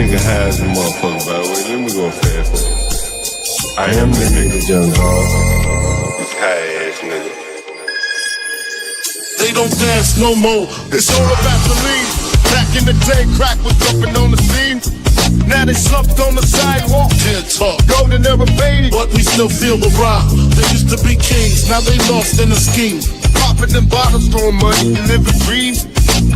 nigga high as a motherfucker, by the way. Let me go fast. I am the nigga, young dog. This high ass nigga. They don't dance no more. It's all about the lean. Back in the day, crack was jumping on the scene. Now they slumped on the sidewalk. Can't talk. Golden era faded, but we still feel the rock. They used to be kings, now they lost in the scheme. Popping them bottles, throwing money, living dreams.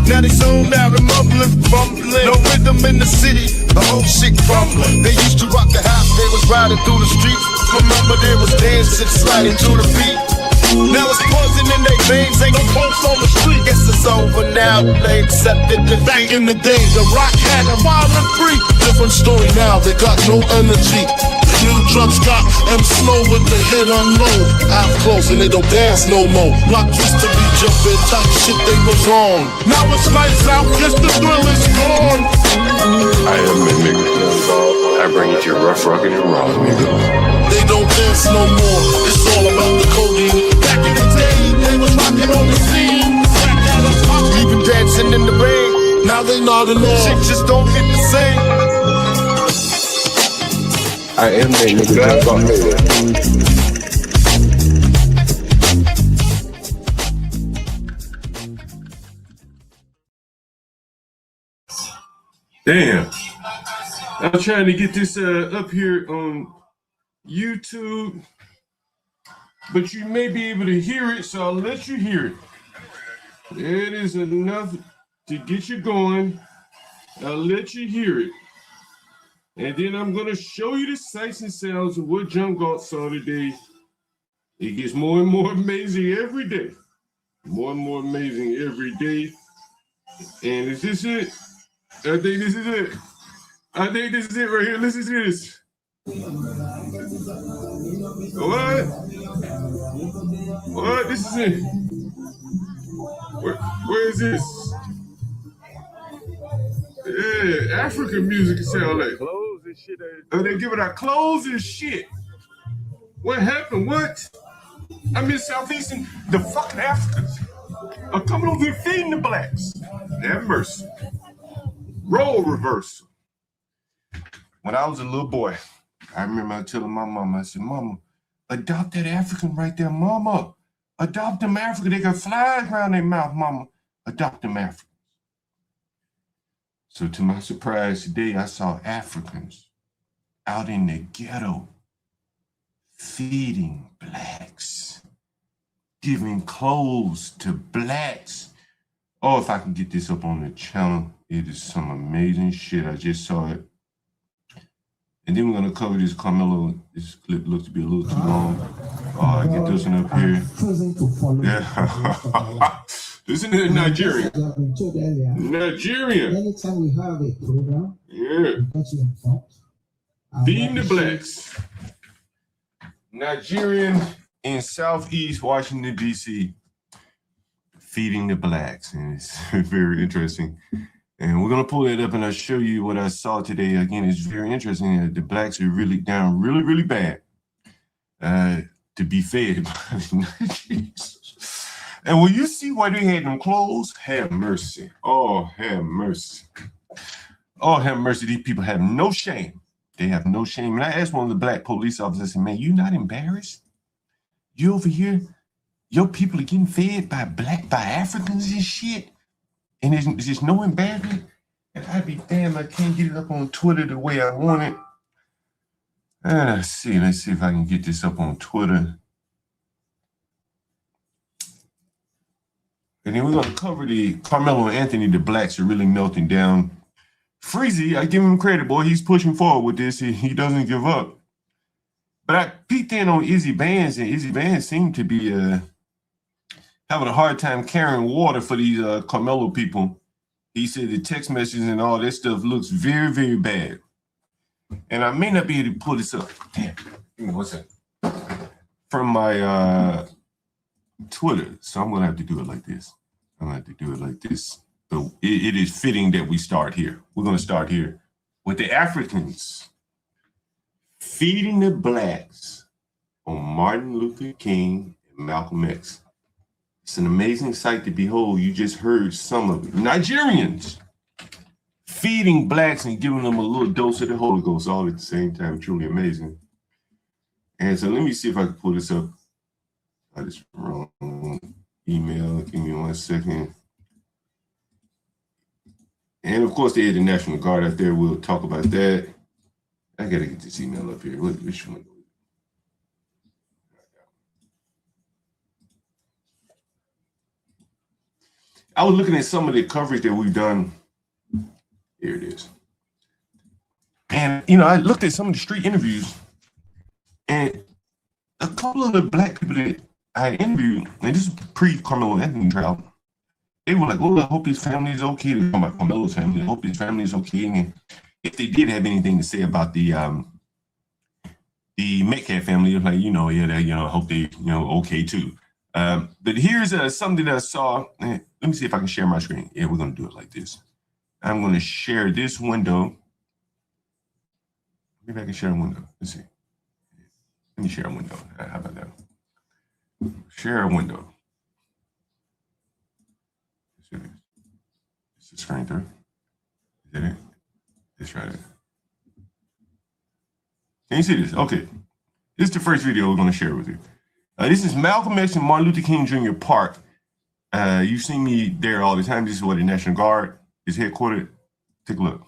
Now they zoned out and mumbling, fumbling. No rhythm in the city, the whole shit crumbling. They used to rock the house, they was riding through the streets. Remember there was dancing, sliding to the beat. Now it's poison in their veins, ain't no pulse on the street. Guess it's over now, they accepted the back in the day, the rock had a violent freak. Different story now, they got no energy. The new drugs got them slow with the hit unload. Out close and they don't dance no more. Rock used to be jumping, type shit they was on. Now it's lights out, guess the thrill is gone. I am the nigga, young dog. I bring it to you rough, rockin' and raw, nigga. They don't dance no more, it's all about the codeine. Back in the day, they was rocking on the scene. Even dancing in the rain. Now they not in all. Shit just don't hit the same. I am the nigga, young dog. Damn. I'm trying to get this up here on YouTube, but you may be able to hear it, so I'll let you hear it. It is enough to get you going. I'll let you hear it. And then I'm going to show you the sights and sounds of what Junk Galt saw today. It gets more and more amazing every day. More and more amazing every day. And is this it? I think this is it. I think this is it right here. Listen to this. What? What? This is it. Where is this? Yeah, African music it sound like. Clothes and shit. Oh, they giving out clothes and shit. What happened? What? I'm in Southeastern. The fucking Africans are coming over here feeding the blacks. Have mercy. Role reversal. When I was a little boy, I remember telling my mama, I said, Mama, adopt that African right there, Mama. Adopt them African. They got flies around their mouth, Mama. Adopt them Africans. So to my surprise today, I saw Africans out in the ghetto feeding blacks, giving clothes to blacks. Oh, if I can get this up on the channel, it is some amazing shit. I just saw it. And then we're going to cover this Carmelo. This clip looks to be a little too long. I get this one up here. Yeah. Isn't it Nigerian? Nigerian. Anytime we have a program, feeding the blacks. Nigerian in Southeast Washington, D.C. feeding the blacks. And it's very interesting. And we're going to pull that up and I'll show you what I saw today. Again, it's very interesting. The blacks are really down really, really bad to be fed. And when you see why they had them clothes, have mercy. Oh, have mercy. Oh, have mercy. These people have no shame. They have no shame. And I asked one of the black police officers, I said, man, you not embarrassed? You over here, your people are getting fed by Africans and shit? And there's just no embarrassment? And I'd be damn, I can't get it up on Twitter the way I want it. Let's see if I can get this up on Twitter. And then we're going to cover the Carmelo and Anthony, the blacks are really melting down. Freezy, I give him credit, boy. He's pushing forward with this. He doesn't give up. But I peeked in on Izzy Bands, and Izzy Bands seemed to be having a hard time carrying water for these Carmelo people. He said the text messages and all that stuff looks very, very bad. And I may not be able to pull this up. Damn, give me one second. From my Twitter. So I'm going to have to do it like this. But it is fitting that we start here. We're going to start here with the Africans feeding the blacks on Martin Luther King and Malcolm X. It's an amazing sight to behold. You just heard some of it. Nigerians feeding blacks and giving them a little dose of the Holy Ghost all at the same time. Truly amazing. And so let me see if I can pull this up. I just wrong email. Give me 1 second. And of course, they had the National Guard out there. We'll talk about that. I gotta get this email up here. Which one? I was looking at some of the coverage that we've done. Here it is. And I looked at some of the street interviews, and a couple of the black people that I interviewed, and this is pre-Carmelo Anthony trial, they were like, "Well, I hope his family is okay." They're talking about Carmelo's family. I hope his family is okay. And if they did have anything to say about the Metcalf family, it was like, yeah, they, I hope they, okay too. But here's something that I saw. Let me see if I can share my screen. Yeah, we're gonna do it like this. I'm gonna share this window. Maybe I can share a window. Let's see. Let me share a window. How about that? Share a window. It's the screen through. Is that it? Let's try that. Can you see this? Okay. This is the first video we're going to share with you. This is Malcolm X and Martin Luther King Jr. Park. You see me there all the time. This is where the National Guard is headquartered. Take a look.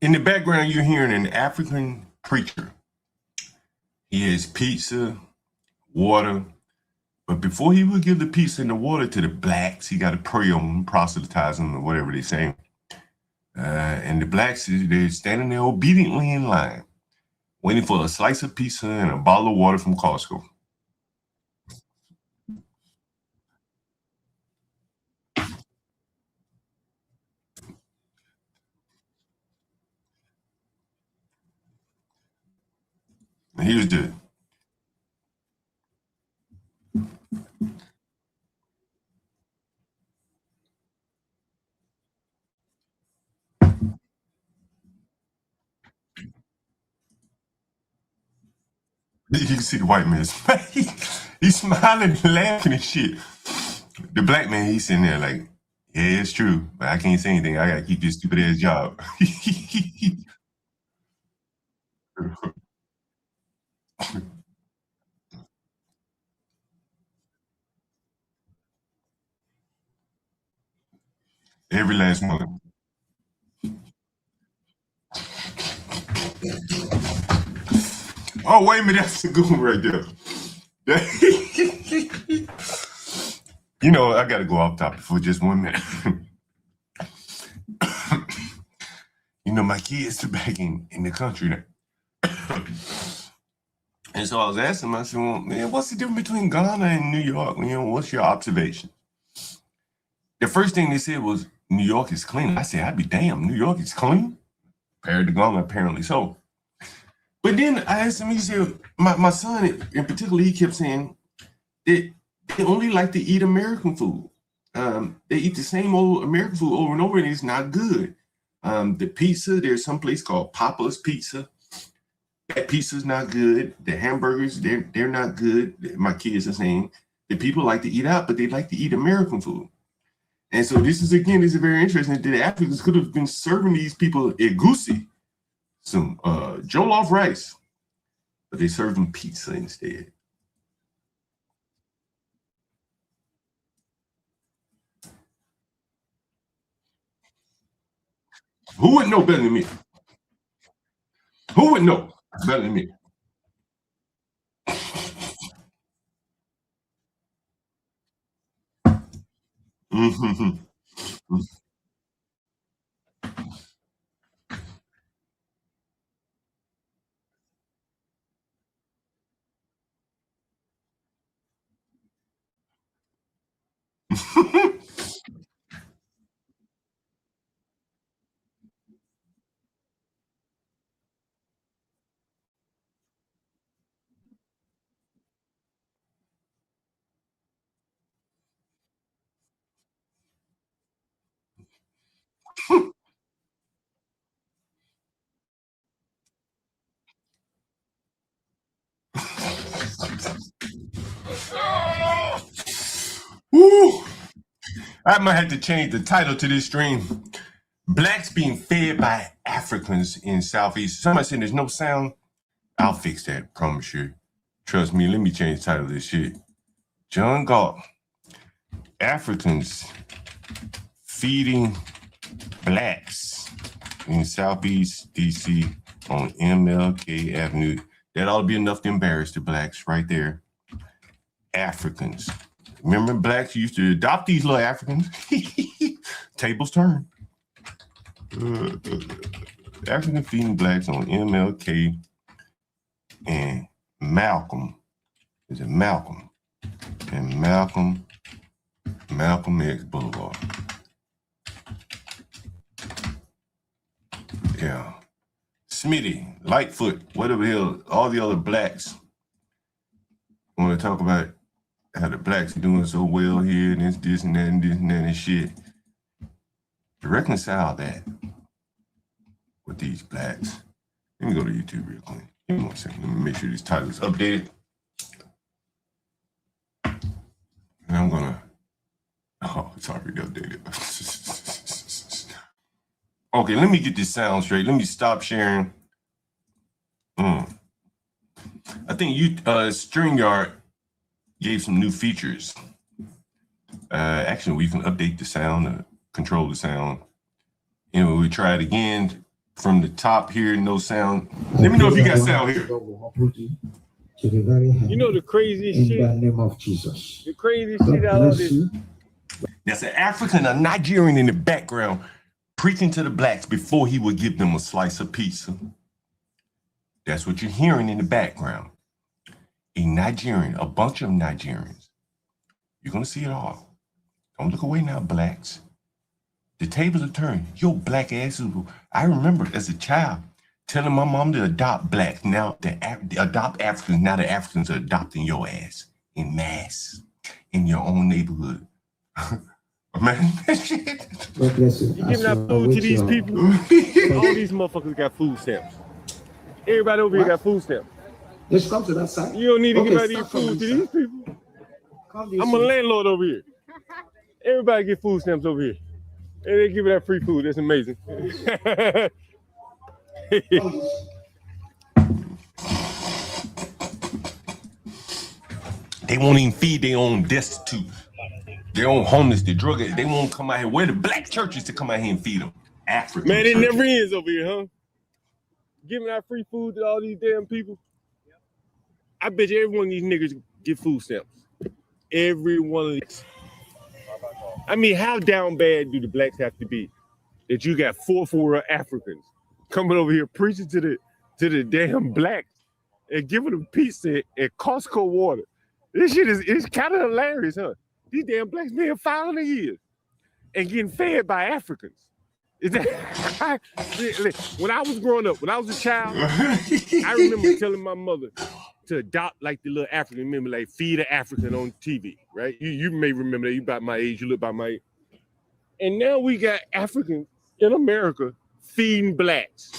In the background, you're hearing an African preacher. He has pizza, water, but before he would give the pizza and the water to the blacks, he got to pray on them, proselytize them, or whatever they say. And the blacks, they're standing there obediently in line, waiting for a slice of pizza and a bottle of water from Costco. And here's the you can see the white man's he's smiling and laughing and shit. The black man, he's sitting there like, yeah, it's true, but I can't say anything. I gotta keep this stupid ass job. Every last one. Oh, wait a minute, that's a good one right there. I gotta go off topic for just 1 minute. My kids are back in the country now. And so I was asking them, I said, well, man, what's the difference between Ghana and New York? What's your observation? The first thing they said was New York is clean. I said, I'd be damned, New York is clean? Compared to Ghana, apparently so. But then I asked him, he said, my son in particular, he kept saying that they only like to eat American food. They eat the same old American food over and over, and it's not good. The pizza, there's some place called Papa's Pizza. That pizza's not good. The hamburgers, they're not good. My kids are saying that people like to eat out, but they like to eat American food. And so this is very interesting. The Africans could have been serving these people egusi, some jollof rice, but they served them pizza instead. Who would know better than me? Who would know better than me? Mm-hmm. I might have to change the title to this stream. Blacks being fed by Africans in Southeast. Somebody said there's no sound. I'll fix that, promise you. Trust me, let me change the title of this shit. John Galt, Africans feeding blacks in Southeast DC on MLK Avenue. That ought to be enough to embarrass the blacks right there. Africans. Remember blacks used to adopt these little Africans? Tables turn. African feeding blacks on MLK and Malcolm. Is it Malcolm? And Malcolm X Boulevard. Yeah. Smitty, Lightfoot, whatever the hell, all the other blacks want to talk about how the blacks are doing so well here and this and that and this and that and shit. To reconcile that with these blacks. Let me go to YouTube real quick. Give me 1 second. Let me make sure this title is updated. And I'm gonna, oh, it's already updated. Okay, let me get this sound straight. Let me stop sharing. I think StreamYard gave some new features. Actually, we can update the sound, control the sound. And we try it again from the top here, no sound. Let me know if you got sound here. You know the crazy shit? In the name of Jesus. The crazy shit out of this. There's an African, a Nigerian in the background preaching to the blacks before he would give them a slice of pizza. That's what you're hearing in the background. A Nigerian, a bunch of Nigerians. You're going to see it all. Don't look away now, blacks. The tables are turned. Your black asses. I remember as a child telling my mom to adopt blacks. Now to adopt Africans. Now the Africans are adopting your ass in mass in your own neighborhood. Man, that shit. God bless you. You giving out food to these people? All these motherfuckers got food stamps. Everybody over here got food stamps. Let's come to that side. You don't need to Okay, give out stop these food to coming, these people. Come this I'm a way. landlord over here. Everybody get food stamps over here. And they give it that free food. That's amazing. They won't even feed their own destitute, their own homeless, the drug addicts. They won't come out here. Where the black churches to come out here and feed them? African Man, it churches. never ends over here, huh? Giving out free food to all these damn people. I bet you every one of these niggas get food stamps. Every one of these. I mean, how down bad do the blacks have to be that you got four Africans coming over here preaching to the damn blacks and giving them pizza and Costco water? This shit is kind of hilarious, huh? These damn blacks been here 500 years and getting fed by Africans. Is that when I was growing up, when I was a child, I remember telling my mother to adopt like the little African, remember like feed an African on TV, right? You may remember that. You about my age, you look about my age. And now we got Africans in America feeding blacks.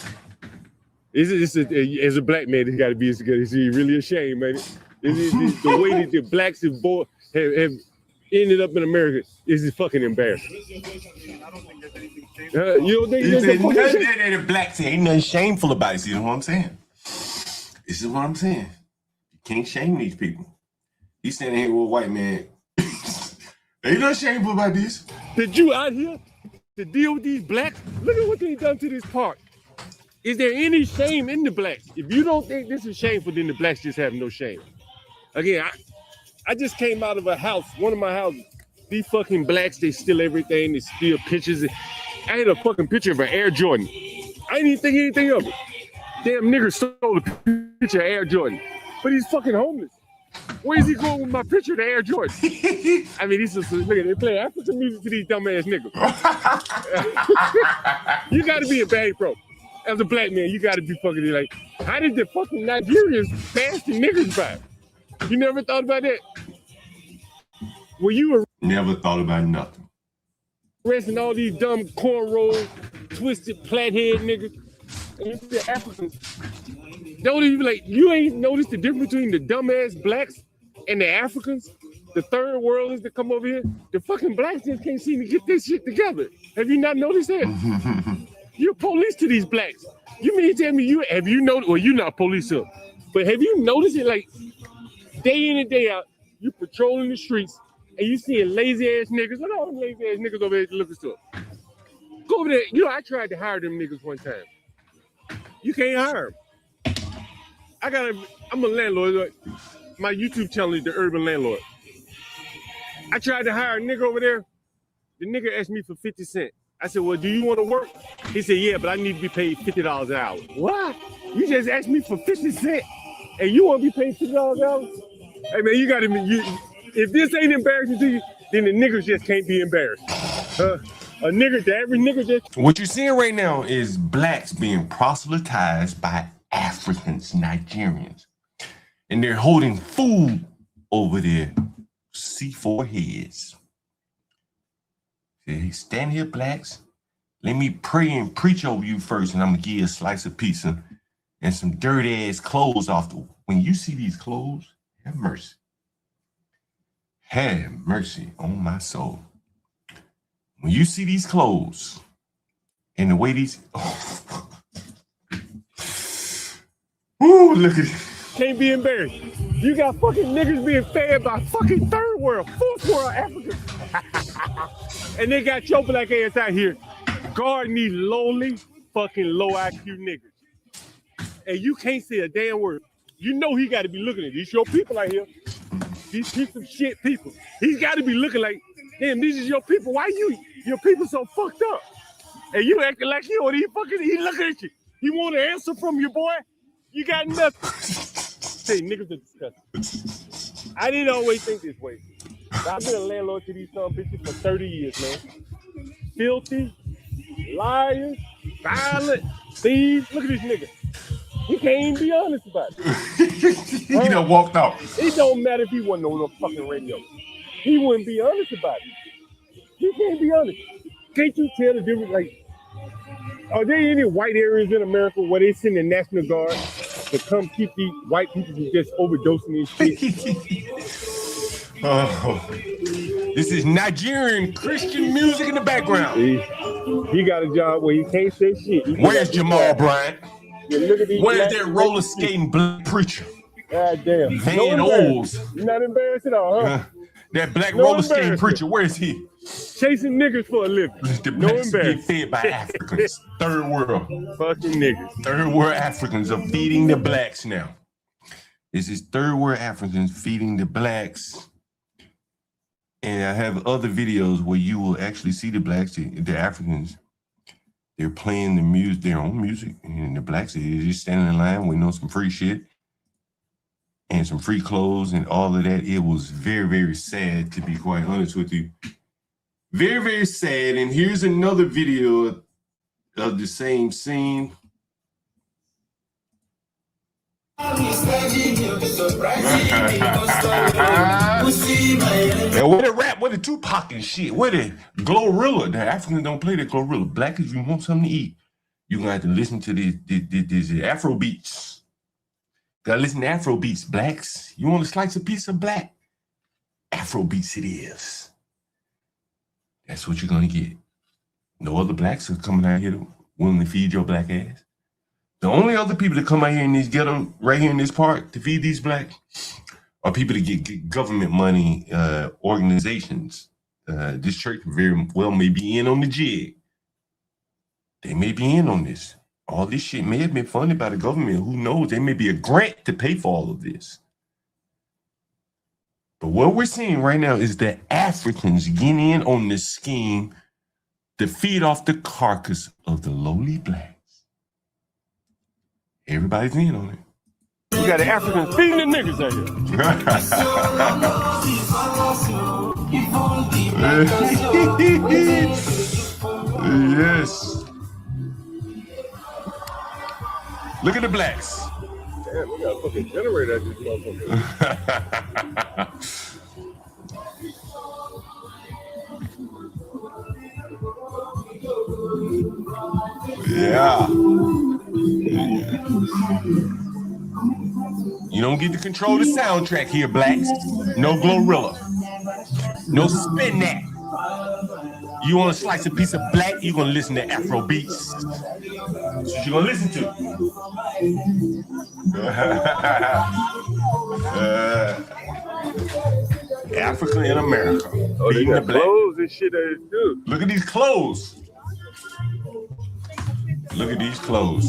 As a black man, it's got to be really a shame, man. It's the way that the blacks have ended up in America is fucking embarrassing. You don't think the blacks say ain't nothing shameful about it. You know what I'm saying? This is what I'm saying. You can't shame these people. He's standing here with a white man. Ain't nothing shameful about this. Did you out here to deal with these blacks? Look at what they done to this park. Is there any shame in the blacks? If you don't think this is shameful, then the blacks just have no shame. Again, I just came out of a house, one of my houses. These fucking blacks, they steal everything. They steal pictures. I had a fucking picture of an Air Jordan. I didn't even think anything of it. Damn nigger stole a picture of Air Jordan. But he's fucking homeless. Where's he going with my picture of the Air Jordan? I mean, look at they play African music to these dumbass niggas. You gotta be a bad bro. As a black man, you gotta be fucking like, how did the fucking Nigerians pass the niggas by? You never thought about that? When you were never thought about nothing. arresting all these dumb cornrow, twisted, plait-head niggas, and the Africans. Don't even like, you ain't noticed the difference between the dumbass blacks and the Africans? the third worlders that come over here, the fucking blacks just can't seem to get this shit together. Have you not noticed that? You're police to these blacks. You mean to tell me have you noticed? Well, you're not police up, but have you noticed it? Like day in and day out, you patrolling the streets and you seeing lazy ass niggas. What all them lazy ass niggas over there at the liquor store? Go over there. You know, I tried to hire them niggas one time. You can't hire them. I'm a landlord. My YouTube channel is The Urban Landlord. I tried to hire a nigga over there. The nigga asked me for 50 cents. I said, well, do you want to work? He said, yeah, but I need to be paid $50 an hour. What? You just asked me for 50 cents and you want to be paid $50 an hour? Hey, man, you got to if this ain't embarrassing to you, then the niggas just can't be embarrassed. Every nigga just... What you're seeing right now is blacks being proselytized by Africans, Nigerians. And they're holding food over their C4 heads. Say, stand here, blacks. Let me pray and preach over you first, and I'm going to give you a slice of pizza and some dirty-ass clothes off the... When you see these clothes, have mercy. Have mercy on my soul. When you see these clothes and the way these... Ooh, look at it. Can't be embarrassed. You got fucking niggas being fed by fucking third world, fourth world Africans. And they got your black ass out here guarding these lowly, fucking low IQ niggas. And you can't say a damn word. You know he got to be looking at these your people out here. These piece of shit people. He's got to be looking like, damn, these is your people. Why your people so fucked up? And you acting like he looking at you. He want an answer from you, boy. You got nothing. Say, niggas are disgusting. I didn't always think this way. But I've been a landlord to these some bitches for 30 years, man. Filthy, liars, violent, thieves. Look at this nigga. He can't even be honest about it. He done walked out. It don't matter if he wasn't on no fucking radio. He wouldn't be honest about it. He can't be honest. Can't you tell the difference? Like, are there any white areas in America where they send the National Guard to come keep these white people from just overdosing and shit? Oh, this is Nigerian Christian music in the background. He got a job where he can't say shit. Where's Jamal Bryant? Where's that roller people? skating black preacher? God damn. Van Oles. You're not embarrassed at all, huh? That black roller skating preacher, where's he? Chasing niggas for a living. The blacks get fed by Africans. Third world. Fucking niggas. Third world Africans are feeding the blacks now. This is third world Africans feeding the blacks. And I have other videos where you will actually see the blacks, the Africans, they're playing the music, their own music, and the blacks are just standing in line waiting on some free shit and some free clothes and all of that. It was very, very sad, to be quite honest with you. Very, very sad. And here's another video of the same scene. And where the rap, where the Tupac and shit, where the Glorilla, the Africans don't play the Glorilla. Black, if you want something to eat, you're gonna have to listen to these Afro beats. Gotta listen to Afro beats, blacks. You want to slice a piece of black? Afro beats it is. That's what you're gonna get. No other blacks are coming out here willing to feed your black ass. The only other people that come out here in this ghetto, right here in this park, to feed these blacks are people that get government money, organizations. This church very well may be in on the jig. They may be in on this. All this shit may have been funded by the government. Who knows? There may be a grant to pay for all of this. But what we're seeing right now is that Africans getting in on this scheme to feed off the carcass of the lowly blacks. Everybody's in on it. We got the Africans feeding the niggas out here. Yes. Look at the blacks. Damn, we got a fucking generator at this motherfucker. Yeah. You don't get to control the soundtrack here, blacks. No Glorilla. No spin that. You want to slice a piece of black, you're going to listen to Afro beats. That's what you're going to listen to. Africa in America. Oh, they beating the got black. clothes and shit that do. Look at these clothes. Look at these clothes.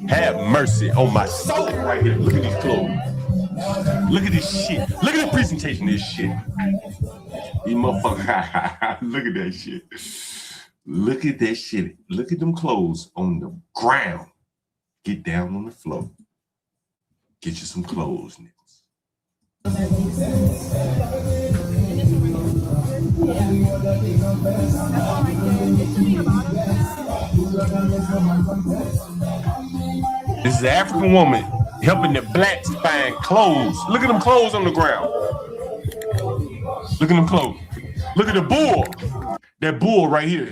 Have mercy on my soul right here. Look at these clothes. Look at this shit. Look at the presentation of this shit. You motherfucker. Look at that shit. Look at that shit. Look at them clothes on the ground. Get down on the floor. Get you some clothes, niggas. This is an African woman helping the blacks find clothes. Look at them clothes on the ground. Look at them clothes. Look at the bull. That bull right here.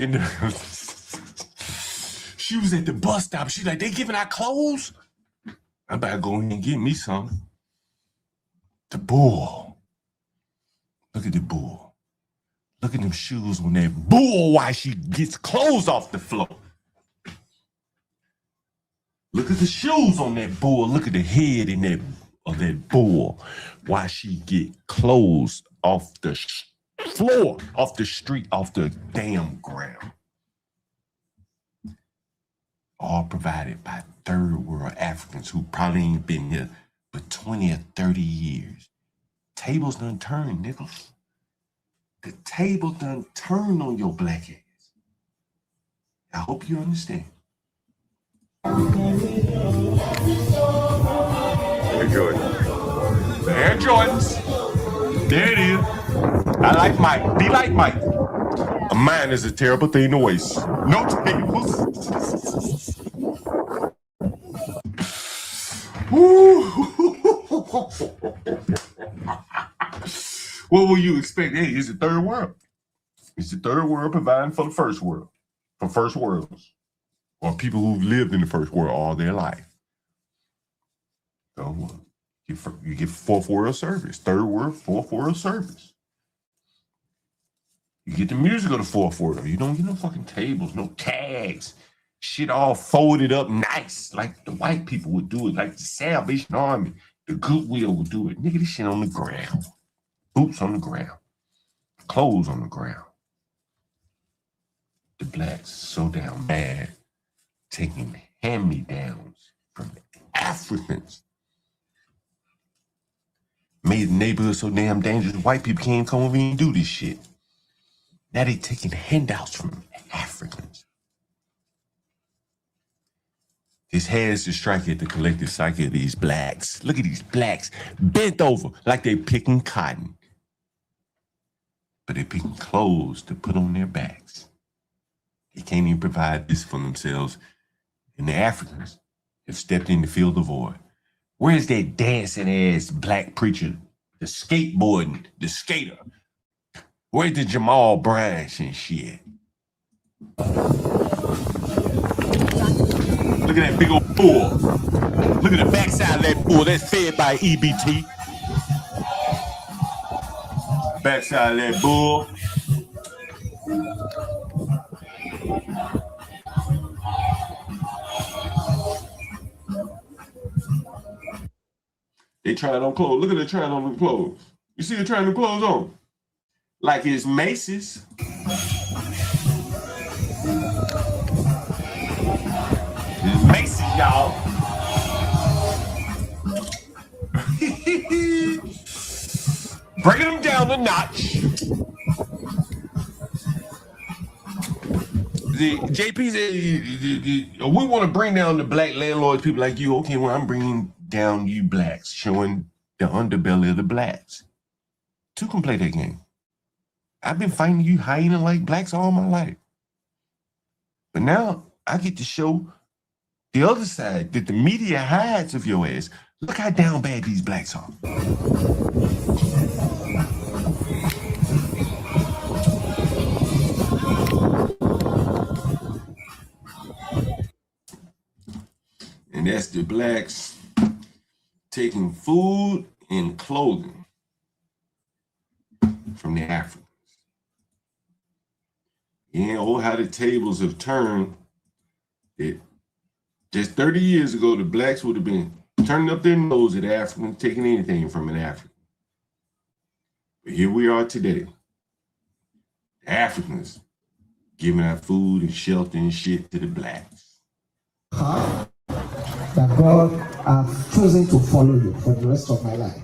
She was at the bus stop. She's like, they giving out clothes? I better go in and get me some. The bull. Look at the bull. Look at them shoes on that bull while she gets clothes off the floor. Look at the shoes on that bull. Look at the head in that bull while she get clothes off the floor, off the street, off the damn ground. All provided by third world Africans who probably ain't been here for 20 or 30 years. Tables done turned, niggas. The table done turned on your black ass. I hope you understand. Air Jordans. The Air Jordans. There it is. I like Mike. Be like Mike. A mind is a terrible thing to waste. No tables. What will you expect? Hey, it's the third world. It's the third world providing for the first world. For first worlds. Or people who've lived in the first world all their life. So you get fourth world service, third world, fourth world service. You get the music of the fourth world. You don't get no fucking tables, no tags. Shit all folded up nice, like the white people would do it, like the Salvation Army, the Goodwill would do it. Nigga, this shit on the ground. Boots on the ground. Clothes on the ground. The blacks so damn mad. Taking hand-me-downs from Africans. Made the neighborhood so damn dangerous, white people can't come over and do this shit. Now they taking handouts from Africans. This has to strike at the collective psyche of these blacks. Look at these blacks bent over like they picking cotton. But they're picking clothes to put on their backs. They can't even provide this for themselves. And the Africans have stepped in the field of void. Where's that dancing ass black preacher, the skateboarding, the skater? Where's the Jamal Bryant and shit? Look at that big old bull. Look at the backside of that bull. That's fed by EBT. Backside of that bull. They trying on clothes. Look at they trying on the clothes. You see they trying the clothes on? Like it's Macy's. It's Macy's, y'all. Bringing them down a notch. The JP said, we want to bring down the black landlords, people like you. Okay, well, I'm bringing down you blacks, showing the underbelly of the blacks. Two can play that game. I've been fighting you hyena like blacks all my life. But now I get to show the other side that the media hides of your ass. Look how down bad these blacks are. And that's the blacks taking food and clothing from the Africans. And oh, how the tables have turned. Just 30 years ago, the blacks would have been turning up their nose at Africans, taking anything from an African. But here we are today. The Africans giving out food and shelter and shit to the blacks. That God has chosen to follow you for the rest of my life.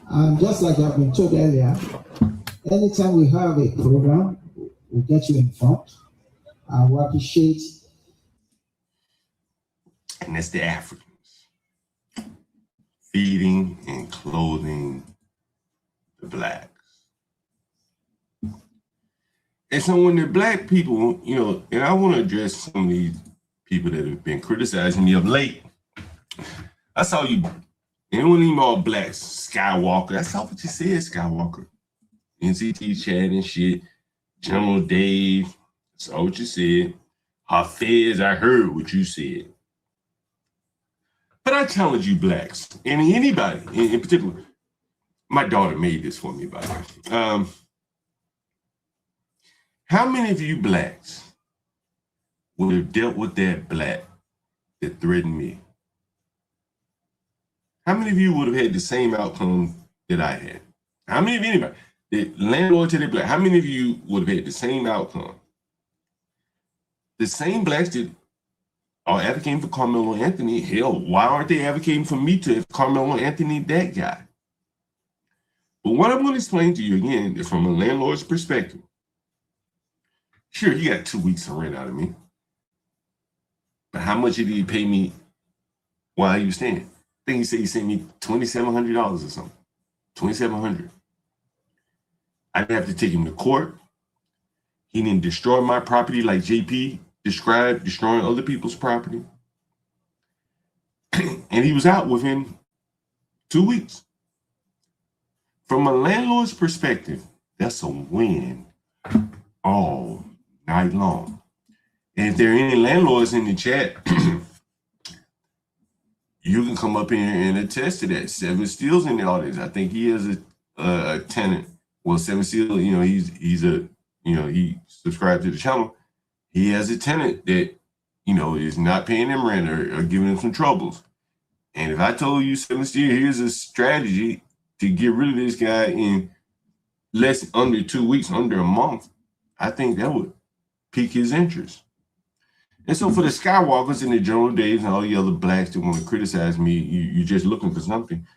And just like I've been told earlier, anytime we have a program, we'll get you informed. And we appreciate. And that's the Africans. Feeding and clothing the blacks. And so when the black people, you know, and I want to address some of these people that have been criticizing me of late. I saw you, and it wasn't even all blacks, Skywalker. I saw what you said, Skywalker. NCT chat and shit. General Dave, I saw what you said. Hafez, I heard what you said. But I challenge you blacks, and anybody in particular. My daughter made this for me, by the way. How many of you blacks would have dealt with that black that threatened me? How many of you would have had the same outcome that I had? How many of anybody, the landlord to the black, how many of you would have had the same outcome? The same blacks that are advocating for Carmelo Anthony, hell, why aren't they advocating for me to have Carmelo Anthony that guy? But what I'm going to explain to you again is from a landlord's perspective. Sure, he got 2 weeks of rent out of me. But how much did he pay me while he was staying? I think he said he sent me $2,700 or something. $2,700. I didn't have to take him to court. He didn't destroy my property like JP described destroying other people's property. And he was out within 2 weeks. From a landlord's perspective, that's a win all night long. And if there are any landlords in the chat, you can come up here and attest to that. Seven Steel's in the audience. I think he is a tenant. Well, Seven Steel, you know, he's a, you know, he subscribed to the channel. He has a tenant that, you know, is not paying him rent or giving him some troubles. And if I told you, Seven Steel, here's a strategy to get rid of this guy in under 2 weeks, under a month, I think that would pique his interest. And so for the Skywalkers and the General Daves and all the other blacks that want to criticize me, you're just looking for something.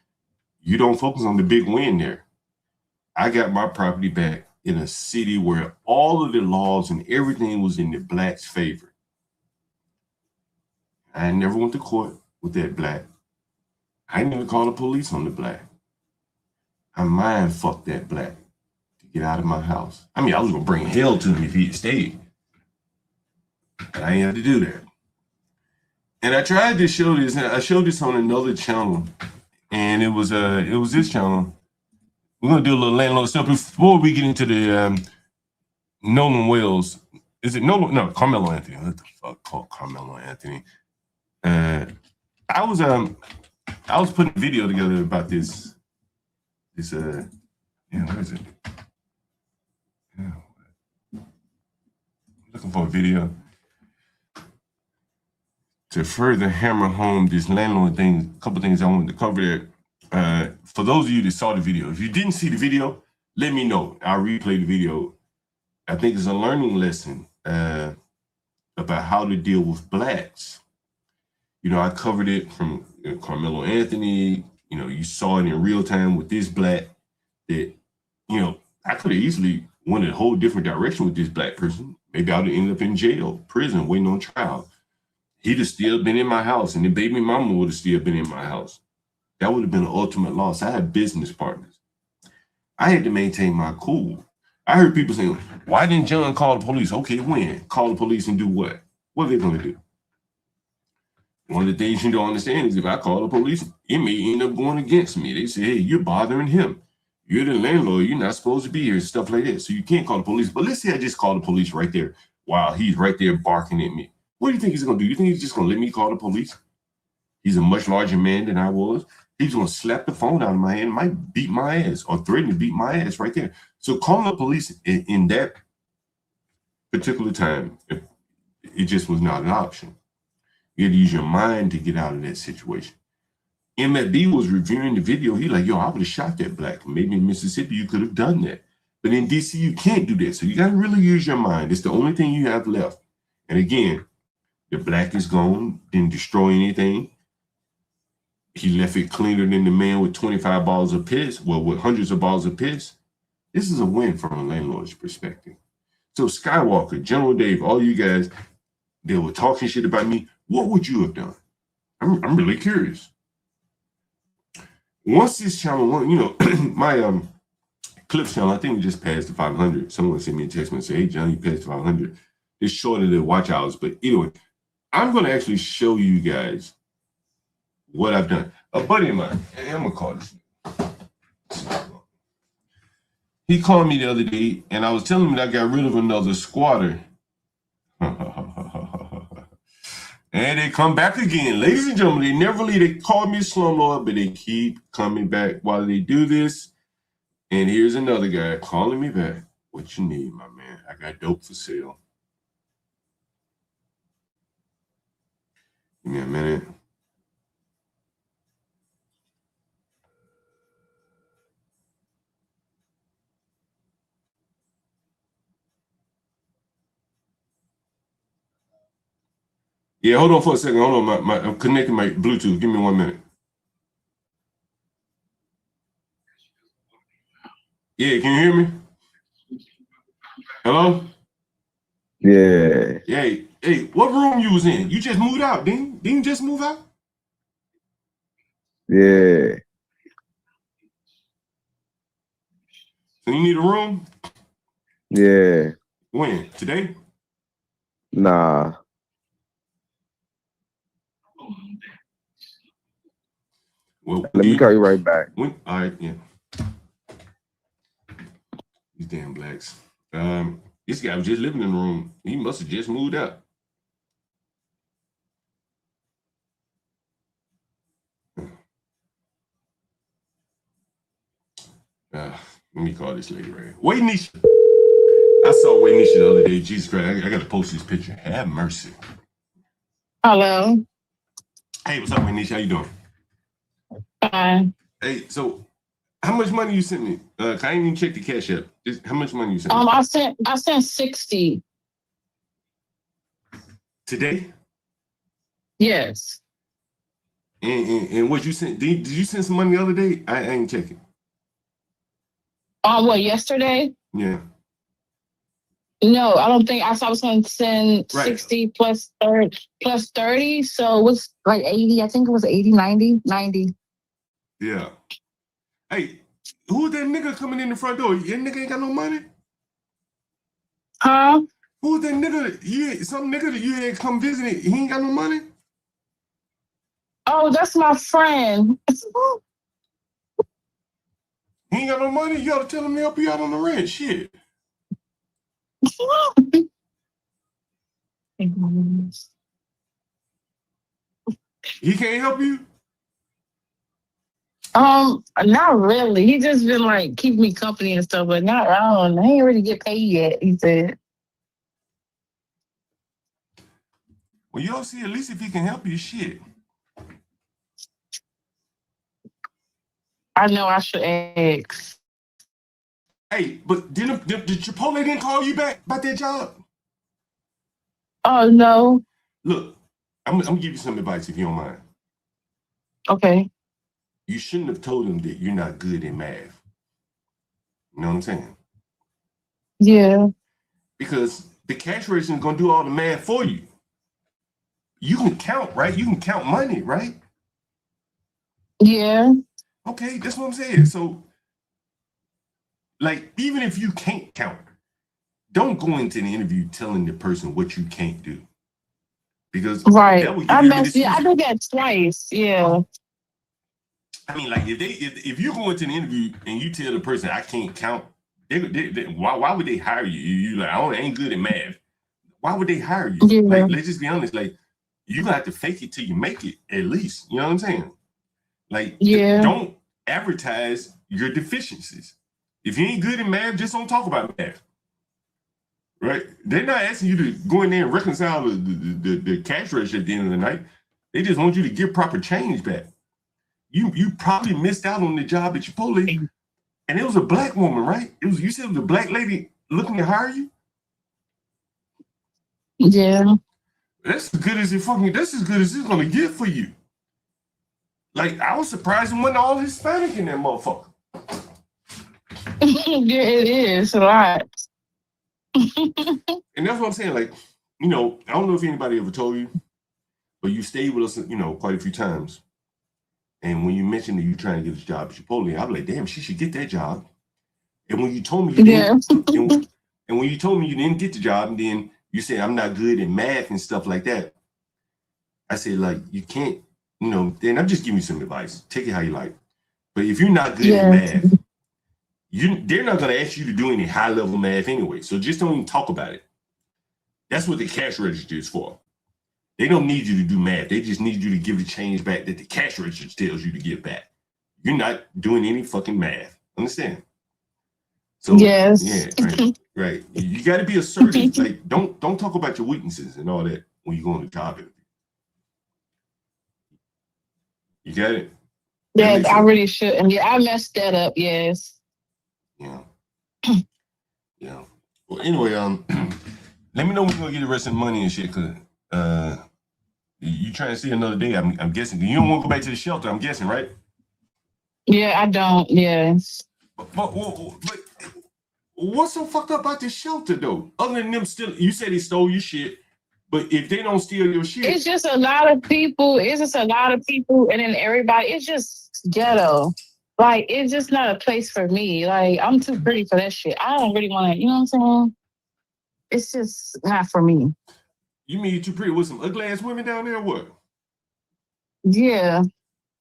You don't focus on the big win there. I got my property back in a city where all of the laws and everything was in the blacks' favor. I never went to court with that black. I didn't even call the police on the black. I mind fucked that black to get out of my house. I mean, I was gonna bring hell to him if he had stayed. But I ain't had to do that. And I tried to show this, and I showed this on another channel, and it was this channel. We're gonna do a little landlord stuff before we get into the Nolan Wells. Is it Nolan? No, Carmelo Anthony. What the fuck called Carmelo Anthony? I was putting a video together about this. Where is it? Yeah. Looking for a video to further hammer home this landlord thing. A couple things I wanted to cover there. For those of you that saw the video, if you didn't see the video, let me know. I'll replay the video. I think it's a learning lesson about how to deal with blacks. You know, I covered it from Carmelo Anthony. You know, you saw it in real time with this black that, you know, I could have easily went a whole different direction with this black person. Maybe I would have ended up in jail, prison, waiting on trial. He'd have still been in my house, and the baby mama would have still been in my house. That would have been an ultimate loss. I had business partners. I had to maintain my cool. I heard people saying, why didn't John call the police? Okay, when? Call the police and do what? What are they going to do? One of the things you don't understand is if I call the police, it may end up going against me. They say, hey, you're bothering him. You're the landlord. You're not supposed to be here, stuff like that. So you can't call the police. But let's say I just call the police right there while he's right there barking at me. What do you think he's going to do? You think he's just going to let me call the police? He's a much larger man than I was. He's gonna slap the phone out of my hand, might beat my ass or threaten to beat my ass right there. So calling the police in that particular time, it just was not an option. You had to use your mind to get out of that situation. MLB was reviewing the video. He like, yo, I would have shot that black. Maybe in Mississippi you could have done that. But in DC, you can't do that. So you got to really use your mind. It's the only thing you have left. And again, the black is gone, didn't destroy anything. He left it cleaner than the man with 25 balls of piss, well, with hundreds of balls of piss. This is a win from a landlord's perspective. So Skywalker, General Dave, all you guys, they were talking shit about me. What would you have done? I'm really curious. Once this channel, you know, my Clips channel, I think we just passed the 500. Someone sent me a text and say, hey, John, you passed the 500. It's shorter than watch hours. But anyway, I'm going to actually show you guys what I've done. A buddy of mine, I'm going to call this. He called me the other day, and I was telling him that I got rid of another squatter. And they come back again. Ladies and gentlemen, they never leave. They call me a slumlord, but they keep coming back while they do this. And here's another guy calling me back. What you need, my man? I got dope for sale. Give me a minute. Yeah, hold on for a second. Hold on, I'm connecting my Bluetooth. Give me 1 minute. Yeah, can you hear me? Hello? Yeah. Hey, what room you was in? You just moved out, didn't you just move out? Yeah. So you need a room? Yeah. When? Today? Nah. Well, Let me call you right back. All right, yeah. These damn blacks. This guy was just living in the room. He must have just moved out. Let me call this lady right here. Wait, Nisha. I saw Wait Nisha the other day. Jesus Christ, I got to post this picture. Have mercy. Hello. Hey, what's up, Wait Nisha? How you doing? Fine. Hey, so how much money you sent me? I ain't even check the cash app. How much money you sent me? I sent 60. Today? Yes. And what you sent? Did you send some money the other day? I ain't checking. What, yesterday? Yeah. No, I don't think. I was going to send Right. 60 plus 30. So it was like 80. I think it was 80, 90. Yeah. Hey, who's that nigga coming in the front door? That nigga ain't got no money? Huh? Who's that nigga? Some nigga that you had come visit, he ain't got no money? Oh, that's my friend. He ain't got no money? You ought to tell him to help you out on the rent. Shit. He can't help you? Not really. He just been like keeping me company and stuff, but not around. I ain't ready to get paid yet, he said. Well, you all see, at least if he can help you, shit. I know I should ask. Hey, but did Chipotle didn't call you back about that job? Oh, no. Look, I'm gonna give you some advice if you don't mind. Okay. You shouldn't have told him that you're not good in math. You know what I'm saying? Yeah. Because the cash register is gonna do all the math for you. You can count, right? You can count money, right? Yeah. Okay, that's what I'm saying. So, like, even if you can't count, don't go into the interview telling the person what you can't do. Because right. that would give you I did that twice. Yeah. I mean, like, if you go into the interview and you tell the person I can't count, why would they hire you? You like, I ain't good at math. Why would they hire you? Yeah. Like, let's just be honest. Like, you gonna have to fake it till you make it, at least. You know what I'm saying? Like, Yeah. don't advertise your deficiencies. If you ain't good in math, just don't talk about math. Right? They're not asking you to go in there and reconcile the cash register at the end of the night. They just want you to give proper change back. You probably missed out on the job at Chipotle, and it was a black woman, right? You said it was a black lady looking to hire you. Yeah. That's as good as it's gonna get for you. Like, I was surprised it wasn't all Hispanic in that motherfucker. Yeah, it is a lot. And that's what I'm saying. Like, I don't know if anybody ever told you, but you stayed with us, quite a few times. And when you mentioned that you're trying to get a job at Chipotle, I'm like, damn, she should get that job. And when you told me you didn't, and when you told me you didn't get the job, and then you said I'm not good in math and stuff like that, I said, like, you can't, then I'm just giving you some advice. Take it how you like. But if you're not good in math, they're not going to ask you to do any high-level math anyway. So just don't even talk about it. That's what the cash register is for. They don't need you to do math. They just need you to give the change back that the cash register tells you to give back. You're not doing any fucking math. Understand? So, yes. Yeah, right. You got to be assertive. Like, don't talk about your weaknesses and all that when you go on the job interview. You got it? Yeah, I really should. And yeah, I messed that up. Yes. Yeah. Yeah. Well, anyway, let me know when you're gonna get the rest of the money and shit, cause you trying to see another day. I'm guessing you don't want to go back to the shelter. I'm guessing, right? Yeah, I don't. Yes. But what's so fucked up about this shelter though? Other than them you said they stole your shit. But if they don't steal your shit, it's just a lot of people. It's just a lot of people, and then everybody. It's just ghetto. Like, it's just not a place for me. Like, I'm too pretty for that shit. I don't really want to. You know what I'm saying? It's just not for me. You mean you're too pretty with some ugly ass women down there? Or what? Yeah.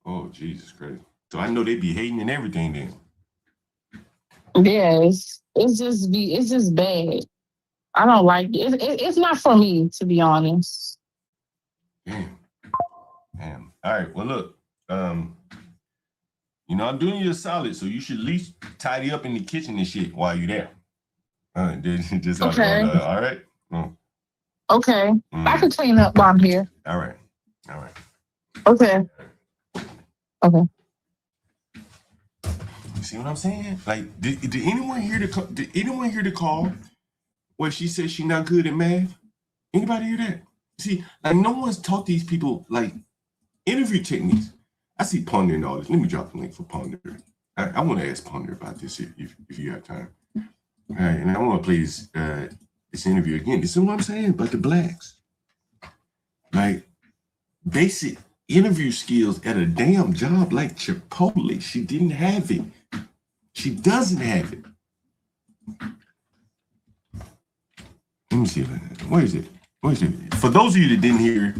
Oh, Jesus Christ! So I know they be hating and everything then. Yes, it's just bad. I don't like it. It's not for me, to be honest. Damn. All right. Well, look. I'm doing you a solid, so you should at least tidy up in the kitchen and shit while you're there. Just okay. All right. Okay. I can clean up while I'm here. All right. Okay. Okay. You see what I'm saying? Like, did anyone hear the call where she said she's not good at math? Anybody hear that? See, like, no one's taught these people like interview techniques. I see Ponder and all this. Let me drop the link for Ponder. I want to ask Ponder about this if you have time. All right, and I want to play this interview again. This is what I'm saying about the blacks. Like, basic interview skills at a damn job like Chipotle. She didn't have it. She doesn't have it. Let me see. Where is it? For those of you that didn't hear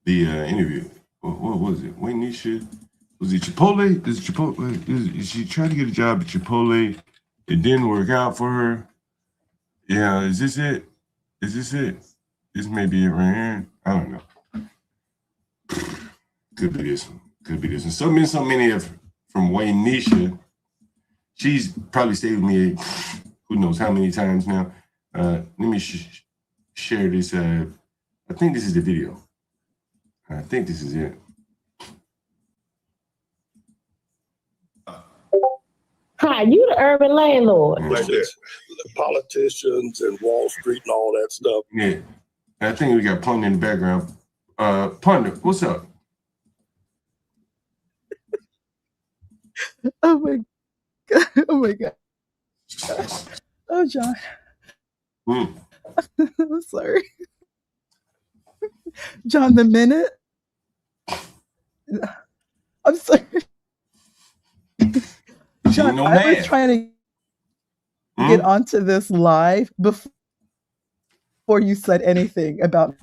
the interview, what was it? Waynisha, was it Chipotle? Is she trying to get a job at Chipotle? It didn't work out for her. Yeah, is this it? This may be it right here. I don't know. Could be this. And so many of from Waynisha. She's probably stayed with me who knows how many times now. Let me share this. I think this is the video. I think this is it. Hi, you the urban landlord. Like that. Politicians and Wall Street and all that stuff. Yeah. I think we got Ponder in the background. Ponder, what's up? Oh my God. Oh my God. Oh, John. I'm sorry. John, the minute. I'm sorry. John, I was trying to get onto this live before you said anything about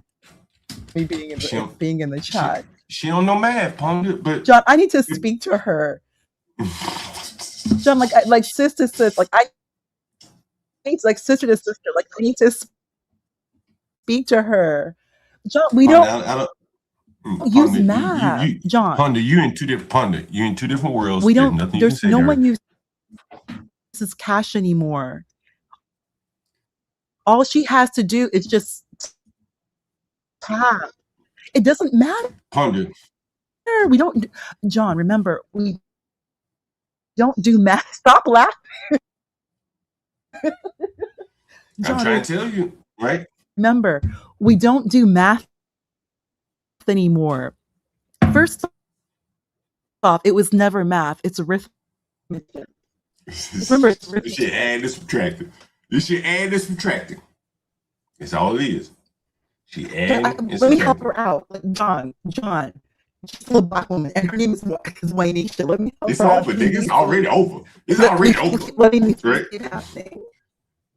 me being in the chat. She don't know math, Ponder, but John, I need to speak to her. John, like sister to sister, like I need to, like sister to sister, like I need to speak to her. John, we don't. use math, John. Ponder, you in two different worlds. We don't. Nothing There's no one uses cash anymore. All she has to do is just tap. It doesn't matter. Ponder. We don't, John. Remember, we don't do math. Stop laughing. John, I'm trying to tell you, right? Remember, we don't do math anymore. First off, it was never math. It's arithmetic. Remember, it's arithmetic. You should add and subtracting. That's all it is. She added. Let me help her out. John. She's a little black woman, and her name is Waynisha. Let me help it's her over, out. nigga. It's already over. It's already over. Let me right? It happening.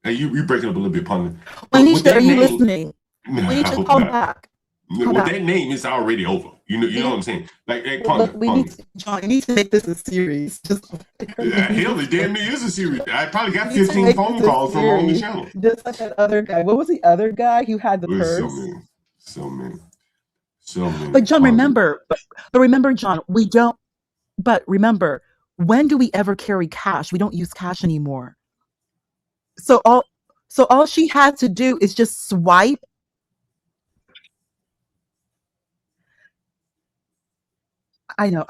Now you breaking up a little bit, Ponder. Waynisha, are you listening? Waynisha, call back. With that name, it's already over. You know what I'm saying? Like Ponder. John, you need to make this a series. Hell, it damn near is a series. I probably got 15 phone calls from on the channel. Just like that other guy. What was the other guy who had the purse? So many. But John, remember, John, we don't. But remember, when do we ever carry cash? We don't use cash anymore. So all she had to do is just swipe. I know.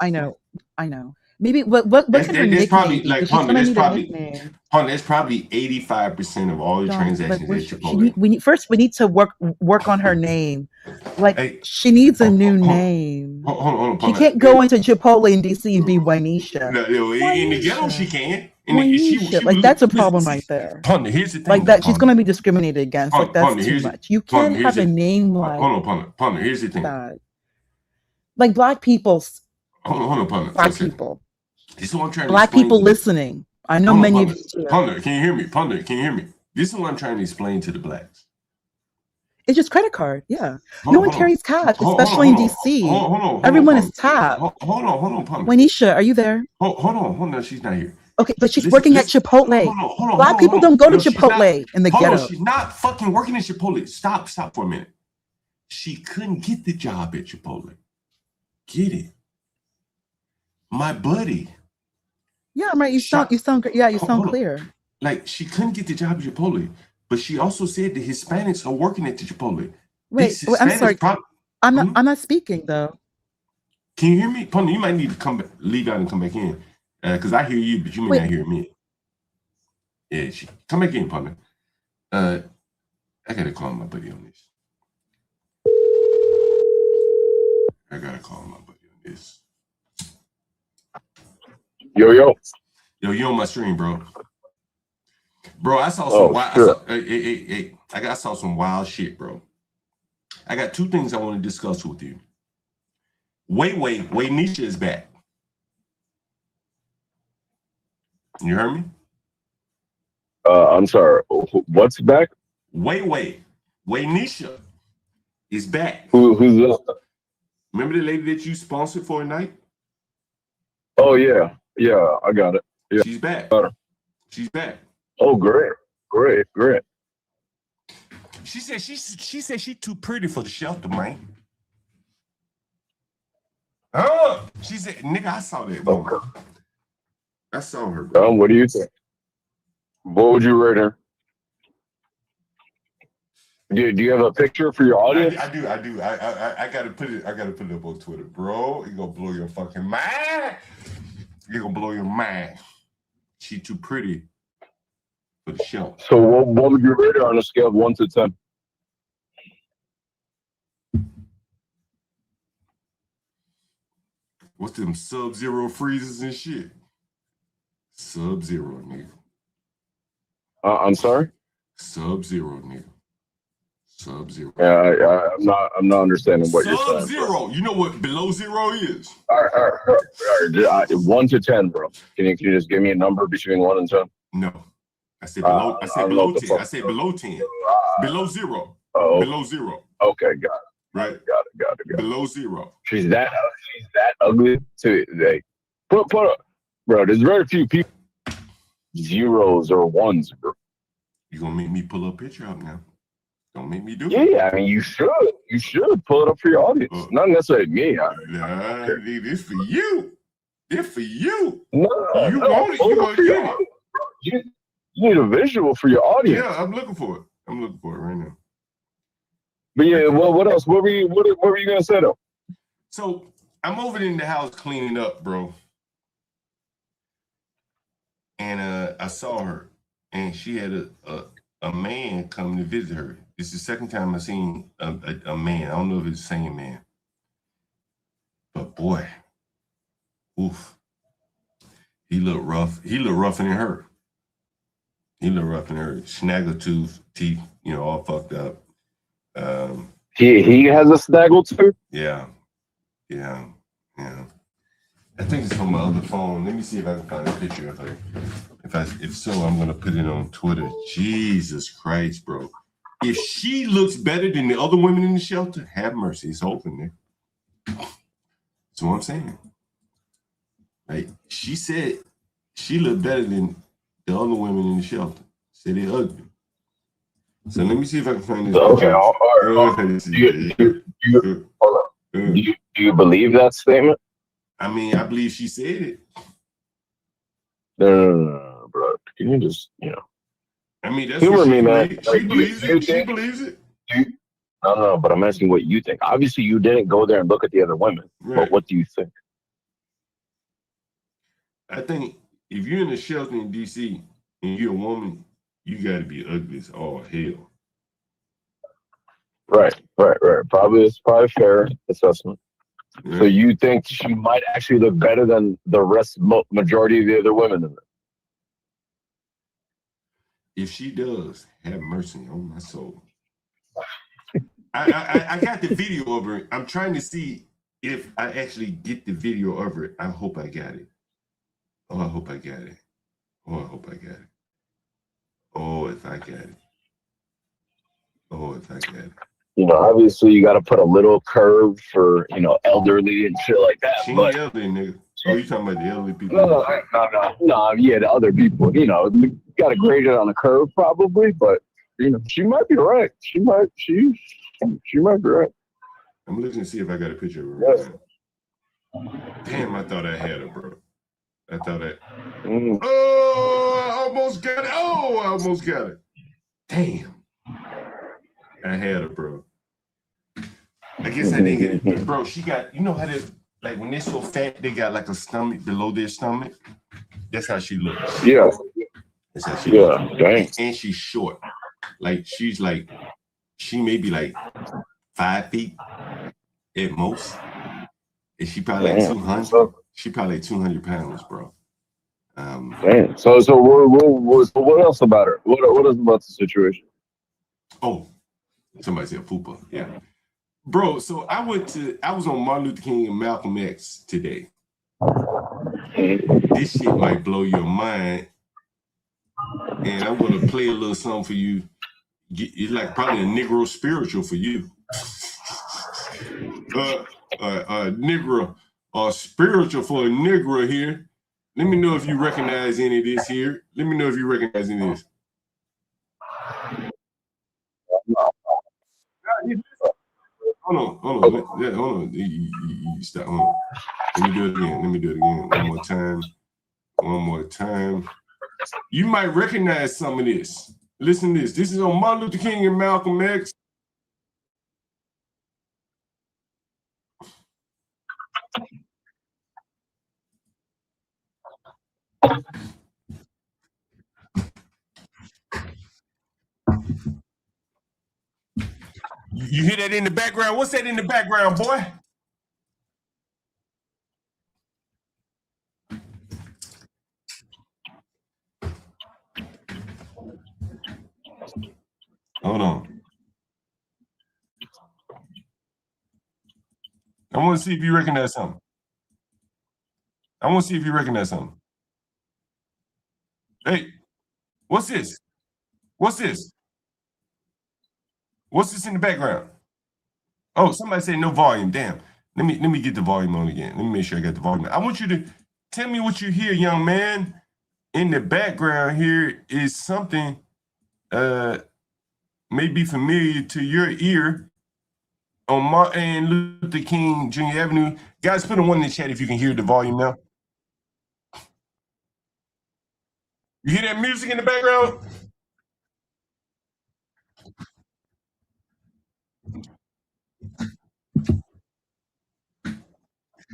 Maybe what could her nickname be? That's probably 85% of all the transactions at Chipotle. We need to work on her name. Like she needs a new name. Hold on. She can't go into Chipotle in DC and be Waynisha. No, in the ghetto she can. Like that's a problem right there. Ponder, here's the thing. Like that, she's gonna be discriminated against. Like that's too much. You can't have a name like. Hold on, Ponder. Here's the thing. Like black people. Hold on, Ponder. Black people. This is what I'm trying to Black people listening. I know many of you. Ponder, can you hear me? Ponder, can you hear me? This is what I'm trying to explain to the blacks. It's just credit card. Yeah. No one carries cash, especially in DC. Hold on. Everyone is tapped. Hold on, Ponder. Waynisha, are you there? Hold on. She's not here. Okay, but she's working at Chipotle. Black people don't go to Chipotle in the ghetto. She's not fucking working at Chipotle. Stop for a minute. She couldn't get the job at Chipotle. Get it? My buddy. Yeah, I'm right. You sound great. Yeah, you sound clear. Like she couldn't get the job at Chipotle, but she also said the Hispanics are working at the Chipotle. Wait, I'm sorry. I'm not speaking though. Can you hear me? Ponder, you might need to leave out and come back in. Because I hear you, but you may not hear me. Yeah, come back in, Ponder. I gotta call my buddy on this. Yo. Yo, you on my stream, bro. Bro, I saw some wild. I saw some wild shit, bro. I got two things I want to discuss with you. Waynisha is back. You heard me? I'm sorry. What's back? Waynisha is back. Who's that? Remember the lady that you sponsored for a night? Oh yeah, I got it. Yeah, she's back. She's back. Oh, great. She said she's too pretty for the shelter, man. She said, nigga, I saw that woman. Okay. I saw her. Bro. What do you think? What would you rate her? Do you have a picture for your audience? I do. I gotta put it up on Twitter, bro. It's gonna blow your fucking mind. You're gonna blow your mind. She too pretty for the show. So what would you rate her on a scale of 1 to 10? What's them Sub-Zero freezes and shit? Sub-Zero, nigga. I'm sorry? Sub-Zero, nigga. Sub-Zero. Yeah, I'm not understanding what you're saying. Sub-Zero. You know what below zero is? All right. 1 to 10, bro. Can you just give me a number between 1 and 10? No. I said below 10. I said below 10. Below zero. Oh. Below zero. Okay, got it. Right. Got it. Below zero. She's that ugly to like put up, bro. There's very few people zeros or ones, bro. You gonna make me pull a picture up now? Don't make me do it. Yeah, I mean, you should pull it up for your audience. Not necessarily me. Nah, this for you. This for you. No, you want it, you gonna get it. You need a visual for your audience. Yeah, I'm looking for it. I'm looking for it right now. But yeah, well, what else? What were you gonna say though? So I'm over in the house cleaning up, bro. And I saw her, and she had a man come to visit her. It's the second time I've seen a man. I don't know if it's the same man. But boy, oof. He looked rough. He looked rougher than her. Snaggletooth, teeth, all fucked up. He has a snaggle too? Yeah. I think it's on my other phone. Let me see if I can find a picture of her. If so, I'm gonna put it on Twitter. Jesus Christ, bro. If she looks better than the other women in the shelter, have mercy. It's open there. That's what I'm saying. Like, she said she looked better than the other women in the shelter. Said they're ugly. So let me see if I can find this. Okay, all right. Do you believe that statement? I mean, I believe she said it. No, bro. Can you just, I mean, that's humor what me, man. She believes it. She believes it. No, but I'm asking what you think. Obviously, you didn't go there and look at the other women. Right. But what do you think? I think if you're in a shelter in D.C. and you're a woman, you got to be ugly as all hell. Right. It's probably fair assessment. Yeah. So you think she might actually look better than the majority of the other women in there? If she does, have mercy on my soul. I got the video of her. I'm trying to see if I actually get the video of her. I hope I got it. Oh, I hope I got it. Oh, I hope I got it. Oh, if I got it. Oh, if I got it. Obviously you got to put a little curve for, elderly and shit like that. She ain't elderly, nigga. What are you talking about, the elderly people? No, yeah, the other people. You got to grade it on a curve probably, but, she might be right. She might be right. I'm looking to see if I got a picture of her right now. Damn, I thought I had her, bro. I thought that. Oh, I almost got it. Oh, I almost got it. Damn. I had her, bro. I guess I didn't get it. Bro, she got, how they, like, when they're so fat, they got like a stomach below their stomach. That's how she looks. Yeah. That's how she looks. Dang. And she's short. Like, she may be like 5 feet at most. And she probably like 200. She probably like 200 pounds, bro. Damn. So what else about her? What else about the situation? Oh, somebody said Fupa. Yeah. Bro, so I was on Martin Luther King and Malcolm X today. This shit might blow your mind. And I'm going to play a little something for you. It's like probably a Negro spiritual for you. Negro, spiritual for a Negro here. Let me know if you recognize any of this here. Let me know if you recognize any of this. Hold on. You stop. Hold on. Let me do it again. One more time. You might recognize some of this. Listen to this. This is on Martin Luther King and Malcolm X. You hear that in the background? What's that in the background, boy? Hold on. I want to see if you recognize something. Hey, what's this? What's this in the background? Oh, somebody said no volume. Damn. Let me get the volume on again. Let me make sure I got the volume. I want you to tell me what you hear, young man. In the background here is something. Maybe may be familiar to your ear on Martin Luther King Jr. Avenue. Guys, put a 1 in the chat if you can hear the volume now. You hear that music in the background?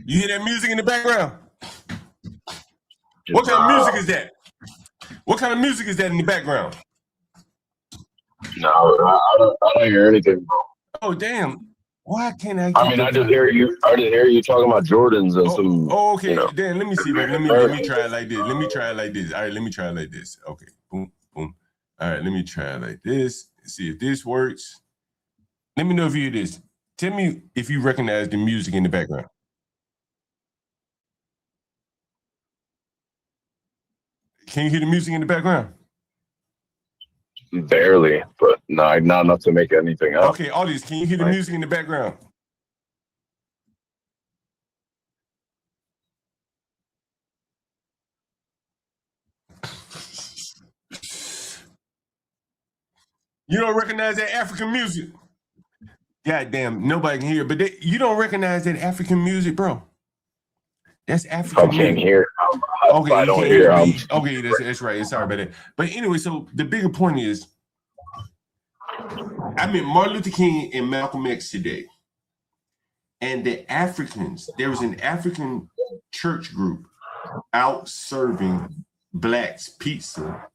You hear that music in the background? What kind of music is that? What kind of music is that in the background? No, I don't hear anything, bro. Oh, damn. Why can't I get I mean, I just hear you talking about Jordans and some. okay. You know. Then let me see, baby. Let me try it like this. Let me try it like this. All right, let me try it like this. Okay. Boom, boom. All right, let me try it like this. See if this works. Let me know if you hear this. Tell me if you recognize the music in the background. Can you hear the music in the background? Barely, but not enough to make anything up. Okay, audience, can you hear the music in the background? You don't recognize that African music? God damn, nobody can hear it, but you don't recognize that African music, bro. That's African music. I can't hear. Okay, I don't hear. Okay, that's right. Sorry about that. But anyway, so the bigger point is, I met Martin Luther King and Malcolm X today. And the Africans, there was an African church group out serving blacks pizza,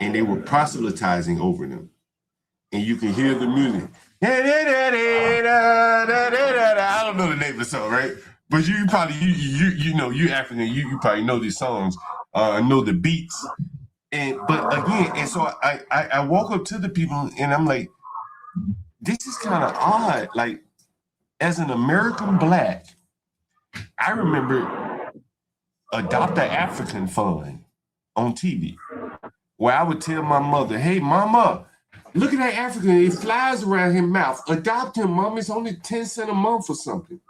and they were proselytizing over them. And you can hear the music. I don't know the name of the song, right? But you probably you know, you African, you probably know these songs, know the beats. But again, and so I walk up to the people and I'm like, this is kind of odd. Like, as an American black, I remember Adopt an African Fund on TV, where I would tell my mother, hey, mama, look at that African. It flies around his mouth. Adopt him, mom. It's only 10 cents a month or something.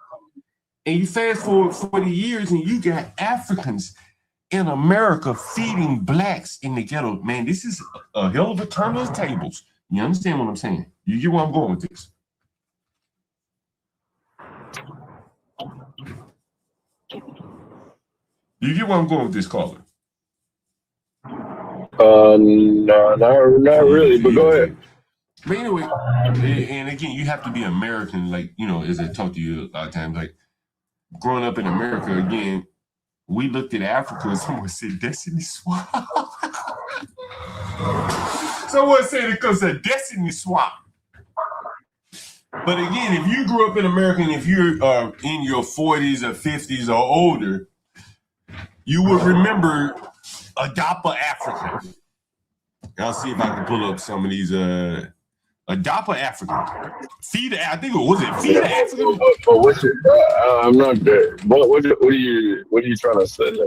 And you fast forward 40 years and you got Africans in America feeding blacks in the ghetto. Man, this is a hell of a turn of the tables. You understand what I'm saying? You get where I'm going with this? You get where I'm going with this, caller? No, not really, but go ahead. But anyway, and again, you have to be American, like, you know, as I talk to you a lot of times, like, growing up in America, again, we looked at Africa and someone said Destiny Swap. Someone said it comes a Destiny Swap. But again, if you grew up in America and if you're in your 40s or 50s or older, you would remember Adopt an African. I'll see if I can pull up some of these Adopt an African. I think it was Feed the African. But what's it? I'm not there. What are you trying to say?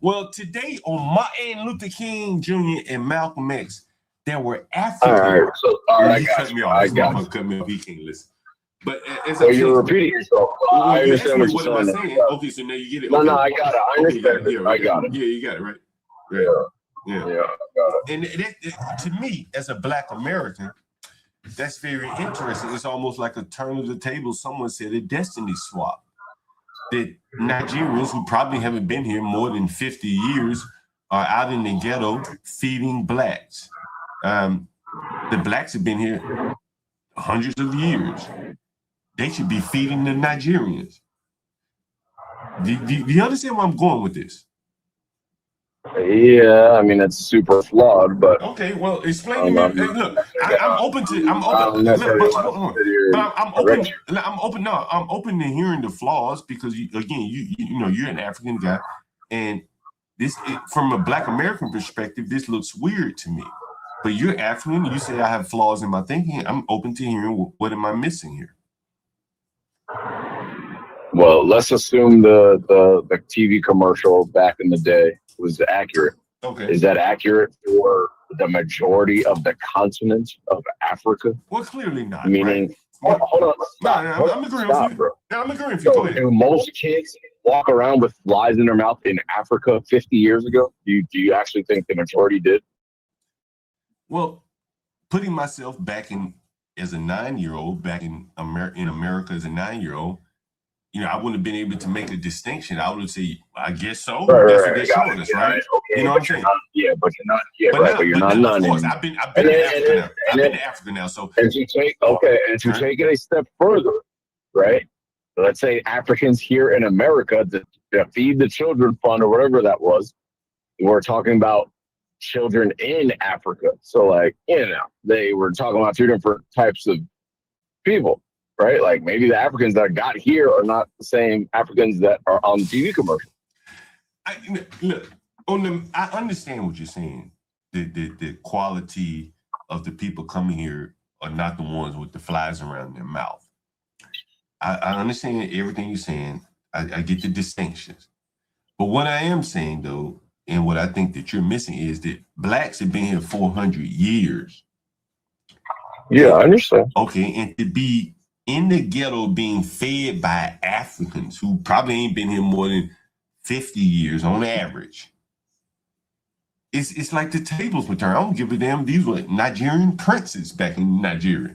Well, today on Martin Luther King Jr. and Malcolm X, there were Africans. All right, I got you. Cut me off. He can't listen. But as so you're repeating yourself. I understand what you're saying. Okay, so now you get it. No, okay. I got it. I understand. Yeah, I got it. Yeah, you got it, right? Yeah, I got it. And that, to me, as a Black American, that's very interesting. It's almost like a turn of the table. Someone said a destiny swap. That Nigerians who probably haven't been here more than 50 years are out in the ghetto feeding blacks. The blacks have been here hundreds of years. They should be feeding the Nigerians. Do you understand where I'm going with this? Yeah, I mean, it's super flawed, but okay. Well, explain to me. Hey, look, I'm open to. I'm open. I'm open. No, I'm open to hearing the flaws because you know you're an African guy, and from a Black American perspective, this looks weird to me. But you're African. You say I have flaws in my thinking. I'm open to hearing what am I missing here. Well, let's assume the TV commercial back in the day was accurate. Okay. Is that accurate for the majority of the continent of Africa? Well, clearly not. Meaning, right? Hold on. I'm agreeing with you. Bro. I'm agreeing with you. Go ahead. Do most kids walk around with flies in their mouth in Africa 50 years ago? Do you actually think the majority did? Well, putting myself back in as a 9-year-old, back in America as a 9-year-old, I wouldn't have been able to make a distinction. I would have said, I guess so. That's what they're showing us, right? Okay, You know what I'm saying? But you're not. Yeah, right. But you're not of none. course, I've been to Africa now. I've been to Africa now. So, and to take it a step further, right? Let's say Africans here in America, the Feed the Children Fund or whatever that was, we're talking about children in Africa. So, like, they were talking about two different types of people. Right, like maybe the Africans that got here are not the same Africans that are on the TV commercial. I understand what you're saying. The quality of the people coming here are not the ones with the flies around their mouth. I understand everything you're saying. I get the distinctions. But what I am saying, though, and what I think that you're missing is that blacks have been here 400 years. Yeah, I understand. Okay, and to be in the ghetto being fed by Africans who probably ain't been here more than 50 years on average. It's like the tables were turned. I don't give a damn. These were Nigerian princes back in Nigeria.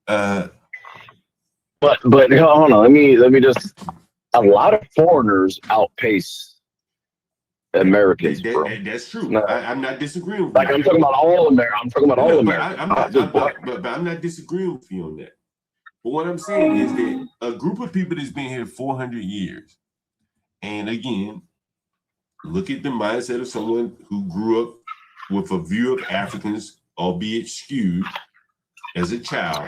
But hold on. Let me just. A lot of foreigners outpace Americans. That's true. I'm not disagreeing with you. I'm talking about all America. I'm talking about all America. But I'm not disagreeing with you on that. But what I'm saying is that a group of people that's been here 400 years, and again, look at the mindset of someone who grew up with a view of Africans, albeit skewed, as a child.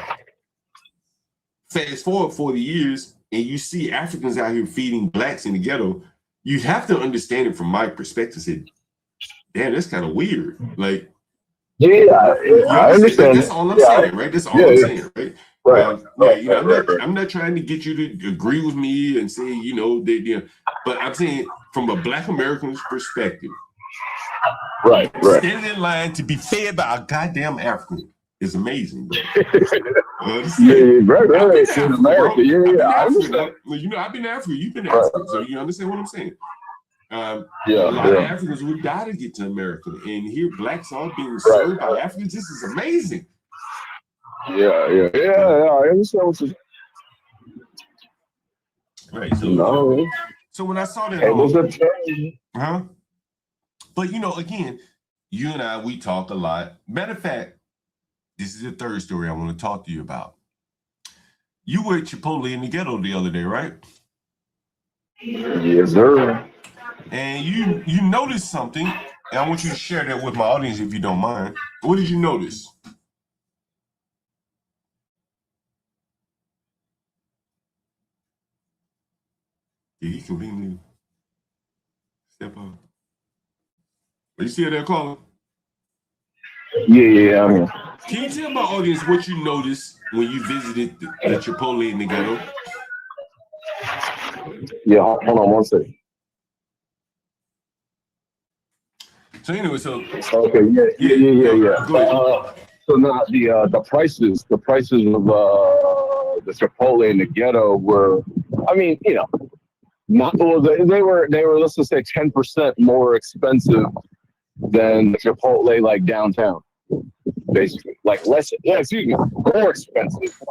Fast forward 40 years, and you see Africans out here feeding blacks in the ghetto, you have to understand it from my perspective. Say, damn, that's kind of weird. Like, I understand. That's all I'm saying, right? That's all I'm saying, right? I'm not trying to get you to agree with me and say, but I'm saying from a Black American's perspective, right. Standing in line to be fed by a goddamn African is amazing, bro. Right. In America, I understand. I've been to Africa. You've been to Africa, so you understand what I'm saying. A lot of Africans would die to get to America, and here blacks are being served by Africans. This is amazing. Yeah. I understand what you're saying. Right. So when I saw that, But again, you and I, we talk a lot. Matter of fact, this is the third story I want to talk to you about. You were at Chipotle in the ghetto the other day, right? Yes, sir. And you noticed something, and I want you to share that with my audience if you don't mind. What did you notice? Did he conveniently step out? Are you still there, caller? Yeah. I mean. Can you tell my audience what you noticed when you visited the Chipotle in the ghetto? Yeah, hold on one second. So anyway, okay, yeah. So now the prices of the Chipotle in the ghetto were, they were let's just say 10% more expensive than the Chipotle like downtown. Basically, like more expensive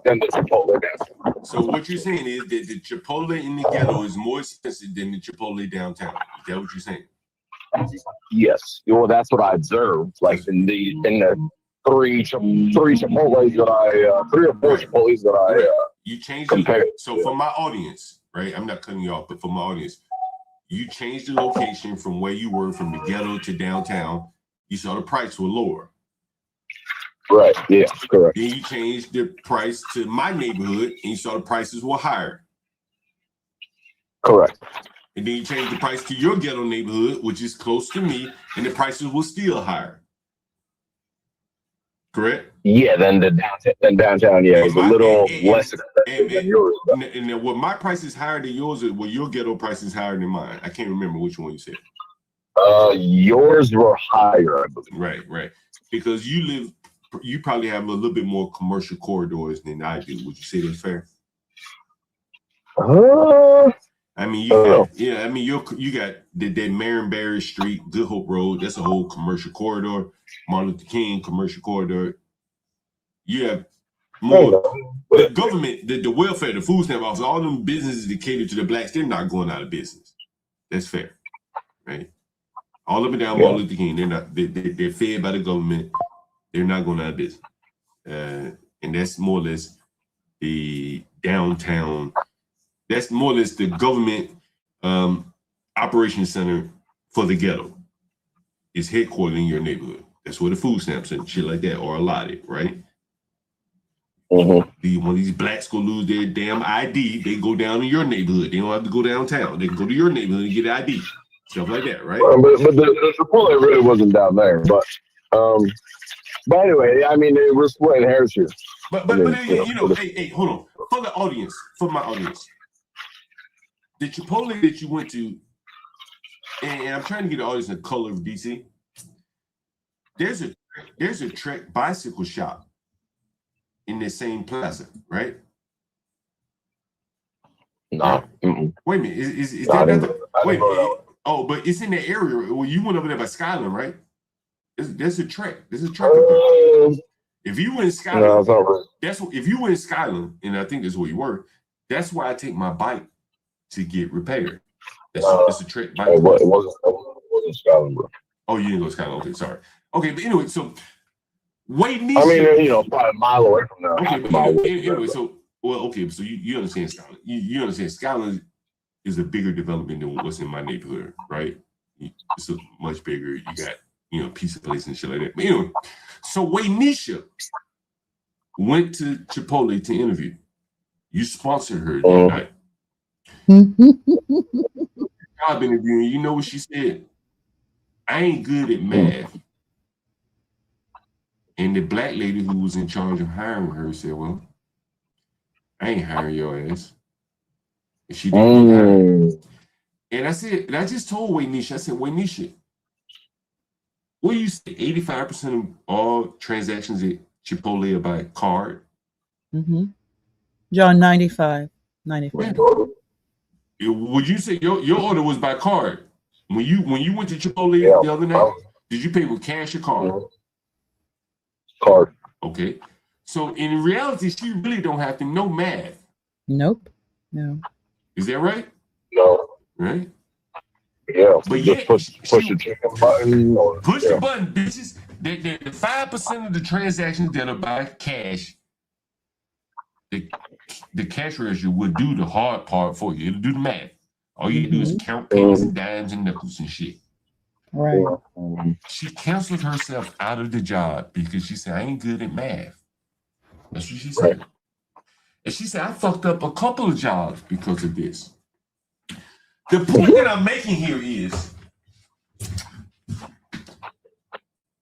than the Chipotle downtown. So what you're saying is that the Chipotle in the ghetto is more expensive than the Chipotle downtown. Is that what you're saying? Yes. Well, that's what I observed. Like in the three Chipotles that I 3 or 4 Chipotles that I you changed compared. So for my audience, right? I'm not cutting you off, but for my audience, you changed the location from where you were from the ghetto to downtown. You saw the price were lower. Right. Yeah. Correct. Then you changed the price to my neighborhood, and you saw the prices were higher. Correct. And then you changed the price to your ghetto neighborhood, which is close to me, and the prices were still higher. Correct? Yeah. Then downtown. Yeah, it's a little less expensive than yours. And then, my price is higher than yours, or your ghetto price is higher than mine? I can't remember which one you said. Yours were higher, I believe. Right. Because you probably have a little bit more commercial corridors than I do. Would you say that's fair? I mean, you got I mean, you got that Marion Street, Good Hope Road. That's a whole commercial corridor. Martin Luther King commercial corridor. You have more. The government, the welfare, the food stamp office, all them businesses that cater to the blacks, they're not going out of business. That's fair, right? All up and down Martin Luther King, they're not. They're fed by the government. They're not going out of business, and that's more or less the downtown. That's more or less the government operation center for the ghetto. It's headquartered in your neighborhood. That's where the food stamps and shit like that are allotted, right? When these blacks go lose their damn ID, they go down in your neighborhood. They don't have to go downtown. They can go to your neighborhood and get ID. Stuff like that, right? But the Chipotle really wasn't down there. But anyway, I mean, we're splitting hairs here. But hey, hold on. For the audience, for my audience, the Chipotle that you went to, and I'm trying to get the audience a color of DC. There's a Trek bicycle shop in the same plaza, right? No. Wait a minute. Is that not the, wait? Oh, but it's in that area. Well, you went over there by Skyland, right? There's a Trek. There's a Trek. If you went Skyland, if you went Skyland, and I think that's where you were. That's why I take my bike to get repaired. It's a Trek bike. It wasn't Skyland, bro. Oh, you didn't go to Skyland. Okay, sorry. Okay, but anyway, so Wait, Nisha. I mean, probably a mile away from there. Okay, but anyway, so so you understand Scotland. You understand Scotland is a bigger development than what's in my neighborhood, right? It's a much bigger. You got pizza place and shit like that. But anyway, so Nisha went to Chipotle to interview. You sponsored her that night. Job interviewing. You know what she said? I ain't good at math. And the black lady who was in charge of hiring her said, well, I ain't hiring your ass. And she didn't get hired. And I said, and I just told Nisha, I said, Nisha, what do you say? 85% of all transactions at Chipotle are by card? John, 95. 95. Would you say your order was by card? When you went to Chipotle the other night, did you pay with cash or card? Card. Okay. So in reality, she really don't have to know math. Nope. No. Is that right? No. Right? Yeah. But just push the chicken button. Push the button, bitches. The 5% of the transactions that are by cash, the cash register will do the hard part for you. It'll do the math. All you do is count pennies and dimes and nickels and shit. Right. She canceled herself out of the job because she said, I ain't good at math. That's what she said. Right. And she said, I fucked up a couple of jobs because of this. The point that I'm making here is,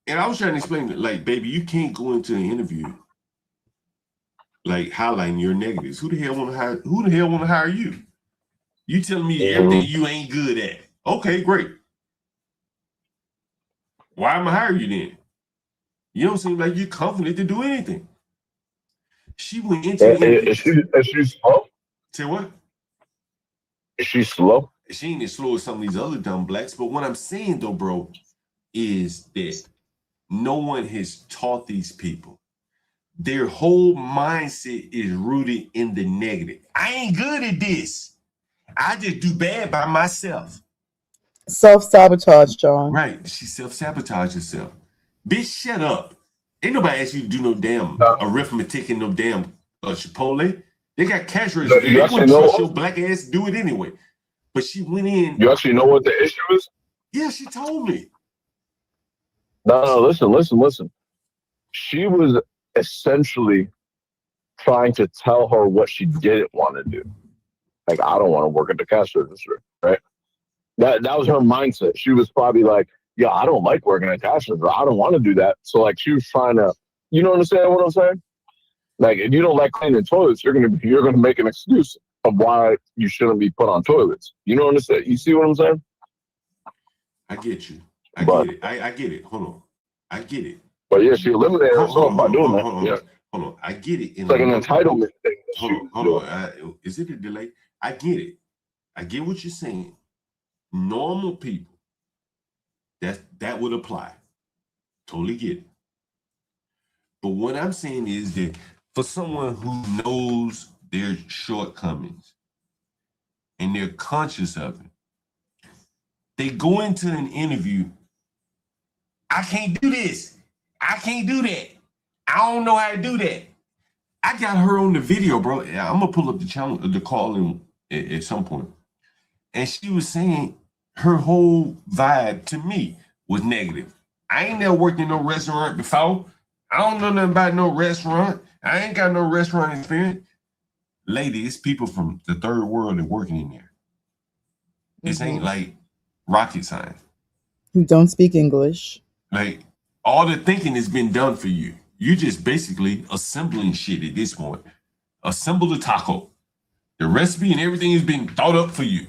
and I was trying to explain it, like, baby, you can't go into an interview like highlighting your negatives. Who the hell want to hire you? You telling me everything you ain't good at. Okay, great. Why am I hiring you then? You don't seem like you're confident to do anything. She went into Is she slow? Say what? Is she slow? She ain't as slow as some of these other dumb blacks. But what I'm saying though, bro, is that no one has taught these people. Their whole mindset is rooted in the negative. I ain't good at this. I just do bad by myself. Self-sabotage, John. Right. She self-sabotaged herself. Bitch, shut up. Ain't nobody asked you to do no damn arithmetic in no damn Chipotle. They got cash registers. They wouldn't trust your black ass to do it anyway. But she went in. You actually know what the issue is? Yeah, she told me. No, listen. She was essentially trying to tell her what she didn't want to do. Like, I don't want to work at the cash register, right? That was her mindset. She was probably like, yeah, I don't like working at cash register. I don't want to do that. So, like, she was trying to, you understand what I'm saying? Like, if you don't like cleaning toilets, you're gonna make an excuse of why you shouldn't be put on toilets. You know what I'm saying? You see what I'm saying? I get you. I get it. I get it. Hold on. I get it. But yeah, she eliminated herself by doing that. Hold on. I get it. It's like an entitlement thing. Hold on. Is it a delay? I get it. I get what you're saying. Normal people, that would apply. Totally get it. But what I'm saying is that for someone who knows their shortcomings and they're conscious of it, they go into an interview. I can't do this. I can't do that. I don't know how to do that. I got her on the video, bro. I'm gonna pull up the channel, the call in at some point. And she was saying her whole vibe to me was negative. I ain't never worked in no restaurant before. I don't know nothing about no restaurant. I ain't got no restaurant experience. Lady, it's people from the third world that working in there. This ain't like rocket science. Who don't speak English. Like, all the thinking has been done for you. You just basically assembling shit at this point. Assemble the taco. The recipe and everything has been thought up for you.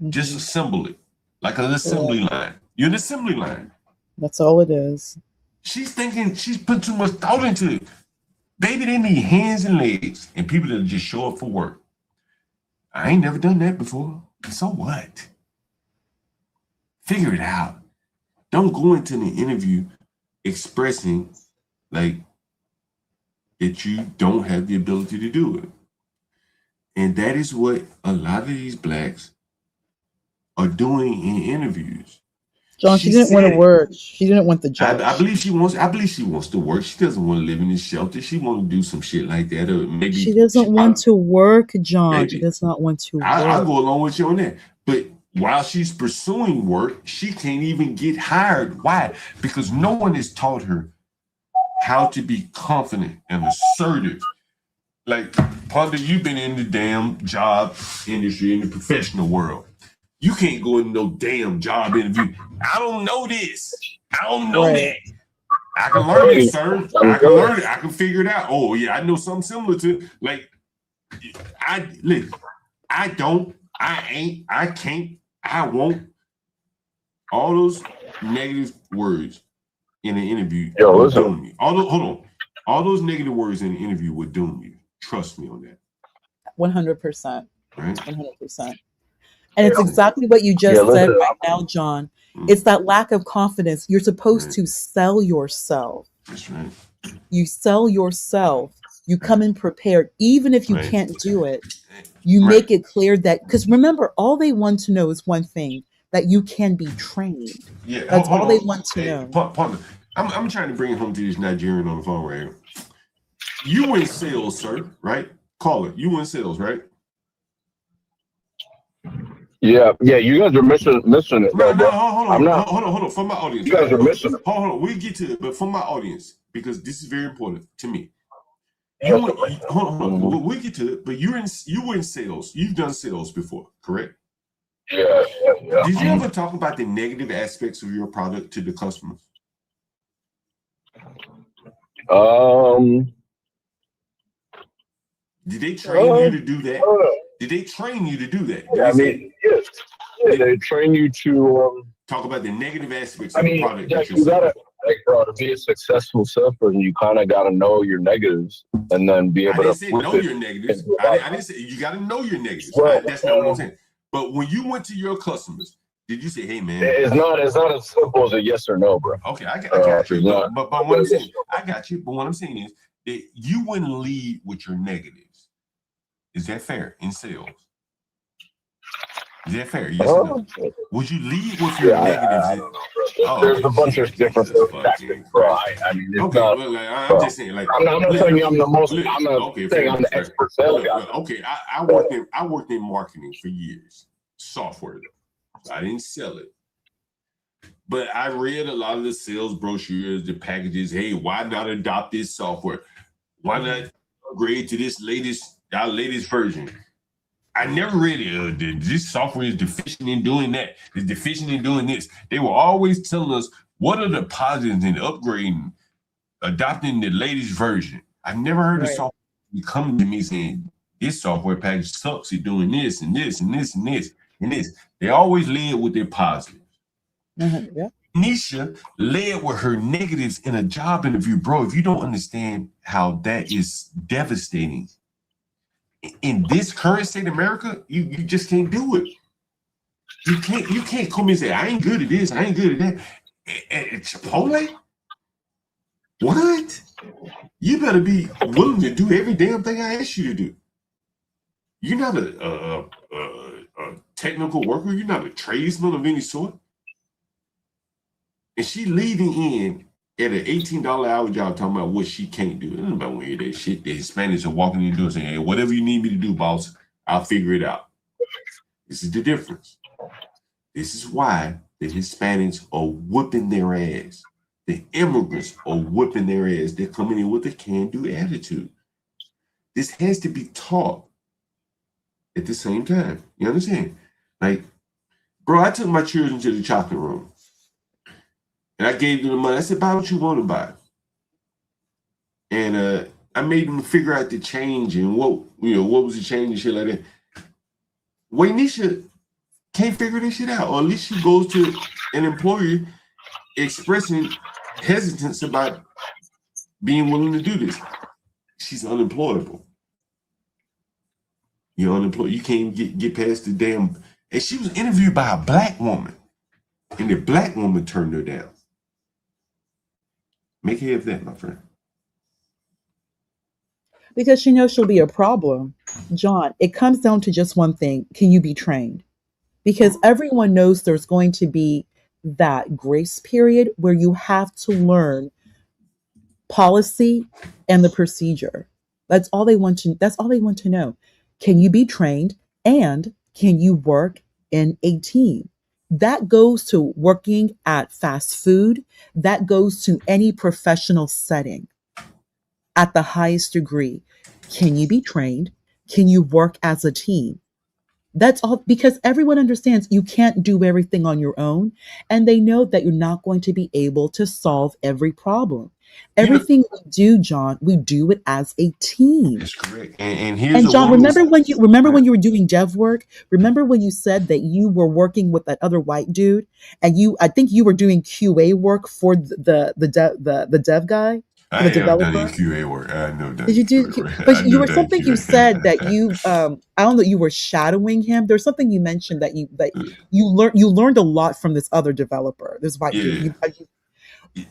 Just assemble it. Like an assembly line. You're an assembly line. That's all it is. She's thinking, she's put too much thought into it. Baby, they need hands and legs and people that just show up for work. I ain't never done that before. So what? Figure it out. Don't go into the interview expressing like that you don't have the ability to do it. And that is what a lot of these blacks are doing in interviews. John, she didn't want to work. She didn't want the job. I believe she wants to work. She doesn't want to live in this shelter. She want to do some shit like that. Or maybe she doesn't want to work, John. Maybe. She does not want to work. I'll go along with you on that. But while she's pursuing work, she can't even get hired. Why? Because no one has taught her how to be confident and assertive. Like, Ponder, you've been in the damn job industry, in the professional world. You can't go in no damn job interview. I don't know this. I don't know that. I can learn it, sir. I can learn it. I can figure it out. Oh, yeah, I know something similar to, like, I don't, I ain't, I can't, I won't. All those negative words in an interview would doom you. All those negative words in an interview would doom you. Trust me on that. 100%. Right? 100%. And it's exactly what you just said right now, John. It's that lack of confidence. You're supposed to sell yourself. That's right. You sell yourself. You come in prepared. Even if you can't do it, you make it clear that, because remember, all they want to know is one thing, that you can be trained. Yeah, that's all they want to know. Partner, I'm trying to bring it home to this Nigerian on the phone right here. You in sales, sir, right? Caller, you in sales, right? Yeah, you guys are missing it. No, hold on. For my audience, you guys are missing it. Hold on, we get to it, but for my audience, because this is very important to me. Hold on. We get to it, but you were in sales. You've done sales before, correct? Yeah. Did you ever talk about the negative aspects of your product to the customers? Did they train you to do that? Did they train you to do that? Yeah, yes. Yeah, they train you to talk about the negative aspects of the product. You gotta, like, bro, to be a successful salesperson, you kind of gotta know your negatives and then be able to. I didn't say know your negatives. I didn't say you gotta know your negatives. That's not what I'm saying. But when you went to your customers, did you say, "Hey, man"? It's not as simple as a yes or no, bro. Okay, I got you. But what I'm saying, I got you. But what I'm saying is that you wouldn't lead with your negatives. Is that fair in sales? Is that fair? Yes or no? Would you lead with your negatives? I don't know, there's a bunch of different tactics, bro. I mean, it's not. I'm just saying, like, I'm not saying I'm the most. I'm not saying I'm the expert sales guy. Okay, I worked in marketing for years, software. I didn't sell it, but I read a lot of the sales brochures, the packages. Hey, why not adopt this software? Why not upgrade to this our latest version? I never read it. This software is deficient in doing that. It's deficient in doing this. They were always telling us what are the positives in upgrading, adopting the latest version. I've never heard of software coming to me saying this software package sucks at doing this and this and this and this and this. They always led with their positives. Yeah. Nisha led with her negatives in a job interview, bro. If you don't understand how that is devastating, in this current state of America, you just can't do it. You can't come and say, I ain't good at this, I ain't good at that. At Chipotle? What? You better be willing to do every damn thing I ask you to do. You're not a technical worker. You're not a tradesman of any sort. And she leaving in at an $18 hour job talking about what she can't do. Nobody want to hear that shit. The Hispanics are walking in the door saying, hey, whatever you need me to do, boss, I'll figure it out. This is the difference. This is why the Hispanics are whooping their ass. The immigrants are whooping their ass. They're coming in with a can-do attitude. This has to be taught at the same time. You understand? Like, bro, I took my children to the chocolate room. And I gave them the money. I said, buy what you want to buy. And I made them figure out the change and what was the change and shit like that. Waynisha can't figure this shit out. Or at least she goes to an employer expressing hesitance about being willing to do this. She's unemployable. You're unemployed. You can't get past the damn. And she was interviewed by a black woman. And the black woman turned her down. Make hay of that, my friend. Because she knows she'll be a problem. John, it comes down to just one thing. Can you be trained? Because everyone knows there's going to be that grace period where you have to learn policy and the procedure. That's all they want to know. Can you be trained and can you work in a team? That goes to working at fast food. That goes to any professional setting at the highest degree. Can you be trained? Can you work as a team? That's all, because everyone understands you can't do everything on your own. And they know that you're not going to be able to solve every problem. Everything we do, John, we do it as a team. That's correct. And here's John, remember when you were doing dev work? Remember when you said that you were working with that other white dude, and I think you were doing QA work for the dev guy, I the have developer. done QA work. I know done. Did you do? But you were something QA. You said that you I don't know, you were shadowing him. There's something you mentioned that you learned a lot from this other developer, this white dude.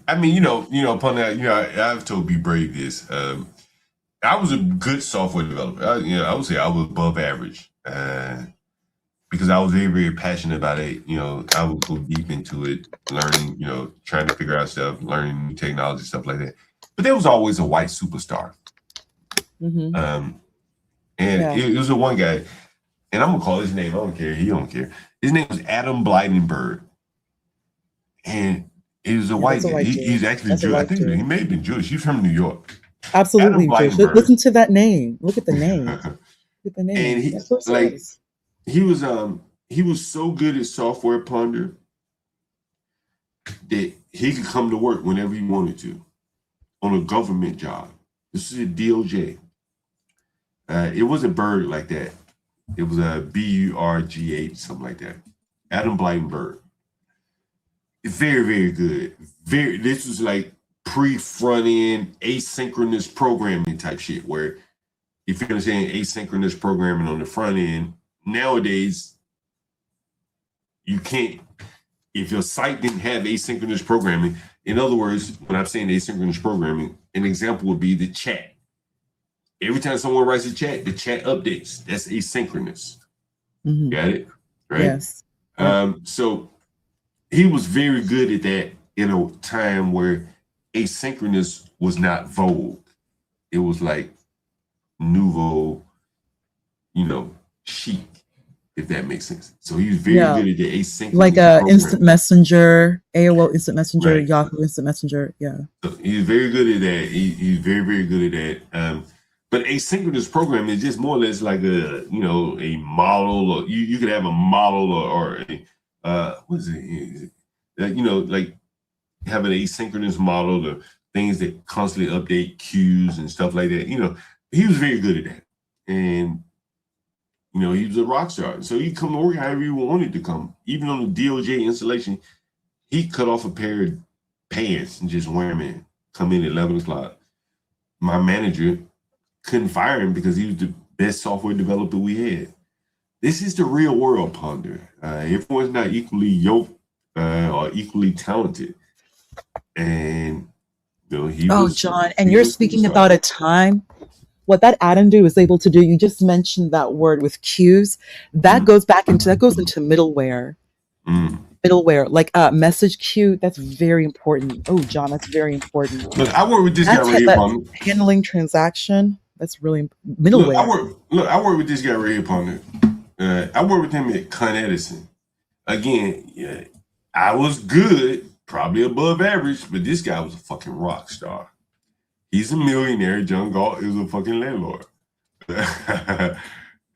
I mean, upon that, I've told B Brave this. I was a good software developer. I would say I was above average because I was very, very passionate about it. I would go deep into it, learning, trying to figure out stuff, learning new technology, stuff like that. But there was always a white superstar. Mm-hmm. It was a one guy, and I'm gonna call his name. I don't care. He don't care. His name was Adam Blydenberg, and he was a white guy. He's actually Jewish. I think he may have been Jewish. He's from New York. Absolutely Jewish. Listen to that name. Look at the name. Look at the name. And he was so good at software Ponder that he could come to work whenever he wanted to on a government job. This is a DOJ. It wasn't Berg like that. It was a Burgh, something like that. Adam Blydenberg. Very, very good. This was like pre-front end asynchronous programming type shit, where if you're understand asynchronous programming on the front end, nowadays you can't, if your site didn't have asynchronous programming. In other words, when I'm saying asynchronous programming, an example would be the chat. Every time someone writes a chat, the chat updates. That's asynchronous. Mm-hmm. Got it? Right? Yes. So he was very good at that in a time where asynchronous was not vogue. It was like nouveau, chic, if that makes sense. So he was very good at the asynchronous. Like Instant Messenger, AOL Instant Messenger, right. Yahoo Instant Messenger. Yeah. So he's very good at that. He's very, very good at that. But asynchronous programming is just more or less like a model, or you could have a model or what is it? Like have an asynchronous model, the things that constantly update queues and stuff like that. He was very good at that. And, he was a rock star. So he'd come to work however he wanted to come. Even on the DOJ installation, he cut off a pair of pants and just wear them in. Come in at 11 o'clock. My manager couldn't fire him because he was best software developer we had. This is the real world, Ponder. Everyone's not equally yoked or equally talented. And he was. John, and you're speaking about a time. What that Adam dude was able to do, you just mentioned that word with queues. That goes into middleware. Middleware, like message queue, that's very important. Oh, John, that's very important. Look, I work with this guy right here, Ponder. Handling transaction, that's really middleware. I work with this guy right here, Ponder. I worked with him at Con Edison. Again, I was good, probably above average, but this guy was a fucking rock star. He's a millionaire. John Galt is a fucking landlord. But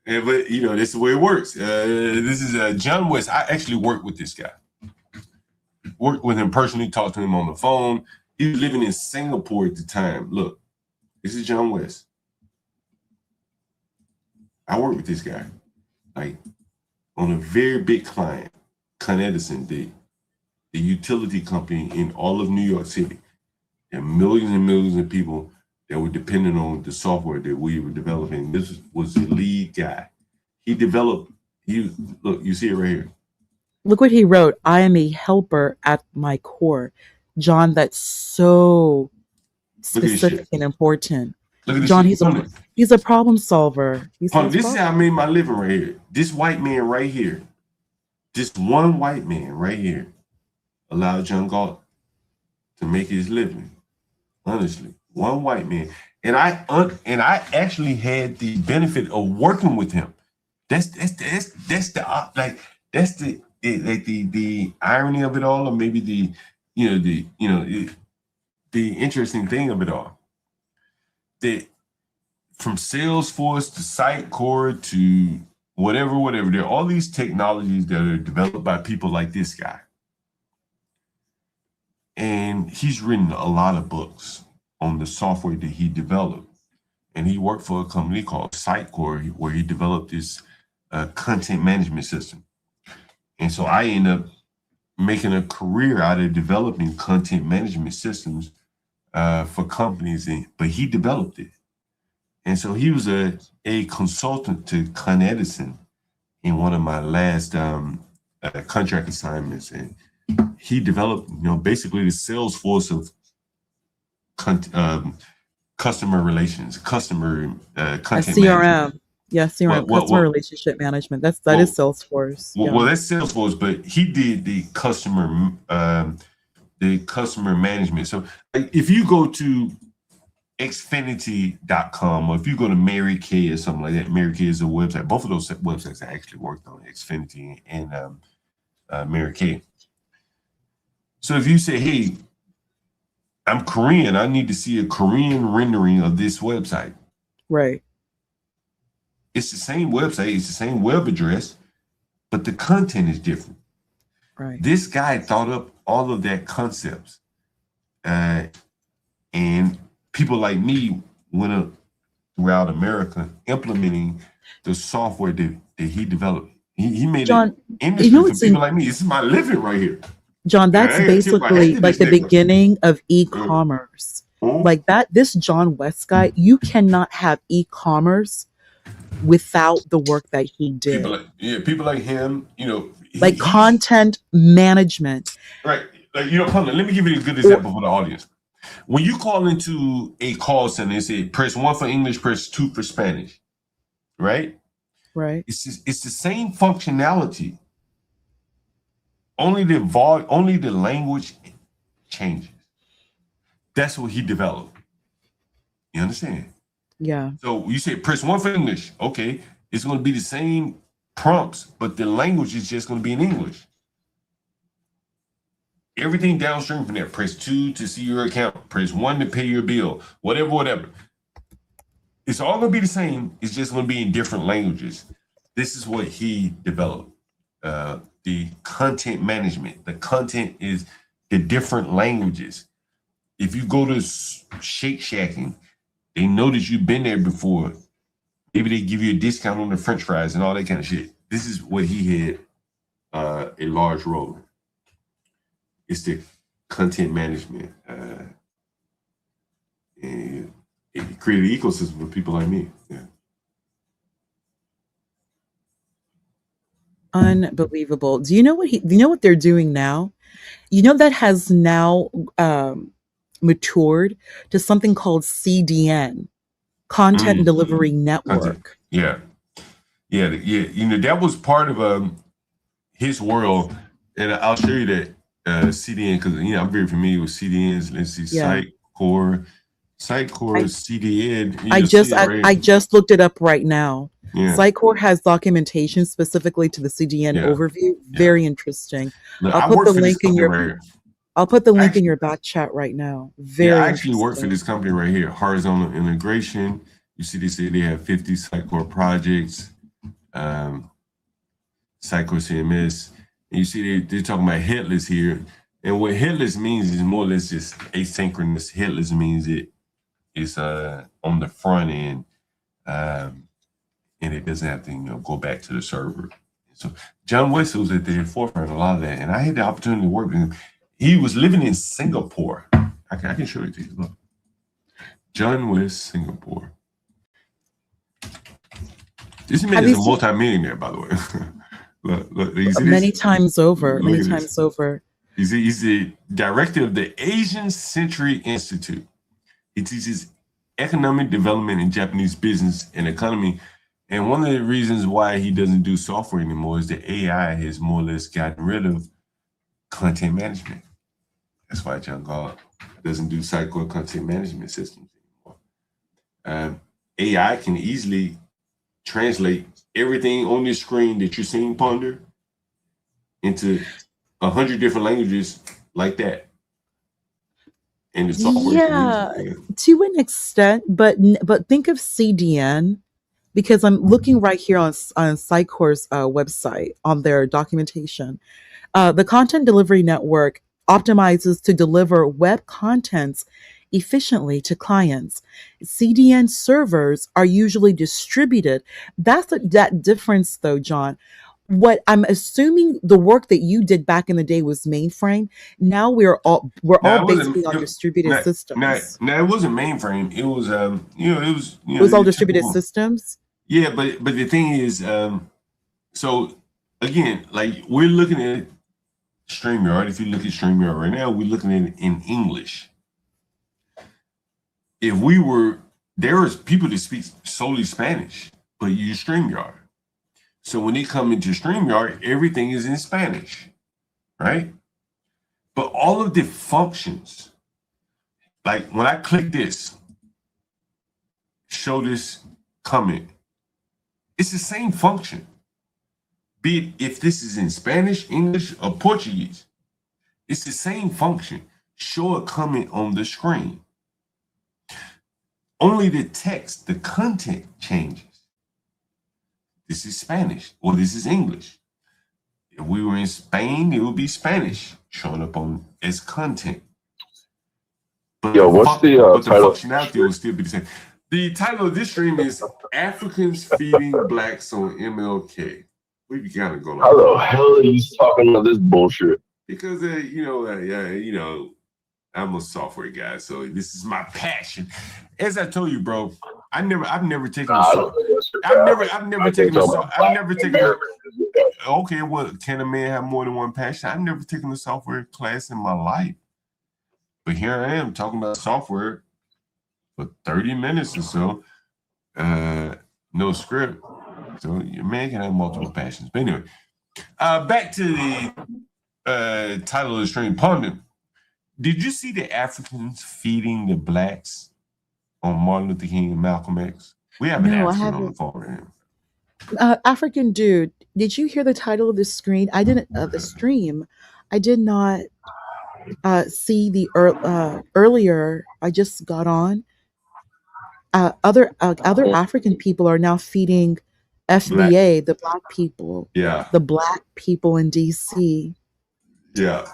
this is the way it works. This is John West. I actually worked with this guy. Worked with him personally, talked to him on the phone. He was living in Singapore at the time. Look, this is John West. I worked with this guy. Like on a very big client, Con Edison, the utility company in all of New York City. There are millions and millions of people that were dependent on the software that we were developing. This was the lead guy. He developed, look, you see it right here. Look what he wrote. I am a helper at my core. John, that's so specific and important. Look at this John, shit. he's a problem solver. This is how I made my living right here. This white man right here, this one white man right here allowed John Galt to make his living. Honestly, one white man. And I actually had the benefit of working with him. That's the irony of it all, or maybe the interesting thing of it all. That from Salesforce to Sitecore to whatever, there are all these technologies that are developed by people like this guy. And he's written a lot of books on the software that he developed. And he worked for a company called Sitecore, where he developed this content management system. And so I ended up making a career out of developing content management systems for companies, but he developed it. And so he was a consultant to Con Edison in one of my last contract assignments. And he developed, basically the Salesforce of customer relations, customer content CRM. management. Yeah, CRM, customer relationship management. That is Salesforce. Well, that's Salesforce, but he did the customer management. So if you go to Xfinity.com, or if you go to Mary Kay or something like that, Mary Kay is a website. Both of those websites I actually worked on, Xfinity and Mary Kay. So if you say, hey, I'm Korean, I need to see a Korean rendering of this website. Right. It's the same website, it's the same web address, but the content is different. Right. This guy thought up all of that concepts. And people like me went up throughout America implementing the software that he developed. He made an industry for people like me. This is my living right here. John, that's basically like the beginning of e-commerce. Like that, this John West guy, you cannot have e-commerce without the work that he did. People like him, like content management. Right. Like, let me give you a good example for the audience. When you call into a call center, they say press 1 for English, press 2 for Spanish. Right? Right. It's the same functionality. Only the language changes. That's what he developed. You understand? Yeah. So you say press 1 for English. Okay. It's going to be the same prompts, but the language is just going to be in English. Everything downstream from that. Press 2 to see your account. Press 1 to pay your bill. Whatever. It's all going to be the same. It's just going to be in different languages. This is what he developed. The content management. The content is the different languages. If you go to Shake Shacking, they know that you've been there before. Maybe they give you a discount on the French fries and all that kind of shit. This is what he had a large role in. It's the content management. And it created an ecosystem for people like me. Yeah. Unbelievable. Do you know what they're doing now? You know that has now matured to something called CDN, Content Mm, Delivery content. Network. Yeah, yeah. You know that was part of his world, and I'll show you that CDN because I'm very familiar with CDNs. Let's see, Yeah. Sitecore I CDN. I You'll see just it I, right. I just looked it up right now. Yeah, Sitecore has documentation specifically to the CDN yeah, overview. yeah. Very interesting. Look, I'll I put work the for this link in company your right here. I'll put the link in Actually, your back chat right now. yeah, I Very actually work for interesting. this company right here. Horizontal integration. You see, they say they have 50 Sitecore projects. Um, Sitecore CMS. And you see, they're talking about headless here. And what headless means is more or less just asynchronous. Headless means it's on the front end, um, and it doesn't have to go back to the server. So John West was at the forefront of a lot of that, and I had the opportunity to work with him. He was living in Singapore. I can show it to you. Look, John West, Singapore. This man Have is you a seen multi-millionaire, by the way. Look, you see many this? times over, Look many at this. times over? He's the director of the Asian Century Institute. He teaches economic development in Japanese business and economy. And one of the reasons why he doesn't do software anymore is that AI has more or less gotten rid of content management. That's why John Gall doesn't do cycle content management systems anymore. AI can easily translate everything on this screen that you're seeing, Ponder, into 100 different languages like that. And the software can use Yeah, it. to an extent, but think of CDN because I'm looking right here on Sitecore's website on their documentation. The Content Delivery Network optimizes to deliver web contents efficiently to clients. CDN servers are usually distributed. That difference, though, John. What I'm assuming the work that you did back in the day was mainframe. Now we're all Now it wasn't. basically on distributed systems. Now it wasn't mainframe. It was it was It was all your distributed typical. systems. Yeah, but the thing is, so again, like we're looking at StreamYard. If you look at StreamYard right now, we're looking at it in English. If we were there is people that speak solely Spanish, but use StreamYard. So when they come into StreamYard, everything is in Spanish, right? But all of the functions, like when I click this, show this comment, it's the same function. Be it if this is in Spanish, English, or Portuguese, it's the same function. Show a comment on the screen. Only the text, the content changes. This is Spanish or this is English. If we were in Spain, it would be Spanish showing up on as content. But Yo, what's the the title? functionality will still be the same. The title of this stream is Africans Feeding Blacks on MLK. We gotta go How like the hell are you talking about this bullshit? because I'm a software guy, so this is my passion. As I told you, bro, I've never taken a okay, well, can a man have more than one passion? I've never taken a software class in my life. But here I am talking about software for 30 minutes or so. No script. So your man can have multiple passions. But anyway, back to the title of the stream, Ponder. Did you see the Africans feeding the blacks on Martin Luther King and Malcolm X? We have an No, I African on the haven't. phone right now. African dude, did you hear the title of the screen? I didn't. The stream. I did not see the earlier. I just got on. Other African people are now feeding Black. FBA, the Yeah. black people in DC. Yeah.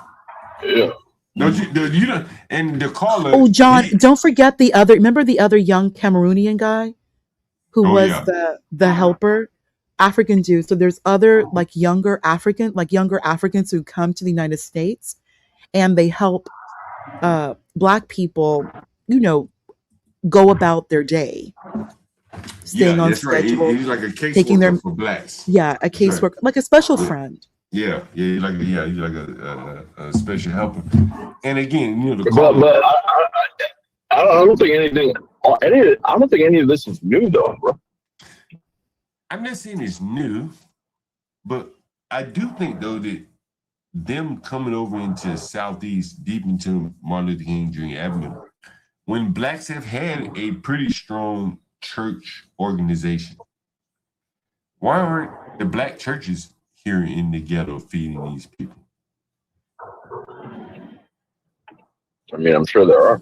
Yeah. You don't, and the caller. Oh, John, don't forget the other. Remember the other young Cameroonian guy who was yeah. the helper, African dude. So there's other younger Africans who come to the United States, and they help black people, go about their day. staying on that's right. schedule, He's like a taking their caseworker for blacks. a Right. caseworker, like a special friend. Yeah, he's like a special helper. And again, the But caller. I don't think I don't think any of this is new though, bro. I'm not saying it's new, but I do think though that them coming over into Southeast, deep into Martin Luther King Jr. Avenue, when blacks have had a pretty strong church organization, why aren't the black churches here in the ghetto feeding these people? I mean, I'm sure there are.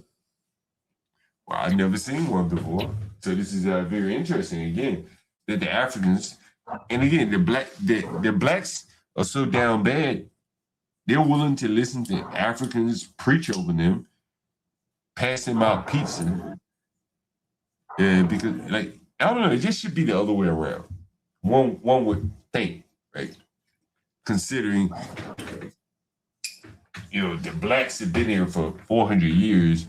Well, I've never seen one before, so this is very interesting. Again, that the Africans, and again, the blacks are so down bad, they're willing to listen to Africans preach over them, pass them out pizza, because like I don't know, it just should be the other way around. One would think, right? Considering the blacks have been here for 400 years.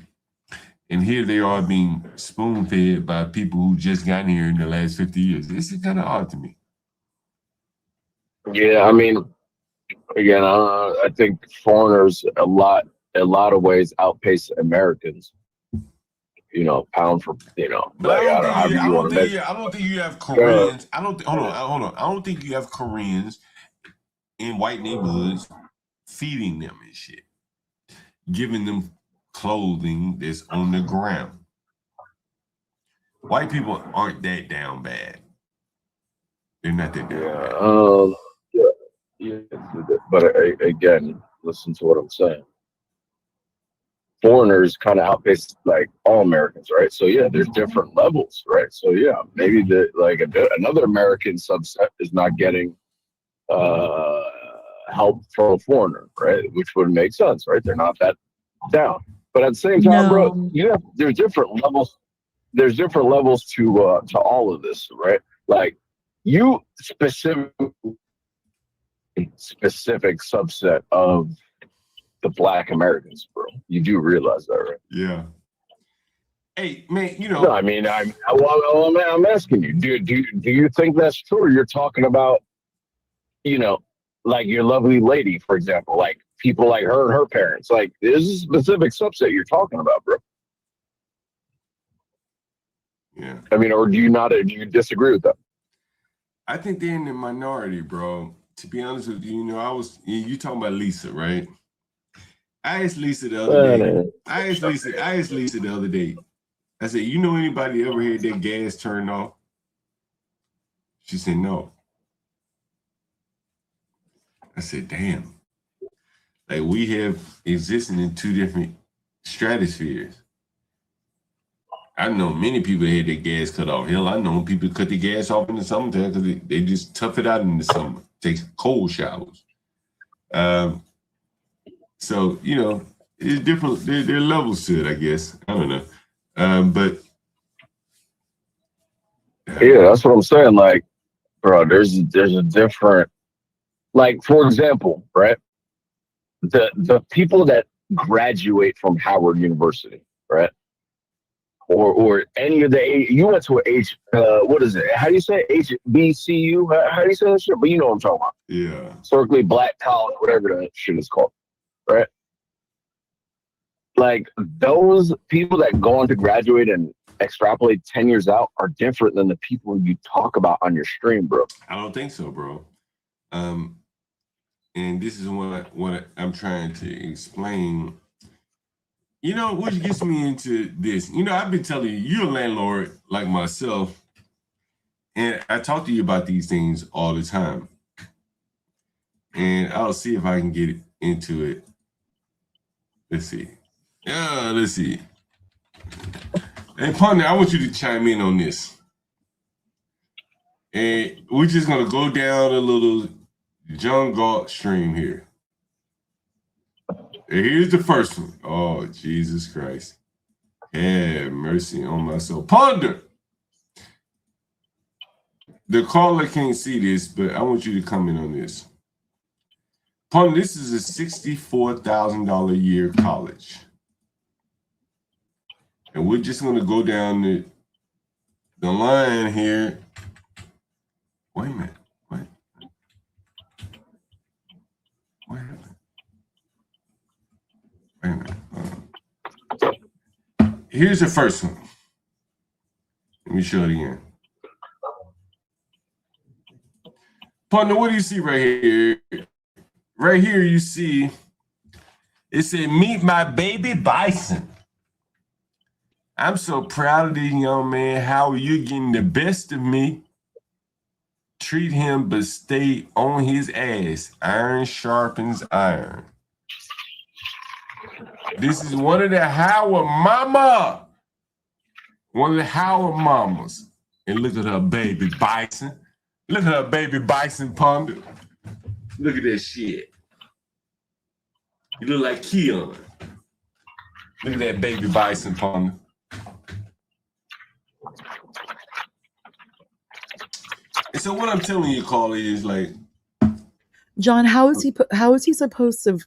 And here they are being spoon-fed by people who just got here in the last 50 years. This is kind of odd to me. Yeah, I mean, again, I think foreigners a lot of ways outpace Americans. Pound for But I don't think you have Koreans. Hold on. I don't think you have Koreans in white neighborhoods feeding them and shit, giving them clothing that's on the ground. White people aren't that down bad. They're not that down bad. But again, listen to what I'm saying. Foreigners kind of outpace like all Americans, right? So yeah, there's different levels, right? So yeah, maybe another American subset is not getting help from a foreigner, right? Which would make sense, right? They're not that down. But at the same time, bro, there's different levels. There's different levels to all of this, right? Like you specific subset of the Black Americans, bro. You do realize that, right? Yeah. Hey, man, No, I mean, I'm asking you. Do you think that's true? Or you're talking about, like your lovely lady, for example, like people like her and her parents. Like, there's a specific subset you're talking about, bro. Yeah. I mean, or do you disagree with that? I think they're in the minority, bro. To be honest with you, you talking about Lisa, right? I asked Lisa the other day. I asked Lisa the other day. I said, anybody ever had their gas turned off? She said, no. I said, damn. Like, we have existed in two different stratospheres. I know many people had their gas cut off. Hell, I know people cut their gas off in the summertime because they just tough it out in the summer. Take cold showers. So, it's different. There are levels to it, I guess. I don't know. But yeah, that's what I'm saying. Like, bro, there's a different, like, for example, right? The people that graduate from Howard University, right? Or any of you went to what is it? How do you say it? HBCU? How do you say that shit? But you know what I'm talking about. Yeah. Historically Black college, whatever that shit is called, right? Like, those people that go on to graduate and extrapolate 10 years out are different than the people you talk about on your stream, bro. I don't think so, bro. And this is what I'm trying to explain. Which gets me into this. I've been telling you, you're a landlord like myself, and I talk to you about these things all the time. And I'll see if I can get into it. Let's see. Let's see. Hey, partner, I want you to chime in on this. And we're just going to go down a little John Galt stream here. And here's the first one. Oh, Jesus Christ. Have mercy on my soul. Ponder. The caller can't see this, but I want you to comment on this. Ponder, this is a $64,000 a year college. And we're just going to go down the line here. Wait a minute. What happened? Wait a minute. Here's the first one. Let me show it again. Partner, what do you see right here? Right here, you see it said, "Meet my baby bison." I'm so proud of this young man. How are you getting the best of me? Treat him, but stay on his ass. Iron sharpens iron. This is one of the Howard mama. One of the Howard mamas. And look at her baby bison. Look at her baby bison ponder. Look at that shit. You look like Keon. Look at that baby bison ponder. And so what I'm telling you, Carly, is like, John, how is he supposed to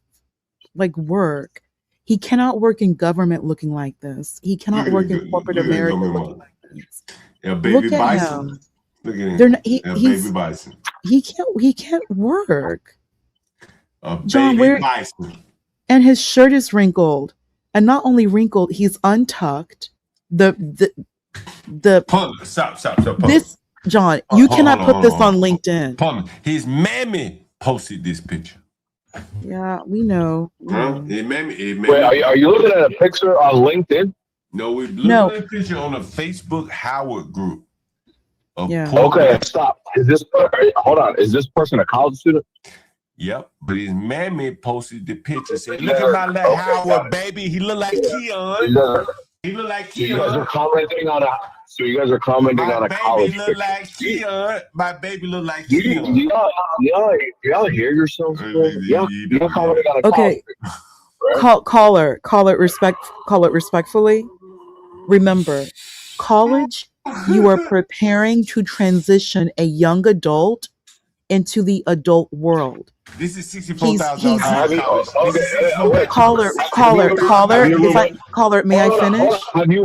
like work? He cannot work in government looking like this. He cannot work in corporate America looking like this. Yeah, baby Look at bison. him. Look at him. They're not, Baby bison. He can't work. John, baby bison. And his shirt is wrinkled. And not only wrinkled, he's untucked. Stop. This, John, you cannot put this on LinkedIn. Pardon. His mammy posted this picture. Yeah, we know. Wait, are you looking at a picture on LinkedIn? No, we're looking at a picture on a Facebook Howard group. Yeah. Okay, stop. Hold on. Is this person a college student? Yep, but his mammy posted the picture. Said, "Look at my little Howard baby. He look like Keon. He look like Keon." You guys are commenting on a. So you guys are commenting on a college picture. Look like Keon. My baby look like Keon. Y'all hear yourselves? Y'all commenting on a college picture. Right? Call it respectfully. Remember, college, you are preparing to transition a young adult into the adult world. This is $64,000. Caller. May I finish? Have you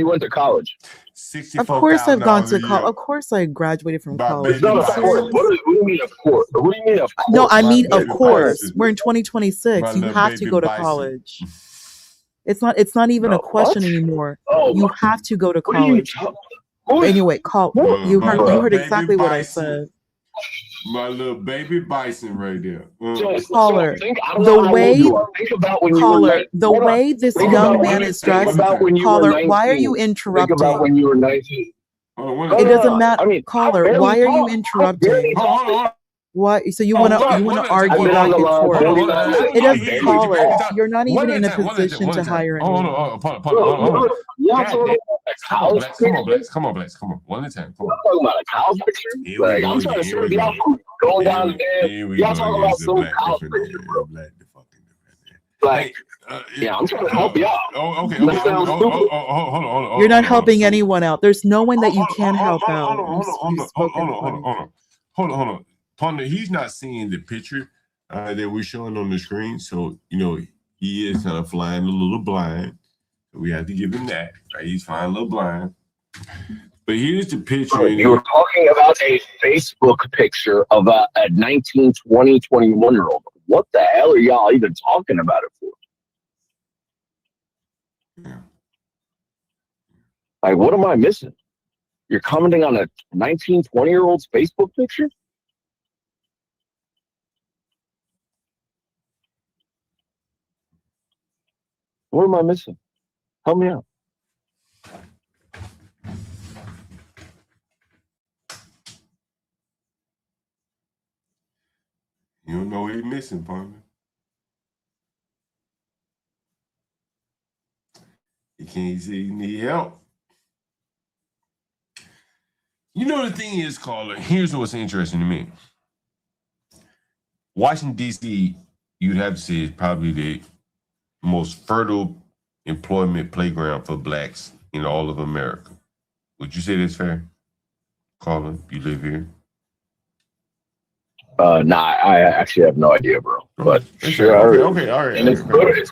went to college? Of course I've gone to college. Of course I graduated from college. No, of course. What do you mean of course? What do you mean of course? No, I mean of course. We're in 2026. You have to go to college. It's not even a question anymore. You have to go to college. Anyway, you heard exactly what I said. My little baby bison right there. Caller, the way this young man is dressed, caller, why are you interrupting? Think about when you were 19. It doesn't matter, caller. Why are you interrupting? Why? So you wanna argue back and forth? It doesn't, caller. You're not even in a position to hire anyone. Come on, Blacks. Come on. One at a time. Come on. I'm talking about a college picture. Like, I'm trying to show y'all going down there. Y'all talking about some college picture, bro. Like, yeah, I'm trying to help y'all. Okay. Hold on. You're not helping anyone out. There's no one that you can help out. Hold on. Ponder, he's not seeing the picture that we're showing on the screen, so he is kind of flying a little blind. We have to give him that. Right? He's flying a little blind. But here's the picture. You were talking about a Facebook picture of a 19, 20, 21-year-old. What the hell are y'all even talking about it for? Yeah. Like, what am I missing? You're commenting on a 19, 20-year-old's Facebook picture? What am I missing? Help me out. You don't know what he's missing, partner. He can't say he need help. The thing is, caller, here's what's interesting to me. Washington, D.C., you'd have to say is probably the most fertile employment playground for blacks in all of America. Would you say that's fair? Colin, you live here? Nah, I actually have no idea, bro. But Okay, sure, okay, all right, and all right. it's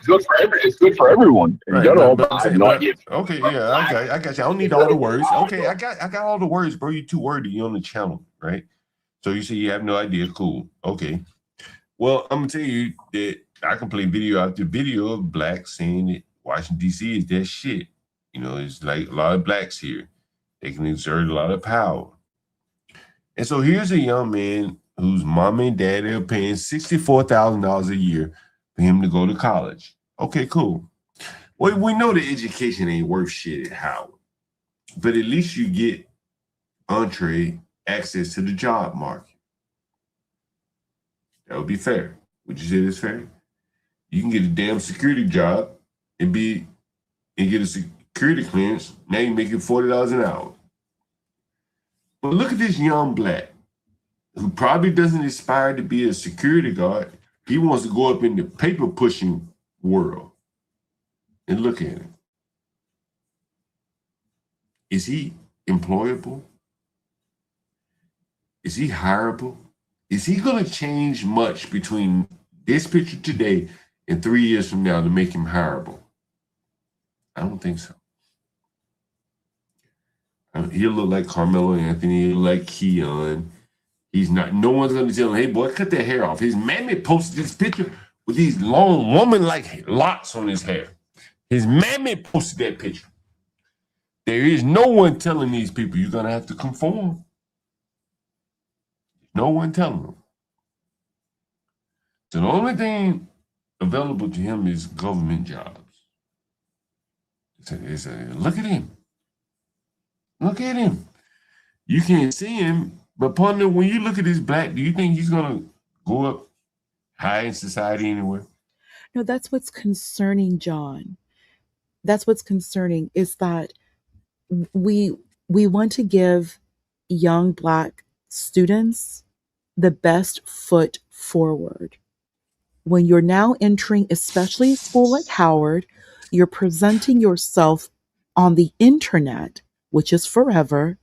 good for everyone in Right, general. but I'm But saying, not but if okay, you're yeah, black. I got you. I don't need all the words. Okay, I got all the words, bro. You too wordy. You on the channel, right? So you say you have no idea. Cool. Okay. Well, I'm gonna tell you that I can play video after video of blacks saying that Washington D.C. is that shit. You know, it's like a lot of blacks here. They can exert a lot of power. And so here's a young man whose mom and dad are paying $64,000 a year for him to go to college. Okay, cool. Well, we know the education ain't worth shit at Howard, but at least you get entree access to the job market. That would be fair. Would you say that's fair? You can get a damn security job and get a security clearance. Now you're making $40 an hour. But look at this young black who probably doesn't aspire to be a security guard. He wants to go up in the paper pushing world. And look at him. Is he employable? Is he hireable? Is he going to change much between this picture today and 3 years from now to make him hireable? I don't think so. He'll look like Carmelo Anthony. He'll look like Keon. He's not. No one's going to tell him, "Hey, boy, cut that hair off." His mammy posted this picture with these long woman-like locks on his hair. His mammy posted that picture. There is no one telling these people you're going to have to conform. No one telling them. So the only thing available to him is government jobs. Look at him. Look at him. You can't see him, but partner, when you look at this black, do you think he's going to go up high in society anywhere? No, that's what's concerning, John. That's what's concerning is that we want to give young black students the best foot forward. When you're now entering, especially a school like Howard, you're presenting yourself on the internet, which is forever.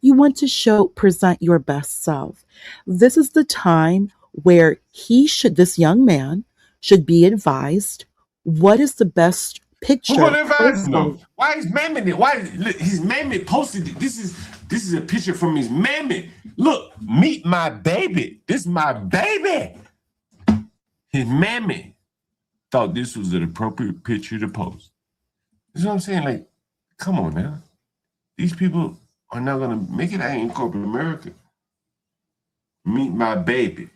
You want to present your best self. This is the time where this young man should be advised what is the best picture. Who's gonna advise him though? Why is mammy? Why his mammy posted it? This is a picture from his mammy. Look, meet my baby. This is my baby. His mammy thought this was an appropriate picture to post. You know what I'm saying? Like, come on now. These people are not gonna make it out in corporate America. Meet my baby.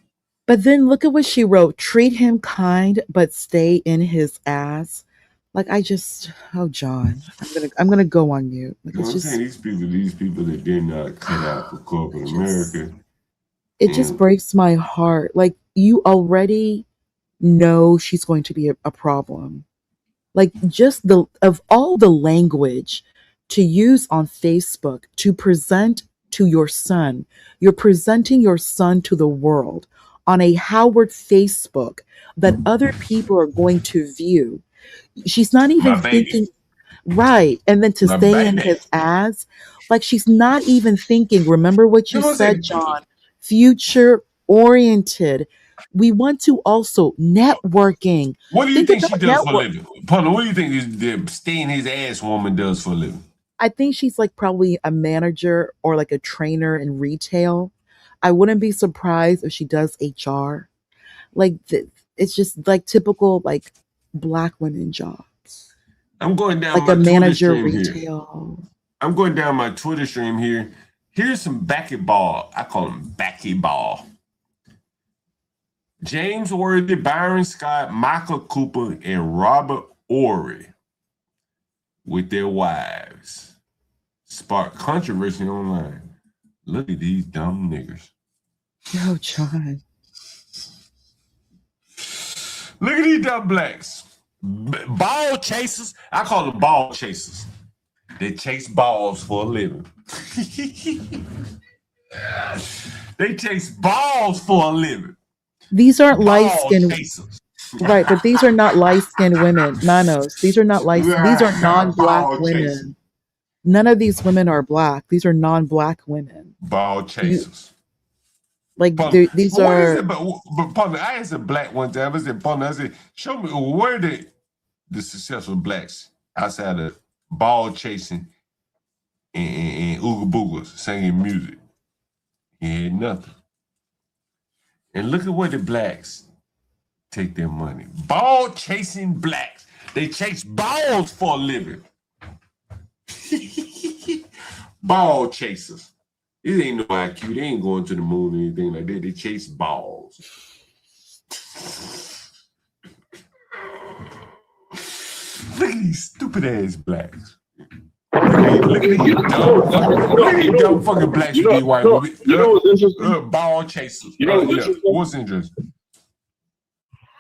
But then look at what she wrote. Treat him kind, but stay in his ass. Like John, I'm gonna go on mute. Like, You know what I'm saying? These people that did not cut out for corporate America. It just breaks my heart. Like, you already know she's going to be a problem. Like, just of all the language to use on Facebook to present to your son, you're presenting your son to the world on a Howard Facebook that other people are going to view. She's not even thinking, right. And then to stay in his ass, like, she's not even thinking, remember what you said, John, future oriented. We want to also networking. What do you think she does for a living? Pardon, what do you think the stay in his ass woman does for a living? I think she's like probably a manager or like a trainer in retail. I wouldn't be surprised if she does HR. Like, it's just like typical like black women jobs. I'm going down like my a manager Twitter retail. Here. I'm going down my Twitter stream here. Here's some basketball. I call them basketball. James Worthy, Byron Scott, Michael Cooper, and Robert Ory with their wives sparked controversy online. Look at these dumb niggers. Yo, John. Look at these dumb blacks. Ball chasers. I call them ball chasers. They chase balls for a living. They chase balls for a living. These aren't light-skinned, right? But these are not light-skinned women, nanos. These are not light. These are non-black women. None of these women are black. These are non-black women. Ball chasers. Like Partner, these what is are it? But partner, I asked a black one time. I said, partner, I said, show me where the successful blacks outside of ball chasing and ooga boogas singing music. He had nothing. And look at where the blacks take their money. Ball chasing blacks. They chase balls for a living. Ball chasers. It ain't no IQ. They ain't going to the moon or anything like that. They chase balls. Look at these stupid ass blacks. Look at these dumb fucking blacks with these white women. You know what's interesting? Ball chasers. You know what's interesting? What's interesting?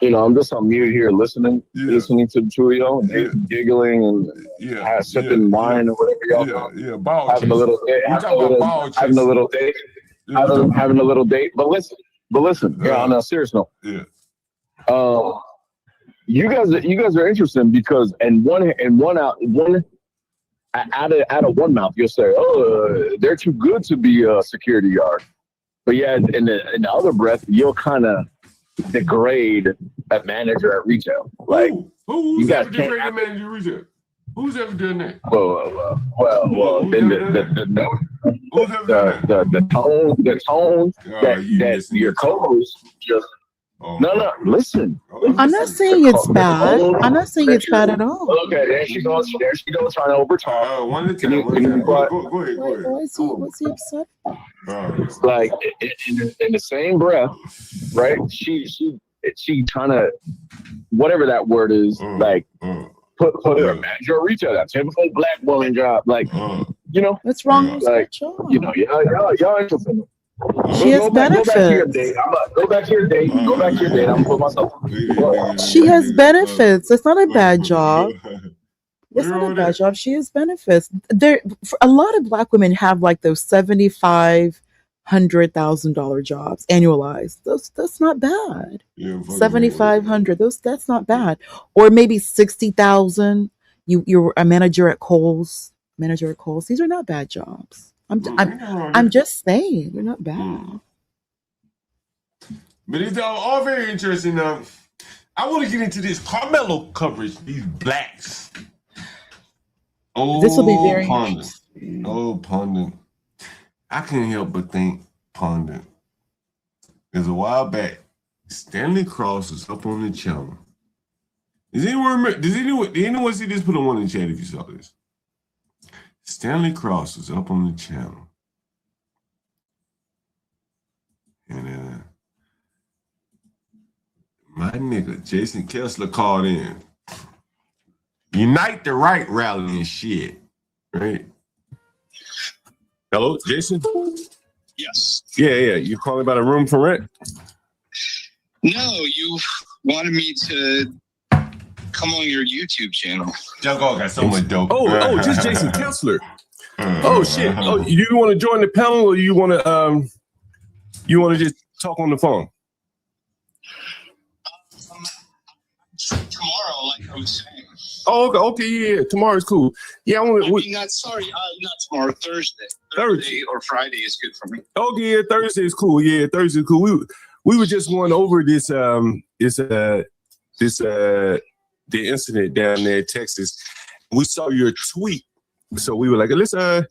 I'm just on mute here listening to the two of y'all, giggling and sipping wine or whatever y'all Yeah, ball having chasers. a little date, having a little date, having a little date. But listen. On a serious note. Yeah. You guys are interesting because out of one mouth you'll say, oh, they're too good to be a security guard, but yeah, in the other breath you'll kind of degrade a manager at retail. Like who's you guys ever degraded a manager at retail? Who's ever done that? The tone that your co-host just. No, listen. I'm not saying it's bad. I'm not saying it's bad at all. Okay, there she goes trying to overtalk. One at a time. Go ahead. What's he upset about? Like in the same breath, right? She trying to whatever that word is, like put her manager or retail, that typical black woman job, like what's wrong with that job? Y'all interesting. She has benefits. Go back to your date. I'm gonna put myself. She has benefits. It's not a bad job. It's not a bad job. She has benefits. A lot of black women have like those $7,500,000 jobs annualized. That's not bad. 7,500. That's not bad. Or maybe 60,000. You're a manager at Kohl's. These are not bad jobs. I'm just saying they're not bad. But it's all very interesting. I want to get into this Carmelo coverage. These blacks. This will be very interesting. Pundit. I can't help but think Pundit. There's a while back, Stanley Cross was up on the channel. Did anyone see this? Put a one in the chat if you saw this. Stanley Cross was up on the channel. And my nigga, Jason Kessler, called in. Unite the Right rally and shit. Right? Hello, Jason? Yes. Yeah. You calling about a room for rent? No, you wanted me to come on your YouTube channel. Jungle got so much dope. Just Jason Kessler. Oh shit! Oh, you want to join the panel, or you want to just talk on the phone? Tomorrow, like I was saying. Oh, okay, yeah. Tomorrow's cool. Yeah, not tomorrow. Thursday or Friday is good for me. Oh yeah, Thursday is cool. Yeah, Thursday is cool. We were just going over the incident down there in Texas. We saw your tweet. So we were like, we saw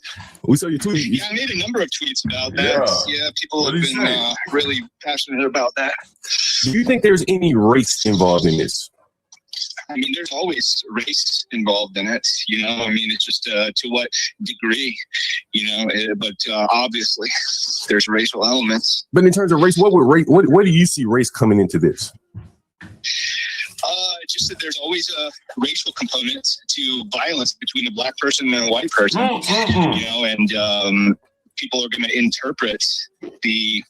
your tweet. Yeah, I made a number of tweets about that. Yeah, people have been really passionate about that. Do you think there's any race involved in this? I mean, there's always race involved in it. I mean, it's just to what degree, but obviously there's racial elements. But in terms of race, what do you see race coming into this? Just that there's always a racial component to violence between a black person and a white person, and people are going to interpret the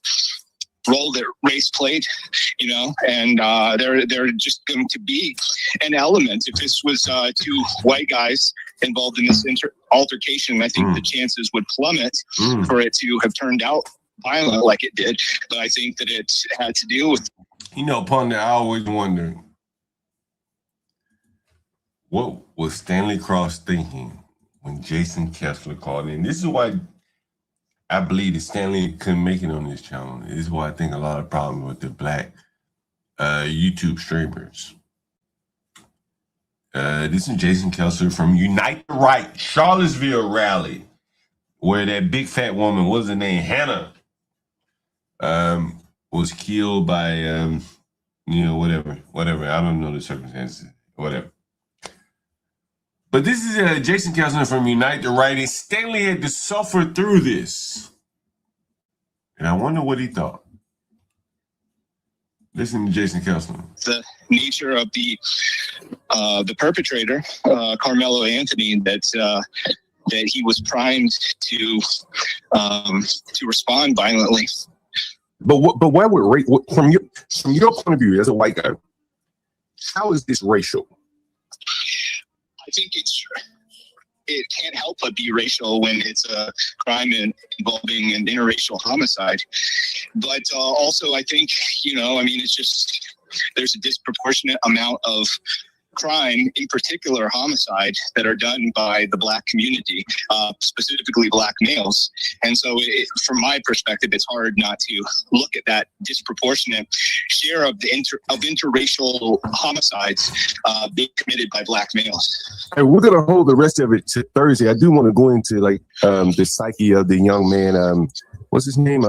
role that race played, and they're just going to be an element. If this was two white guys involved in this altercation, I think the chances would plummet for it to have turned out violent like it did. But I think that it had to do with, Pundit, I always wonder, what was Stanley Cross thinking when Jason Kessler called in? This is why I believe that Stanley couldn't make it on this channel. This is why I think a lot of problems with the black YouTube streamers. This is Jason Kelsey from Unite the Right, Charlottesville rally, where that big fat woman, what was her name, Hannah, was killed by, whatever. I don't know the circumstances, whatever. But this is Jason Kelsey from Unite the Right, and Stanley had to suffer through this. And I wonder what he thought. Listen to Jason Kelsey. The nature of the perpetrator, Carmelo Anthony, that he was primed to respond violently. But why would from your point of view as a white guy, how is this racial? I think it can't help but be racial when it's a crime involving an interracial homicide. But also, I think, it's just there's a disproportionate amount of crime, in particular homicide, that are done by the black community, specifically black males. And so from my perspective, it's hard not to look at that disproportionate share of the interracial homicides being committed by black males. And we're going to hold the rest of it to Thursday. I do want to go into the psyche of the young man. What's his name?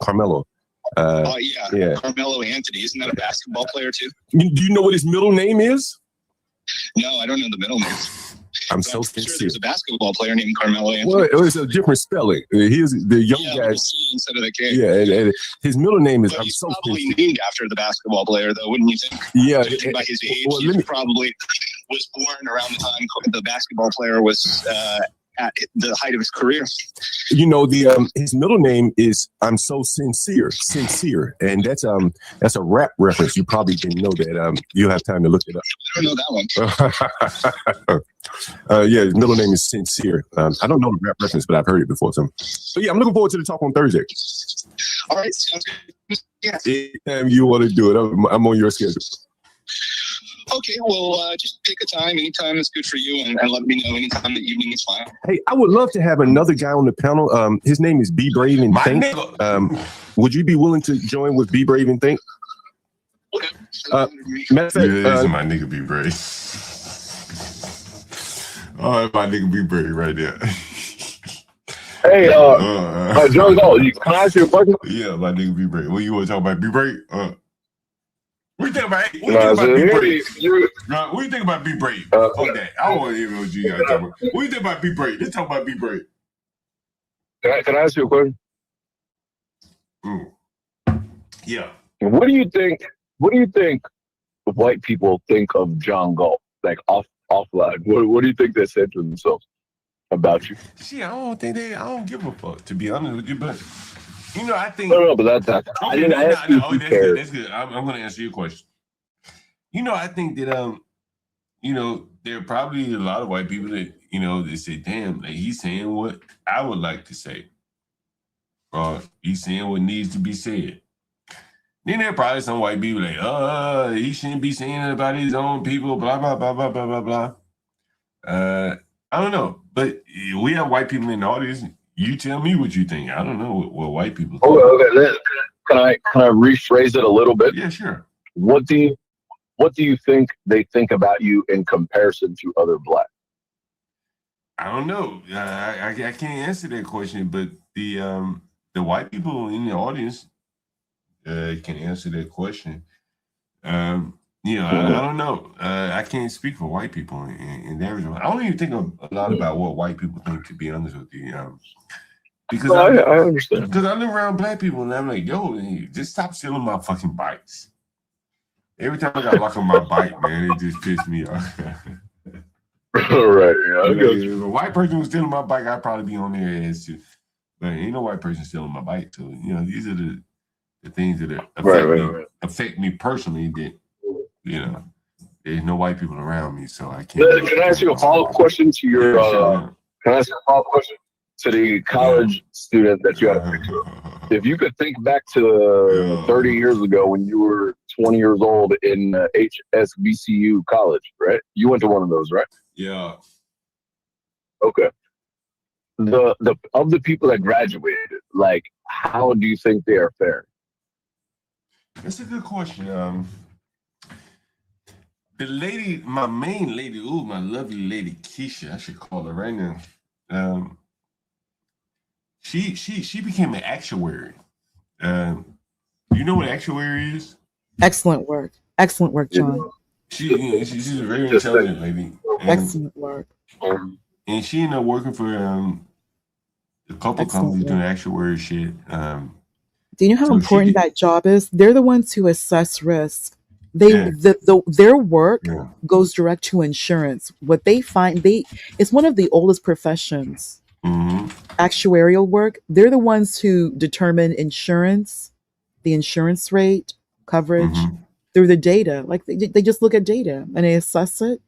Carmelo. Yeah, Carmelo Anthony. Isn't that a basketball player too? Do you know what his middle name is? No, I don't know the middle name. I'm so sincere. Sure there's a basketball player named Carmelo Anthony. Well, it was a different spelling. He's the young guy. Instead of the K. Yeah, and his middle name is. But he's probably named after the basketball player, though, wouldn't you think? Yeah. By his age, he probably was born around the time the basketball player was at the height of his career. His middle name is I'm so sincere, and that's a rap reference. You probably didn't know that. You'll have time to look it up. I don't know that one. Yeah, his middle name is Sincere. I don't know the rap reference, but I've heard it before. So yeah, I'm looking forward to the talk on Thursday. All right, sounds good. Yeah. Anytime you want to do it, I'm on your schedule. Okay, well, just pick a time. Anytime is good for you, and let me know anytime the evening is fine. Hey, I would love to have another guy on the panel. His name is Be Brave and Think. Would you be willing to join with Be Brave and Think? Okay. Matter of fact, this is my nigga Be Brave. Oh, my nigga Be Brave right there. Hey, John, can I ask you a question? Yeah, my nigga Be Brave. What you want to talk about? Be Brave? What you think about? Be Brave? What you think about Be Brave? Fuck that. I don't want to hear what you guys talking about. What you think about Be Brave? Let's talk about Be Brave. Can I ask you a question? Yeah. What do you think white people think of John Galt? Like offline. What do you think they said to themselves about you? See, I don't give a fuck, to be honest with you, but I think. No, but that's I didn't ask you. That's good. I'm going to answer your question. I think that there are probably a lot of white people that they say, "Damn, like he's saying what I would like to say," or he's saying what needs to be said. Then there are probably some white people like, he shouldn't be saying it about his own people, blah blah blah blah blah blah blah. I don't know, but we have white people in the audience. You tell me what you think. I don't know what white people think. Okay. Can I rephrase it a little bit? Yeah, sure. What do you think they think about you in comparison to other blacks? I don't know. I can't answer that question, but the white people in the audience can answer that question. I don't know. I can't speak for white people in that regard. I don't even think a lot about what white people think, to be honest with you. Because I understand. Because I live around black people, and I'm like, yo, just stop stealing my fucking bikes. Every time I got locked on my bike, man, it just pissed me off. All right, yeah. If a white person was stealing my bike, I'd probably be on their ass too. But ain't no white person stealing my bike too. These are the things that affect me personally. That there's no white people around me, so I can't. Can I ask you a follow-up question to your? Can I ask you a follow-up question to the college student that you had a picture of? If you could think back to 30 years ago when you were 20 years old in HSBCU college, right? You went to one of those, right? Yeah. Okay. the of the people that graduated, like, how do you think they are faring? That's a good question. The lady, my main lady, my lovely lady Keisha, I should call her right now. She became an actuary. You know what actuary is? Excellent work. Excellent work, John. She's a very intelligent lady. Excellent work. And she ended up working for a couple companies doing actuary shit. Do you know how important that job is? They're the ones who assess risk. Their work goes direct to insurance. What they find, it's one of the oldest professions. Actuarial work. They're the ones who determine insurance, the insurance rate, coverage through the data. Like they just look at data and they assess it.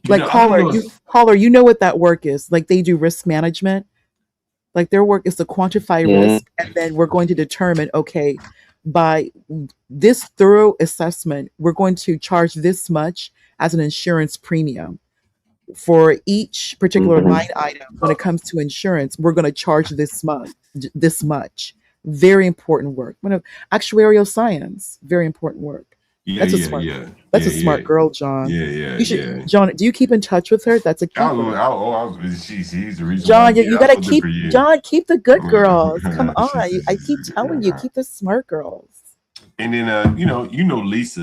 Like caller, you know what that work is. Like they do risk management. Like their work is to quantify risk, and then we're going to determine, okay, by this thorough assessment, we're going to charge this much as an insurance premium. For each particular line item, when it comes to insurance, we're going to charge this much. Very important work. Actuarial science, very important work. That's a smart girl, John. John, do you keep in touch with her? That's a keeper. She's the reason. John, you gotta keep keep the good girls. Come on, I keep telling you, keep the smart girls. And then you know Lisa.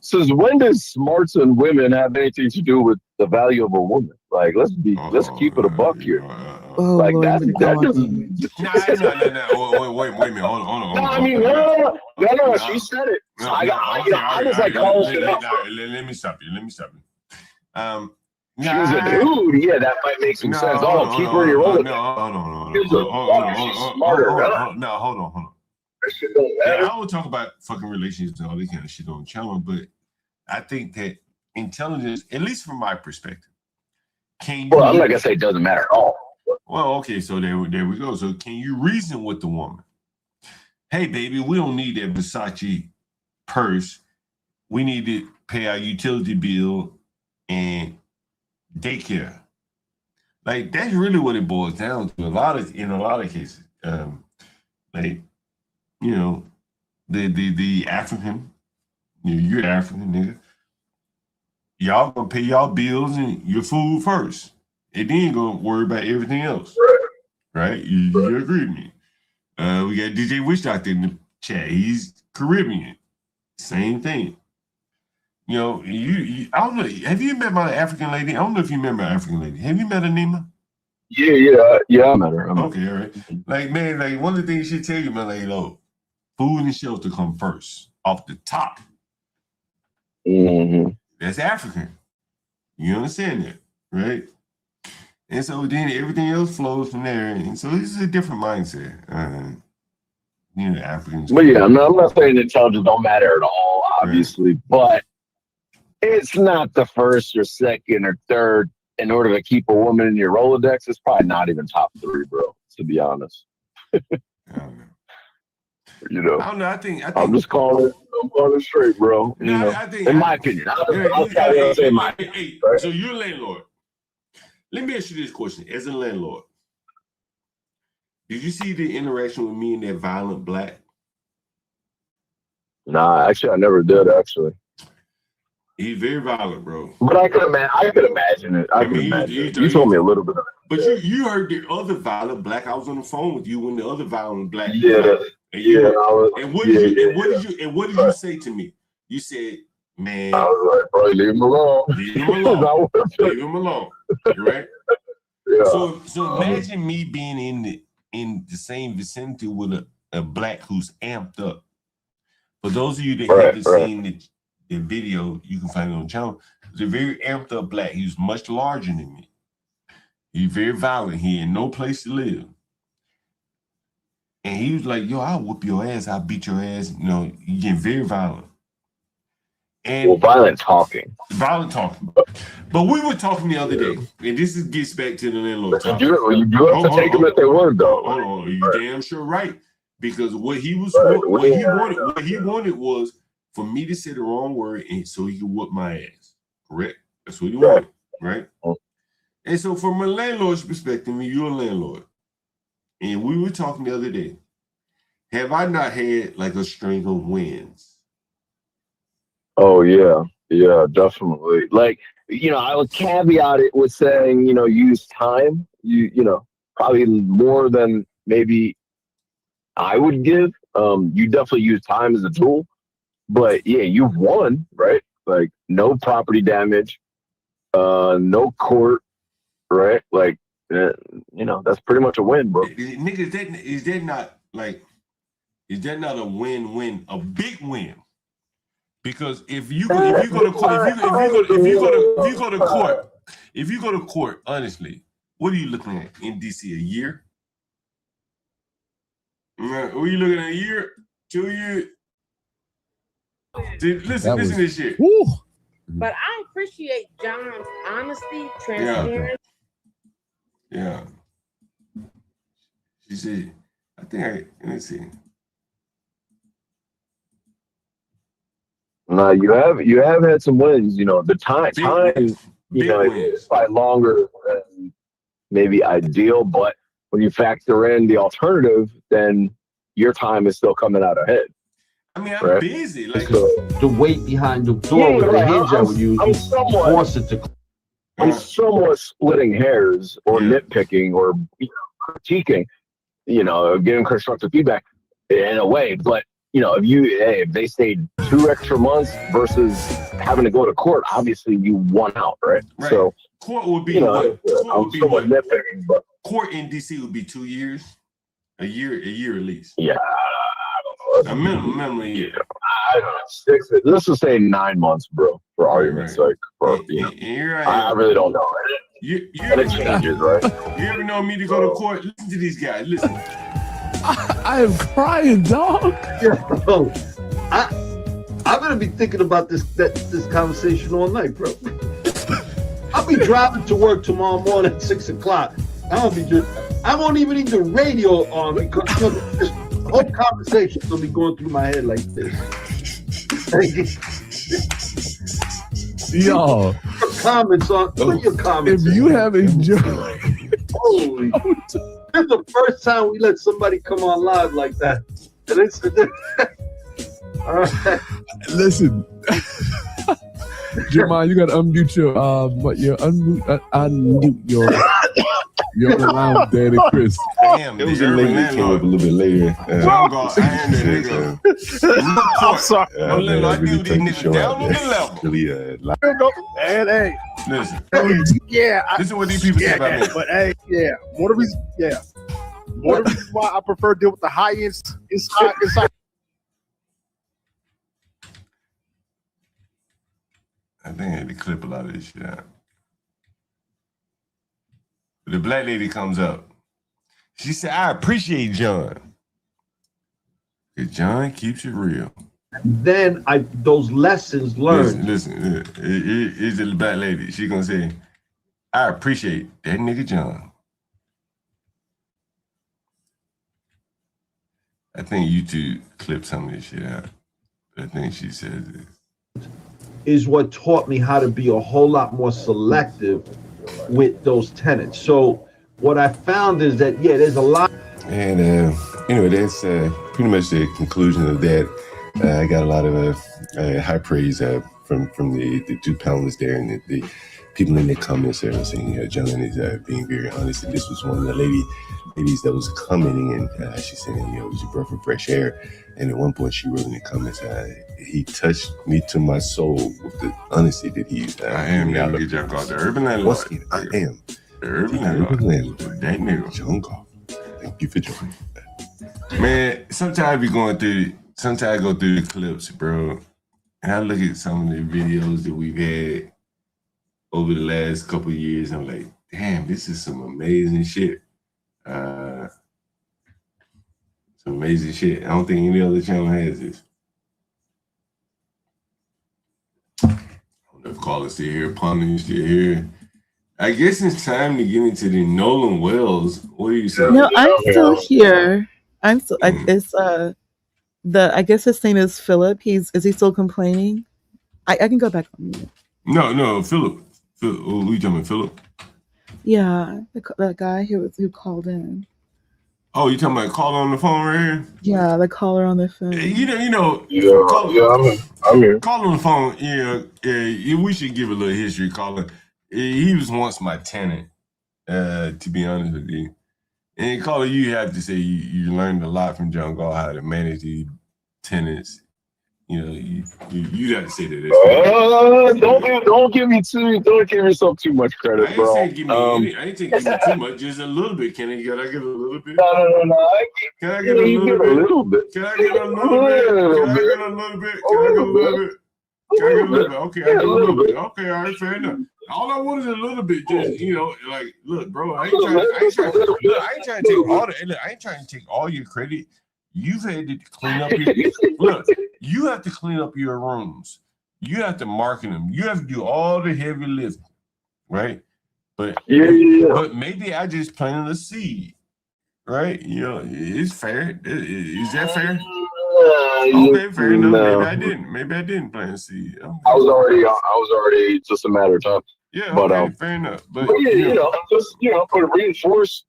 Since when does smarts and women have anything to do with the value of a woman? Like, let's keep it a buck here. Like Lord, that doesn't. No. Wait a minute. Hold on. No, I mean, no. She said it. So I was like, let me stop you. She was a dude. Yeah, that might make some sense. Keep her in your role. No. She's smarter. No, hold on. That shit don't matter. I don't talk about fucking relationships and all that kind of shit on the channel, but I think that intelligence, at least from my perspective, I'm not gonna say it doesn't matter at all. Well, okay, so there we go. So can you reason with the woman? Hey, baby, we don't need that Versace purse. We need to pay our utility bill and daycare. Like, that's really what it boils down to. In a lot of cases, like, you know, the African, you're African, nigga. Y'all gonna pay y'all bills and your food first. And then gonna worry about everything else. Right? You agree with me. We got DJ Wish Doctor in the chat. He's Caribbean. Same thing. You know, I don't know. Have you met my African lady? I don't know if you met my African lady. Have you met her, Nima? Yeah, I met her. Okay, all right. Like, man, like one of the things she tell you, man, like, look, food and shelter come first, off the top. That's African. You understand that, right? And so then everything else flows from there. And so this is a different mindset. Africans. But yeah, I'm not saying intelligence don't matter at all, obviously, but it's not the first or second or third. In order to keep a woman in your Rolodex, it's probably not even top 3, bro, to be honest. I don't know. I think I'm just calling it straight, bro. In my opinion. So you're a landlord. Let me ask you this question. As a landlord, did you see the interaction with me and that violent black? Nah, actually, I never did, actually. He's very violent, bro. But I could imagine it. You told me a little bit of it. But you heard the other violent black. I was on the phone with you when the other violent black. And what did you say to me? You said, man, I was like, bro, leave him alone. Leave him alone. Right? Yeah. So imagine me being in the same vicinity with a black who's amped up. For those of you that haven't seen the video, you can find it on the channel. He's a very amped up black. He was much larger than me. He's very violent. He had no place to live. And he was like, yo, I'll whoop your ass. I'll beat your ass. You know, he getting very violent. And violent talking. But we were talking the other day, and this gets back to the landlord talk. You have to take them at their word, though. Oh, you damn sure right. Because what he wanted was for me to say the wrong word, and so he could whoop my ass. Correct? That's what he wanted, right? And so from a landlord's perspective, I mean, you're a landlord. And we were talking the other day. Have I not had like a string of wins? Oh yeah, yeah, definitely. Like, I would caveat it with saying, use time. Probably more than maybe I would give. You definitely use time as a tool, but yeah, you've won, right? Like no property damage, no court, right? Like, that's pretty much a win, bro. Nigga, is that not a win-win, a big win? Because if you go to court, honestly, what are you looking at in DC? A year? What are you looking at? A year? 2 years? Listen to this shit. Woo. But I appreciate John's honesty, transparency. Yeah. She said, let me see. No, you have had some wins. The time is probably longer than maybe ideal, but when you factor in the alternative, then your time is still coming out ahead. I mean, I'm busy. Like the weight behind the door with the hinge that you force it to. I'm somewhat splitting hairs or nitpicking or critiquing, giving constructive feedback in a way, but. If they stayed 2 extra months versus having to go to court, obviously you won out, right? So court would be I'm somewhat nitpicking, but court in DC would be 2 years, a year at least. Yeah, a minimum a year. I don't know, let's just say 9 months, bro, for argument's sake. I really don't know. It changes, right? You ever know me to go to court? Listen to these guys. Listen. I am crying, dog. Yeah, bro. I'm gonna be thinking about this conversation all night, bro. I'll be driving to work tomorrow morning at 6 o'clock. I won't even need the radio on because this whole conversation will be going through my head like this. Yo, comments on put your comments. If you have enjoyed, holy. This is the first time we let somebody come on live like that. And it's all right. Listen, Jamal, you gotta unmute your lounge, Daddy Chris. Damn, it was a lady that came up a little bit later. I'm sorry. I do these niggas down on the level. Hey. Listen. Yeah. This is what these people say about me. But hey, yeah. One of the reasons why I prefer to deal with the high end inside. I think I had to clip a lot of this shit out. The black lady comes up. She said, I appreciate John. Because John keeps it real. Then those lessons learned. Listen, here's the black lady. She gonna say, I appreciate that nigga John. I think YouTube clipped some of this shit out. I think she says it. Is what taught me how to be a whole lot more selective with those tenants. So what I found is that, there's a lot. And anyway, that's pretty much the conclusion of that. I got a lot of high praise from the two panelists there and the people in the comments there saying John is being very honest. And this was one of the ladies that was commenting, and she said, it was a breath of fresh air. And at one point she wrote in the comments, he touched me to my soul with the honesty that he I am that nigga John the urban landlord. I am the urban landlord. That nigga John Goff. Thank you for joining. Man, sometimes I go through the clips, bro, and I look at some of the videos that we've had over the last couple of years. I'm like, damn, this is some amazing shit. Some amazing shit. I don't think any other channel has this. I don't know if Carla's still here, Ponding's still here. I guess it's time to get into the Nolan Wells. What do you say? No, I'm still here. I'm still. It's I guess his name is Philip. Is he still complaining? I can go back on mute. No, Philip. Who you talking about, Philip? Yeah, that guy who called in. Oh, you talking about calling on the phone right here? Yeah, the caller on the phone. I'm here. Call on the phone. We should give a little history. Calling. He was once my tenant. To be honest with you, and caller, you have to say you learned a lot from John Gall how to manage these tenants. You know, you got to say that. Don't give yourself too much credit, bro. I ain't saying give me too much, just a little bit. Can I get a little bit? No. Can I get a little bit? Can I get a little bit? Can I get a little bit? Can I get a little bit? Can I get a little bit? Okay, I get a little bit. Okay, all right, fair enough. All I want is a little bit, just like, look, bro, I ain't trying to take all I ain't trying to take all your credit. You've had to clean up you have to clean up your rooms. You have to market them. You have to do all the heavy lifting, right? But but maybe I just planted a seed, right? It's fair. Is that fair? Okay, fair enough. No. Maybe I didn't plant a seed. Okay. I was already just a matter of time. Yeah, but okay, fair enough. But but reinforce.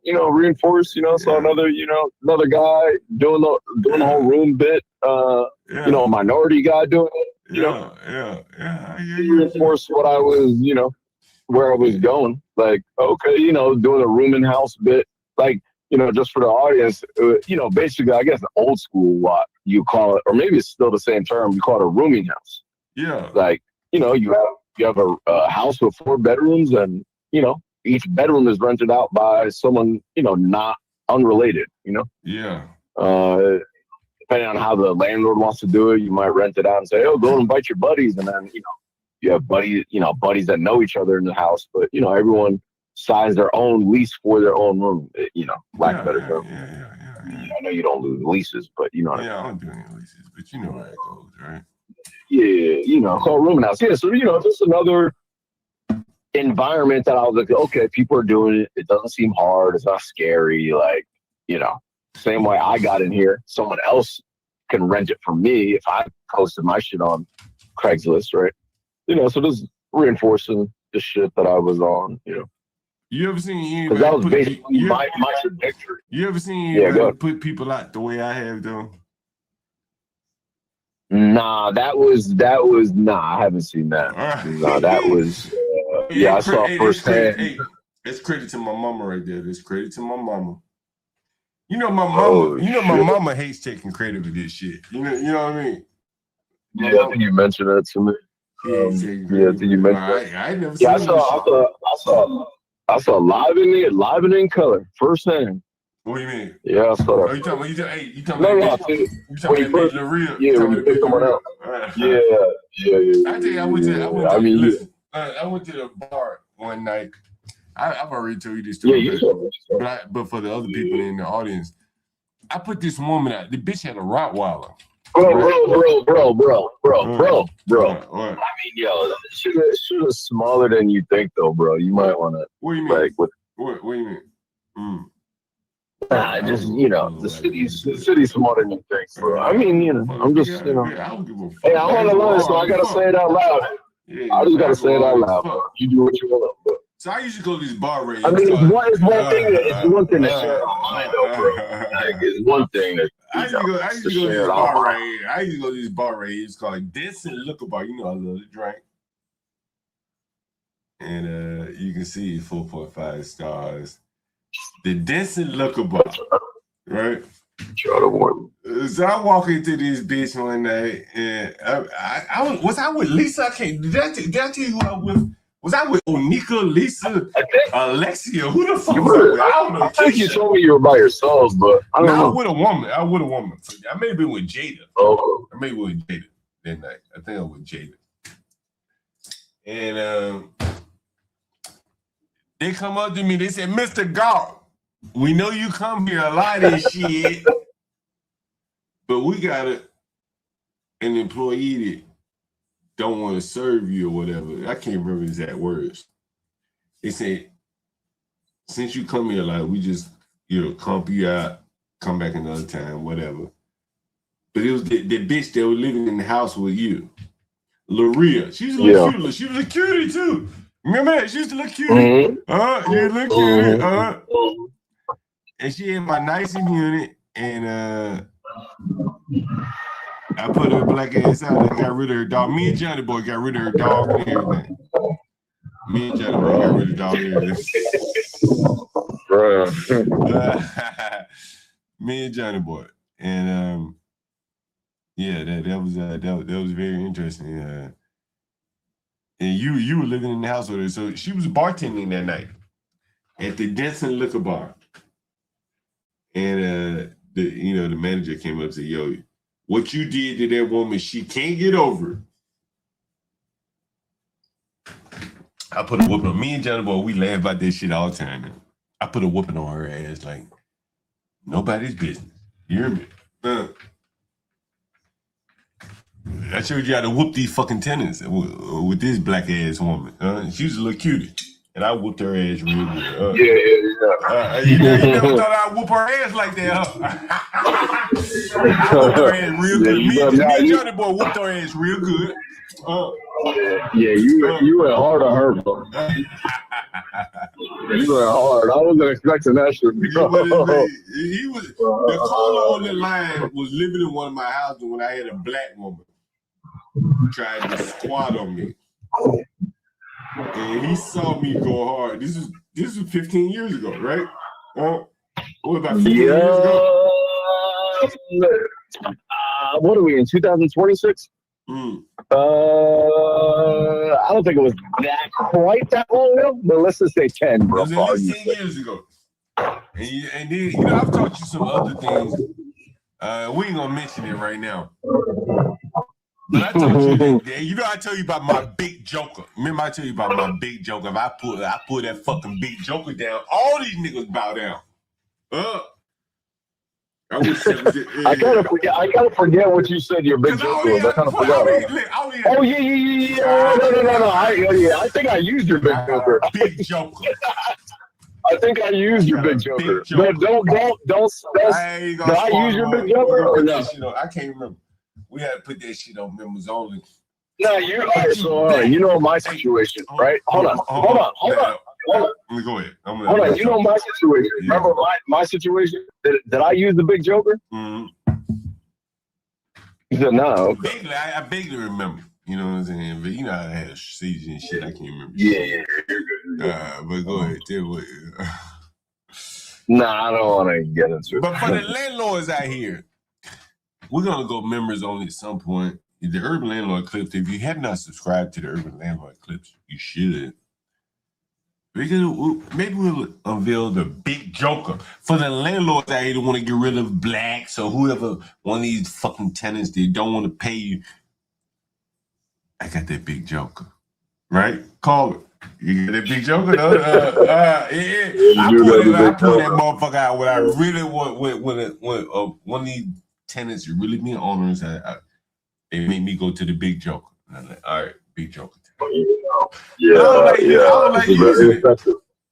So another guy doing the whole room bit. Minority guy doing it. Reinforce what I was, where I was going. Like, okay, doing a room in house bit. Like, just for the audience, basically, I guess the old school, what you call it, or maybe it's still the same term. You call it a rooming house. Yeah. Like, you have a house with 4 bedrooms, and each bedroom is rented out by someone not unrelated. Yeah. Depending on how the landlord wants to do it, you might rent it out and say, "Oh, go and invite your buddies," and then you have buddies that know each other in the house, but everyone signs their own lease for their own room. Lack of better term. Yeah. I know you don't lose leases, but you know what I mean. I don't do any leases, but you know how it goes, right? Yeah, called rooming house. Yeah, so just another environment that I was like, okay, people are doing it. It doesn't seem hard. It's not scary. Like, same way I got in here, someone else can rent it from me if I posted my shit on Craigslist, right? So just reinforcing the shit that I was on, You ever seen anybody? Because that was basically my trajectory. You ever seen anybody put people out the way I have, though? Nah, I haven't seen that. Nah, that was, I saw firsthand. That's credit to my mama right there. That's credit to my mama. My mama, my mama hates taking credit for this shit. You know what I mean? Yeah, I think you mentioned that to me. I think you mentioned that. I never seen I saw live in color, firsthand. What do you mean? Yeah, I saw that. You talking about real? Yeah, when you pick someone up. Yeah. I tell you, I went to the bar one night. I've already told you this story. But for the other people in the audience, I put this woman out. The bitch had a Rottweiler. Bro. I mean, yo, she was smaller than you think, though, bro. You might want to. What do you mean? What do you mean? Nah, just the city's smaller than you think, bro. I mean, I'm just, Hey, I'm on the line, so I gotta say it out loud. I just gotta say it out loud, bro. You do what you want, bro. So I used to go to these bar raves. I mean, it's one thing to share online, though, bro. Like, it's one thing that I used to go to these bar raves. I used to go to these bar raves called Dancing Liquor Bar. I love to drink. And you can see 4.5 stars. The Dancing Liquor Bar, right? So I walk into this bitch one night, and I was with Lisa. Did I tell you who I was with? Was I with Onika, Lisa, Alexia? Who the fuck was I with? I don't know. I think you told me you were by yourself, but I don't know. I was with a woman. I may have been with Jada. Oh. I may have been with Jada that night. I think I was with Jada. And they come up to me. They said, "Mr. Gall, we know you come here a lot of shit, but we got an employee that don't want to serve you or whatever." I can't remember exact words. They said, "Since you come here a lot, we just comp you out, come back another time, whatever." But it was the bitch that was living in the house with you, Laria. She was a cutie too. Remember that? She used to look cute. Mm-hmm. You look cute. And she had my nicing unit, and I put her black ass out and got rid of her dog. Me and Johnny Boy got rid of her dog and everything. Me and Johnny Boy got rid of the dog and everything. Me and Johnny Boy. And yeah, that was very interesting. And you were living in the house with her, so she was bartending that night at the Denson Liquor Bar. And the manager came up and said, "Yo, what you did to that woman, she can't get over it." I put a whooping on me and Johnny Boy. We laugh about this shit all the time. Man. I put a whooping on her ass like nobody's business. You hear me? I showed you how to whoop these fucking tenants with this black ass woman. She was a little cutie, and I whooped her ass real good. You never thought I'd whoop her ass like that, huh? I whooped her ass real good. Me and Johnny Boy whooped her ass real good. You went hard on her, bro. You went hard. I wasn't expecting that shit. He was the caller on the line was living in one of my houses when I had a black woman tried to squat on me, and he saw me go hard. This was 15 years ago, right? What about 15 years ago? What are we in 2026? I don't think it was quite that long ago, but let's just say 10, bro. It was at least 10 years ago. And then, I've taught you some other things. We ain't gonna mention it right now. But I told you, I tell you about my big joker. Remember I tell you about my big joker? If I pull that fucking big joker down, all these niggas bow down. I gotta forget what you said. Your big joker was. I kind of forgot. Oh yeah. No. I think I used your big joker. Big joker. I think I used your big joker. But don't. Did I use your big joker or no? I can't remember. We had to put that shit on members only. No, you know my situation, right? Hold on. Let me go ahead. Hold on. You know my situation. Yeah. Remember my situation? Did I use the big joker? Mm-hmm. You said no. I vaguely remember. You know what I'm saying? But I had a season and shit. I can't remember. Yeah, you're good. But go ahead. Tell what. Nah, I don't want to get into it. But for the landlords out here, we're going to go members only at some point. The Urban Landlord Clips, if you have not subscribed to the Urban Landlord Clips, you should. Maybe we'll unveil the big joker for the landlords out here that want to get rid of blacks or whoever, one of these fucking tenants that don't want to pay you. I got that big joker, right? Call it. You get that big joker? I pull that motherfucker out when I really want when one of these tenants are really being owners. They make me go to the big joker. And I'm like, all right, big joker. Yeah, I don't like using it.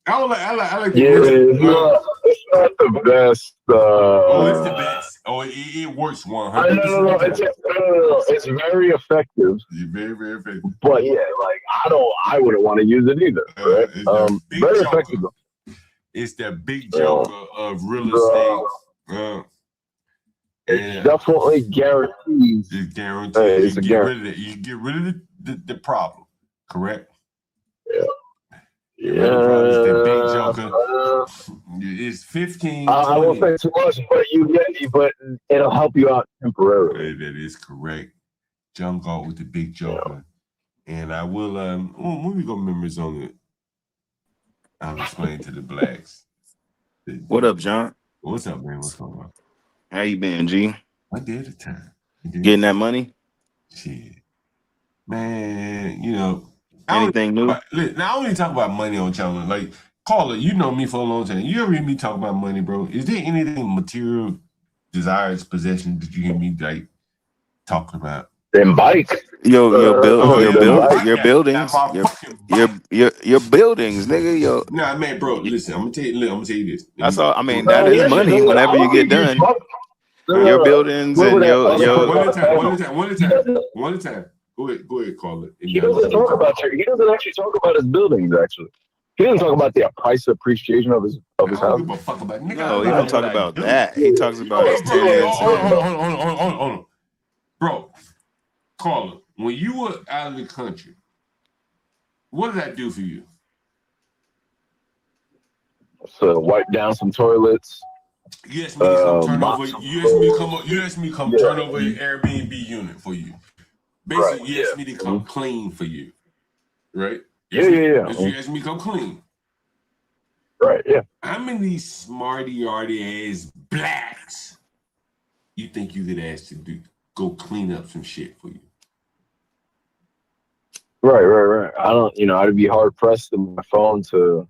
I like it's not the best. It's the best. It works 100%. No. It's very effective. Very, very effective. But yeah, like I wouldn't want to use it either. Right? Very effective. It's the big joker of real estate. It definitely guarantees. It's guaranteed. You get rid of it. You get rid of the problem. Correct. Yeah. It's the big joker. It's 15. I won't say too much, but it'll help you out temporarily. That is correct. Jump out with the big joker, and I will. When we go members on it, I'll explain to the blacks. What up, John? What's up, man? What's going on? How you been, G? I did the time. Getting that money? Shit, man. Anything new? Now, I only talk about money on channel. Like, caller, you know me for a long time. You ever hear me talk about money, bro? Is there anything material, desires, possessions that you hear me like talking about? Them bikes. Your buildings, nigga. Nah, man, bro. Listen, I'm gonna tell you this. That's all. I mean, that is money. Whenever you get done, your buildings and your. One at a time. Go ahead, call it. He doesn't talk about he doesn't actually talk about his buildings. Actually, he doesn't talk about the price appreciation of his I house. don't give a fuck about nigga. No, he don't talk about that. He talks about his tenants. Hold on. Bro, caller, when you were out of the country, what did that do for you? So wipe down some toilets. You asked me to come turn over. You asked me to come turn over an Airbnb unit for you. Basically, you asked me to come clean for you, right? You asked me to come clean. Right, yeah. How many smarty-arty ass blacks you think you could ask to go clean up some shit for you? Right. I don't, I'd be hard pressed on my phone to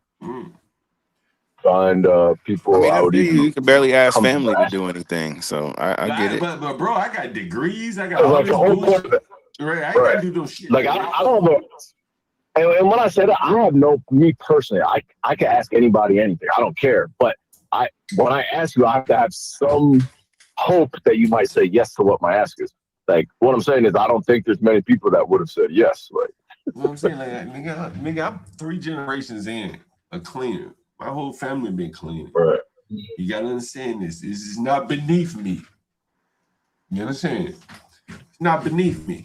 find people. You can barely ask family to do anything, so I get it. But bro, I got degrees. I got all this bullshit. Right, I gotta do those shit. Like I don't know. And when I say that, I have me personally, I can ask anybody anything. I don't care. But when I ask you, I have to have some hope that you might say yes to what my ask is. Like what I'm saying is, I don't think there's many people that would have said yes. Like, you know what I'm saying? Like, nigga, I'm 3 generations in a cleaner. My whole family been cleaning. Right. You gotta understand this. This is not beneath me. You understand? It's not beneath me.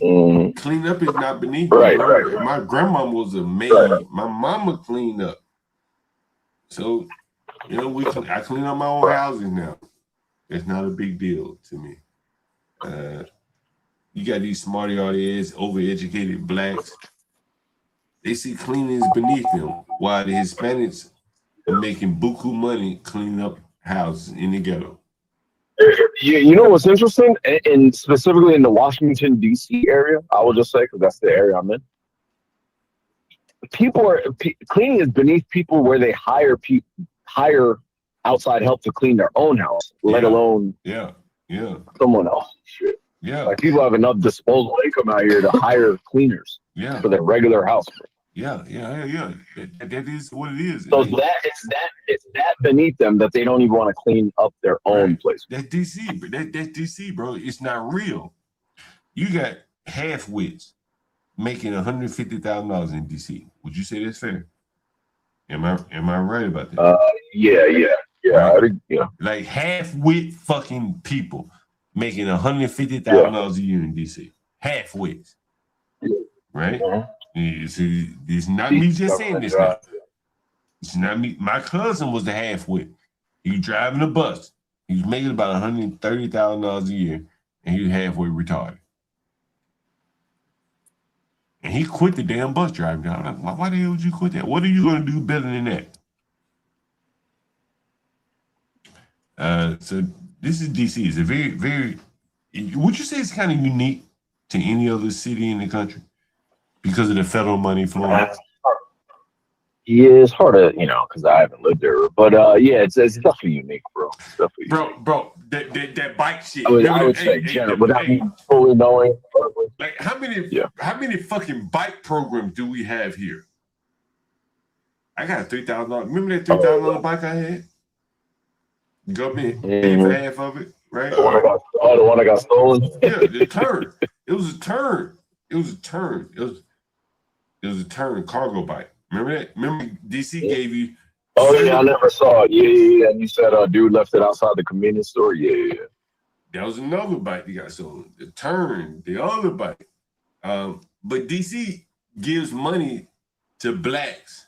Clean up is not beneath me. Right. My grandma was a maid. My mama cleaned up. So, I clean up my own houses now. It's not a big deal to me. You got these smarty-arty ass, overeducated blacks. They see cleaning is beneath them, while the Hispanics are making buku money cleaning up houses in the ghetto. You know what's interesting? And specifically in the Washington, D.C. area, I will just say, because that's the area I'm in. Cleaning is beneath people where they hire outside help to clean their own house, let alone someone else's shit. Yeah. Like people have enough disposable income out here to hire cleaners for their regular house. Yeah. That is what it is. So it's that beneath them that they don't even want to clean up their own place. That's DC. That's DC, bro. It's not real. You got half-wits making $150,000 in DC. Would you say that's fair? Am I right about that? Yeah. Like half-wit fucking people making $150,000 a year in DC. Half-wits. Right? It's not me just saying this now. It's not me. My cousin was the half-wit. He was driving a bus. He was making about $130,000 a year, and he was halfway retarded. And he quit the damn bus driving. I'm like, why the hell would you quit that? What are you going to do better than that? So this is DC. It's a very, very. Would you say it's kind of unique to any other city in the country? Because of the federal money flowing? Yeah, it's hard to, because I haven't lived there. But it's definitely unique, bro. It's definitely bro, that bike shit. I would say general, without me fully knowing. Like how many fucking bike programs do we have here? I got a $3,000. Remember that $3,000 bike I had? Government paid for half of it, right? The one I got stolen. Yeah, the turn. It was a turn. It was a turn cargo bike. Remember that? Remember DC gave you. Oh yeah, I never saw it. Yeah. And you said dude left it outside the convenience store. Yeah. That was another bike that got sold. The turn, the other bike. But DC gives money to blacks.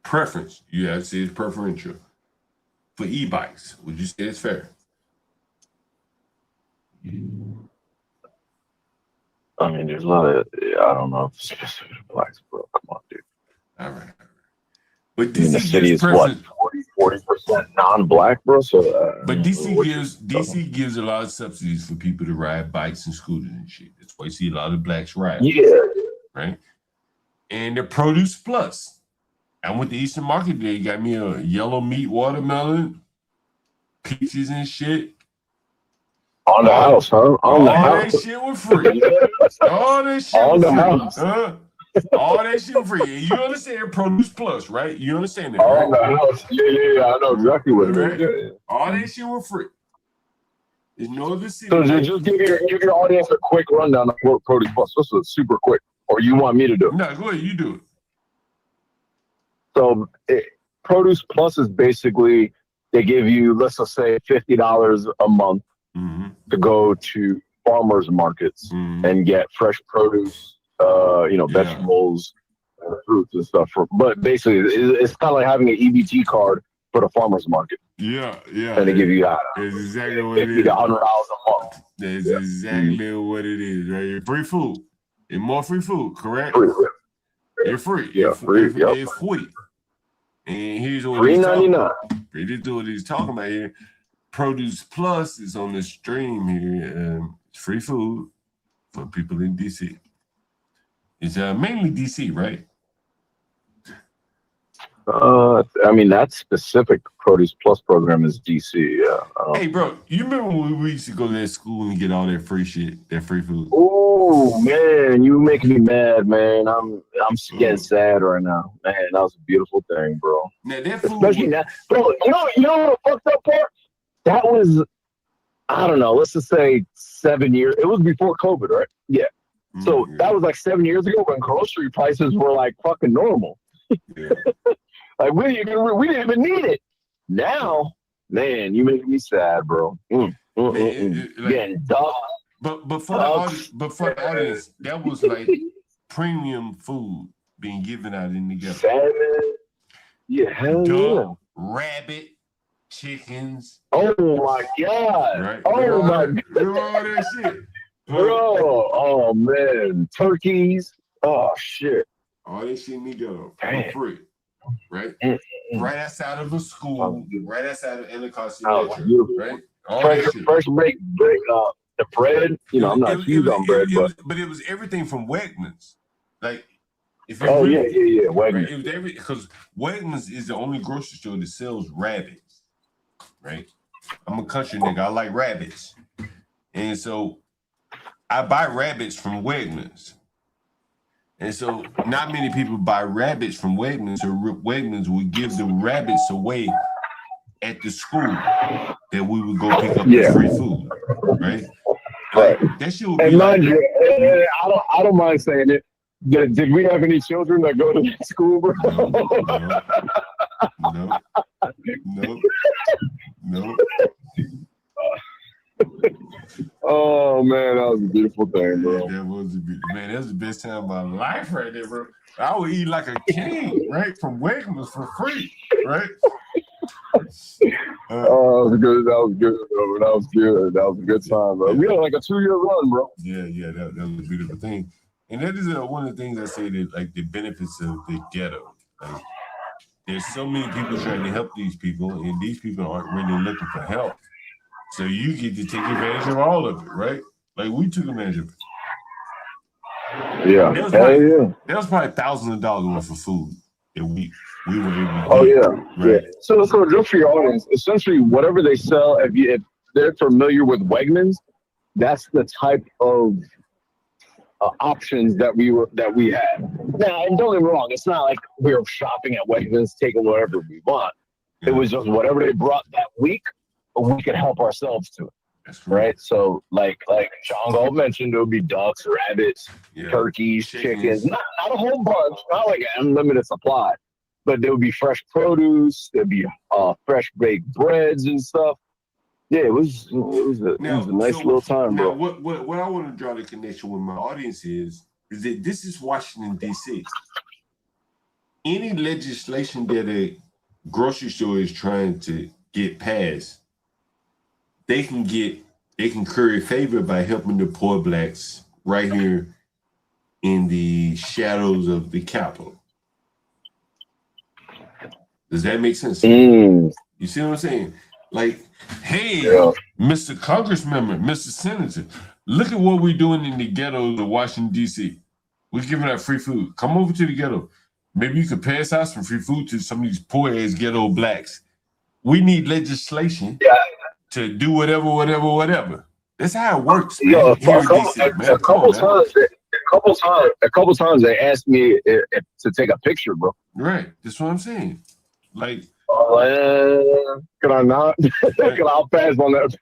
Preference. You have to say it's preferential for e-bikes. Would you say it's fair? I mean, there's a lot of, I don't know if it's specific to blacks, bro. Come on, dude. All right. But DC the city is what, 40% non-black, bro? So, but DC gives a lot of subsidies for people to ride bikes and scooters and shit. That's why you see a lot of blacks ride. Yeah. Right? And the Produce Plus. I went to Eastern Market today, got me a yellow meat watermelon, peaches and shit. On the house, huh? All that shit was free. All that shit on was the free. house. Huh? All that shit free. You understand Produce Plus, right? You understand that, on right? the house. Yeah. I know exactly what it right? is. Yeah. All that shit was free. There's no other city. So just give your audience a quick rundown of what Produce Plus. This is super quick, or you want me to do it? No, go ahead. You do it. So Produce Plus is basically they give you, let's just say, $50 a month to go to farmers markets and get fresh produce, vegetables, fruits and stuff. But basically, it's kind of like having an EBT card for the farmers market. Yeah. And they give you That's exactly what it is. $50 to $100 a month. That's exactly what it is, right? Free food. And more free food, correct? It's free. Yeah, free. It's free. And here's what $3.99. This is what he's talking about here. Produce Plus is on the stream here. It's free food for people in DC. It's mainly DC, right? That specific Produce Plus program is DC. Yeah. Hey, bro, you remember when we used to go to that school and get all that free shit, that free food? Oh man, you making me mad, man. I'm getting sad right now, man. That was a beautiful thing, bro. Now that food, especially now, bro. You know what the fucked up part? That was, I don't know. Let's just say 7 years. It was before COVID, right? Yeah. So that was like 7 years ago when grocery prices were like fucking normal. Yeah. Like we didn't even need it. Now, man, you make me sad, bro. Getting dog. But for the audience, that was like premium food being given out in the ghetto. Salmon. Yeah, hell duck, rabbit, chickens. Oh my god. Right? Oh my god. Remember all that shit? Bro, oh man. Turkeys. Oh shit. All that shit in the ghetto for free. Right? Right outside of a school, right outside of Endicott City, right? All fresh break, the bread. I'm not huge on bread, but it was everything from Wegmans. Like, if you Wegmans. Right? Because Wegmans is the only grocery store that sells rabbits, right? I'm a country nigga. I like rabbits, and so I buy rabbits from Wegmans. And so not many people buy rabbits from Wegmans, so Wegmans would give the rabbits away at the school that we would go pick up the free food, right? Like, that shit would be mind you, I don't mind saying it. Did we have any children that go to that school, bro? No. Oh man, that was a beautiful thing, bro. That was that was the best time of my life right there, bro. I would eat like a king, right? From Wegmans for free, right? That was good. That was good. That was a good time, bro. We had like a 2-year run, bro. Yeah, that was a beautiful thing. And that is one of the things I say that, like, the benefits of the ghetto. Like, there's so many people trying to help these people, and these people aren't really looking for help. So you get to take advantage of all of it, right? Like, we took advantage of it. Yeah. That was probably thousands of dollars worth of food that we were able to Oh get, yeah. right? Yeah. So just for your audience, essentially whatever they sell, if they're familiar with Wegmans, that's the type of options that we had. Now, and don't get me wrong, it's not like we were shopping at Wegmans, taking whatever we want. It was just whatever they brought that week, we could help ourselves to it. Right? So like John Gold mentioned, there would be ducks, rabbits, turkeys, chickens, not a whole bunch, not like an unlimited supply, but there would be fresh produce, there'd be fresh baked breads and stuff. Yeah, it was a nice little time, bro. What I want to draw the connection with my audience is that this is Washington, D.C. Any legislation that a grocery store is trying to get passed, they can curry favor by helping the poor blacks right here in the shadows of the Capitol. Does that make sense? You see what I'm saying? Like, hey, Mr. Congressman, Mr. Senator, look at what we're doing in the ghettos of Washington, D.C. We're giving out free food. Come over to the ghetto. Maybe you could pass out some free food to some of these poor-ass ghetto blacks. We need legislation to do whatever. That's how it works, man. A couple times they asked me to take a picture, bro. Right. That's what I'm saying. Like, can I not? I'll pass on that.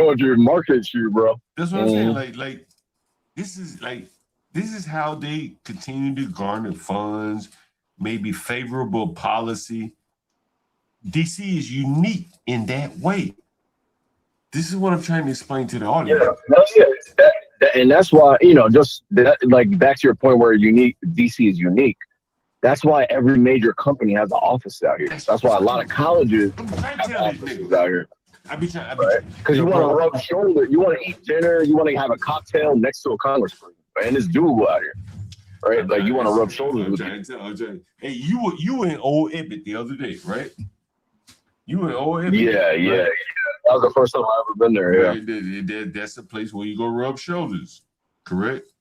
want you to market you, bro. That's what I'm saying. Like this is how they continue to garner funds, maybe favorable policy. DC is unique in that way. This is what I'm trying to explain to the audience. And that's why, just like back to your point where DC is unique. That's why every major company has an office out here. That's why a lot of colleges have offices out here. Because you want to rub shoulders, you want to eat dinner, you want to have a cocktail next to a congressman, and it's doable out here, right? Like you want to rub shoulders with you. Hey, you were in Old Ebit the other day, right? You were in Old Ebit. Yeah. That was the first time I ever been there. Yeah, that's the place where you go rub shoulders, correct?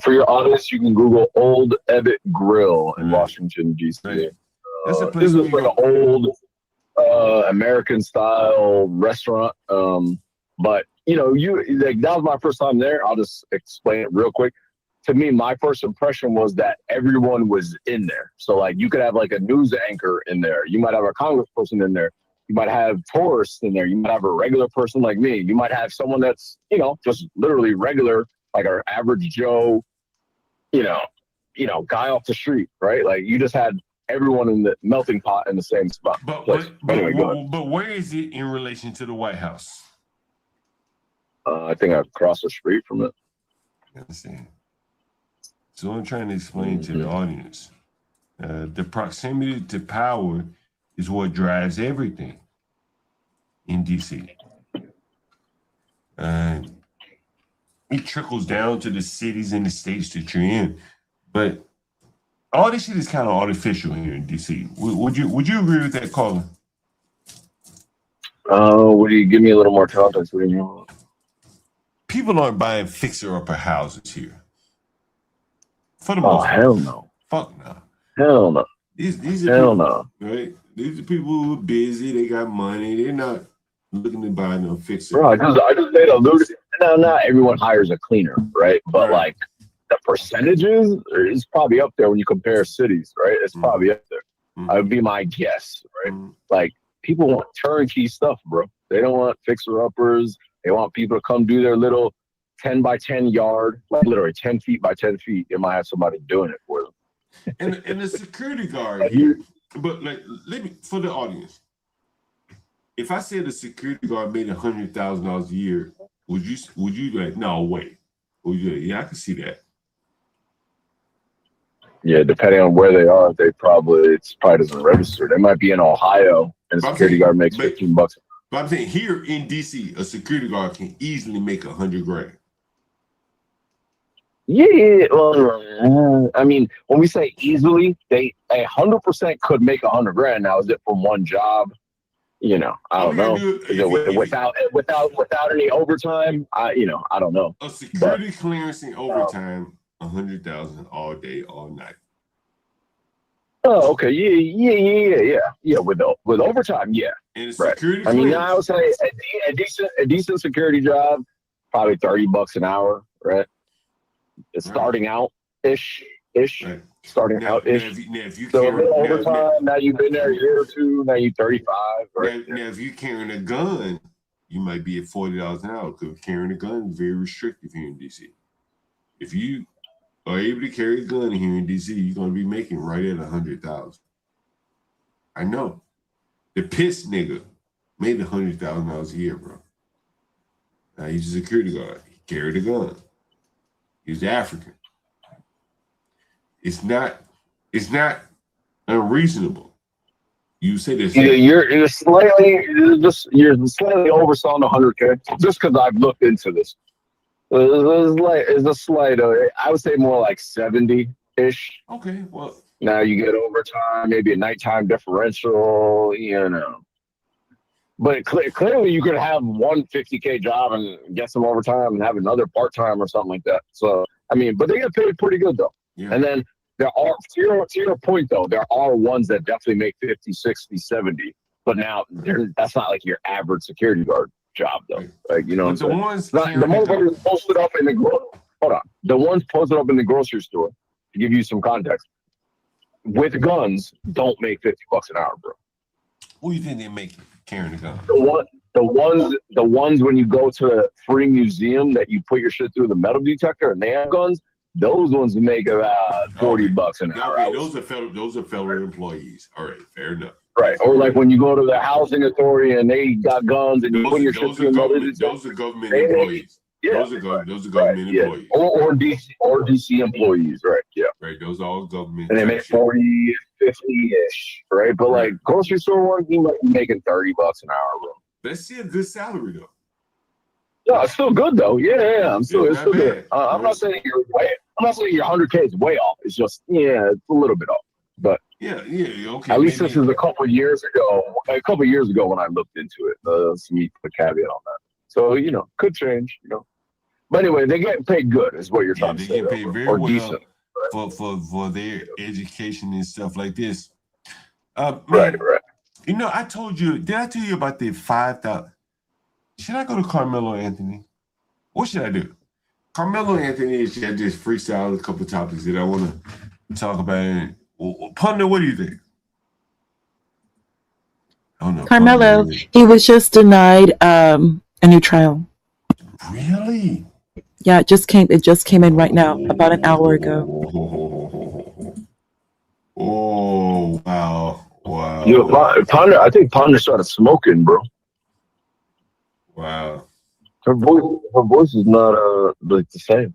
For your audience, you can Google Old Ebit Grill in Washington, D.C. Right. That's a place this where is like an old American style restaurant. But that was my first time there. I'll just explain it real quick. To me, my first impression was that everyone was in there. So like you could have like a news anchor in there. You might have a congressperson in there. You might have tourists in there. You might have a regular person like me. You might have someone that's, just literally regular, like our average Joe, guy off the street, right? Like you just had everyone in the melting pot in the same spot. But where is it in relation to the White House? I think I've crossed the street from it. I understand. So I'm trying to explain to the audience, the proximity to power is what drives everything in DC. It trickles down to the cities and the states that you're in, but all this shit is kind of artificial here in DC. Would you agree with that, Colin? Would you give me a little more context? What do you mean? People aren't buying fixer-upper houses here. For the most part. Hell no. Fuck no. Hell no. These are hell people, no. Right? These are people who are busy. They got money. They're not looking to buy no fixer. Bro, I just made a little. Now, not everyone hires a cleaner, right? But like the percentages is probably up there when you compare cities, right? It's probably up there. That would be my guess, right? Like people want turnkey stuff, bro. They don't want fixer-uppers. They want people to come do their little 10 by 10 yard, like literally 10 feet by 10 feet. You might have somebody doing it for them. And the security guard, but like, for the audience, if I said a security guard made $100,000 a year, would you like, no way? Would you? Yeah, I can see that. Yeah, depending on where they are, it probably doesn't register. They might be in Ohio, and a security guard makes $15. But I'm saying here in DC, a security guard can easily make $100,000. Yeah, well, I mean, when we say easily, they 100% could make $100,000. Now, is it from one job? I don't know. Without any overtime, I don't know. A security clearance in overtime, $100,000 all day, all night. Oh, okay. Yeah. With overtime, yeah. And security I mean, I would say a decent security job, probably $30 an hour, right? It's starting out ish. Right. Starting out ish. If you so overtime, now you've been there a year or two, now you're 35. Right? Now, if you're carrying a gun, you might be at $40 an hour because carrying a gun is very restrictive here in DC. If you are able to carry a gun here in DC, you're gonna be making right at $100,000. I know. The Pitts nigga made $100,000 a year, bro. Now he's a security guard. He carried a gun. He's African. It's not unreasonable. You say this. You're slightly overselling $100K just because I've looked into this. It's a slight. I would say more like 70-ish. Okay, well. Now you get overtime, maybe a nighttime differential, But clearly you could have one $50K job and get some overtime and have another part-time or something like that. So, I mean, but they get paid pretty good though. Yeah. And then there are, to your point though, there are ones that definitely make 50, 60, 70. But now that's not like your average security guard job though. Like, you know what I'm saying? The motherfuckers posted up in the ones posted up in the grocery store, to give you some context, with guns don't make $50 an hour, bro. What do you think they make carrying a gun? the ones when you go to a free museum that you put your shit through the metal detector and they have guns, those ones make about $40 an hour. Okay, those are federal employees. All right, fair enough. Right. Or like when you go to the housing authority and they got guns and you put your shit through metal detector. Those are government employees. Yeah. Those are government employees. Or DC employees, right? Yeah. Right. Those are all government. And they make 40, 50-ish, right? But like grocery store one, you might be making $30 an hour, bro. That's still a good salary though. No, it's still good though. Yeah. It's still good. I'm not saying you're 100K is way off. It's just it's a little bit off. But yeah, okay. At least this is a couple of years ago when I looked into it. Let's meet the caveat on that. So, could change, But anyway, they get paid good is what you're trying to say. They get paid very well decent, for their education and stuff like this. Right. I told you, did I tell you about the 5,000? Should I go to Carmelo Anthony? What should I do? Carmelo Anthony should just freestyle a couple topics that I want to talk about. Pundit, what do you think? I don't know. Carmelo, he was just denied a new trial. Really? Yeah, it just came in right now, about an hour ago. Oh, wow. I think Ponder started smoking, bro. Wow. Her voice is not like the same.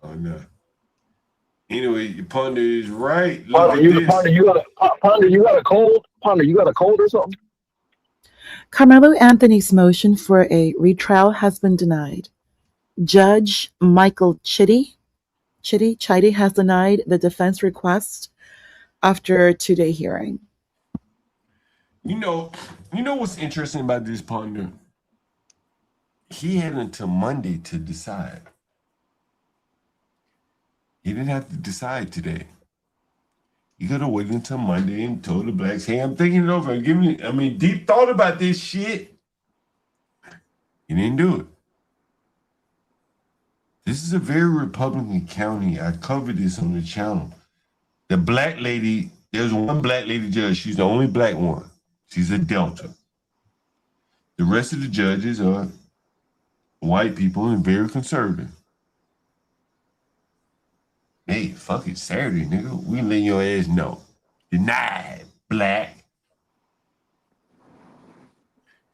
Oh no. Anyway, Ponder is right. Ponder, you got a cold? Ponder, you got a cold or something? Carmelo Anthony's motion for a retrial has been denied. Judge Michael Chitty has denied the defense request after a 2-day hearing. You know what's interesting about this, Ponder? He had until Monday to decide. He didn't have to decide today. You gotta wait until Monday and told the blacks, hey, I'm thinking it over. Deep thought about this shit. He didn't do it. This is a very Republican county. I covered this on the channel. The black lady, there's one black lady judge. She's the only black one. She's a Delta. The rest of the judges are white people and very conservative. Hey, fuck it, Saturday, nigga. We letting your ass know. Denied, black.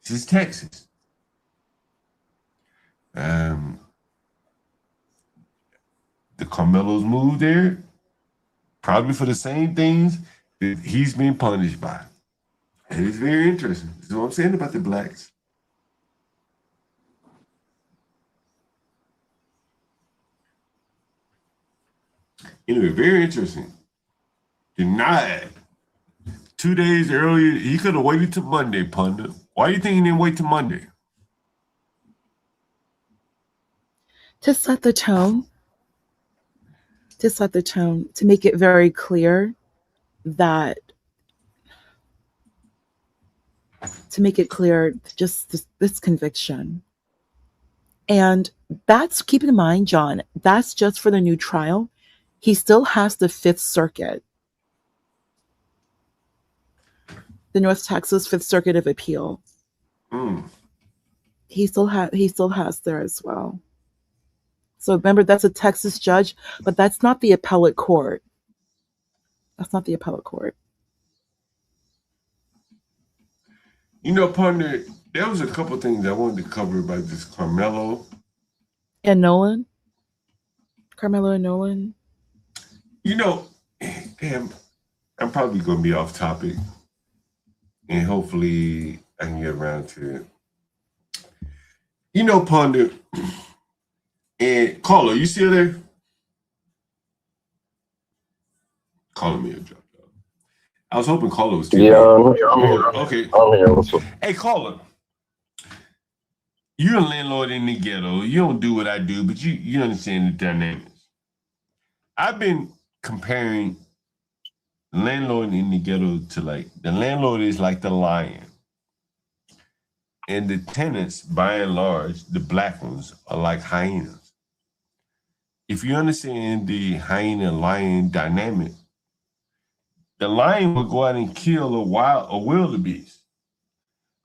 This is Texas. The Carmelo's moved there, probably for the same things that he's been punished by. And it's very interesting. That's what I'm saying about the blacks. Anyway, very interesting. Denied. 2 days earlier, he could have waited till Monday, Punda. Why do you think he didn't wait till Monday? To set the tone, to make it very clear that, just this conviction. And that's, keep in mind, John, that's just for the new trial. He still has the Fifth Circuit, the North Texas Fifth Circuit of Appeal. He still has there as well. So remember, that's a Texas judge, but that's not the appellate court. Partner, there was a couple things I wanted to cover about this Carmelo and Nolan. Damn, I'm probably going to be off topic, and hopefully I can get around to it. Ponder, and Caller, you still there? Caller may have dropped out. I was hoping Caller was still there. I'm here. Okay. I'm here. What's up? Hey, Caller, you're a landlord in the ghetto. You don't do what I do, but you understand the dynamics. I've been comparing landlord in the ghetto to the landlord is like the lion. And the tenants, by and large, the black ones, are like hyenas. If you understand the hyena-lion dynamic, the lion will go out and kill a wildebeest.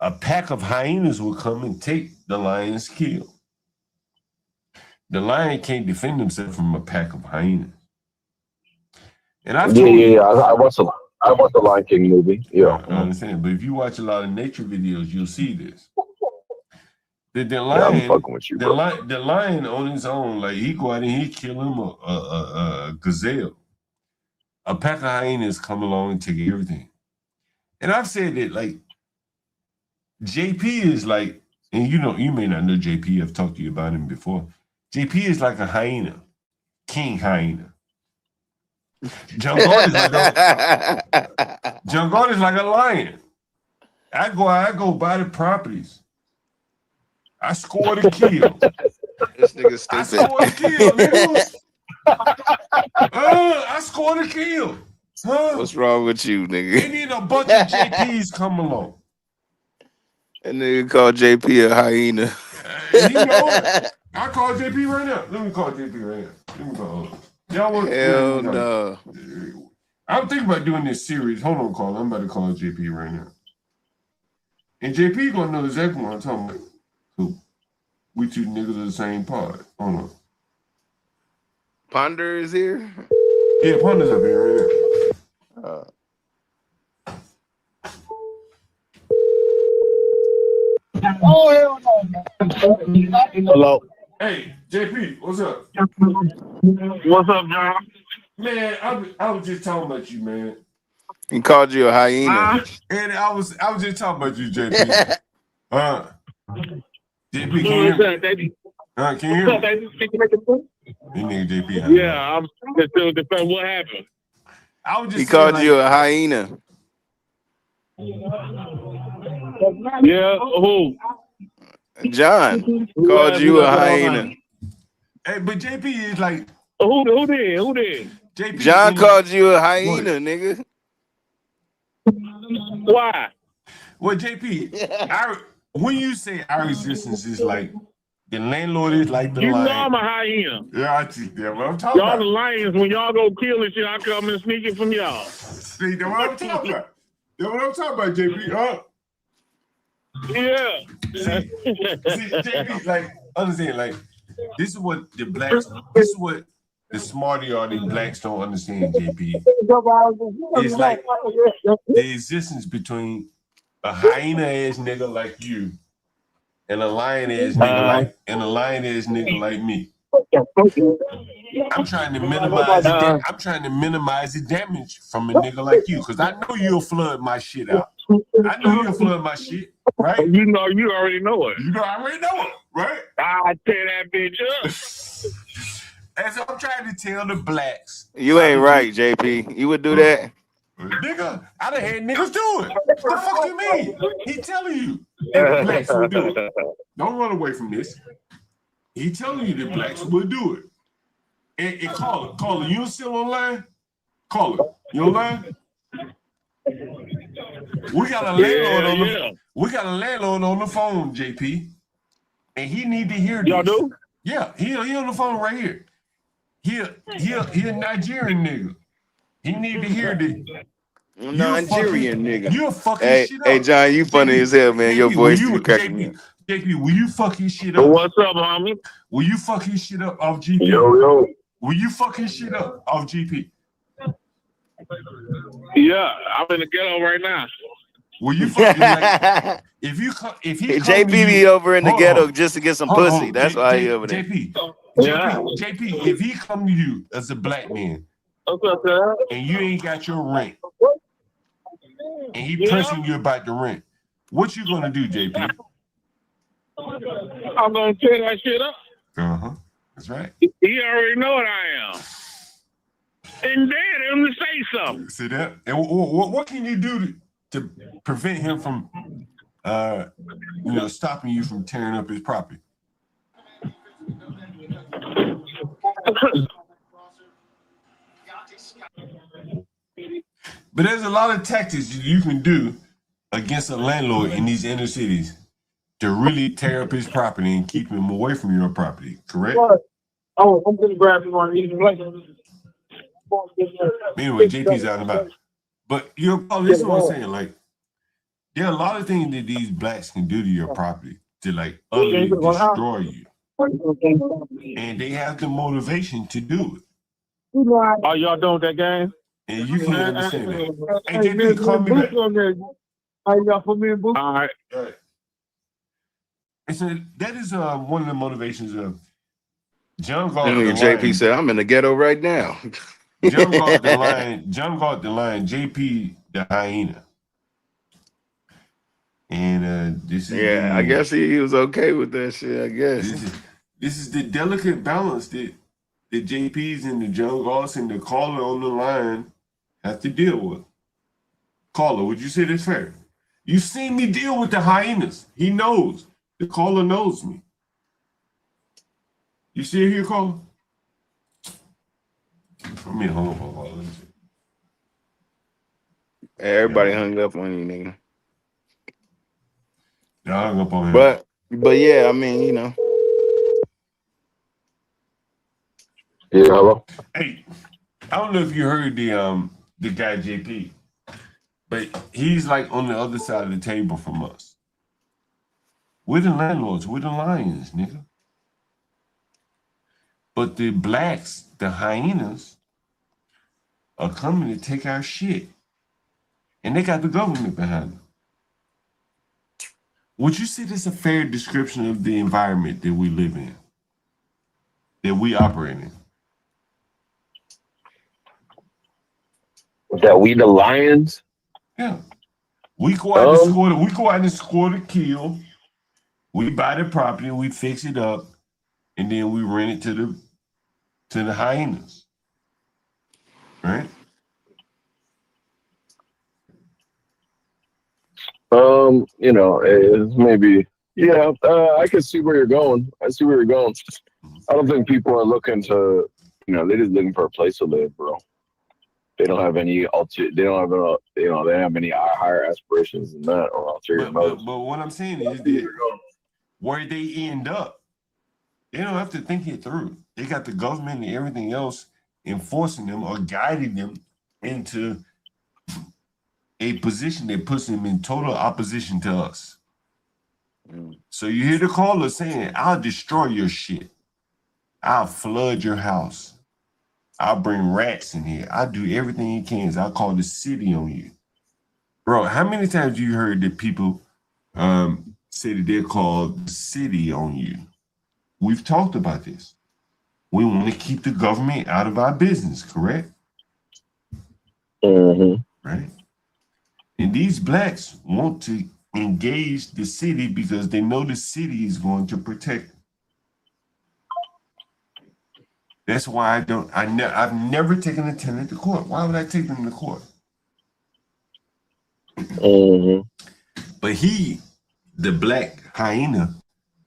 a pack of hyenas will come and take the lion's kill. The lion can't defend himself from a pack of hyenas. And I've told you, I watched the Lion King movie. Yeah, I understand. But if you watch a lot of nature videos, you'll see this. The I'm lion, fucking with you, bro. the lion on his own, like he go out and he kill him a gazelle. A pack of hyenas come along and take everything. And I've said that like JP is like, and you may not know JP. I've talked to you about him before. JP is like a hyena, king hyena. John Gord is like a lion. I go buy the properties. I score the kill. This nigga stupid. I score the kill, nigga. I score the kill. What's wrong with you, nigga? And then a bunch of JPs come along. That nigga called JP a hyena. You know what? I call JP right now. Let me call JP right now. Let me call him. Y'all want? Hell no. I'm thinking about doing this series. Hold on, call. I'm about to call JP right now. And JP gonna know exactly what I'm talking about. So we two niggas are the same pod. Hold on. Ponder is here? Yeah, Ponder's up here right now. Hello. Hey, JP, what's up? What's up, John? Man, I was just talking about you, man. He called you a hyena. And I was just talking about you, JP. JP, can you hear me? Can you hear me? That nigga JP. Yeah, I'm still defending what happened. I was just He called you a hyena. Yeah, who? John called you a hyena. Hey, but JP is like who did? JP John called you a hyena, nigga. Why? Well, JP, when you say our existence is like the landlord is like the You lion. know I'm a hyena. Yeah, I see that. What I'm talking Y'all about. the lions. When y'all go kill and shit, I come and sneak it from y'all. See, that's what I'm talking about. That's what I'm talking about, JP. Yeah. See, JP, like, understand, like, this is what the smarty are the blacks don't understand, JP. It's like the existence between a hyena ass nigga like you and a lion ass nigga like me. I'm trying to minimize I'm trying to minimize the damage from a nigga like you, because I know you'll flood my shit out. I know you'll flood my shit, right? You already know it. I already know it, right? I tear that bitch up. And so I'm trying to tell the blacks. You ain't right, JP. You would do that? Nigga, I done had niggas do it. What the fuck you mean? He telling you that blacks will do it. Don't run away from this. He telling you that blacks will do it. And call it. You still online? Call it. You online? We got a landlord on the phone, JP. And he need to hear this. Y'all do? Yeah, he on the phone right here. He a Nigerian nigga. He need to hear this. Nigerian nigga. You're fucking shit up. Hey, John, you funny as hell, man. Your voice is cracking me. JP, will you fuck his shit up? What's up, homie? Will you fuck his shit up off GP? Yo. Will you fuck his shit up off GP? Yeah, I'm in the ghetto right now. Will you fuck like, if he JP be over in the ghetto just to get some pussy. That's why he over there. JP, if he come to you as a black man, and you ain't got your rent, and he pressing you about the rent, what you gonna do, JP? I'm gonna tear that shit up. That's right. He already know what I am. And dare him to say something. See that? And what can you do to prevent him from, stopping you from tearing up his property? But there's a lot of tactics you can do against a landlord in these inner cities to really tear up his property and keep him away from your property, correct? Oh, I'm gonna grab him on these places. Anyway, JP's out and about. But this is what I'm saying, like, There are a lot of things that these blacks can do to your property to like utterly destroy you. And they have the motivation to do it. Are y'all done with that game? And you can't understand that. Hey, JP, call me back. How y'all put me in booth? All right. And so that is one of the motivations of John Galt. JP said, "I'm in the ghetto right now." John Galt the lion. John Galt the lion. JP the hyena. And this is I guess he was okay with that shit. I guess this is the delicate balance that the JPs and the John Galts and the caller on the line have to deal with. Caller, would you say that's fair? You've seen me deal with the hyenas. He knows. The caller knows me. You see it here, caller? I mean, hold on. everybody hung up on you, nigga. I hung up on him. But yeah, I mean, you know. Yeah, hello. Hey, I don't know if you heard the guy JP, but he's like on the other side of the table from us. We're the landlords. We're the lions, nigga. But the blacks, the hyenas, are coming to take our shit. And they got the government behind them. Would you say this a fair description of the environment that we live in? That we operate in? That we the lions? Yeah. We go out and score the kill. We buy the property, we fix it up, and then we rent it to the hyenas. Right? You know, it's maybe I can see where you're going. I see where you're going. I don't think people are looking to, they're just looking for a place to live, bro. They don't have any they don't have any higher aspirations than that or ulterior motives. But what I'm saying is that where they end up, they don't have to think it through. They got the government and everything else enforcing them or guiding them into a position that puts them in total opposition to us. So you hear the caller saying, I'll destroy your shit. I'll flood your house. I'll bring rats in here. I'll do everything he can. I'll call the city on you. Bro, how many times you heard that people say that they're called the city on you? We've talked about this. We want to keep the government out of our business, correct? Mm-hmm. Right? And these blacks want to engage the city because they know the city is going to protect them. That's why I've never taken a tenant to court. Why would I take them to court? Mm-hmm. But the black hyena,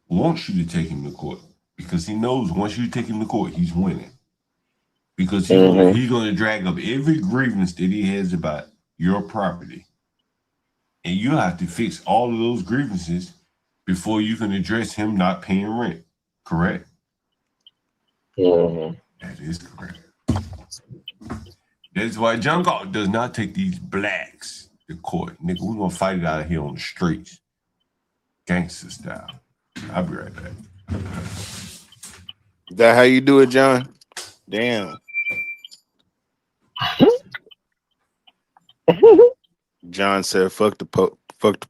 wants you to take him to court because he knows once you take him to court, he's winning. Because he's going to drag up every grievance that he has about your property. And you have to fix all of those grievances before you can address him not paying rent. Correct? Mm-hmm. That is correct. That's why John Galt does not take these blacks to court. Nigga, we're going to fight it out here on the streets. Gangster style. I'll be right back. Is that how you do it, John? Damn. John said, fuck the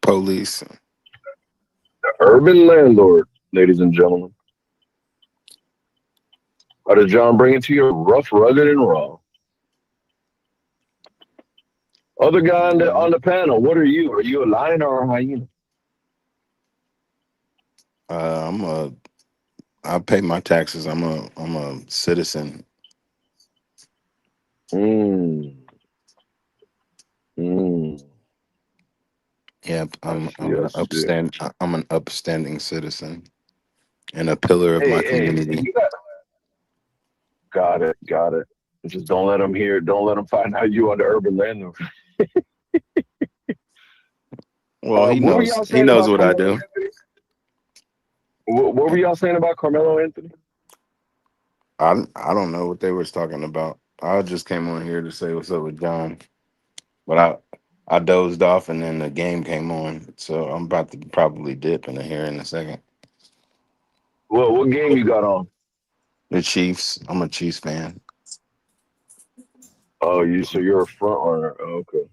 police. The urban landlord, ladies and gentlemen. How did John bring it to you? Rough, rugged, and raw. Other guy on the panel, what are you? Are you a lion or a hyena? I pay my taxes. I'm a citizen. Yeah, I'm an upstanding citizen and a pillar of my community. Got it. Just don't let them hear. Don't let them find out you are the urban landlord. Well, he knows what I do. What were y'all saying about Carmelo Anthony? I don't know what they was talking about. I just came on here to say what's up with John, but I dozed off, and then the game came on. So I'm about to probably dip in here in a second. Well, what game you got on? The Chiefs. I'm a Chiefs fan. Oh, you're a front runner. Oh, okay.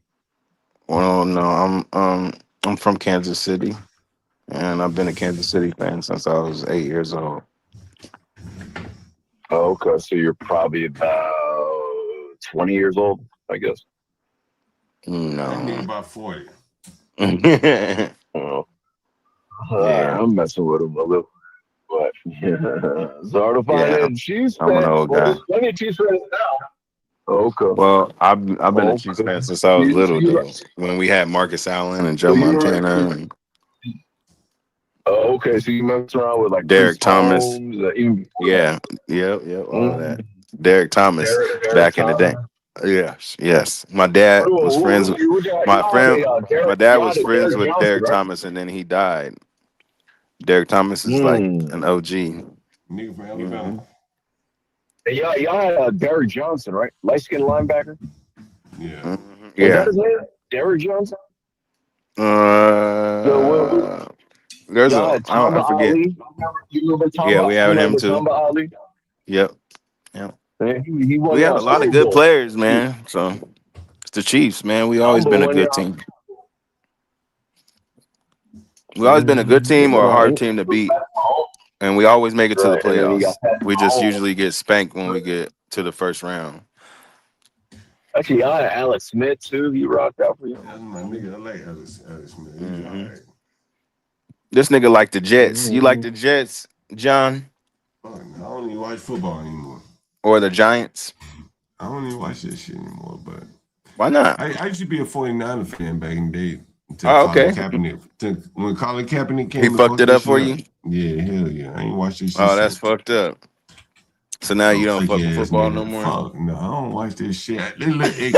Well, no, I'm from Kansas City, and I've been a Kansas City fan since I was 8 years old. Oh, okay. So you're probably about 20 years old, I guess. That nigga No. about 40. Oh. Yeah. I'm messing with him a little. But it's hard to find Yeah, a Chiefs I'm an fan. old Well, guy. there's plenty of Chiefs fans now. Okay. Well, I've been a Chiefs Okay. fan since I was You, little, you, though. When we had Marcus Allen and so Joe you were, Montana and oh, okay. So you messed around with like Priest Derek Thomas. Holmes, even before that. Yep, all of that. Derek Thomas Derek back in the day. Thomas. Yes. My dad was friends with my friend. My dad Y'all was had friends Derek with Johnson, Derek right? Thomas, and then he died. Derek Thomas is like an OG. Nigga from Alabama. And y'all had Derek Johnson, right? Light skinned linebacker. Yeah. Was that his name? Derek Johnson? There's Y'all had I Tamba forget. Ali. You remember Tamba? Yeah, we have him too. Tamba Ali? Yep. Man, he won We y'all had a lot of Super good Bowl. players, man. So it's the Chiefs, man. We always Tamba been a won good y'all. team. We always been a good team or a hard team to beat, and we always make it to the Right, and then you got playoffs. We just Mahomes. usually get spanked when we get to the first round. Actually, y'all had Alex Smith too. He rocked out for you. That's my nigga. I like Alex Smith. He's all right. This nigga like the Jets. You like the Jets, John? Fuck, I don't even watch football anymore. Or the Giants? I don't even watch that shit anymore. But why not? I used to be a 49er fan back in the day. Oh, okay. When Colin Kaepernick came, He fucked it up for you? Yeah, hell yeah. I ain't watched this shit. Oh, that's fucked up. So now you don't fuck with football no more? Fuck, no, I don't watch this shit. Hey,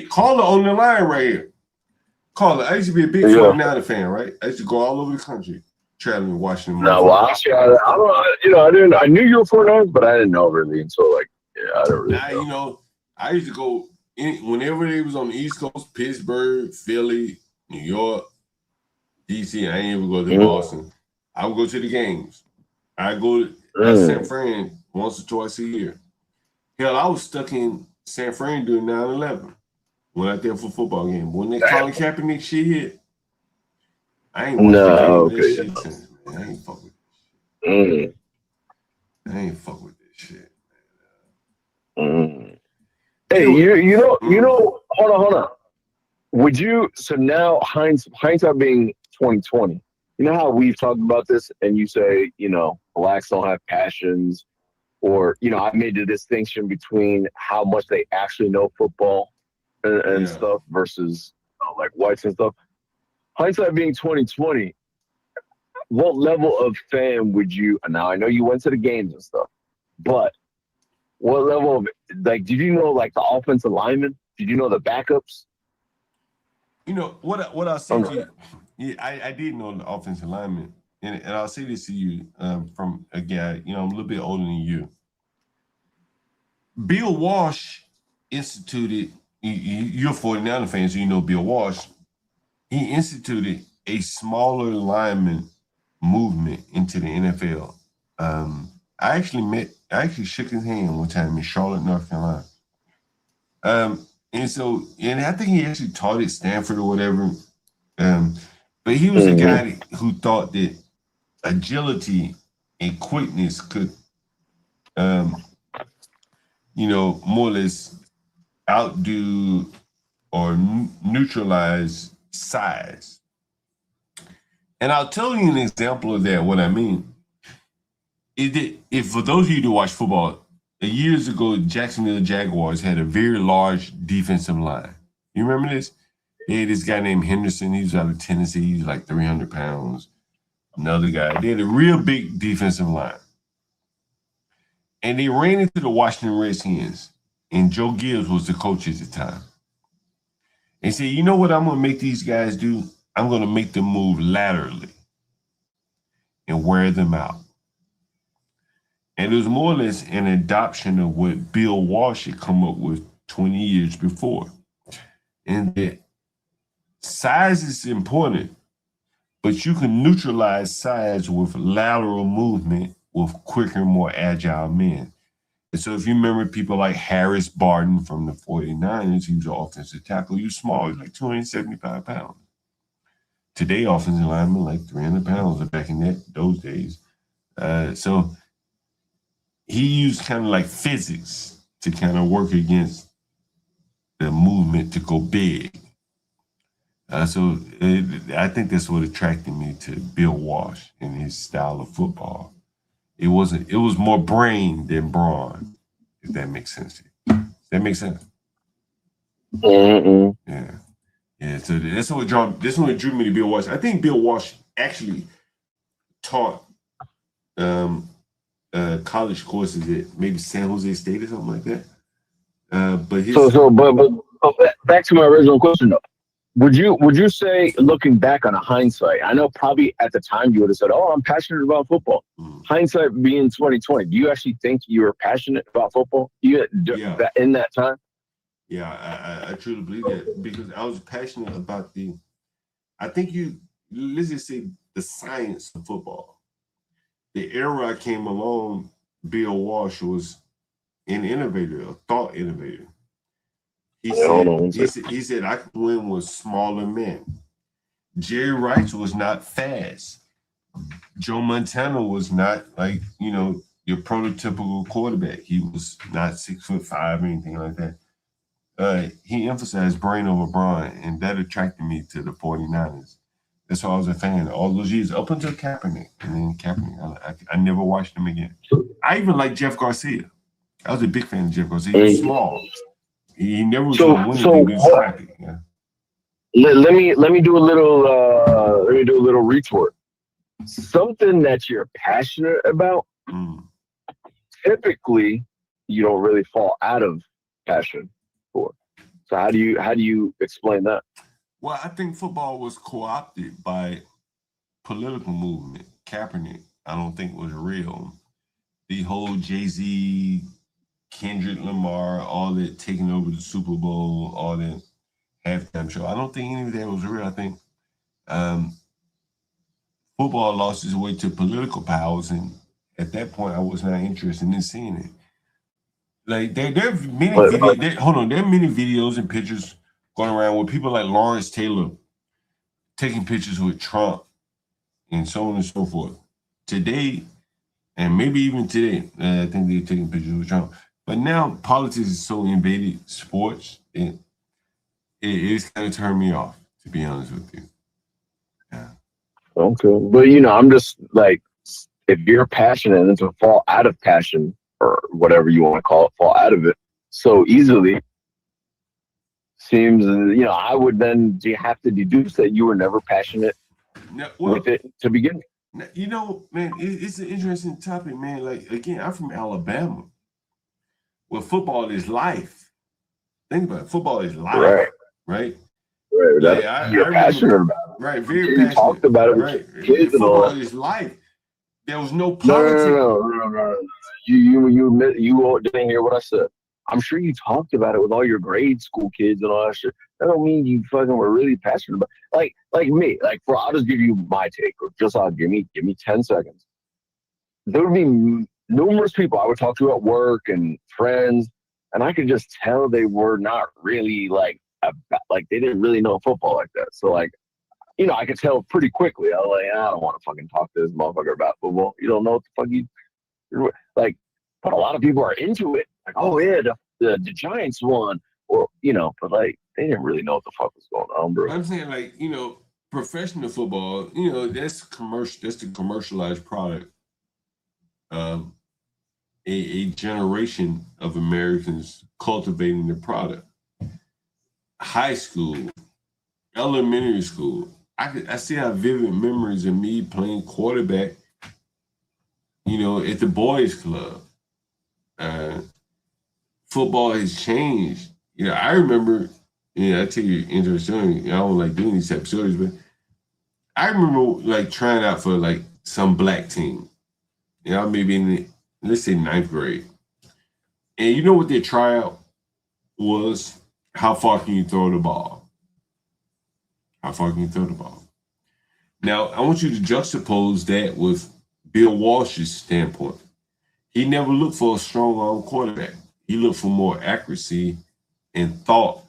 Caller on the line right here. Caller, I used to be a big 49er fan, right? I used to go all over the country traveling, watching them. No, well, actually, I don't. I knew you were 49ers, but I didn't know really until I don't really know. I used to go whenever they was on the East Coast, Pittsburgh, Philly, New York, DC. I ain't even go to Boston. I would go to the games. I go to San Fran once or twice a year. Hell, I was stuck in San Fran during 9/11. Went out there for a football game. When that Colin Kaepernick shit hit, I ain't watched this shit since, man. I ain't fuck with this shit. I ain't fuck with this shit. Hey, you know, hold on. Would you, so now hindsight being 2020, you know how we've talked about this and you say, blacks don't have passions, or, I made the distinction between how much they actually know football and stuff versus like whites and stuff. Hindsight being 2020, what level of fan would you, now I know you went to the games and stuff, but what level of, like, did you know like the offensive linemen? Did you know the backups? What I'll say to you, yeah, I did know the offensive lineman, and I'll say this to you from a guy, I'm a little bit older than you. Bill Walsh instituted, you're a 49er fan, so you know Bill Walsh. He instituted a smaller lineman movement into the NFL. I actually shook his hand one time in Charlotte, North Carolina. And I think he actually taught at Stanford or whatever. But he was a guy who thought that agility and quickness could, more or less outdo or neutralize size. And I'll tell you an example of that, what I mean. If for those of you who watch football, years ago, Jacksonville Jaguars had a very large defensive line. You remember this? They had this guy named Henderson. He was out of Tennessee. He was like 300 pounds. Another guy. They had a real big defensive line. And they ran into the Washington Redskins. And Joe Gibbs was the coach at the time. And said, you know what I'm going to make these guys do? I'm going to make them move laterally and wear them out. And it was more or less an adoption of what Bill Walsh had come up with 20 years before. and that size is important, but you can neutralize size with lateral movement with quicker, more agile men. And so if you remember people like Harris Barton from the 49ers, he was an offensive tackle. He was small, he was like 275 pounds. Today, offensive linemen like 300 pounds back in those days. So he used kind of like physics to kind of work against the movement to go big. I think that's what attracted me to Bill Walsh and his style of football. It was more brain than brawn, if that makes sense. Does that make sense? Mm-mm. Yeah. So that's what drew me to Bill Walsh. I think Bill Walsh actually taught college courses at maybe San Jose State or something like that. But back to my original question though. Would you say, looking back on a hindsight, I know probably at the time you would have said, "Oh, I'm passionate about football." Hindsight being 2020, do you actually think you were passionate about football? In that time? Yeah, I truly believe that because I was passionate about let's just say the science of football. The era I came along, Bill Walsh was an innovator, a thought innovator. He said I could win with smaller men. Jerry Rice was not fast. Joe Montana was not like, your prototypical quarterback. He was not 6'5" or anything like that. He emphasized brain over brawn, and that attracted me to the 49ers. That's why I was a fan all those years, up until Kaepernick. And then Kaepernick, I never watched him again. I even liked Jeff Garcia. I was a big fan of Jeff Garcia. He was small. He never was going to win anything. He was scrappy. Yeah. Let me do a little retort. Something that you're passionate about, typically you don't really fall out of passion for. So how do you explain that? Well, I think football was co-opted by political movement. Kaepernick, I don't think was real. The whole Jay-Z, Kendrick Lamar, all that taking over the Super Bowl, all that halftime show. I don't think any of that was real. I think football lost its way to political powers, and at that point, I was not interested in seeing it. Like there are many videos. There are many videos and pictures going around with people like Lawrence Taylor taking pictures with Trump and so on and so forth. Today, and maybe even today, I think they're taking pictures with Trump. But now politics is so invaded sports, it's kind of turned me off, to be honest with you. Yeah. Okay. But, I'm just like, if you're passionate and to fall out of passion or whatever you want to call it, fall out of it so easily, seems, I would then have to deduce that you were never passionate with it to begin with. Man, it's an interesting topic, man. Like, again, I'm from Alabama. Well, football is life. Think about it. Football is life, right? You're passionate about it. Right, very you passionate. Talked about it right. with kids and all that. Football is life. There was no politics. No. You didn't hear what I said. I'm sure you talked about it with all your grade school kids and all that shit. That don't mean you fucking were really passionate about it. Like me. I'll just give you my take. Or just give me 10 seconds. There would be numerous people I would talk to at work and friends, and I could just tell they were not really they didn't really know football like that. So I could tell pretty quickly. I was I don't want to fucking talk to this motherfucker about football. You don't know what the fuck you're like. But a lot of people are into it. Like, oh yeah, the Giants won, or but they didn't really know what the fuck was going on, bro. I'm saying professional football, that's commercial. That's the commercialized product of a generation of Americans cultivating the product. High school, elementary school, I still have vivid memories of me playing quarterback, at the boys' club. Football has changed. I remember, I tell you an interesting story. I don't like doing these type of stories, but I remember trying out for some black team. Maybe in let's say 9th grade. And you know what their tryout was? how far can you throw the ball? How far can you throw the ball? Now, I want you to juxtapose that with Bill Walsh's standpoint. He never looked for a strong arm quarterback. He looked for more accuracy and thought.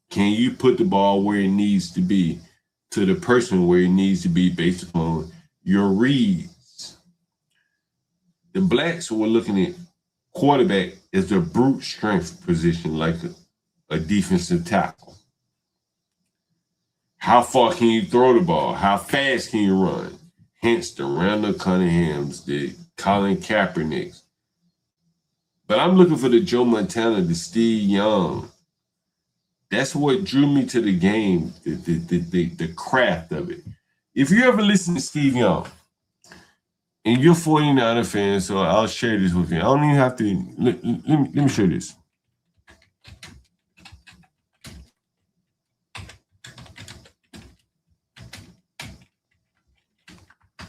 Can you put the ball where it needs to be to the person where it needs to be based upon your reads? The blacks were looking at quarterback as a brute strength position, like a defensive tackle. How far can you throw the ball? How fast can you run? Hence the Randall Cunninghams, the Colin Kaepernicks. But I'm looking for the Joe Montana, the Steve Young. That's what drew me to the game, the craft of it. If you ever listen to Steve Young, and you're a 49er fan, so I'll share this with you. I don't even have to, let me show this.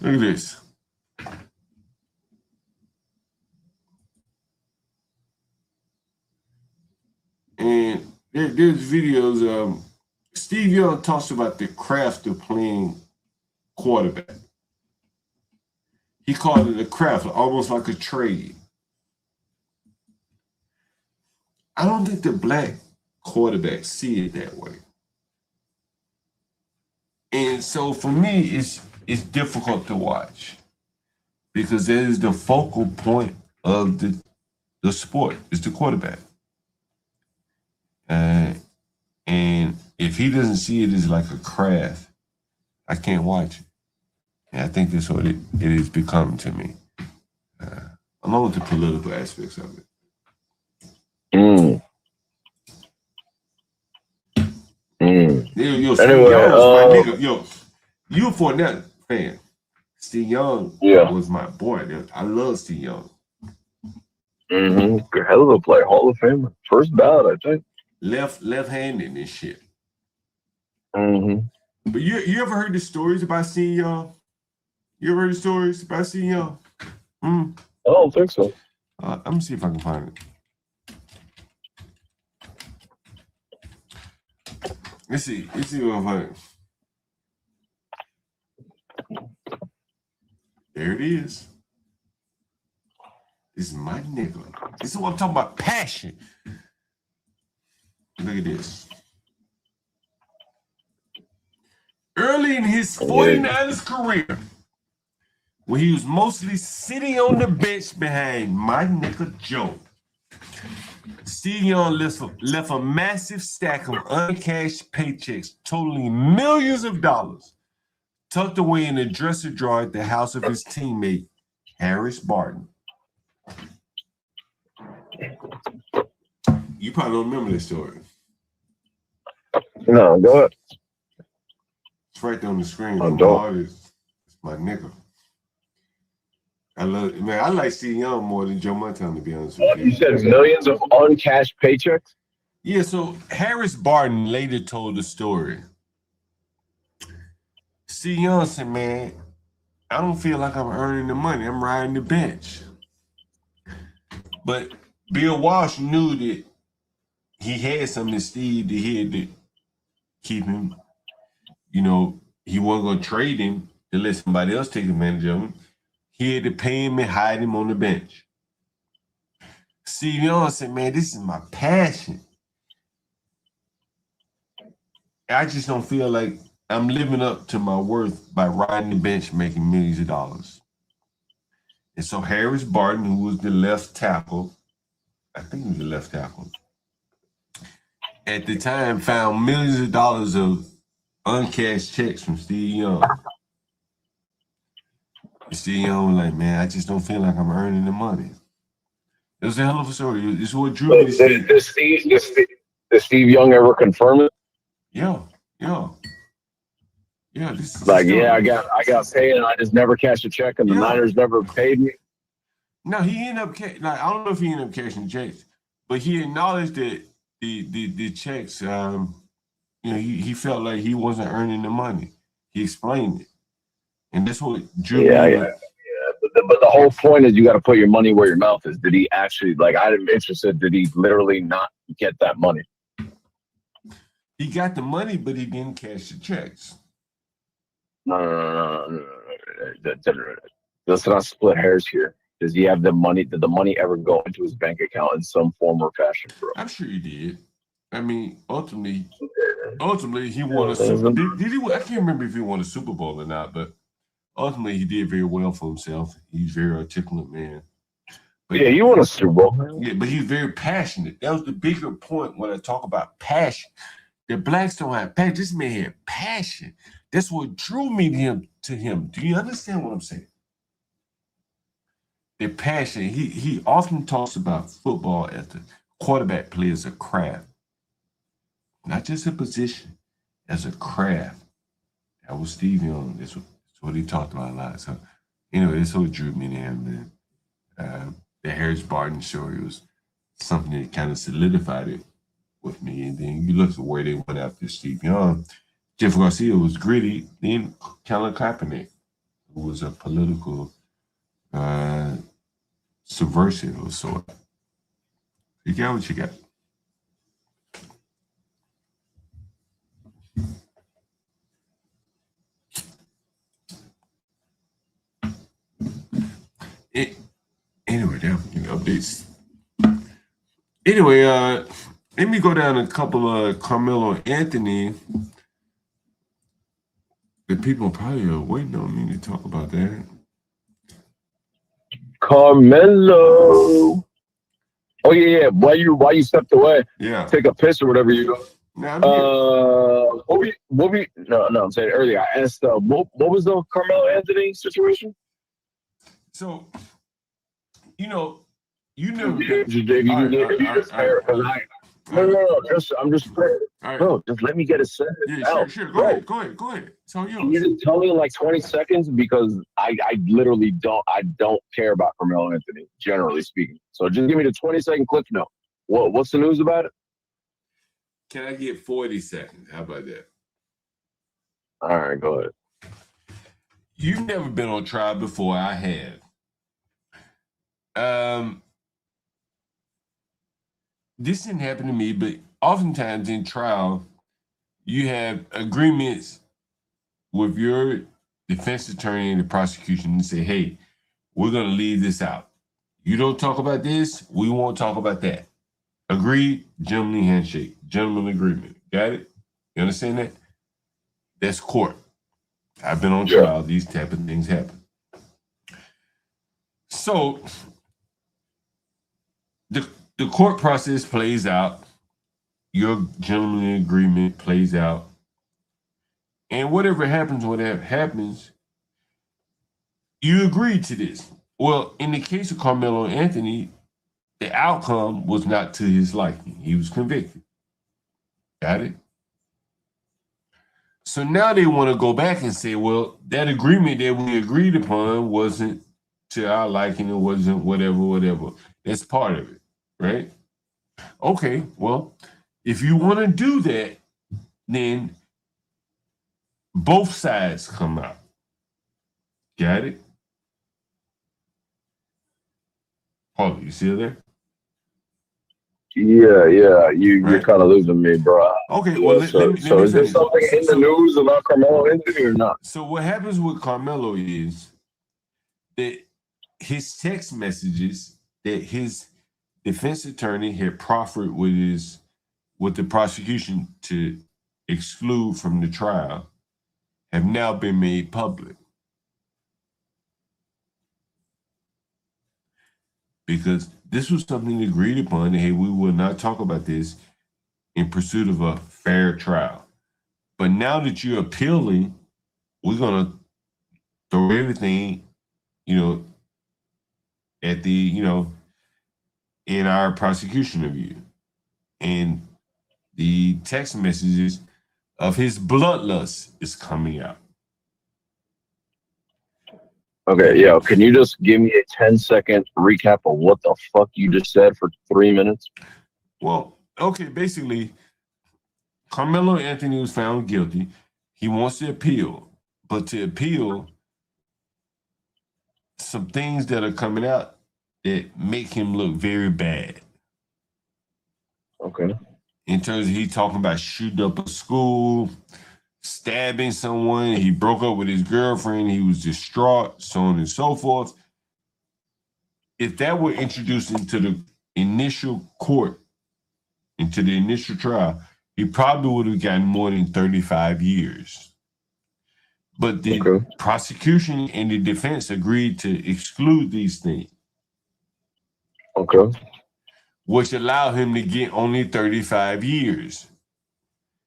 Look at this. And there's videos. Steve Young talks about the craft of playing quarterback. He called it a craft, almost like a trade. I don't think the black quarterbacks see it that way. And so for me, it's difficult to watch because that is the focal point of the sport, is the quarterback. And if he doesn't see it as like a craft, I can't watch it. And I think that's what it has become to me, along with the political aspects of it. Yo, Steve Anyway, Young was my nigga. Yo, you a Fournette fan. Steve Young was my boy. I love Steve Young. Hell of a player, Hall of Famer. First ballot, I think. Left-handed and shit. But you ever heard the stories about Steve Young? You ever heard the stories about Steve Young? I don't think so. Let me see if I can find it. Let's see what I find. There it is. This is my nigga. This is what I'm talking about. Passion. Look at this. Early in his 49ers career, when he was mostly sitting on the bench behind my nigga Joe, Steve Young left a massive stack of uncashed paychecks totaling millions of dollars tucked away in a dresser drawer at the house of his teammate, Harris Barton. You probably don't remember this story. No, go ahead. It's right there on the screen. It's my nigga. I like Steve Young more than Joe Montana, to be honest with you. You said millions of uncashed paychecks? Yeah, so Harris Barton later told the story. Steve Young said, man, I don't feel like I'm earning the money. I'm riding the bench. But Bill Walsh knew that he had something in Steve that he had to keep him. You know, he wasn't going to trade him to let somebody else take advantage of him. He had to pay him and hide him on the bench. Steve Young said, man, this is my passion. I just don't feel like I'm living up to my worth by riding the bench making millions of dollars. And so Harris Barton, who was the left tackle, I think he was the left tackle, at the time found millions of dollars of uncashed checks from Steve Young. Steve Young was like, man, I just don't feel like I'm earning the money. It was a hell of a story. It's what drew me to Steve. Did Steve Young ever confirm it? Yeah. This is like, I got paid and I just never cashed a check and the Niners never paid me. No, he ended up I don't know if he ended up cashing checks, but he acknowledged that the checks, he felt like he wasn't earning the money. He explained it. And that's what drew me. Yeah. But but the whole point is you got to put your money where your mouth is. Did he actually, like, I'm interested, did he literally not get that money? He got the money, but he didn't cash the checks. No. Let's not split hairs here. Does he have the money? Did the money ever go into his bank account in some form or fashion, bro? I'm sure he did. I mean, ultimately, he won a Super Bowl. Did he? I can't remember if he won a Super Bowl or not, but ultimately he did very well for himself. He's a very articulate man. But yeah, he won a Super Bowl. Yeah, but he's very passionate. That was the bigger point when I talk about passion. The blacks don't have passion. This man had passion. That's what drew me to him. Do you understand what I'm saying? The passion. He often talks about football as the quarterback play as a craft. Not just a position, as a craft. That was Steve Young. That's what he talked about a lot. So anyway, that's what drew me to him. The Harris Barton story was something that kind of solidified it with me. And then you look at where they went after Steve Young. Jeff Garcia was gritty. Then Colin Kaepernick, who was a political subversive of sort. You got what you got. Anyway, updates. Anyway, let me go down a couple of Carmelo Anthony. The people probably are waiting on me to talk about that. Carmelo. Oh yeah. Why you stepped away? Yeah. Take a piss or whatever you do. No, I'm saying earlier. I asked what was the Carmelo Anthony situation? So, you know, you never. I'm just fair. Bro, just let me get a sentence. Yeah, sure. Go ahead. So can you just tell me in like 20 seconds because I literally don't care about Carmelo Anthony, generally speaking. So just give me the 20-second clip note. What's the news about it? Can I get 40 seconds? How about that? All right, go ahead. You've never been on trial before. I have. This didn't happen to me, but oftentimes in trial, you have agreements with your defense attorney and the prosecution and say, hey, we're going to leave this out. You don't talk about this, we won't talk about that. Agreed, gentleman handshake, gentleman agreement. Got it? You understand that? That's court. I've been on trial. These type of things happen. So the court process plays out. Your gentleman agreement plays out. And whatever happens, you agreed to this. Well, in the case of Carmelo Anthony, the outcome was not to his liking. He was convicted. Got it? So now they want to go back and say, well, that agreement that we agreed upon wasn't to our liking. It wasn't whatever. That's part of it, right? Okay, well, if you want to do that, then both sides come out. Got it? Hold on, you still there? Yeah. You're kind of losing me, bro. Okay, well, so is there something in the news about Carmelo Anthony or not? So what happens with Carmelo is that his text messages that his defense attorney had proffered with the prosecution to exclude from the trial have now been made public. Because this was something agreed upon. Hey, we will not talk about this in pursuit of a fair trial. But now that you're appealing, we're going to throw everything, at the, in our prosecution of you. And the text messages of his bloodlust is coming out. Okay, yeah. Can you just give me a 10-second recap of what the fuck you just said for 3 minutes? Well, okay, basically, Carmelo Anthony was found guilty. He wants to appeal, but to appeal, some things that are coming out that make him look very bad. Okay. In terms of he talking about shooting up a school, stabbing someone, he broke up with his girlfriend, he was distraught, so on and so forth. If that were introduced into the initial court, into the initial trial, he probably would have gotten more than 35 years. But the prosecution and the defense agreed to exclude these things. Okay. Which allowed him to get only 35 years.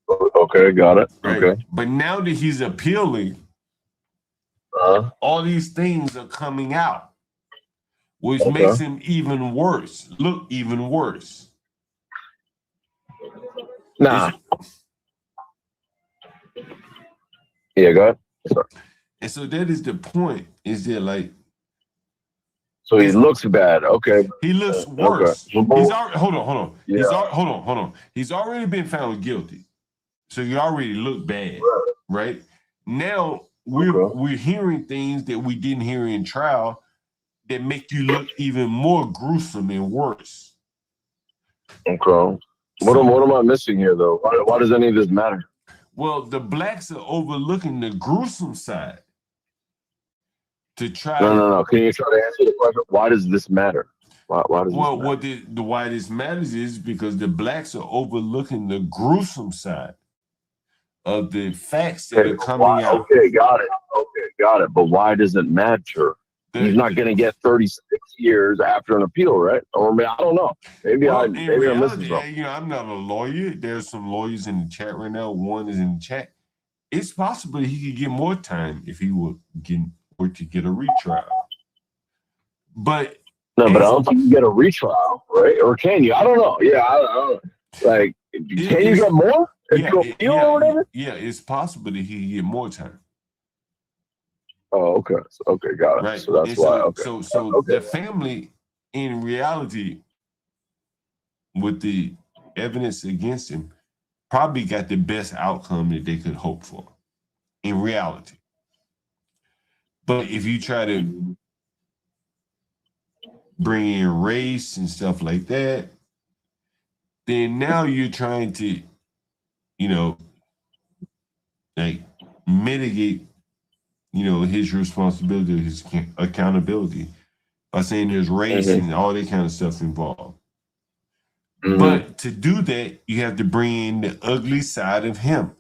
Okay, got it. Right? Okay. But now that he's appealing, all these things are coming out, which makes him even worse, look even worse. Nah. Yeah, go ahead. Sorry. And so that is the point, is that like, so he looks bad. Okay. He looks worse. Okay. He's already, hold on. Yeah. Hold on. He's already been found guilty. So you already look bad, right? Now we're hearing things that we didn't hear in trial that make you look even more gruesome and worse. Okay. What am I missing here, though? Why does any of this matter? Well, the blacks are overlooking the gruesome side to try. No. Can you try to answer the question? Why does this matter? Why does well, this matter? why this matters is because the blacks are overlooking the gruesome side of the facts that are coming out. Okay, got it. But why does it matter? He's not going to get 36 years after an appeal, right? Or I don't know. Maybe I'm missing something. You know, I'm not a lawyer. There's some lawyers in the chat right now. One is in the chat. It's possible he could get more time if he were to get a retrial. But no, but I don't think you get a retrial, right? Or can you? I don't know. Yeah, I don't know. Like, can you get more? Or whatever? Yeah, it's possible that he could get more time. Oh, okay. Okay, got it. Right. So that's why. Okay. So the family, in reality, with the evidence against him, probably got the best outcome that they could hope for. In reality. But if you try to bring in race and stuff like that, then now you're trying to, like mitigate, his responsibility, his accountability by saying there's race and all that kind of stuff involved. But to do that, you have to bring in the ugly side of him,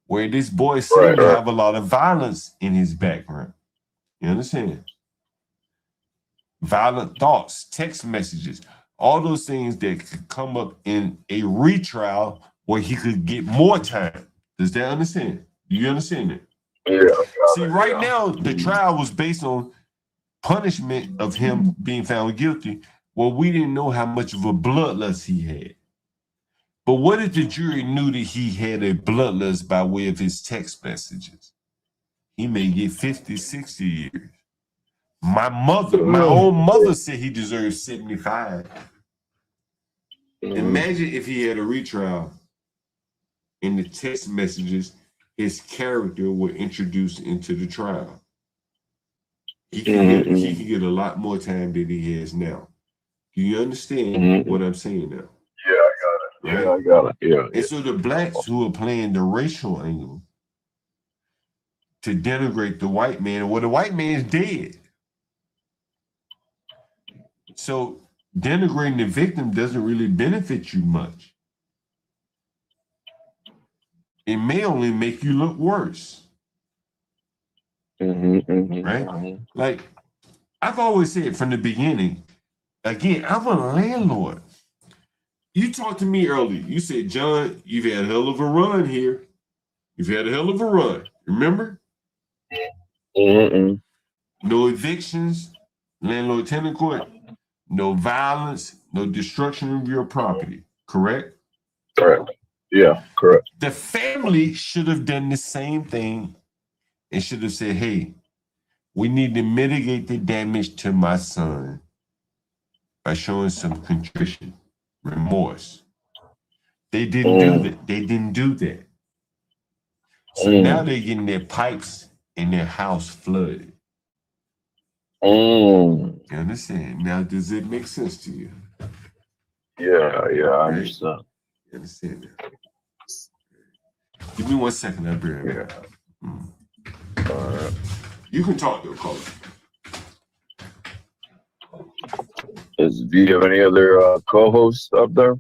where this boy seemed to have a lot of violence in his background. You understand? Violent thoughts, text messages, all those things that could come up in a retrial where he could get more time. Does that understand? Do you understand it? Yeah. See, right now, the trial was based on punishment of him being found guilty. Well, we didn't know how much of a bloodlust he had. But what if the jury knew that he had a bloodlust by way of his text messages? He may get 50, 60 years. My own mother said he deserves 75. Imagine if he had a retrial and the text messages, his character were introduced into the trial. He can get a lot more time than he has now. Do you understand what I'm saying now? Yeah, I got it. Right? Yeah, I got it. Yeah. And so the blacks who are playing the racial angle to denigrate the white man, well, the white man is dead. So denigrating the victim doesn't really benefit you much. It may only make you look worse. Right? Like, I've always said from the beginning, again, I'm a landlord. You talked to me earlier. You said, John, you've had a hell of a run here. You've had a hell of a run. Remember? No evictions, landlord-tenant court, no violence, no destruction of your property. Correct? Correct. Yeah, correct. The family should have done the same thing and should have said, hey, we need to mitigate the damage to my son by showing some contrition, remorse. They didn't do that. They didn't do that. So now they're getting their pipes and their house flooded. You understand? Now, does it make sense to you? Yeah, I Right? understand. You understand that? Give me 1 second. I'll be right back. All right. You can talk though, caller. Do you have any other co-hosts up there?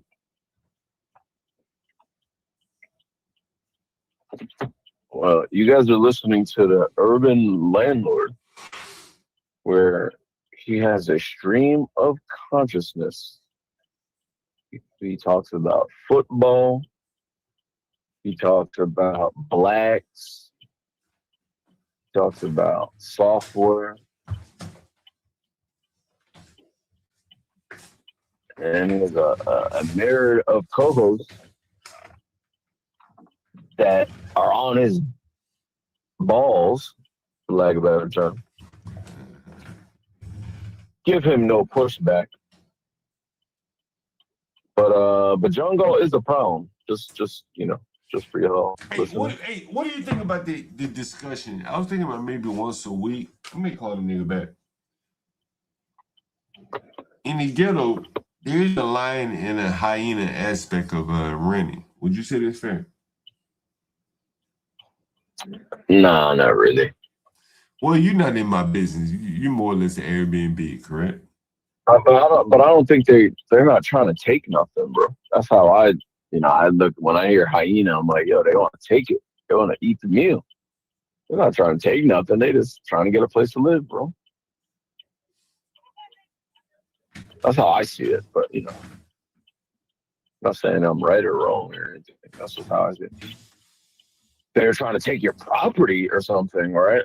Well, you guys are listening to the Urban Landlord, where he has a stream of consciousness. He talks about football. He talks about blacks. He talks about software. And he has a myriad of co-hosts that are on his balls, for lack of a better term. Give him no pushback. But Jungle is a problem. Just for y'all. What do you think about the discussion? I was thinking about maybe once a week. Let me call the nigga back. In the ghetto, there is a lion and a hyena aspect of renting. Would you say that's fair? Nah, not really. Well, you're not in my business. You're more or less an Airbnb, correct? But I don't think they're not trying to take nothing, bro. That's how I look when I hear hyena. I'm like, yo, they want to take it. They want to eat the meal. They're not trying to take nothing. They just trying to get a place to live, bro. That's how I see it. But I'm not saying I'm right or wrong or anything. That's just how I see it. They're trying to take your property or something, right?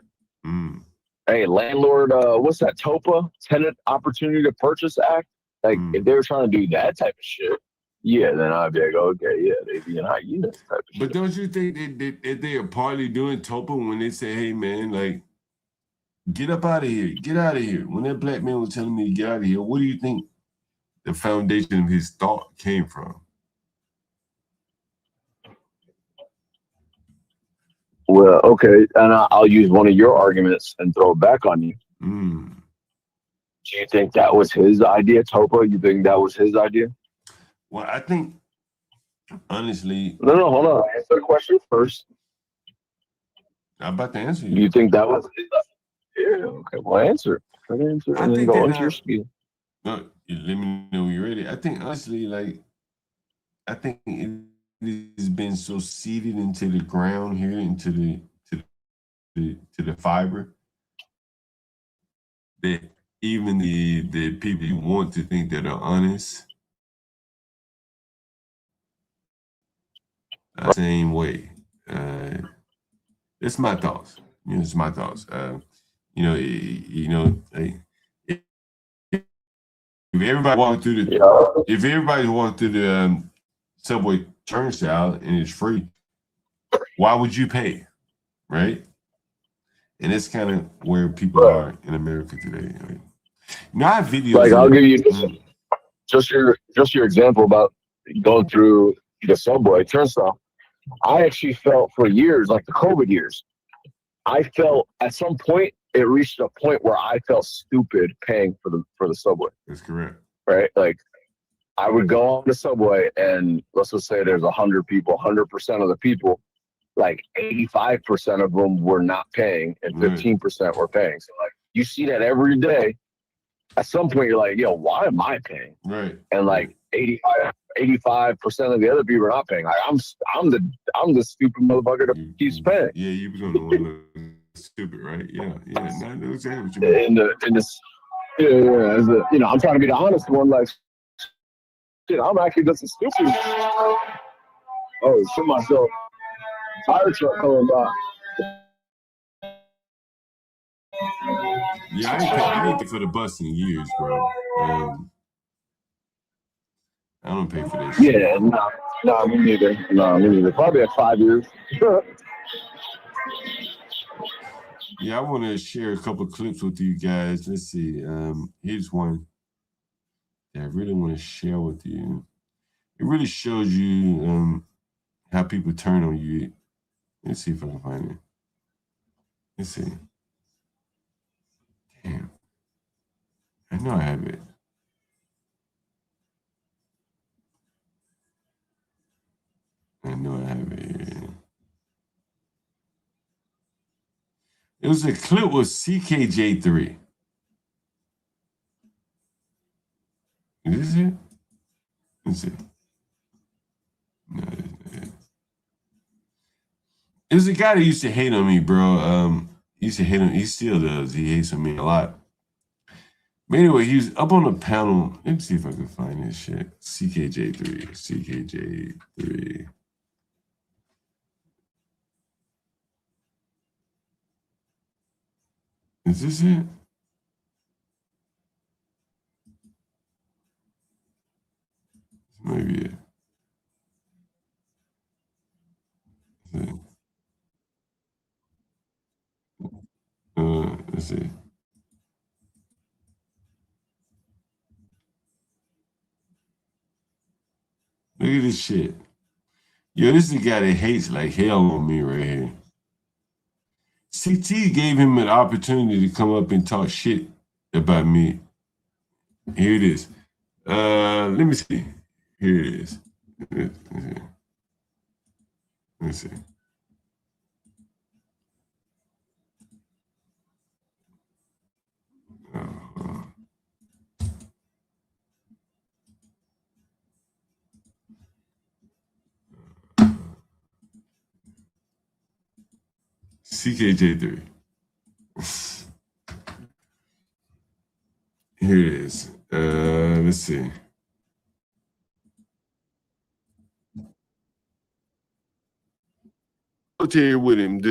Hey, landlord, what's that, TOPA, Tenant Opportunity to Purchase Act? Like, if they were trying to do that type of shit, yeah, then I'd be like, okay, yeah, they be in hyenas type of shit. But don't you think that they are partly doing TOPA when they say, hey, man, like, get up out of here, get out of here? When that black man was telling me to get out of here, what do you think the foundation of his thought came from? Well, okay, and I'll use one of your arguments and throw it back on you. Do you think that was his idea, Topa? You think that was his idea? Well, I think, honestly... No, hold on. Answer the question first. I'm about to answer you. Do you think that was his idea? Yeah, okay, well, answer. And then go into your spiel. No, let me know when you're ready. I think, honestly, I think it has been so seeded into the ground here, into the fiber, that even the people you want to think that are honest, same way. It's my thoughts. It's my thoughts. If everybody walked through the subway turnstile and it's free, why would you pay, right? And that's kind of where people are in America today. Right? I have videos. Like, I'll give you just your example about going through the subway turnstile. I actually felt for years, like the COVID years, I felt at some point it reached a point where I felt stupid paying for the subway. That's correct. Right? Like, I would go on the subway and let's just say there's 100 people, 100% of the people, like 85% of them were not paying and 15% were paying. So like you see that every day. At some point you're like, yo, why am I paying? Right. And like 85% of the other people are not paying. Like I'm the stupid motherfucker that keeps paying. Yeah, you become the one that's stupid, right? Yeah. I know exactly what you mean. I'm trying to be the honest one. Like, shit, I'm actually just a stupid. Oh, shit myself. Fire truck coming by. Yeah, I ain't paid for the bus in years, bro. I don't pay for that shit. Yeah, no, me neither. No, me neither. Probably at 5 years. Yeah, I want to share a couple of clips with you guys. Let's see. Here's one that I really want to share with you. It really shows you how people turn on you. Let's see if I can find it. Let's see. Damn. know I have it. I know I have it here. It was a clip with CKJ3. Is it? Is it? No, it was a guy that used to hate on me, bro. He used to hate on. He still does. He hates on me a lot. But anyway, he was up on the panel. Let me see if I can find this shit. CKJ3. CKJ3. Is this it? Maybe it. Let's see. Look at this shit. Yo, this is the guy that hates like hell on me right here. CT gave him an opportunity to come up and talk shit about me. Here it is. Let me see. Here it is. Let me see. CKJ3. Here it is. Let's see. Military with him.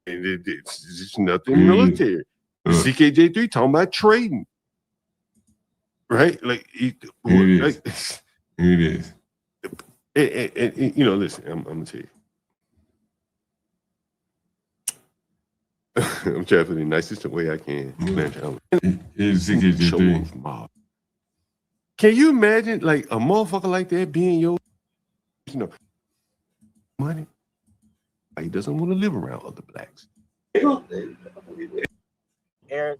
It's nothing military. CKJ3 talking about trading. Right? Like, here it is. Here it is. And, you know, listen, I'm going to tell you. I'm trying to put it the nicest way I can. Can you imagine, like, a motherfucker like that being your, you know, money? He doesn't want to live around other blacks. Eric,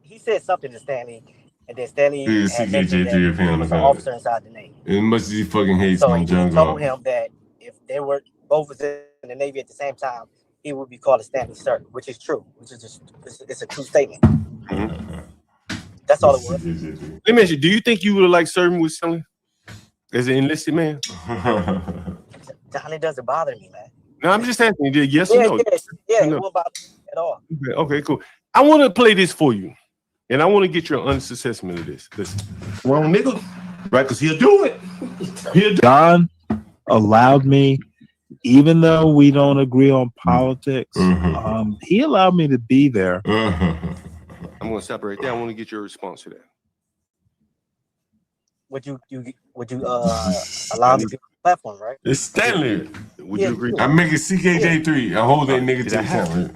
he said something to Stanley, and then Stanley had mentioned that he was an officer inside the Navy. As much as he fucking hates So my he jungle. told him that if they were both in the Navy at the same time, he would be called a Stanley Sir, which is true. Which is just it's a true statement. That's all it was. Let me ask you: do you think you would have liked serving with Stanley as an enlisted man? Johnny doesn't bother me, man. No, I'm just asking you. Yes or no? Yeah, it won't bother me at all. Okay, cool. I want to play this for you, and I want to get your honest assessment of this. Listen, wrong nigga, right? Because he'll do it. John allowed me, even though we don't agree on politics, he allowed me to be there. I'm going to stop right there. I want to get your response to that. Would you allow me to be on the platform, right? It's Stanley. Would you agree? I'm making CKJ3. I hold that nigga to the camera.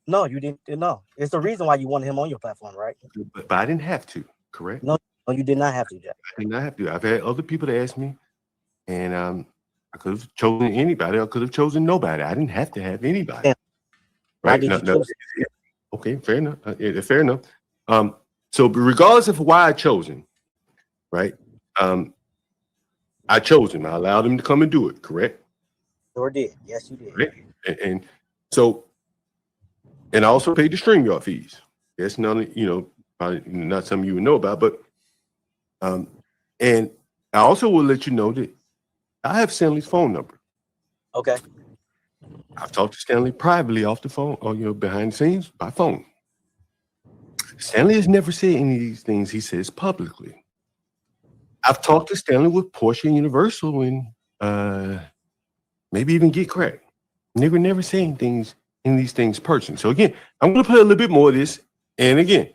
No, you didn't. No, it's the reason why you wanted him on your platform, right? But I didn't have to. Correct? No, you did not have to, Jack. I did not have to. I've had other people that ask me, and I could have chosen anybody. I could have chosen nobody. I didn't have to have anybody. Yeah. Right? Okay, fair enough. Fair enough. So regardless of why I chose him, right? I chose him. I allowed him to come and do it. Correct? Sure did. Yes, you did. Right? And so, and I also paid the StreamYard fees. That's none, probably not something you would know about, but and I also will let you know that I have Stanley's phone number. Okay. I've talked to Stanley privately off the phone, or behind the scenes by phone. Stanley has never said any of these things he says publicly. I've talked to Stanley with Porsche and Universal and maybe even Get Crack. Nigga never saying things in these things personally. So again, I'm going to play a little bit more of this. And again,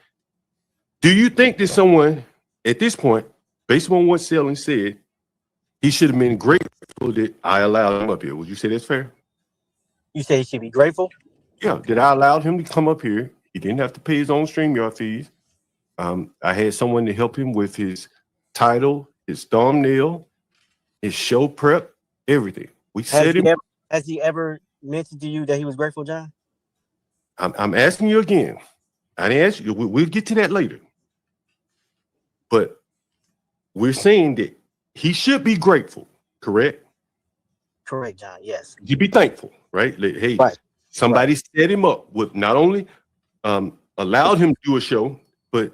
do you think that someone at this point, based on what Stanley said, he should have been grateful that I allowed him up here? Would you say that's fair? You say he should be grateful? Yeah, that I allowed him to come up here. He didn't have to pay his own StreamYard fees. I had someone to help him with his title, his thumbnail, his show prep, everything. We said it. Has he ever mentioned to you that he was grateful, John? I'm asking you again. I didn't ask you. We'll get to that later. But we're saying that he should be grateful, correct? Correct, John. Yes. You be thankful, right? Like, hey, somebody set him up with not only allowed him to do a show, but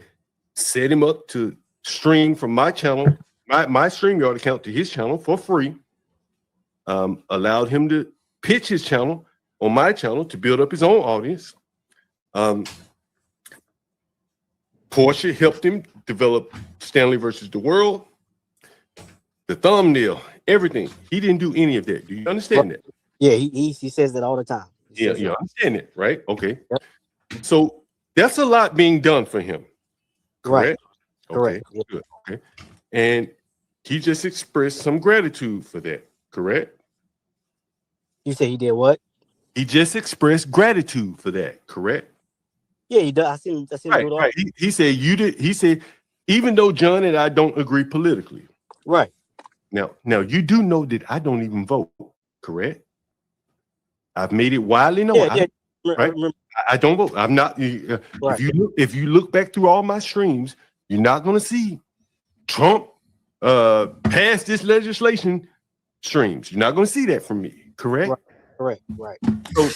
set him up to stream from my channel, my StreamYard account to his channel for free. Allowed him to pitch his channel on my channel to build up his own audience. Portia helped him develop Stanley versus the World, the thumbnail, everything. He didn't do any of that. Do you understand that? Yeah, he says that all the time. Yeah, you understand it, right? Okay. Yep. So that's a lot being done for him. Correct? Right. Correct. Okay. Good. Okay. And he just expressed some gratitude for that, correct? You say he did what? He just expressed gratitude for that, correct? Yeah, he does. I seen him do it all. Right. He said you did. He said, even though John and I don't agree politically. Right. Now you do know that I don't even vote, correct? I've made it widely known. Right? I don't vote. I'm not. Right. If you look back through all my streams, you're not going to see Trump pass this legislation streams. You're not going to see that from me, correct? Right. So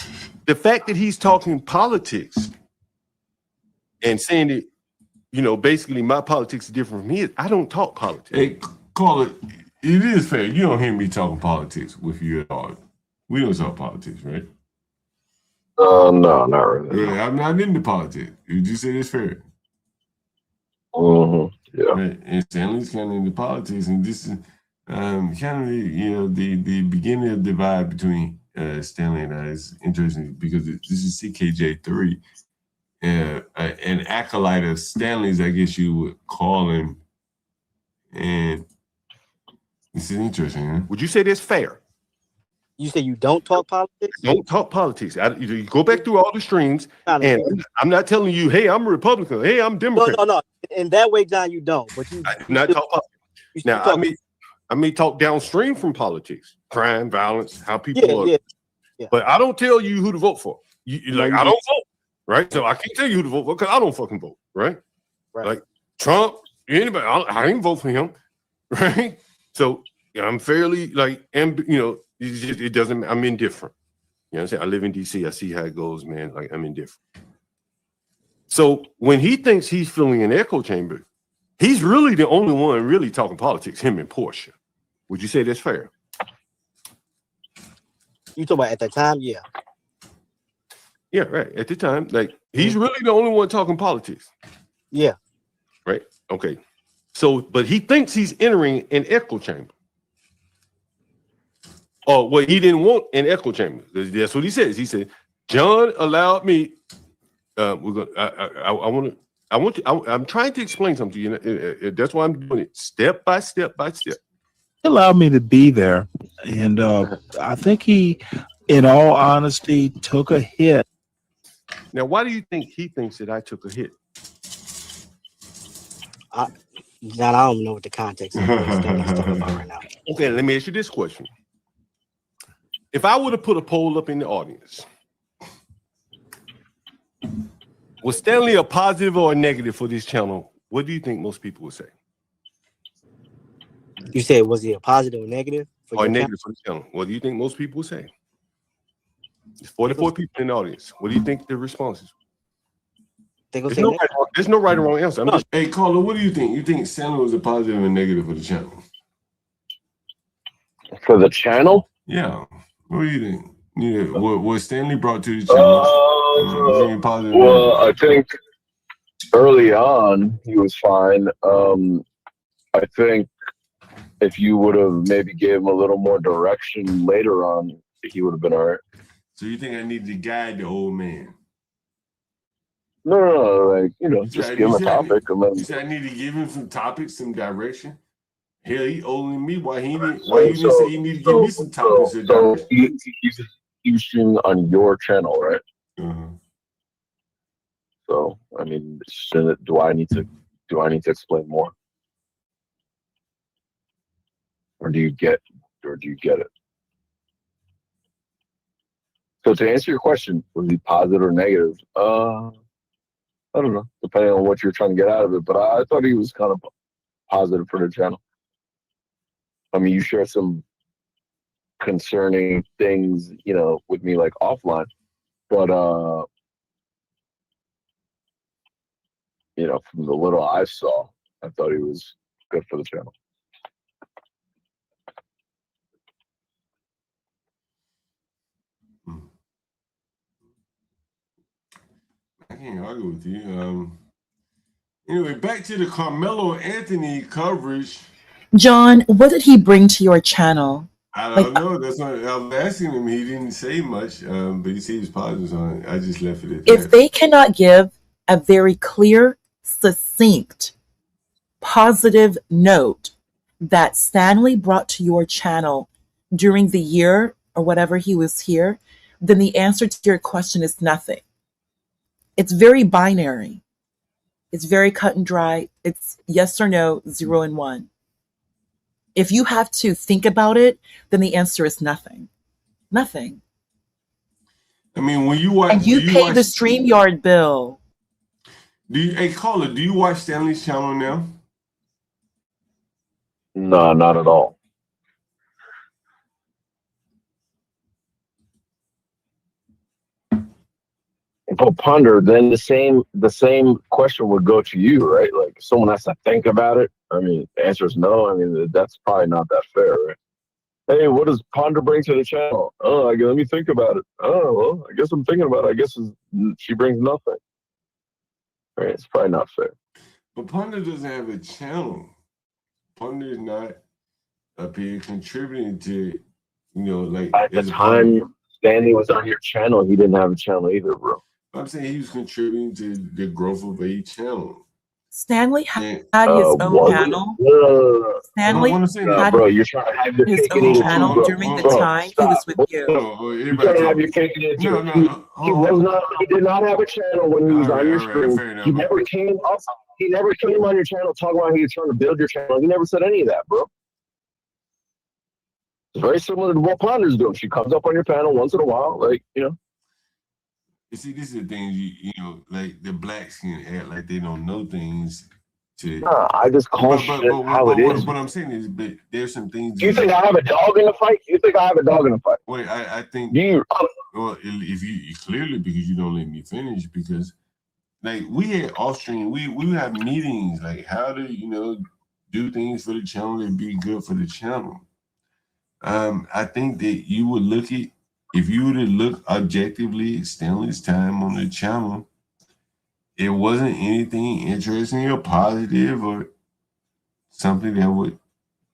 the fact that he's talking politics and saying that, basically my politics is different from his, I don't talk politics. Hey, call it. It is fair. You don't hear me talking politics with you at all. We don't talk politics, right? No, not really. Yeah, I'm not into politics. You just said it's fair. Yeah. Right. And Stanley's kind of into politics, and this is kind of the beginning of the divide between Stanley and I is interesting because this is CKJ3. An acolyte of Stanley's, I guess you would call him. And this is interesting, huh? Would you say that's fair? You say you don't talk politics? Don't talk politics. You go back through all the streams, and I'm not telling you, hey, I'm a Republican. Hey, I'm Democrat. No. In that way, John, you don't. But you not talk politics. Now, I may talk downstream from politics, crime, violence, how people are. Yeah. But I don't tell you who to vote for. I don't vote. Right, so I can't tell you who to vote for because I don't fucking vote, right? Like Trump, anybody, I didn't vote for him, right? So I'm fairly it doesn't. I'm indifferent. You know what I'm saying? I live in DC. I see how it goes, man. Like I'm indifferent. So when he thinks he's feeling an echo chamber, he's really the only one really talking politics. Him and Portia. Would you say that's fair? You talking about at that time? Yeah. Yeah, right. At the time, like he's really the only one talking politics. Yeah. Right. Okay. So, but he thinks he's entering an echo chamber. Oh, well, he didn't want an echo chamber. That's what he says. He said, "John allowed me." I'm trying to explain something to you. That's why I'm doing it step by step by step. He allowed me to be there, and I think he, in all honesty, took a hit. Now, why do you think he thinks that I took a hit? John, I don't know what the context is talking about right now. Okay, let me ask you this question. If I would have put a poll up in the audience, was Stanley a positive or a negative for this channel? What do you think most people would say? You said, was he a positive or negative? Or negative for the channel? What do you think most people would say? There's 44 people in the audience. What do you think the response is? There's no right or wrong answer. Hey, Carla, what do you think? You think Stanley was a positive or negative for the channel? For the channel? Yeah. What do you think? Yeah. What Stanley brought to the channel? Positive I think early on he was fine. I think if you would have maybe gave him a little more direction later on, he would have been all right. So you think I need to guide the old man? No, like, just give him a topic. You said I need to give him some topics, some direction? Hell, he older than me. Why you didn't say you need to give me some topics or direction? He was streaming on your channel, right? Uh-huh. So, I mean, do I need to explain more? Or do you get it? So to answer your question, was he positive or negative? I don't know, depending on what you're trying to get out of it. But I thought he was kind of positive for the channel. I mean, you share some concerning things, with me like offline, but from the little I saw, I thought he was good for the channel. I can't argue with you. Anyway, back to the Carmelo Anthony coverage. John, what did he bring to your channel? I don't know. That's what I was asking him. He didn't say much, but he said he was positive on it. I just left it at that. If they cannot give a very clear, succinct, positive note that Stanley brought to your channel during the year or whatever he was here, then the answer to your question is nothing. It's very binary. It's very cut and dry. It's yes or no, 0 and 1. If you have to think about it, then the answer is nothing. Nothing. I mean, when you watch, and you pay the StreamYard bill. Hey, caller, do you watch Stanley's channel now? No, not at all. But Ponder, then the same question would go to you, right? Like, if someone has to think about it. I mean, the answer is no. I mean, that's probably not that fair, right? Hey, what does Ponder bring to the channel? Oh, let me think about it. Oh, well, I guess I'm thinking about it. I guess she brings nothing. Right? It's probably not fair. But Ponder doesn't have a channel. Ponder is not up here contributing to, like at the time Stanley was on your channel, he didn't have a channel either, bro. I'm saying he was contributing to the growth of a channel. Stanley had his own channel. Stanley had bro, you're trying to have your his cake own and eat it channel too, during the time he was with you. You're trying to have your cake and eat it too. He did not have a channel when he was on your stream. He never came up. He never came on your channel talking about how he was trying to build your channel. He never said any of that, bro. It's very similar to what Ponder's doing. She comes up on your panel once in a while, like, You see, this is the thing, like the blacks can act like they don't know things. I just call shit how it is. What I'm saying is, but there's some things. Do you think I have a dog in the fight? Wait, I think. Well, if you clearly, because you don't let me finish, because like we had off stream, we have meetings like how to do things for the channel and be good for the channel. I think that you would look at, if you were to look objectively at Stanley's time on the channel, it wasn't anything interesting or positive or something that would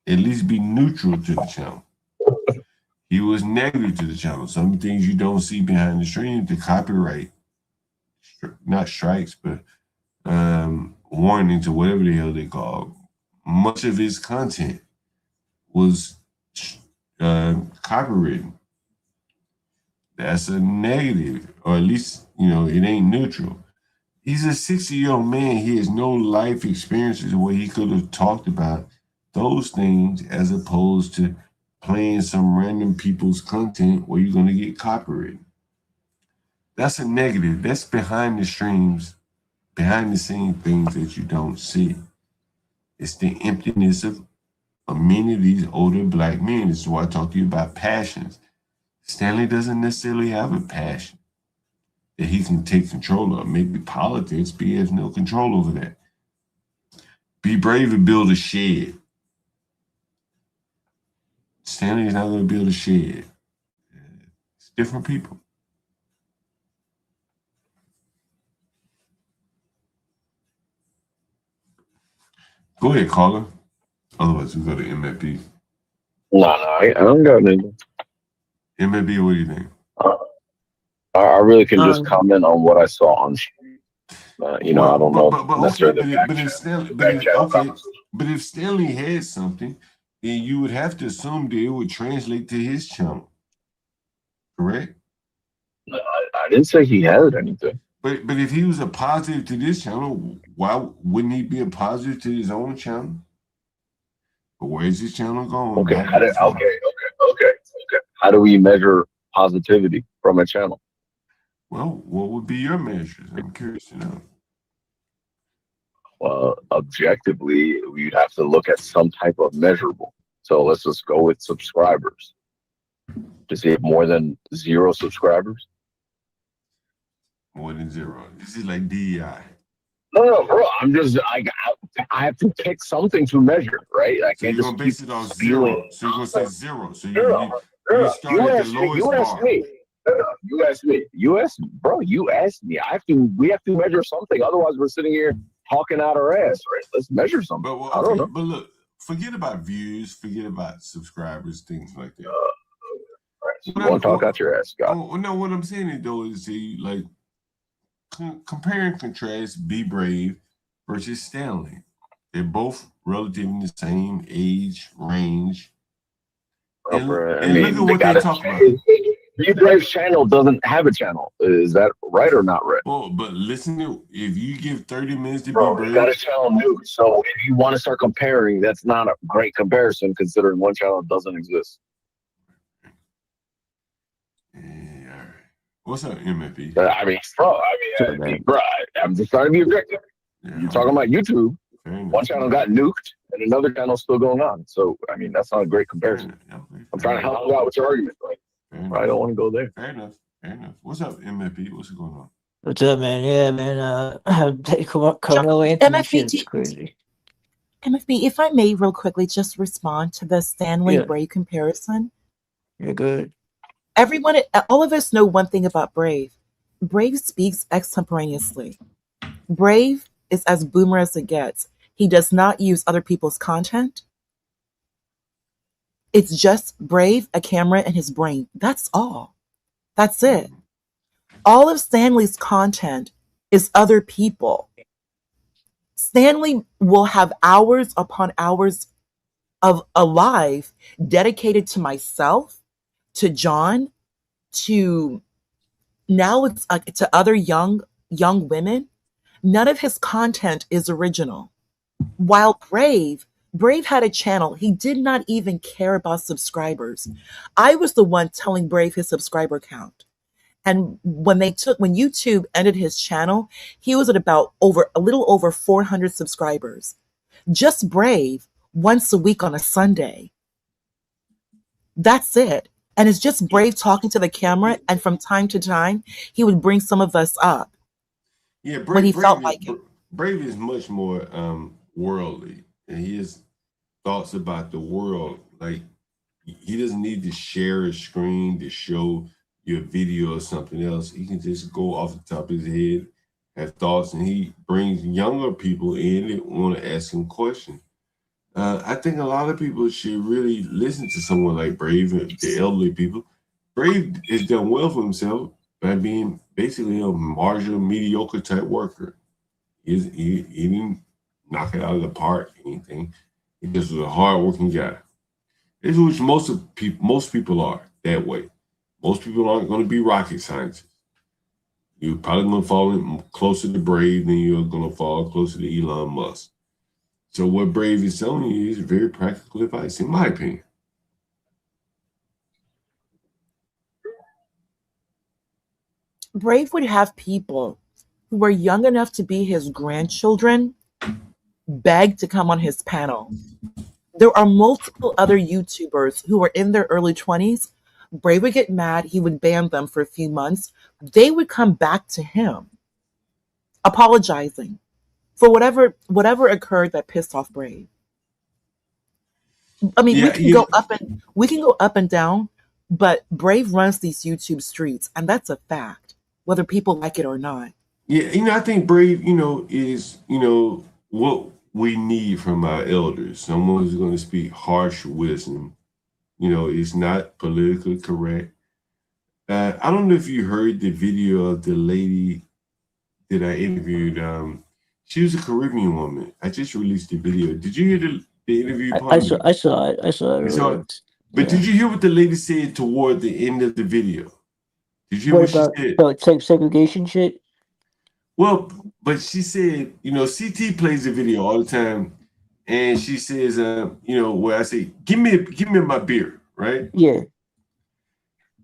at least be neutral to the channel. He was negative to the channel. Some things you don't see behind the stream, the copyright, not strikes, but warnings or whatever the hell they call. Much of his content was copywritten. That's a negative, or at least, it ain't neutral. He's a 60-year-old man. He has no life experiences where he could have talked about those things as opposed to playing some random people's content where you're going to get copyrighted. That's a negative. That's behind the streams, behind the scene things that you don't see. It's the emptiness of many of these older black men. This is why I talk to you about passions. Stanley doesn't necessarily have a passion that he can take control of. Maybe politics, but he has no control over that. Be brave and build a shed. Stanley is not going to build a shed. It's different people. Go ahead, caller. Otherwise, we go to MLP. No, I don't got anything. MLB, what do you think? I really can just comment on what I saw on stream. I don't know. But if Stanley had something, then you would have to assume that it would translate to his channel. Correct? I didn't say he had anything. But if he was a positive to this channel, why wouldn't he be a positive to his own channel? But where's his channel going? Okay. How do we measure positivity from a channel? Well, what would be your measures? I'm curious to know. Well, objectively, you'd have to look at some type of measurable. So let's just go with subscribers. Does he have more than 0 subscribers? More than 0. This is like DEI. No, bro. I have to pick something to measure, right? I So can't you're just gonna base it on spewing. 0. So you're gonna say 0. So You start at the lowest bar. You asked me. You asked me. We have to measure something. Otherwise, we're sitting here talking out our ass, right? Let's measure something. But I don't know. But look, forget about views, forget about subscribers, things like that. You want to talk out your ass, Scott? Oh, no, what I'm saying though is like compare and contrast Be Brave versus Stanley. They're both relatively in the same age range. And look at what they talk about. Be Brave's channel doesn't have a channel. Is that right or not right? Well, but listen to, if you give 30 minutes to Be Brave, you got a channel new. So if you want to start comparing, that's not a great comparison considering one channel doesn't exist. What's up, MFP? I'm just trying to be objective. Yeah, You're talking about YouTube. One channel got nuked and another channel's still going on. So, I mean, that's not a great comparison. I'm trying to help you out with your argument. I don't want to go there. Fair enough. What's up, MFP? What's going on? What's up, man? Yeah, man. Carmelo Anthony shit's crazy. MFB, if I may, real quickly, just respond to the Stanley Brave comparison. You're good. All of us know one thing about Brave. Brave speaks extemporaneously. Brave is as boomer as it gets. He does not use other people's content. It's just Brave, a camera, and his brain. That's all. That's it. All of Stanley's content is other people. Stanley will have hours upon hours of a live dedicated to myself, to John, to now it's to other young women. None of his content is original. While Brave had a channel, he did not even care about subscribers. I was the one telling Brave his subscriber count. And when YouTube ended his channel, he was at about a little over 400 subscribers. Just Brave once a week on a Sunday. That's it. And it's just Brave talking to the camera, and from time to time, he would bring some of us up. Yeah, when he felt like it. Brave is much more worldly, and he has thoughts about the world. Like, he doesn't need to share a screen to show your video or something else. He can just go off the top of his head, have thoughts, and he brings younger people in that want to ask him questions. I think a lot of people should really listen to someone like Brave, the elderly people. Brave has done well for himself by being basically a marginal, mediocre type worker. He didn't knock it out of the park or anything. He just was a hardworking guy. This is which most people are that way. Most people aren't going to be rocket scientists. You're probably going to fall closer to Brave than you're going to fall closer to Elon Musk. So what Brave is telling you is very practical advice, in my opinion. Brave would have people who were young enough to be his grandchildren beg to come on his panel. There are multiple other YouTubers who are in their early 20s. Brave would get mad. He would ban them for a few months. They would come back to him, apologizing for whatever occurred that pissed off Brave. I mean, we can go up and down, but Brave runs these YouTube streets, and that's a fact, whether people like it or not. Yeah, I think Brave, is, what we need from our elders. Someone who's going to speak harsh wisdom. It's not politically correct. I don't know if you heard the video of the lady that I interviewed. She was a Caribbean woman. I just released the video. Did you hear the interview? I saw it. But did you hear what the lady said toward the end of the video? Did you hear what she said? About segregation shit? Well, but she said, CT plays the video all the time, and she says, where I say, give me my beer, right? Yeah.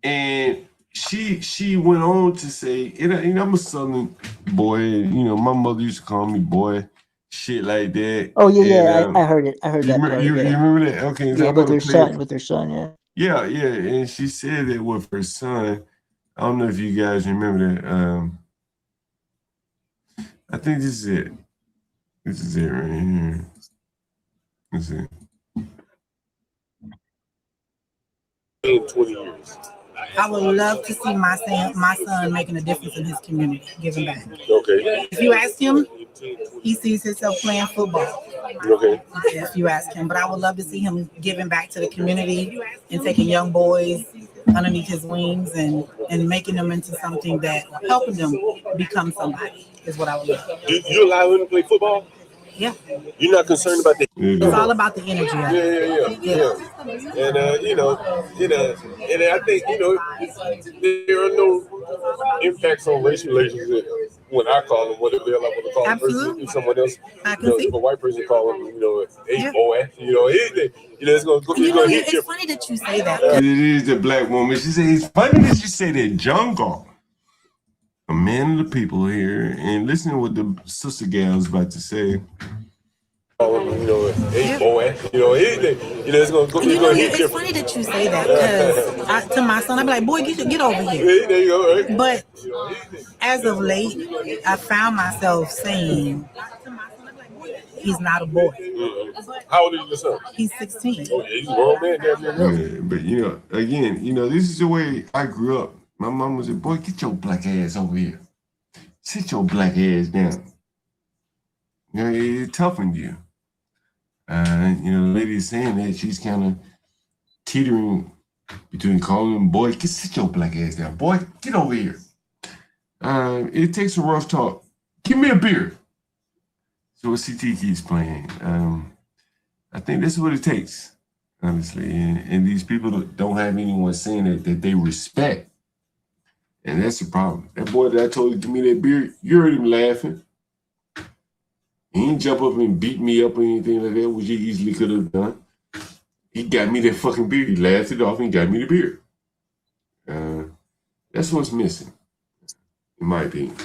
And she went on to say, and I'm a Southern boy, my mother used to call me boy. shit like that. Oh yeah, And, yeah. I heard it. I heard that part. you Yeah. remember that? Okay, so Yeah, I'm with gonna their play son. it. With their son. Yeah. Yeah, yeah. And she said that with her son. I don't know if you guys remember that. I think this is it. This is it right here. This is it. In 20 years. I would love to see my son making a difference in his community, giving back. Okay. If you ask him, he sees himself playing football. Okay. If you ask him, but I would love to see him giving back to the community and taking young boys underneath his wings and making them into something that helping them become somebody is what I would love. You allow him to play football? Yeah. You're not concerned about the. It's all about the energy. Yeah. And and I think there are no impacts on race relations when I call them whatever the hell I want to call them versus if someone else. If a white person call them, hey boy, anything, it's gonna hit you. It's funny that you say that. It is a black woman. She said it's funny that you say that jungle. A man of the people here, and listen to what the sister gal's about to say. Hey boy, anything, it's gonna hit you. It's funny that you say that because to my son, I'd be like, boy, get over here. There you go, right? But as of late, I found myself saying, he's not a boy. Mm-hmm. How old is your son? He's 16. Oh, yeah, he's a grown man. Yeah, but again, this is the way I grew up. My mom was like, boy, get your black ass over here. Sit your black ass down. It toughened you. The lady is saying that she's kind of teetering between calling him, boy, sit your black ass down. Boy, get over here. It takes a rough talk. Give me a beer. So what CT keeps playing. I think this is what it takes, honestly. And these people don't have anyone saying that they respect. And that's the problem. That boy that I told you, give me that beer, you heard him laughing. He didn't jump up and beat me up or anything like that, which he easily could have done. He got me that fucking beer. He laughed it off and got me the beer. That's what's missing, in my opinion.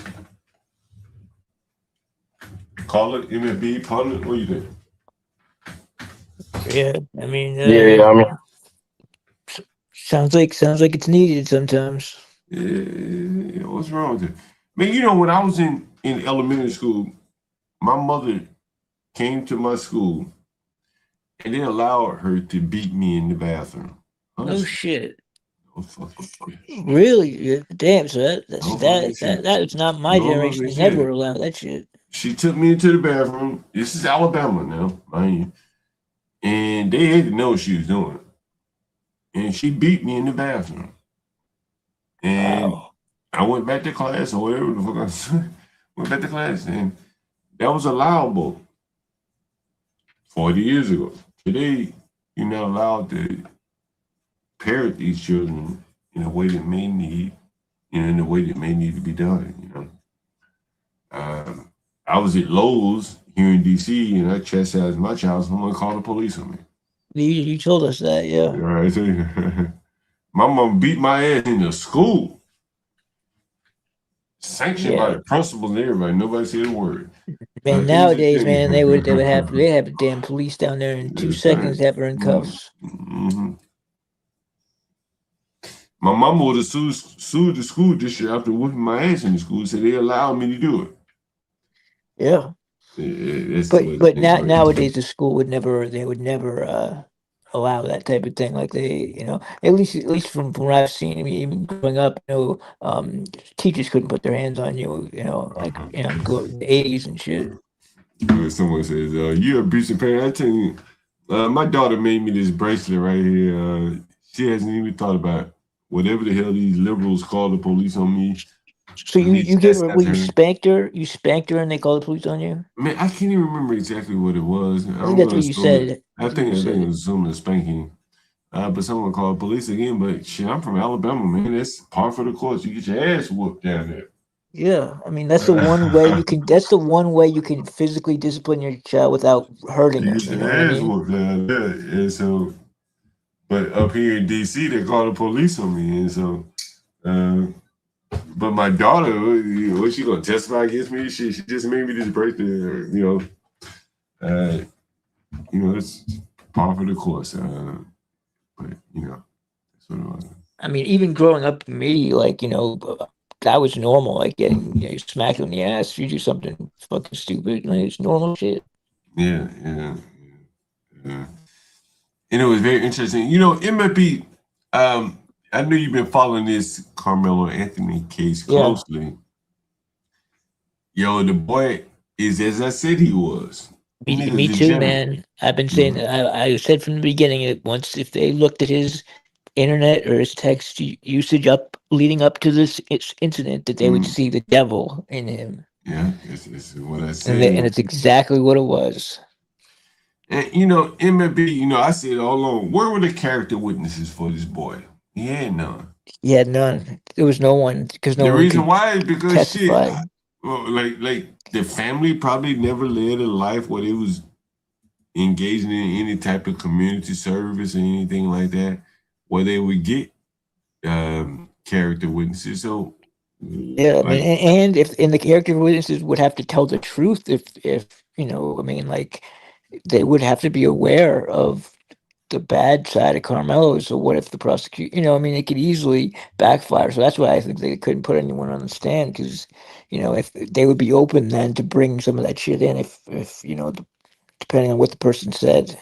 Call it MFB, Parliament, what do you think? Yeah, I mean. I mean, sounds like it's needed sometimes. Yeah, what's wrong with it? Man, when I was in elementary school, my mother came to my school and they allowed her to beat me in the bathroom. No shit. Oh, fucking shit. Really? Yeah, damn, so that is not my generation. They never allowed that shit. She took me into the bathroom. This is Alabama now, mind you. And they had to know what she was doing. And she beat me in the bathroom. And I went back to class or whatever the fuck I was doing. Went back to class and that was allowable 40 years ago. Today, you're not allowed to parent these children in a way that may need, in a way that may need to be done, I was at Lowe's here in DC and I chastised my child, someone called the police on me. You told us that, yeah. All right, so my mom beat my ass in the school. Sanctioned by the principals and everybody. Nobody said a word. Man, nowadays, man, they would have the damn police down there in 2 seconds, have her in cuffs. Mm-hmm. My mama would have sued the school district after whipping my ass in the school, so they allowed me to do it. Yeah. But nowadays the school would never allow that type of thing. Like they, at least from what I've seen, even growing up, teachers couldn't put their hands on you, go in the 80s and shit. Someone says, you're a abusive parent. I tell you, my daughter made me this bracelet right here. She hasn't even thought about whatever the hell these liberals call the police on me. So you gave her, you spanked her, and they called the police on you? Man, I can't even remember exactly what it was. I think that's what you said. I think it was assuming a spanking. But someone called police again. But shit, I'm from Alabama, man. That's par for the course. You get your ass whooped down there. Yeah, I mean that's the one way you can. That's the one way you can physically discipline your child without hurting them. You know what I mean? Whooped down there. And so, but up here in DC, they called the police on me, and so. But my daughter, was she gonna testify against me? She just made me this bracelet, It's par for the course. But that's what it was. I mean, even growing up, me, like, that was normal. Like getting smacked in the ass. You do something fucking stupid, like, it's normal shit. Yeah. And it was very interesting. MLP, I know you've been following this Carmelo Anthony case closely. Yo, the boy is as I said he was. Me too, man. I've been saying that. I said from the beginning that once if they looked at his internet or his text usage leading up to this incident, that they would see the devil in him. Yeah, it's what I said. And it's exactly what it was. And MLB, I said all along, where were the character witnesses for this boy? He had none. He had none. There was no one because The one reason could why is because testify. shit. Well, like the family probably never led a life where they was engaging in any type of community service or anything like that, where they would get character witnesses. So yeah, I mean, and if the character witnesses would have to tell the truth, if they would have to be aware of the bad side of Carmelo. So what if the prosecution, it could easily backfire. So that's why I think they couldn't put anyone on the stand because, if they would be open then to bring some of that shit in, if depending on what the person said.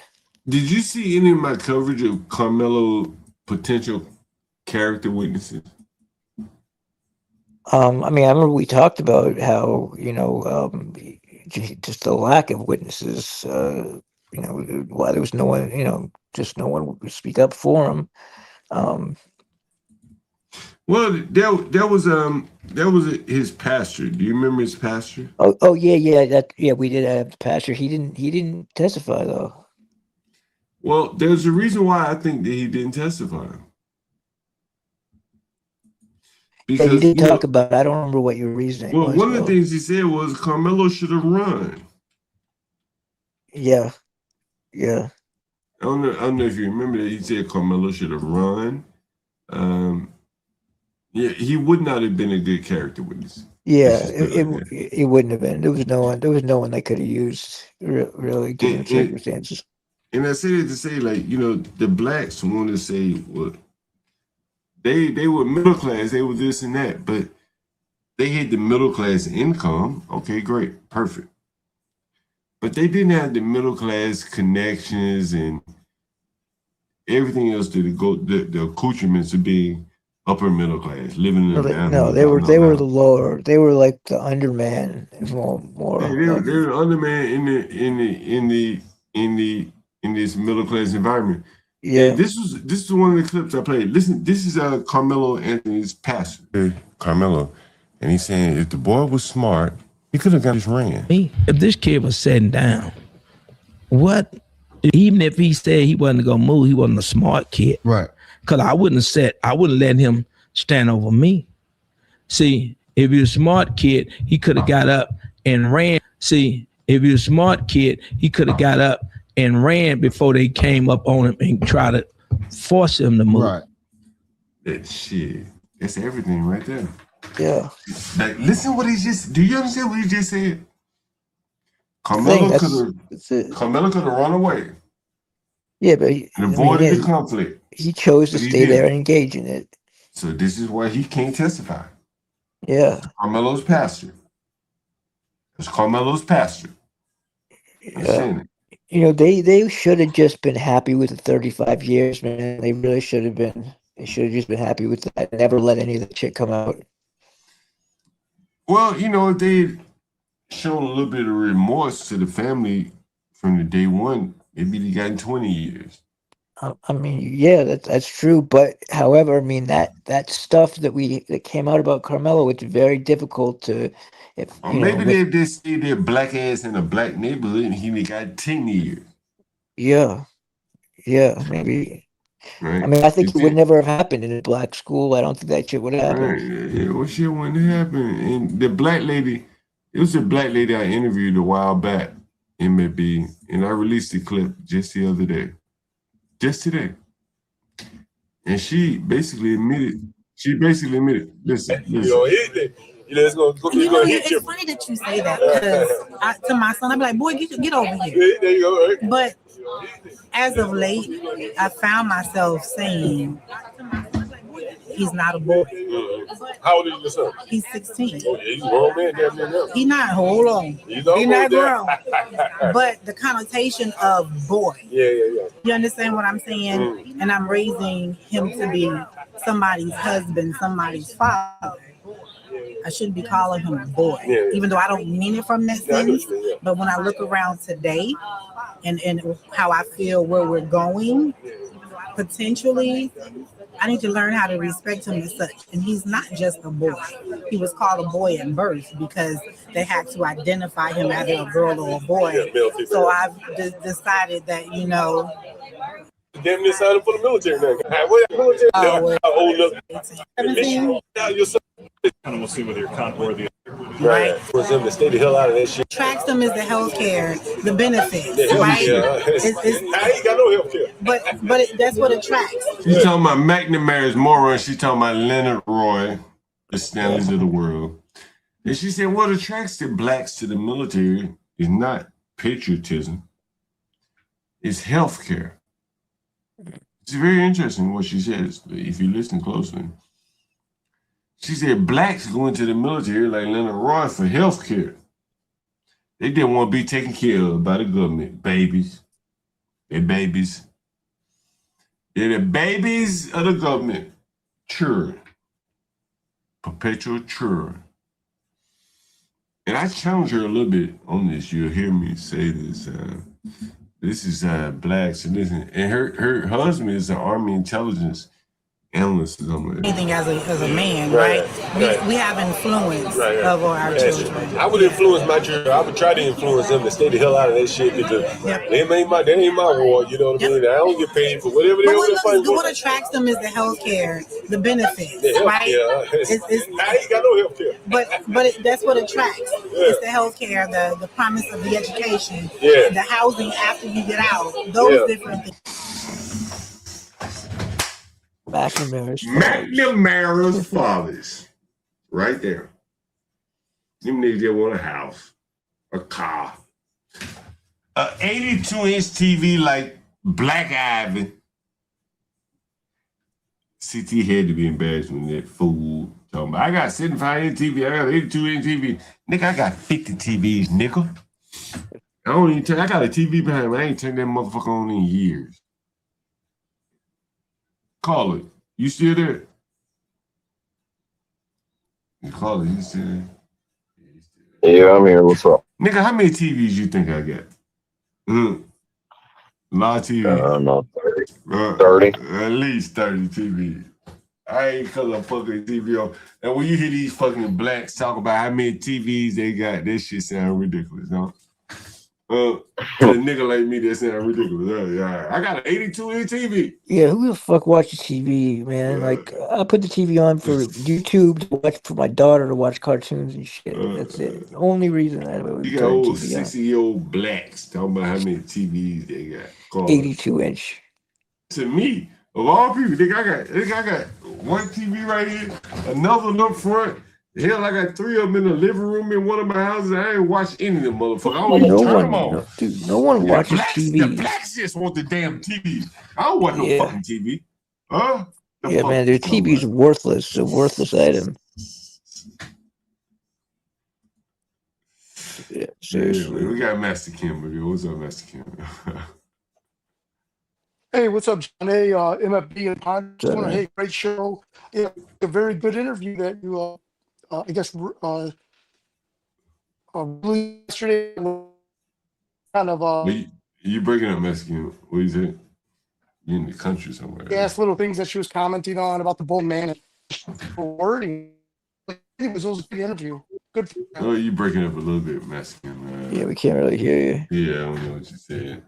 Did you see any of my coverage of Carmelo potential character witnesses? I remember we talked about how, just the lack of witnesses, why there was no one, just no one would speak up for him. Well, that was his pastor. Do you remember his pastor? Oh yeah, we did have the pastor. He didn't testify though. Well, there's a reason why I think that he didn't testify. Because you did talk about. I don't remember what your reasoning was. Well, one of the things he said was Carmelo should have run. Yeah. I don't know if you remember that he said Carmelo should have run. Yeah, he would not have been a good character witness. Yeah, it wouldn't have been. There was no one that could have used really given the circumstances. And I say it to say, the blacks want to say, well, they were middle class, they were this and that, but they had the middle class income. Okay, great, perfect. But they didn't have the middle class connections and everything else the accoutrements of being upper middle class, living in they were the lower. They were like the underman, more. They were the underman in this middle class environment. Yeah. And this is one of the clips I played. Listen, this is Carmelo Anthony's pastor. Carmelo, and he's saying if the boy was smart, he could have just ran. If this kid was sitting down, even if he said he wasn't gonna move, he wasn't a smart kid. Right. Because I wouldn't let him stand over me. See, if he was a smart kid, he could have got up and ran. See, if he was a smart kid, he could have got up and ran before they came up on him and tried to force him to move. Right. That shit. That's everything right there. Yeah. Like, listen what he just. Do you understand what he just said? Carmelo could have run away. Yeah, but and avoided the conflict. He chose to stay there and engage in it. So this is why he can't testify. Yeah. Carmelo's pastor. It's Carmelo's pastor. Yeah. They should have just been happy with the 35 years, man. They really should have been. They should have just been happy with that. Never let any of that shit come out. Well, if they'd shown a little bit of remorse to the family from the day one, maybe they gotten 20 years. Yeah, that's true. But however, that stuff that came out about Carmelo, it's very difficult to. Maybe they just say their black ass in a black neighborhood and he got 10 years. Yeah, maybe. Right. I think it would never have happened in a black school. I don't think that shit would happen. Right. Yeah, what shit wouldn't happen? And the black lady, it was a black lady I interviewed a while back, MLB, and I released the clip just the other day. Just today. And she basically admitted, listen. You know, it's gonna hit you. It's funny that you say that because to my son, I'm like, boy, get over here. Yeah, there you go. Right? But as of late, I found myself saying, he's not a boy. How old is your son? He's 16. Oh, yeah, he's a grown man down there now. He's not, hold on. He's not grown. But the connotation of boy. Yeah. You understand what I'm saying? And I'm raising him to be somebody's husband, somebody's father. I shouldn't be calling him a boy, even though I don't mean it from that sense. But when I look around today and how I feel where we're going, potentially, I need to learn how to respect him as such. And he's not just a boy. He was called a boy at birth because they had to identify him as a girl or a boy. So I've decided that, you know. Damn near signed up for the military now. Military now. How old enough? 17. Now you're so. And we'll see whether you're worthy. Right. For them to stay the hell out of that shit. Attracts them is the healthcare, the benefits, right? I ain't got no healthcare. But that's what attracts. She's talking about McNamara's moron. She's talking about Leonard Roy, the Stanleys of the world. And she said, what attracts the blacks to the military is not patriotism, it's healthcare. It's very interesting what she says, if you listen closely. She said blacks go into the military like Leonard Roy for health care. They didn't want to be taken care of by the government. Babies. They're babies. They're the babies of the government. Children. Perpetual children. And I challenge her a little bit on this. You'll hear me say this. This is blacks. And her husband is an Army intelligence analyst. Anything as a man, right? We have influence over our children. I would influence my children. I would try to influence them to stay the hell out of that shit because that ain't my war. You know what I mean? I don't get paid for whatever they want to fight for. What attracts them is the health care, the benefits, right? I ain't got no health care. But that's what attracts. It's the health care, the promise of the education, the housing after you get out, those different things. McNamara's fathers. Right there. Them niggas that want a house, a car, a 82-inch TV like Black Ivy. CT had to be embarrassed when that fool talking about, I got 75-inch TV, I got 82-inch TV. Nigga, I got 50 TVs, nickel. I got a TV behind me. I ain't turned that motherfucker on in years. Call it. You still there? You call it. You still there? Yeah, I'm here. What's up? Nigga, how many TVs you think I got? A lot of TVs. I don't know, 30. 30. At least 30 TVs. I ain't cause I'm fucking TV on. And when you hear these fucking blacks talk about how many TVs they got, that shit sound ridiculous, huh? To a nigga like me, that sound ridiculous. I got an 82-inch TV. Yeah, who the fuck watches TV, man? Like, I put the TV on for YouTube to watch, for my daughter to watch cartoons and shit. That's it. The only reason I would You got old 60-year-old blacks talking about how many TVs they got. 82-inch. To me, of all people, I got one TV right here, another one up front. Hell, I got 3 of them in the living room in one of my houses. I ain't watched any of them motherfuckers. I don't even turn them on. Dude, no one watches TV. The blacks just want the damn TV. I don't want no fucking TV. Huh? Yeah, man, their TV's worthless. It's a worthless item. Yeah, seriously. Yeah, we got Master Kim. What's up, Master Kim? Hey, what's up, John? Hey, MFB and Pond. Hey, great show. Yeah, a very good interview that you I guess really yesterday kind of you breaking up, Mexican. What is it? You in the country somewhere? yes, little things that she was commenting on about the bull man and wording. It was a good interview. Good. Oh, you breaking up a little bit, Mexican. Yeah, we can't really hear you. Yeah, I don't know what you're saying.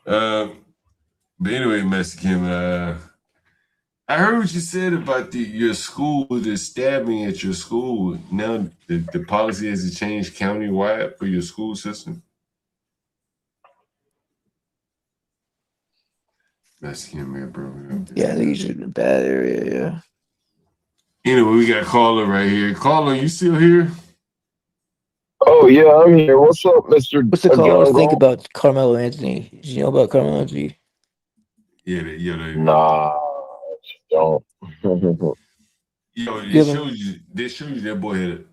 But anyway, Mexican. I heard what you said about your school, the stabbing at your school. Now the policy has to change countywide for your school system. Mexican man, bro. Yeah, I think he's in a bad area, yeah. Anyway, we got caller right here. Caller, you still here? Oh yeah, I'm here. What's up, Mr. What's the caller think Jungle? about Carmelo Anthony? Do you know about Carmelo Anthony? Yeah, they Nah, don't. Yo, You haven't? they showed you that boy had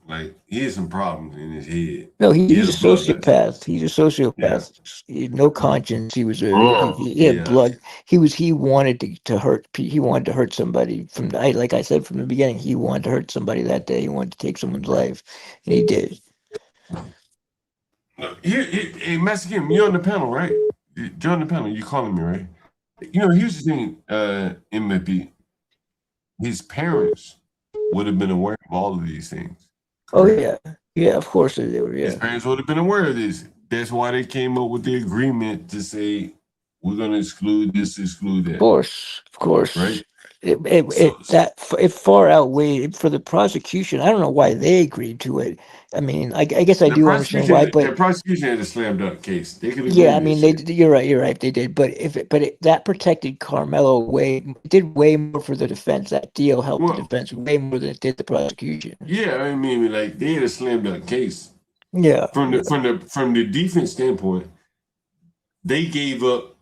he had some problems in his head. No, He he's had a a bloodlust. sociopath. He's a Yeah. sociopath. He had no conscience. He was he had Yeah. blood. He wanted to hurt. He wanted to hurt somebody from. Like I said from the beginning, he wanted to hurt somebody that day. He wanted to take someone's life, and he did. Hey, Mexican, you're on the panel, right? You're on the panel. You calling me, right? You know, here's the thing, MLK. His parents would have been aware of all of these things. Oh yeah, yeah. Of course they were. His Yeah. parents would have been aware of this. That's why they came up with the agreement to say we're going to exclude this, exclude that. Of course. Right? It far outweighed for the prosecution. I don't know why they agreed to it. I mean, I guess I do understand why, but the prosecution had a slam dunk case. They could yeah, I agree mean, this. you're right, they did. But that protected Carmelo did way more for the defense. That deal helped the defense way more than it did the prosecution. Yeah, I mean, like they had a slam dunk case. Yeah. From the defense standpoint, they gave up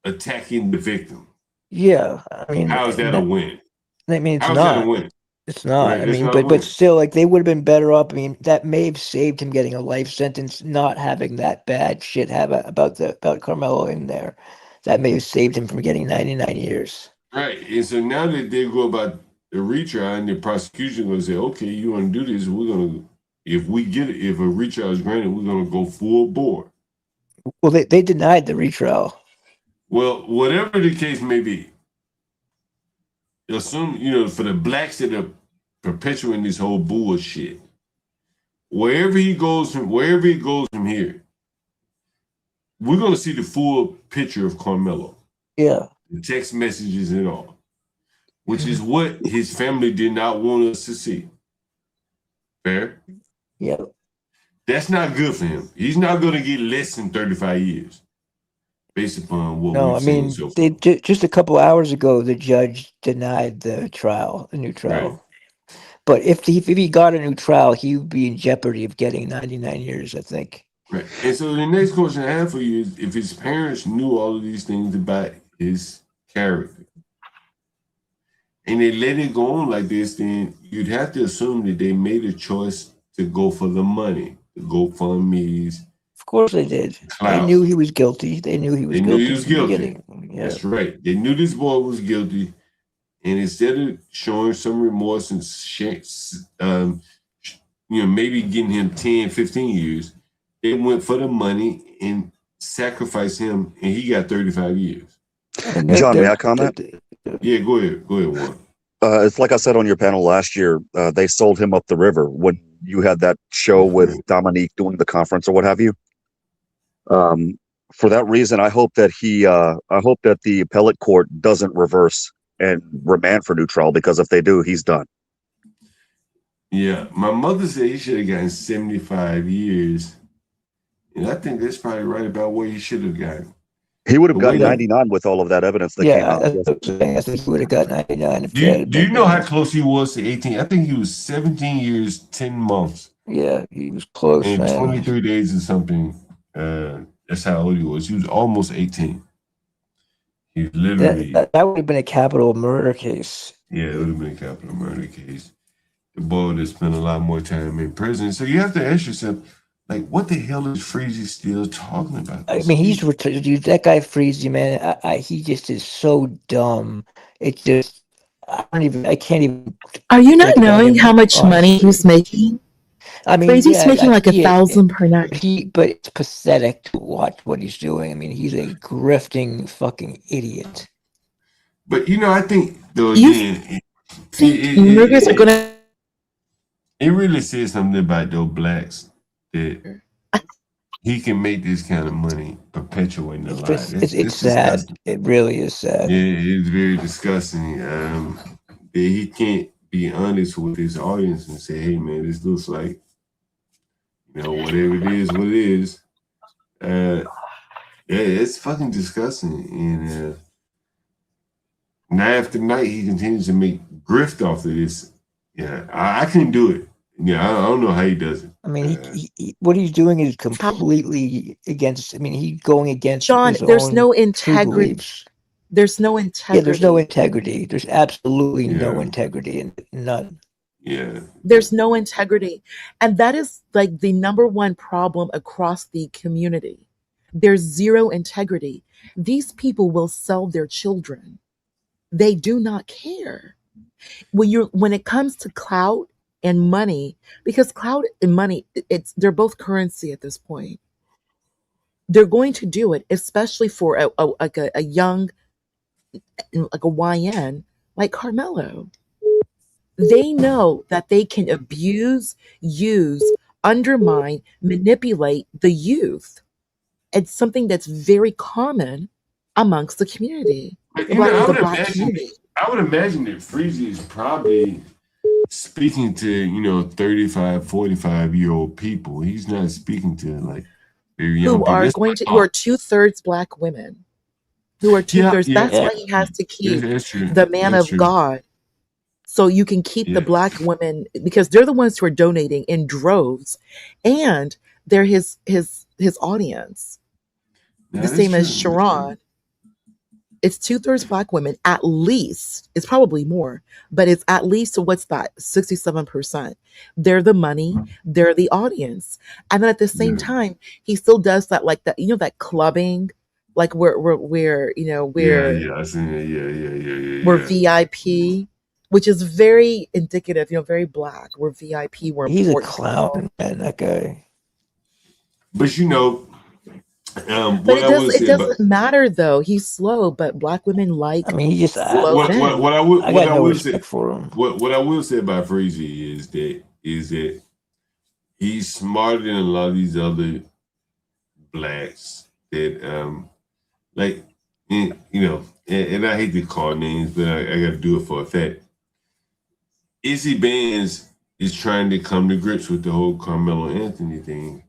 attacking the victim. Yeah, I mean, How is that a win? I mean, it's How is that a not. win? It's not. Right, I it's mean, not a but win. still, like they would have been better off. I mean, that may have saved him getting a life sentence, not having that bad shit about Carmelo in there. That may have saved him from getting 99 years. Right. And so now that they go about the retrial and the prosecution going to say, okay, you want to do this, we're going to, if a retrial is granted, we're going to go full bore. Well, they denied the retrial. Well, whatever the case may be, assume, for the blacks that are perpetuating this whole bullshit, wherever he goes from here, we're going to see the full picture of Carmelo. Yeah. The text messages and all, which is what his family did not want us to see. Fair? Yeah. That's not good for him. He's not going to get less than 35 years based upon what we've seen so far. Just a couple hours ago, the judge denied the new trial. Right. But if he got a new trial, he would be in jeopardy of getting 99 years, I think. Right. And so the next question I have for you is if his parents knew all of these things about his character and they let it go on like this, then you'd have to assume that they made a choice to go for the money, the GoFundMe's. Of course they did. Clout. They knew he was guilty. They knew he was guilty. Yeah. That's right. They knew this boy was guilty. And instead of showing some remorse and maybe getting him 10, 15 years, they went for the money and sacrificed him, and he got 35 years. John, may I comment? Yeah, go ahead. Go ahead, Juan. It's like I said on your panel last year, they sold him up the river when you had that show with Dominique doing the conference or what have you. For that reason, I hope that the appellate court doesn't reverse and remand for new trial, because if they do, he's done. Yeah, my mother said he should have gotten 75 years. And I think that's probably right about where he should have gotten. He would have gotten 99 with all of that evidence that came out. I think he would have got 99. Do you know how close he was to 18? I think he was 17 years, 10 months. Yeah, he was close. And man. 23 days or something. That's how old he was. He was almost 18. He literally. That would have been a capital murder case. Yeah, it would have been a capital murder case. The boy would have spent a lot more time in prison. So you have to ask yourself, like, what the hell is Freezy still talking about? I mean, he's dude, that guy Freezy, man. He just is so dumb. It's just I can't even. Are you not knowing how much money he's making? I mean, Freezy's making like $1,000 per night. But it's pathetic to watch what he's doing. I mean, he's a grifting fucking idiot. But I think though again, murderers are gonna. It really says something about those blacks that he can make this kind of money perpetuating the lie. It's sad. It really is sad. Yeah, it's very disgusting. That he can't be honest with his audience and say, "Hey, man, this looks like, whatever it is, what it is." Yeah, it's fucking disgusting. And night after night, he continues to make grift off of this Yeah, I couldn't do it. Yeah, I don't know how he does it. I mean, what he's doing is completely against. I mean, he's going against John, his there's own no true integrity. beliefs. There's no Yeah, there's no integrity. integrity. There's absolutely no Yeah. integrity, and none. Yeah. There's no integrity. And that is like the number one problem across the community. There's zero integrity. These people will sell their children. They do not care. When it comes to clout and money, because clout and money, they're both currency at this point. They're going to do it, especially for a young, like a YN like Carmelo. They know that they can abuse, use, undermine, manipulate the youth. It's something that's very common amongst the community, But, the black community. I would imagine that Freezy is probably speaking to 35, 45-year-old people. He's not speaking to like very young Who people. are That's going my to, who are thought. 2/3 black women, who are 2/3. Yeah, That's why he has to keep that's true. the man That's of true. God. So you can keep the black women because they're the ones who are donating in droves, and they're his audience. No, The that's same true. as That's true. Sharon. It's 2/3 black women, at least. It's probably more, but it's at least, so what's that? 67%. They're the money, they're the audience. And then at the same time, he still does that, like that, that clubbing, like where Yeah, we're I seen it. we're Yeah. VIP, which is very indicative, very black. We're VIP, we're He's a important people. clown, man. That guy. But But what I will it say about doesn't matter though. He's slow, but black women like I mean, he just. slow men. what I I got no will say respect for him. what I will say about Freezy is that he's smarter than a lot of these other blacks that like and I hate to call names, but I got to do it for a fact. Izzy Bands is trying to come to grips with the whole Carmelo Anthony thing,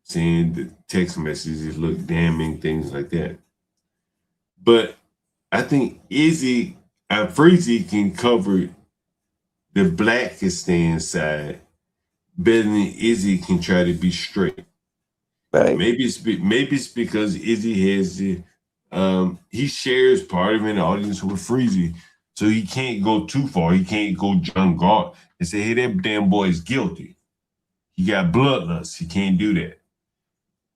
saying the text messages look damning, things like that. But I think Izzy and Freezy can cover the Blackistan side better than Izzy can try to be straight. Right. Maybe it's because Izzy has he shares part of an audience with Freezy, so he can't go too far. He can't go John Galt and say, "Hey, that damn boy is guilty. He got bloodlust. He can't do that."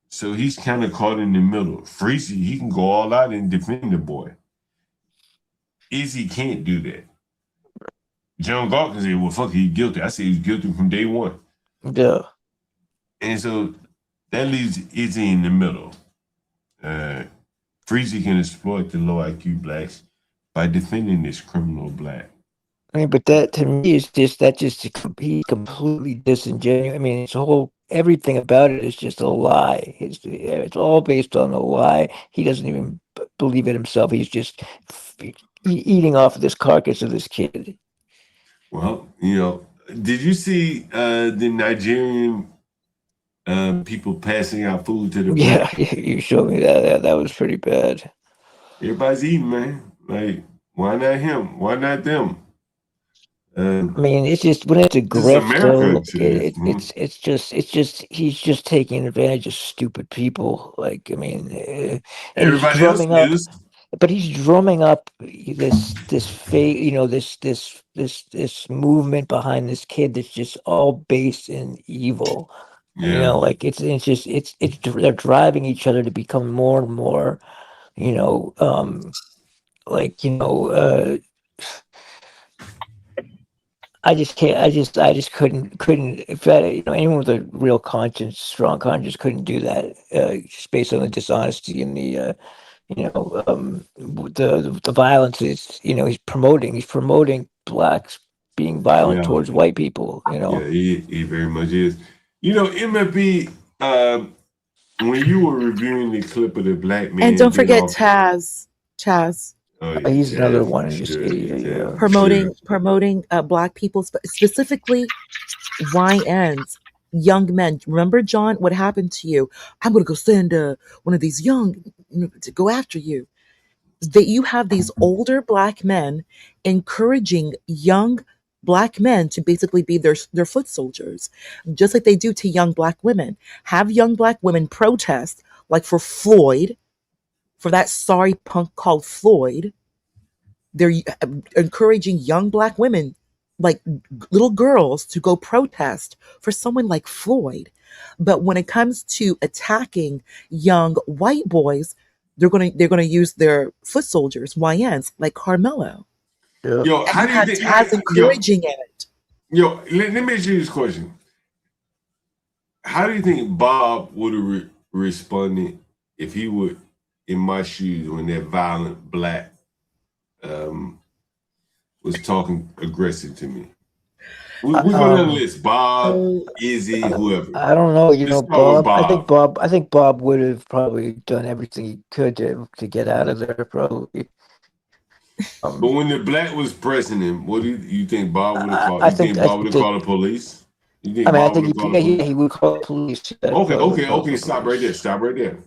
So he's kind of caught in the middle. Freezy, he can go all out and defend the boy. Izzy can't do that. John Galt can say, "Well, fuck, he's guilty." I say he's guilty from day one. Yeah. And so that leaves Izzy in the middle. Freezy can exploit the low IQ blacks by defending this criminal black. I mean, but that to me is he's completely disingenuous. I mean, it's everything about it is just a lie. It's all based on a lie. He doesn't even believe it himself. He's just eating off of this carcass of this kid. Well, did you see the Nigerian people passing out food to the Yeah, black? you showed me that. That was pretty bad. Everybody's eating, man. Like, why not him? Why not them? I mean, it's just when it's This is aggressive, America to this. it's just he's just taking advantage of stupid people. Like, I mean, and he's Everybody else drumming up, is. but he's drumming up this fake, this movement behind this kid that's just all based in evil. Yeah. Like they're driving each other to become more and more, I just can't. I just couldn't. If that, anyone with a real conscience, strong conscience, couldn't do that. Just based on the dishonesty and the, the violence. He's promoting blacks being violent towards white people. Yeah, he very much is. MFB, when you were reviewing the clip of the black man, And don't being forget off- Chaz. Oh, yeah, He's another Chaz, one. for Just sure. idiot. Chaz, for promoting black people, specifically YNs, young men. Remember, John, what happened to you? I'm going to go send one of these young to go after you. That you have these older black men encouraging young black men to basically be their foot soldiers, just like they do to young black women. Have young black women protest, like for Floyd, for that sorry punk called Floyd. They're encouraging young black women, like little girls, to go protest for someone like Floyd. But when it comes to attacking young white boys, they're gonna use their foot soldiers, YNs, like Carmelo. Yo, And how you do you have think? Taz encouraging it. Let me ask you this question. How do you think Bob would have responded if he would in my shoes when that violent black was talking aggressive to me? We go down the list. Bob, Izzy, whoever. I don't know. Let's start with Bob. Bob. I think Bob would have probably done everything he could to get out of there. Probably. But when the black was pressing him, what do you think Bob would have called? I You think think. I Bob would think have that. called the police? You I think mean, I Bob would think have called the police? he would call the police. Yeah, Okay. Stop right there. Stop right there.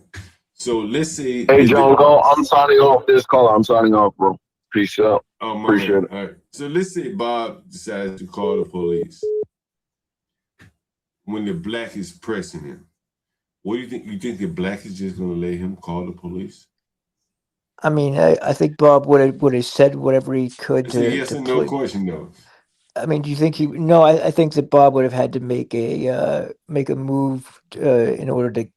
So let's say. Hey, John, go. I'm signing off this call. I'm signing off, bro. Peace out. Oh, my Appreciate man. it. All right. So let's say Bob decides to call the police when the black is pressing him. What do you think? You think the black is just going to let him call the police? I mean, I think Bob would have said whatever he could It's a yes to or no play. question, though. I mean, do you think he? No, I think that Bob would have had to make a move in order to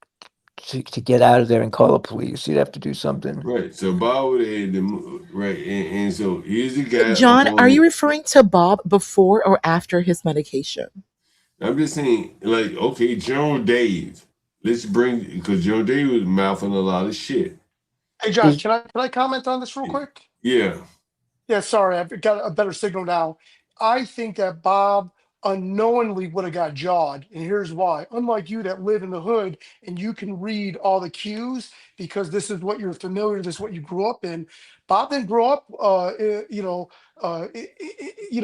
get out of there and call the police. He'd have to do something. Right. So Bob would have had to move. Right. And so here's the guy. John, are you referring to Bob before or after his medication? I'm just saying, like, okay, General Dave. Let's bring, because General Dave was mouthing a lot of shit. Hey, John, can I comment on this real quick? Yeah. Yeah, sorry, I've got a better signal now. I think that Bob unknowingly would have got jawed, and here's why. Unlike you that live in the hood and you can read all the cues because this is what you're familiar, this is what you grew up in. Bob didn't grow up,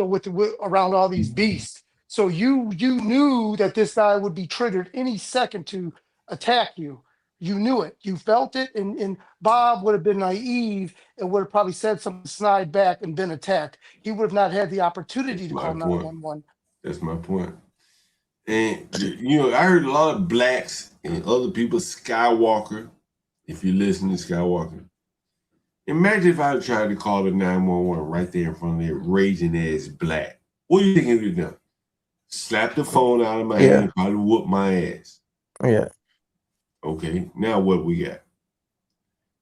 with around all these beasts. So you knew that this guy would be triggered any second to attack you. You knew it. You felt it, and Bob would have been naive and would have probably said something snide back and been attacked. He would have not had the opportunity to call 911. That's my point. And, I heard a lot of blacks and other people, Skywalker, if you listen to Skywalker. Imagine if I tried to call the 911 right there in front of that raging ass black. What do you think he would have done? Slap the phone out of my hand, probably whoop my ass. Yeah. Okay, now what we got?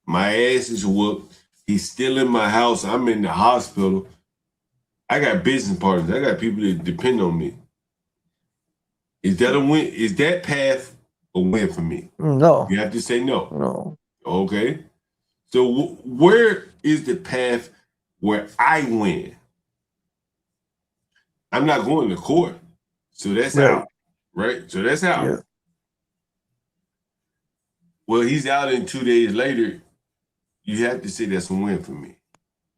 My ass is whooped. He's still in my house. I'm in the hospital. I got business partners. I got people that depend on me. Is that a win? Is that path a win for me? No. You have to say no. No. Okay. So where is the path where I win? I'm not going to court. So that's out. Right? So that's out. Yeah. Well, he's out in 2 days later. You have to say that's a win for me.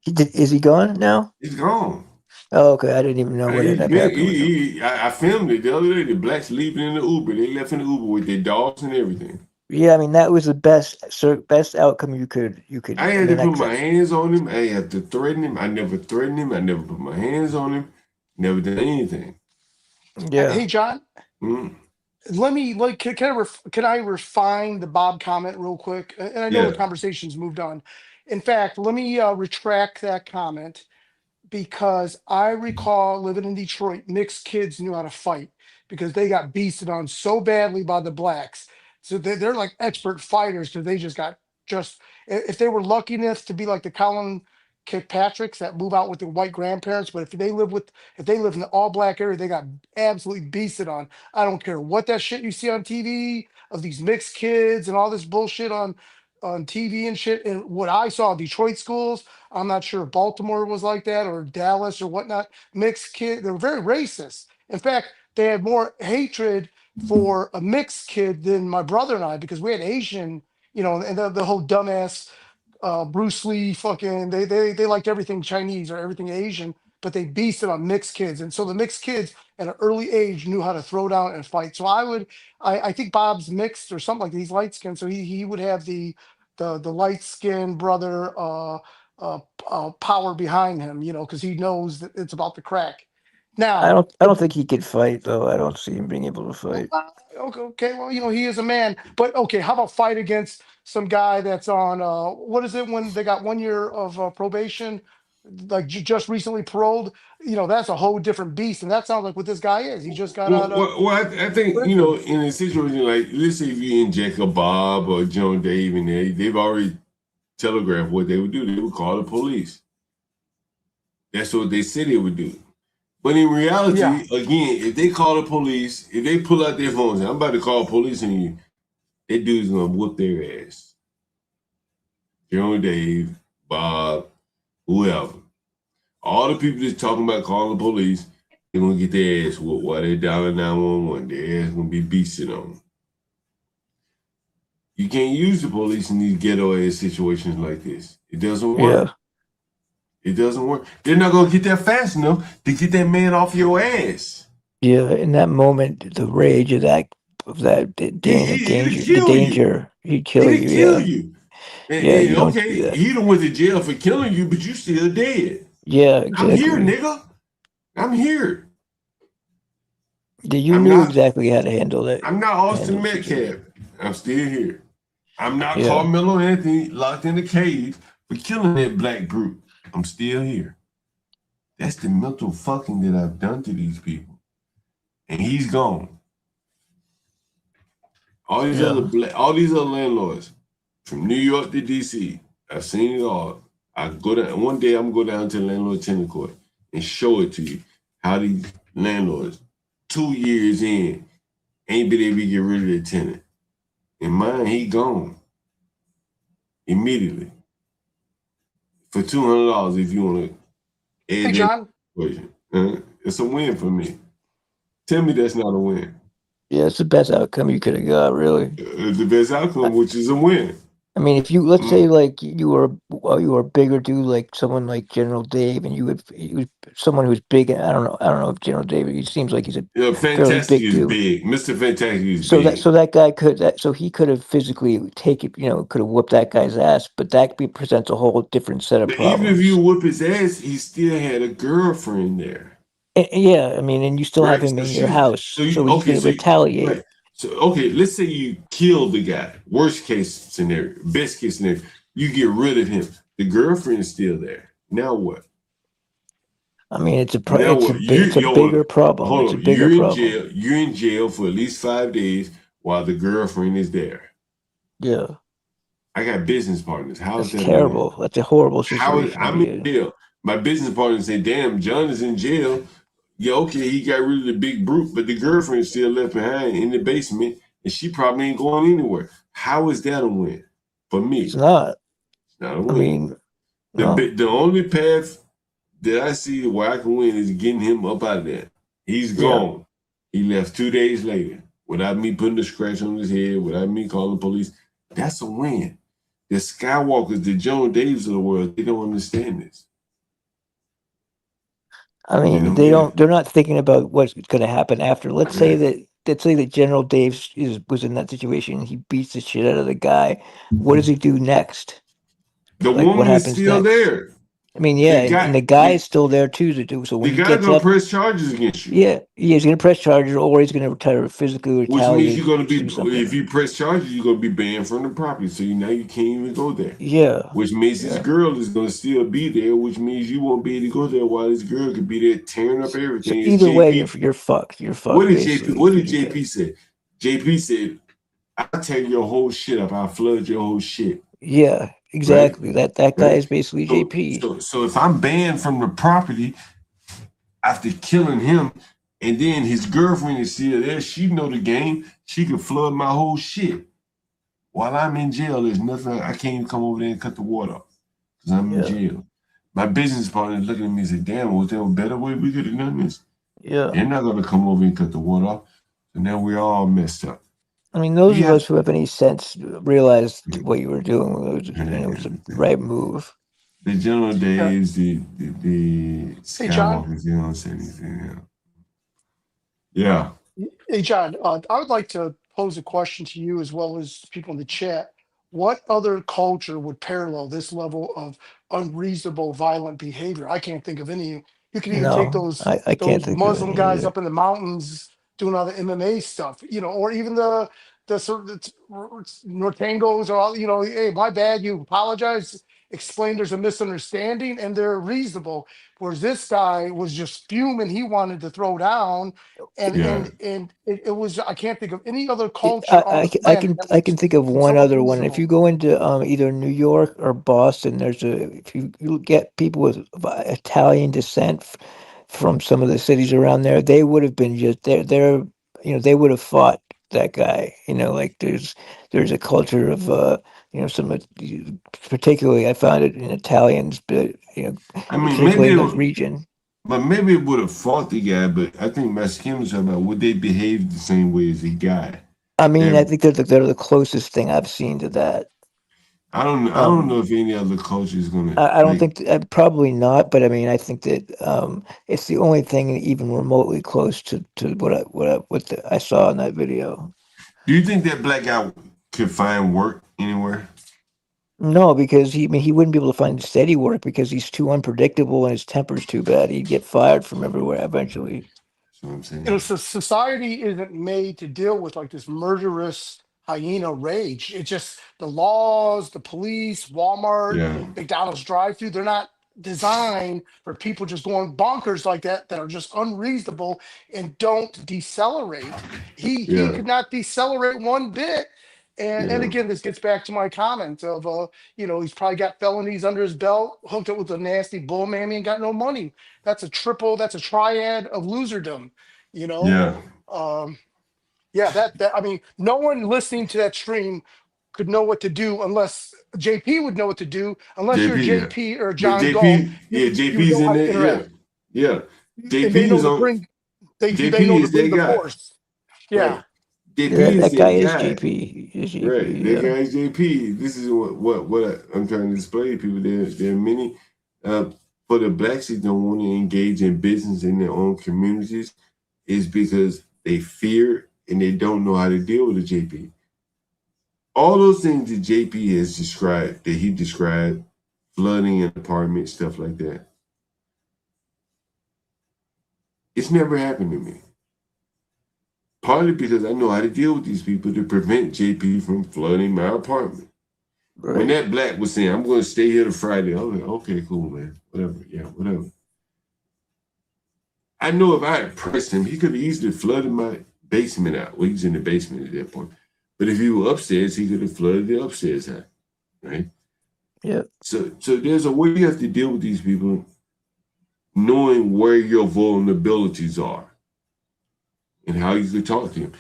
Is he gone now? He's gone. Oh, okay. I didn't even know what had happened with him. I filmed it the other day. The blacks leaving in the Uber. They left in the Uber with their dogs and everything. Yeah, I mean that was the best outcome you could. I had to put my hands on him. I had to threaten him. I never threatened him. I never put my hands on him. Never did anything. Yeah. Hey, John. Let me can I refine the Bob comment real quick? And I know the conversation's moved on. In fact, let me retract that comment because I recall living in Detroit, mixed kids knew how to fight because they got beasted on so badly by the blacks. So they're like expert fighters because they just if they were lucky enough to be like the Colin Kirkpatricks that move out with their white grandparents, but if they live in the all black area, they got absolutely beasted on. I don't care what that shit you see on TV of these mixed kids and all this bullshit on TV and shit. And what I saw in Detroit schools, I'm not sure if Baltimore was like that or Dallas or whatnot. Mixed kid, they were very racist. In fact, they had more hatred for a mixed kid than my brother and I because we had Asian, and the whole dumbass Bruce Lee fucking they liked everything Chinese or everything Asian, but they beasted on mixed kids. And so the mixed kids at an early age knew how to throw down and fight. So I think Bob's mixed or something like that. He's light skinned, so he would have the light skinned brother power behind him, because he knows that it's about the crack. Now, I don't think he could fight though. I don't see him being able to fight. okay, well, he is a man. But okay, how about fight against some guy that's on what is it when they got 1 year of probation, like just recently paroled? That's a whole different beast, and that sounds like what this guy is. He just got out of. Well, I think prison. in a situation like, let's say if you inject a Bob or Joan Dave, and they've already telegraphed what they would do. They would call the police. That's what they said they would do. But in reality, again, if they call the police, if they pull out their phones, I'm about to call police on you, that dude's gonna whoop their ass. Joan Dave, Bob, whoever. All the people that's talking about calling the police, they're gonna get their ass whooped while they're dialing 911. Their ass gonna be beasted on them. You can't use the police in these ghetto ass situations like this. It doesn't work. Yeah. It doesn't work. They're not gonna get there fast enough to get that man off your ass. Yeah, in that moment, the rage of that danger, he'd kill you. Kill Yeah. you. And, Yeah, and you don't do okay, that. he done went to jail for killing you, but you still dead. Yeah, I'm here, exactly. nigga. I'm here. You knew exactly how to handle that. I'm not Austin Metcalf. I'm still here. I'm not Yeah. Carmelo Anthony locked in the cage for killing that black brute. I'm still here. That's the mental fucking that I've done to these people. And he's gone. All these other landlords from New York to DC, I've seen it all. I go down one day. I'm gonna go down to the landlord tenant court and show it to you how these landlords 2 years in ain't been able to get rid of their tenant. And mine, he gone immediately for $200 if you want to add Hey, John. equation. It's a win for me. Tell me that's not a win. Yeah, it's the best outcome you could have got, really. It's the best outcome, which is a win. I mean, if let's say like you were a bigger dude, like someone like General Dave, and you was someone who's big. I don't know if General Dave. He seems like he's a fairly Fantastic big is dude. big. Mr. Fantastic is So big. that guy he could have physically could have whooped that guy's ass, but that presents a whole different set of But problems. even if you whoop his ass, he still had a girlfriend there. Yeah, I mean, and you still have him in your house, so he's going to retaliate. Right. So okay, let's say you kill the guy. Worst case scenario, best case scenario, you get rid of him. The girlfriend is still there. Now what? I mean, it's a Now bigger problem. Hold It's a on, bigger you're in problem. jail. You're in jail for at least 5 days while the girlfriend is there. Yeah, I got business partners. How is that's that terrible. That's a horrible How is situation. I'm in jail? My business partner say, "Damn, John is in jail." Yeah, okay, he got rid of the big brute, but the girlfriend still left behind in the basement, and she probably ain't going anywhere. How is that a win for me? It's not. It's not a win. I mean, no. The only path that I see where I can win is getting him up out of there. He's gone. He left 2 days later without me putting a scratch on his head, without me calling the police. That's a win. The Skywalkers, the Joan Daves of the world, they don't understand this. I mean, they're not thinking about what's going to happen after. Let's say that General Dave was in that situation. He beats the shit out of the guy. What does he do next? The Like, woman what is happens still next? there. I mean, yeah, and the guy is still there too to do. So when The he guy's gets gonna up, press charges against you. yeah, he's going to press charges, or he's going to physically Which retaliate. means you're gonna be, do something. if you press charges, you're gonna be banned from the property. So now you can't even go there. Yeah. Which means this girl is gonna still be there, which means you won't be able to go there while this girl could be there tearing up everything. It's Either way, JP. you're fucked. You're fucked. What did basically, JP? What did if you do JP say? JP said, "I'll tear your whole shit up. I'll flood your whole shit." Yeah, exactly. Right? That guy Right? is basically So, JP. so if I'm banned from the property after killing him, and then his girlfriend is still there, she know the game. She can flood my whole shit. While I'm in jail, there's nothing. I can't even come over there and cut the water off because I'm in jail. My business partner is looking at me and say, "Damn, was there a better way we could have done this?" Yeah. They're not gonna come over and cut the water off, and now we're all messed up. I mean, those of us who have any sense realized what you were doing was, it was the right move. The General Days, the Hey, John. Skywalkers, they don't say anything. Yeah. Hey, John, I would like to pose a question to you as well as people in the chat. What other culture would parallel this level of unreasonable violent behavior? I can't think of any. You can even take No, I can't those think of Muslim any guys either. up in the mountains doing all the MMA stuff, or even the sort of Nortangos or all, hey, my bad, you apologize, explain there's a misunderstanding, and they're reasonable. Whereas this guy was just fuming, he wanted to throw down, and Yeah. it was, I can't think of any other culture on the I planet can that I can was think of one somewhat other one. If reasonable. you go into either New York or Boston, if you get people with Italian descent from some of the cities around there, they would have been just they would have fought that guy. Like there's a culture of some particularly I found it in Italians, but I mean, particularly maybe, in those region. but maybe it would have fought the guy. But I think Mexican was talking about would they behave the same way as the guy? I mean, I They're, think they're the closest thing I've seen to that. I don't know if any other culture is gonna I don't like. think probably not, but I mean, I think that it's the only thing even remotely close to I saw in that video. Do you think that black guy could find work anywhere? No, because he wouldn't be able to find steady work because he's too unpredictable and his temper's too bad. He'd get fired from everywhere eventually. That's what I'm saying. Society isn't made to deal with like this murderous hyena rage. It's just the laws, the police, Walmart, Yeah. McDonald's drive-through. They're not designed for people just going bonkers like that are just unreasonable and don't decelerate. He Yeah. could not decelerate one bit. And Yeah. again, this gets back to my comment of he's probably got felonies under his belt, hooked up with a nasty bull mammy and got no money. That's a triad of loserdom, you know. Yeah. Yeah, that I mean, no one listening to that stream could know what to do unless JP would know what to do, unless you're JP. Yeah. JP or Yeah, John Galt, JP. you Yeah. you would JP's know in how to there. Yeah. interact. Yeah. And they JP know is to on. bring they JP know to is bring that the guy. force. Yeah. Right. JP Yeah, is that guy that is guy. JP. Is Right. JP. That Yeah. guy is JP. This is what I'm trying to display to people. There are many. For the blacks that don't want to engage in business in their own communities, is because they fear and they don't know how to deal with a JP. All those things that JP has described, that he described, flooding in apartments, stuff like that. It's never happened to me. Partly because I know how to deal with these people to prevent JP from flooding my apartment. Right. When that black was saying, I'm going to stay here to Friday, I was like, okay, cool, man. Whatever. Yeah, whatever. I know if I had pressed him, he could have easily flooded my basement out. Well, he was in the basement at that point. But if he were upstairs, he could have flooded the upstairs out. Right? Yeah. So there's a way you have to deal with these people, knowing where your vulnerabilities are and how you could talk to him.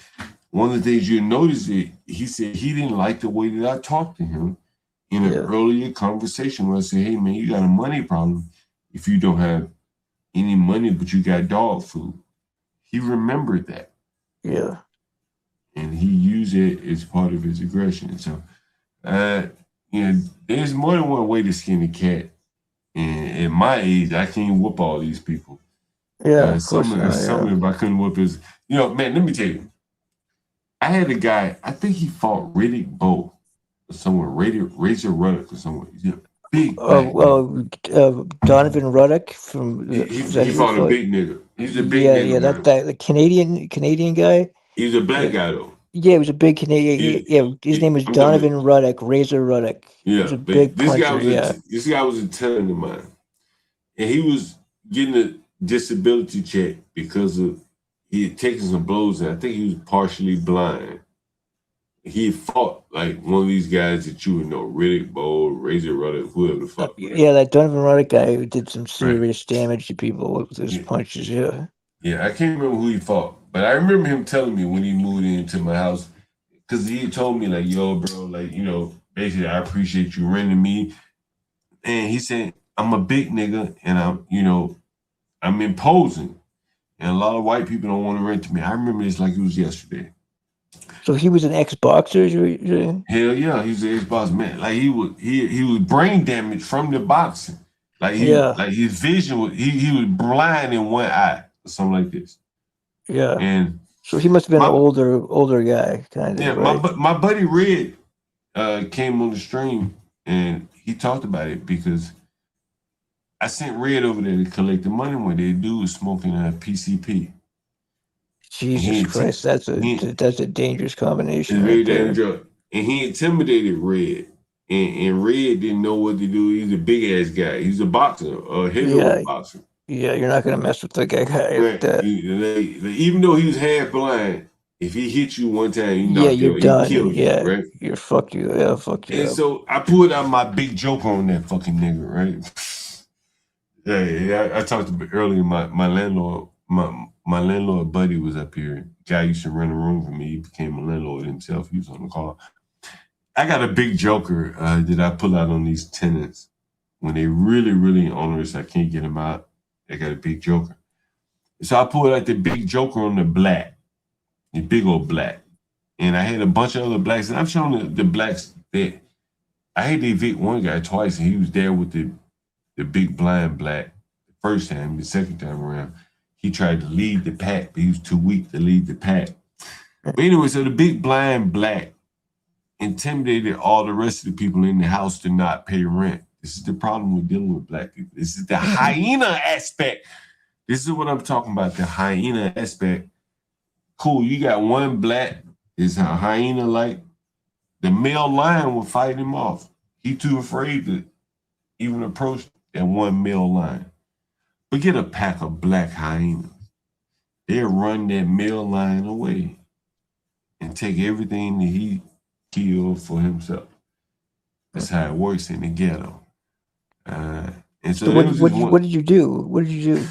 One of the things you notice is he said he didn't like the way that I talked to him in an earlier conversation where I said, hey, man, you got a money problem if you don't have any money, but you got dog food. He remembered that. Yeah. And he used it as part of his aggression. So, there's more than one way to skin a cat. And at my age, I can't whoop all these people. Yeah, of course not. Some of them I couldn't whoop his. Man, let me tell you. I had a guy, I think he fought Riddick Bowe or someone, Razor Ruddock or someone. He's a big black Donovan Ruddock from he fought a big nigga. He's a big nigga. Yeah, Man. that the Canadian guy. He's a black guy though. Yeah, he was a big Canadian. His name was Donovan Ruddock, Razor Ruddock. He was a big this puncher. This guy was a tenant of mine, and he was getting a disability check because he had taken some blows, and I think he was partially blind. He fought like one of these guys that you would know, Riddick Bowe, Razor Ruddock, whoever the fuck. Yeah, that Donovan Ruddock guy who did some serious damage to people with his punches. Yeah. Yeah, I can't remember who he fought, but I remember him telling me when he moved into my house, because he told me like, yo, bro, like, basically, I appreciate you renting me. And he said, I'm a big nigga and I'm imposing. And a lot of white people don't want to rent to me. I remember this like it was yesterday. So he was an ex-boxer? Hell yeah, he was an ex-boxer, man. Like he was brain damaged from the boxing. Like his vision was he was blind in one eye or something like this. Yeah. And so he must have been an older guy, kind of. Yeah, right? my buddy Red came on the stream and he talked about it because I sent Red over there to collect the money when they dude was smoking a PCP. Jesus Christ, that's a dangerous combination It's right very there. dangerous. And he intimidated Red. And Red didn't know what to do. He's a big ass guy. He's a boxer, a heavyweight boxer. Yeah, you're not gonna mess with that guy like that. Even though he was half blind, if he hit you one time, he Yeah, knocked you you're out. done. He killed Yeah, you, right? you're fucked you. Yeah, fuck you And up. so I pulled out my big joker on that fucking nigga, right? Yeah. I talked about earlier. My landlord, my landlord buddy was up here. Guy used to rent a room for me. He became a landlord himself. He was on the call. I got a big joker that I pull out on these tenants when they really, really onerous. I can't get them out. I got a big joker. So I pulled out the big joker on the black, the big old black. And I had a bunch of other blacks. And I'm showing the blacks that I had to evict one guy twice, and he was there with the big blind black the first time. The second time around, he tried to lead the pack, but he was too weak to lead the pack. But anyway, so the big blind black intimidated all the rest of the people in the house to not pay rent. This is the problem with dealing with black people. This is the hyena aspect. This is what I'm talking about, the hyena aspect. Cool, you got one black, is a hyena like. The male lion will fight him off. He too afraid to even approach that one male lion. But get a pack of black hyenas. They'll run that male lion away and take everything that he killed for himself. That's how it works in the ghetto. And so what did you do? What did you do?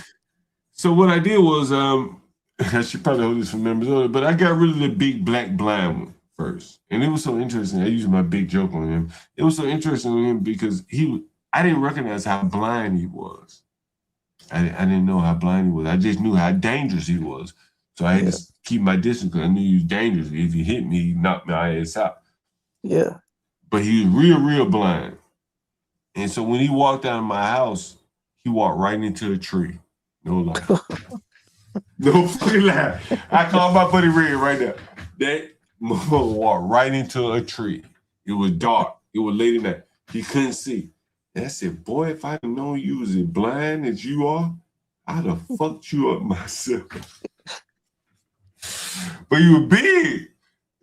So what I did was, I should probably hold this for members of it, but I got rid of the big black blind one first. And it was so interesting. I used my big joke on him. It was so interesting on him because I didn't recognize how blind he was. I didn't know how blind he was. I just knew how dangerous he was. So I had to keep my distance because I knew he was dangerous. If he hit me, he'd knock my ass out. Yeah. But he was real, real blind. And so when he walked out of my house, he walked right into a tree. No lie. No fucking lie. I called my buddy Red right there. That motherfucker walked right into a tree. It was dark. It was late at night. He couldn't see. And I said, boy, if I'd known you was as blind as you are, I'd have fucked you up myself. But you were big.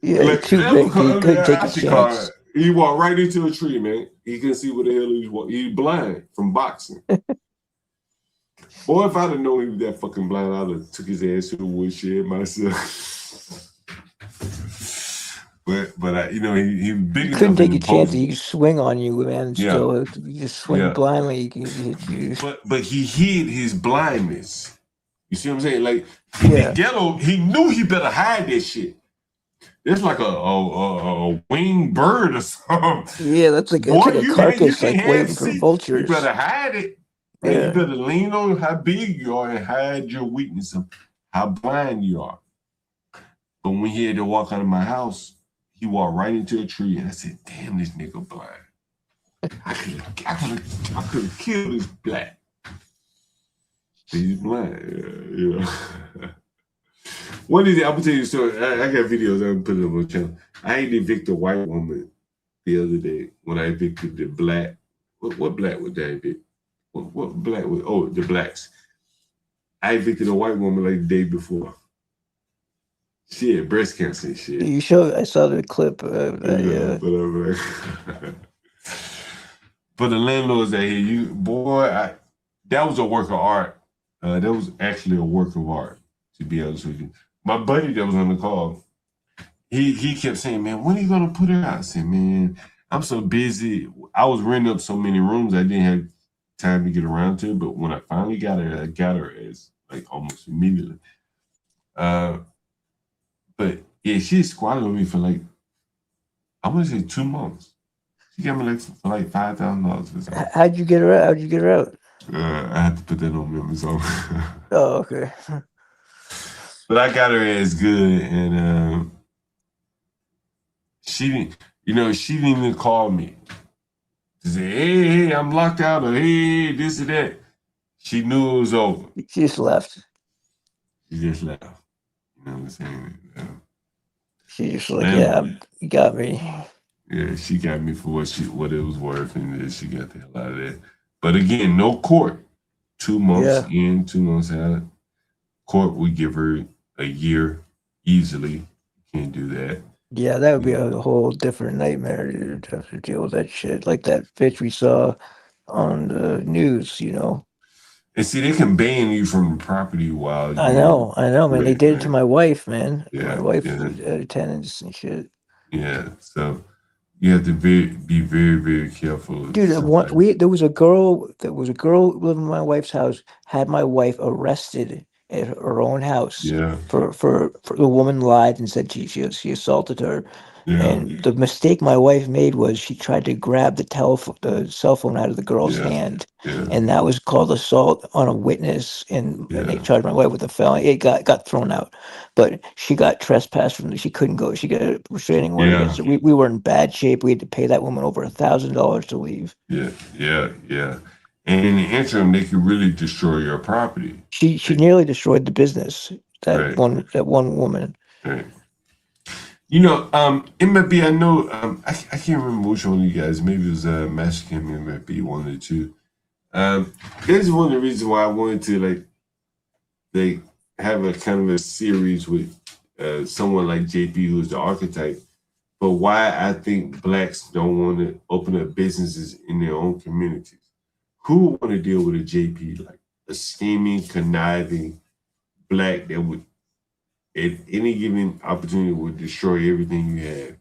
Yeah, like, too big. He couldn't take a chance. He walked right into a tree, man. He couldn't see what the hell he was walking. He was blind from boxing. Boy, if I'd have known he was that fucking blind, I'd have took his ass to the woodshed myself. but I, he was big enough. Couldn't take a chance. He could swing on you, man. Still, you just swing blindly. He can hit you. But he hid his blindness. You see what I'm saying? Like in the ghetto, he knew he better hide that shit. It's like a winged bird or something. Yeah, that's like a carcass, like waiting for vultures. You better hide it. Right? You better lean on how big you are and hide your weakness of how blind you are. But when he had to walk out of my house, he walked right into a tree, and I said, "Damn, this nigga blind. I could have killed this black. He's blind, yeah." One is, I'm gonna tell you a story. I got videos. I'm gonna put it on my channel. I had to evict a white woman the other day when I evicted the black. What black would I evict? What black was? Oh, the blacks. I evicted a white woman like the day before. She had breast cancer and shit. You showed. I saw the clip. But the landlords that here, that was a work of art. That was actually a work of art, to be honest with you. My buddy that was on the call, he kept saying, "Man, when are you gonna put her out?" I said, "Man, I'm so busy. I was renting up so many rooms, I didn't have time to get around to it. But when I finally got her, I got her as like almost immediately." But yeah, she squatted on me for like, I want to say 2 months. She got me like for like $5,000. How'd you get her out? How'd you get her out? I had to put that on members on. Oh, okay. But I got her as good, and she didn't even call me to say, hey, I'm locked out, or hey, this or that. She knew it was over. She just left. She just left. You know what I'm saying? She just like, yeah, you got me. Yeah, she got me for what it was worth, and then she got the hell out of there. But again, no court. 2 months Yeah. in, 2 months out. Court would give her a year easily. Can't do that. Yeah, that would be a whole different nightmare to have to deal with that shit. Like that bitch we saw on the news, you know. And see, they can ban you from the property while I you. know, man. They did it to my wife, man. Yeah, My wife yeah, tenants and shit. yeah. So you have to be very, very careful. Of Dude, stuff like that. there was a girl living in my wife's house, had my wife arrested at her own house Yeah, for the woman lied and said she assaulted her. yeah, And the mistake my wife made was she tried to grab the cell phone out of the girl's yeah, hand, yeah, and that was called assault on a witness. And they yeah, charged my wife with a felony. It got thrown out, but she got trespassed from. She couldn't go. She got a restraining order yeah, against her. We were in bad shape. We had to pay that woman over $1,000 to leave. yeah, yeah. And in the interim, they can really destroy your property. She nearly destroyed the business. Right, That one woman. right. MLB, I know, I can't remember which one of you guys, maybe it was Master Kim, MLB, one or two. This is one of the reasons why I wanted to, they have a kind of a series with someone like JP, who's the archetype, but why I think blacks don't want to open up businesses in their own communities. Who would want to deal with a JP, like a scheming, conniving black that would, at any given opportunity, would destroy everything you have?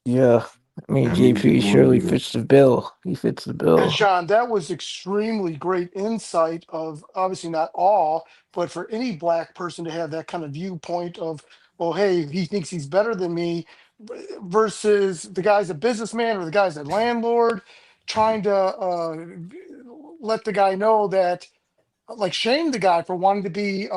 Yeah, I mean How many JP people want to surely do that? fits the bill. He fits the And bill. John, that was extremely great insight of obviously not all, but for any black person to have that kind of viewpoint of, well, hey, he thinks he's better than me, versus the guy's a businessman or the guy's a landlord, trying to let the guy know that, like, shame the guy for wanting to be,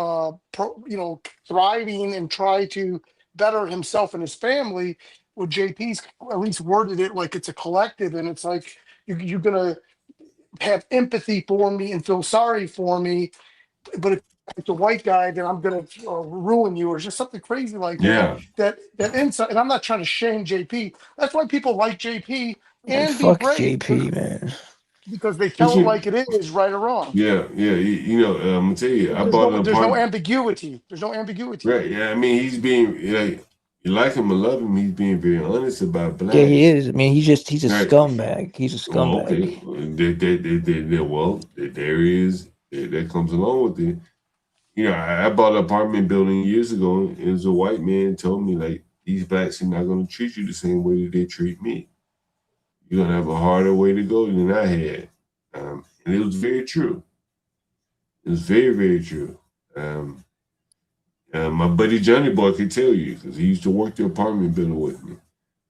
thriving and try to better himself and his family. Well, JP's at least worded it like it's a collective, and it's like you're gonna have empathy for me and feel sorry for me, but if it's a white guy, then I'm gonna ruin you, or just something crazy like that. Yeah. That insight, and I'm not trying to shame JP. That's why people like JP Man, and be fuck brave, JP, man. because they But tell it like it is, right or wrong. yeah. I'm gonna tell you, I bought an There's no apartment. ambiguity. There's no ambiguity. Right. Yeah. I mean, he's being you like him or love him, he's being very honest about Yeah, he blacks. is. I mean, he's a Right. scumbag. He's a Well, scumbag. okay. There is that comes along with it. I bought an apartment building years ago, and it was a white man told me, like, these blacks are not going to treat you the same way that they treat me. You're going to have a harder way to go than I had. And it was very true. It was very, very true. My buddy Johnny Boy could tell you, because he used to work the apartment building with me.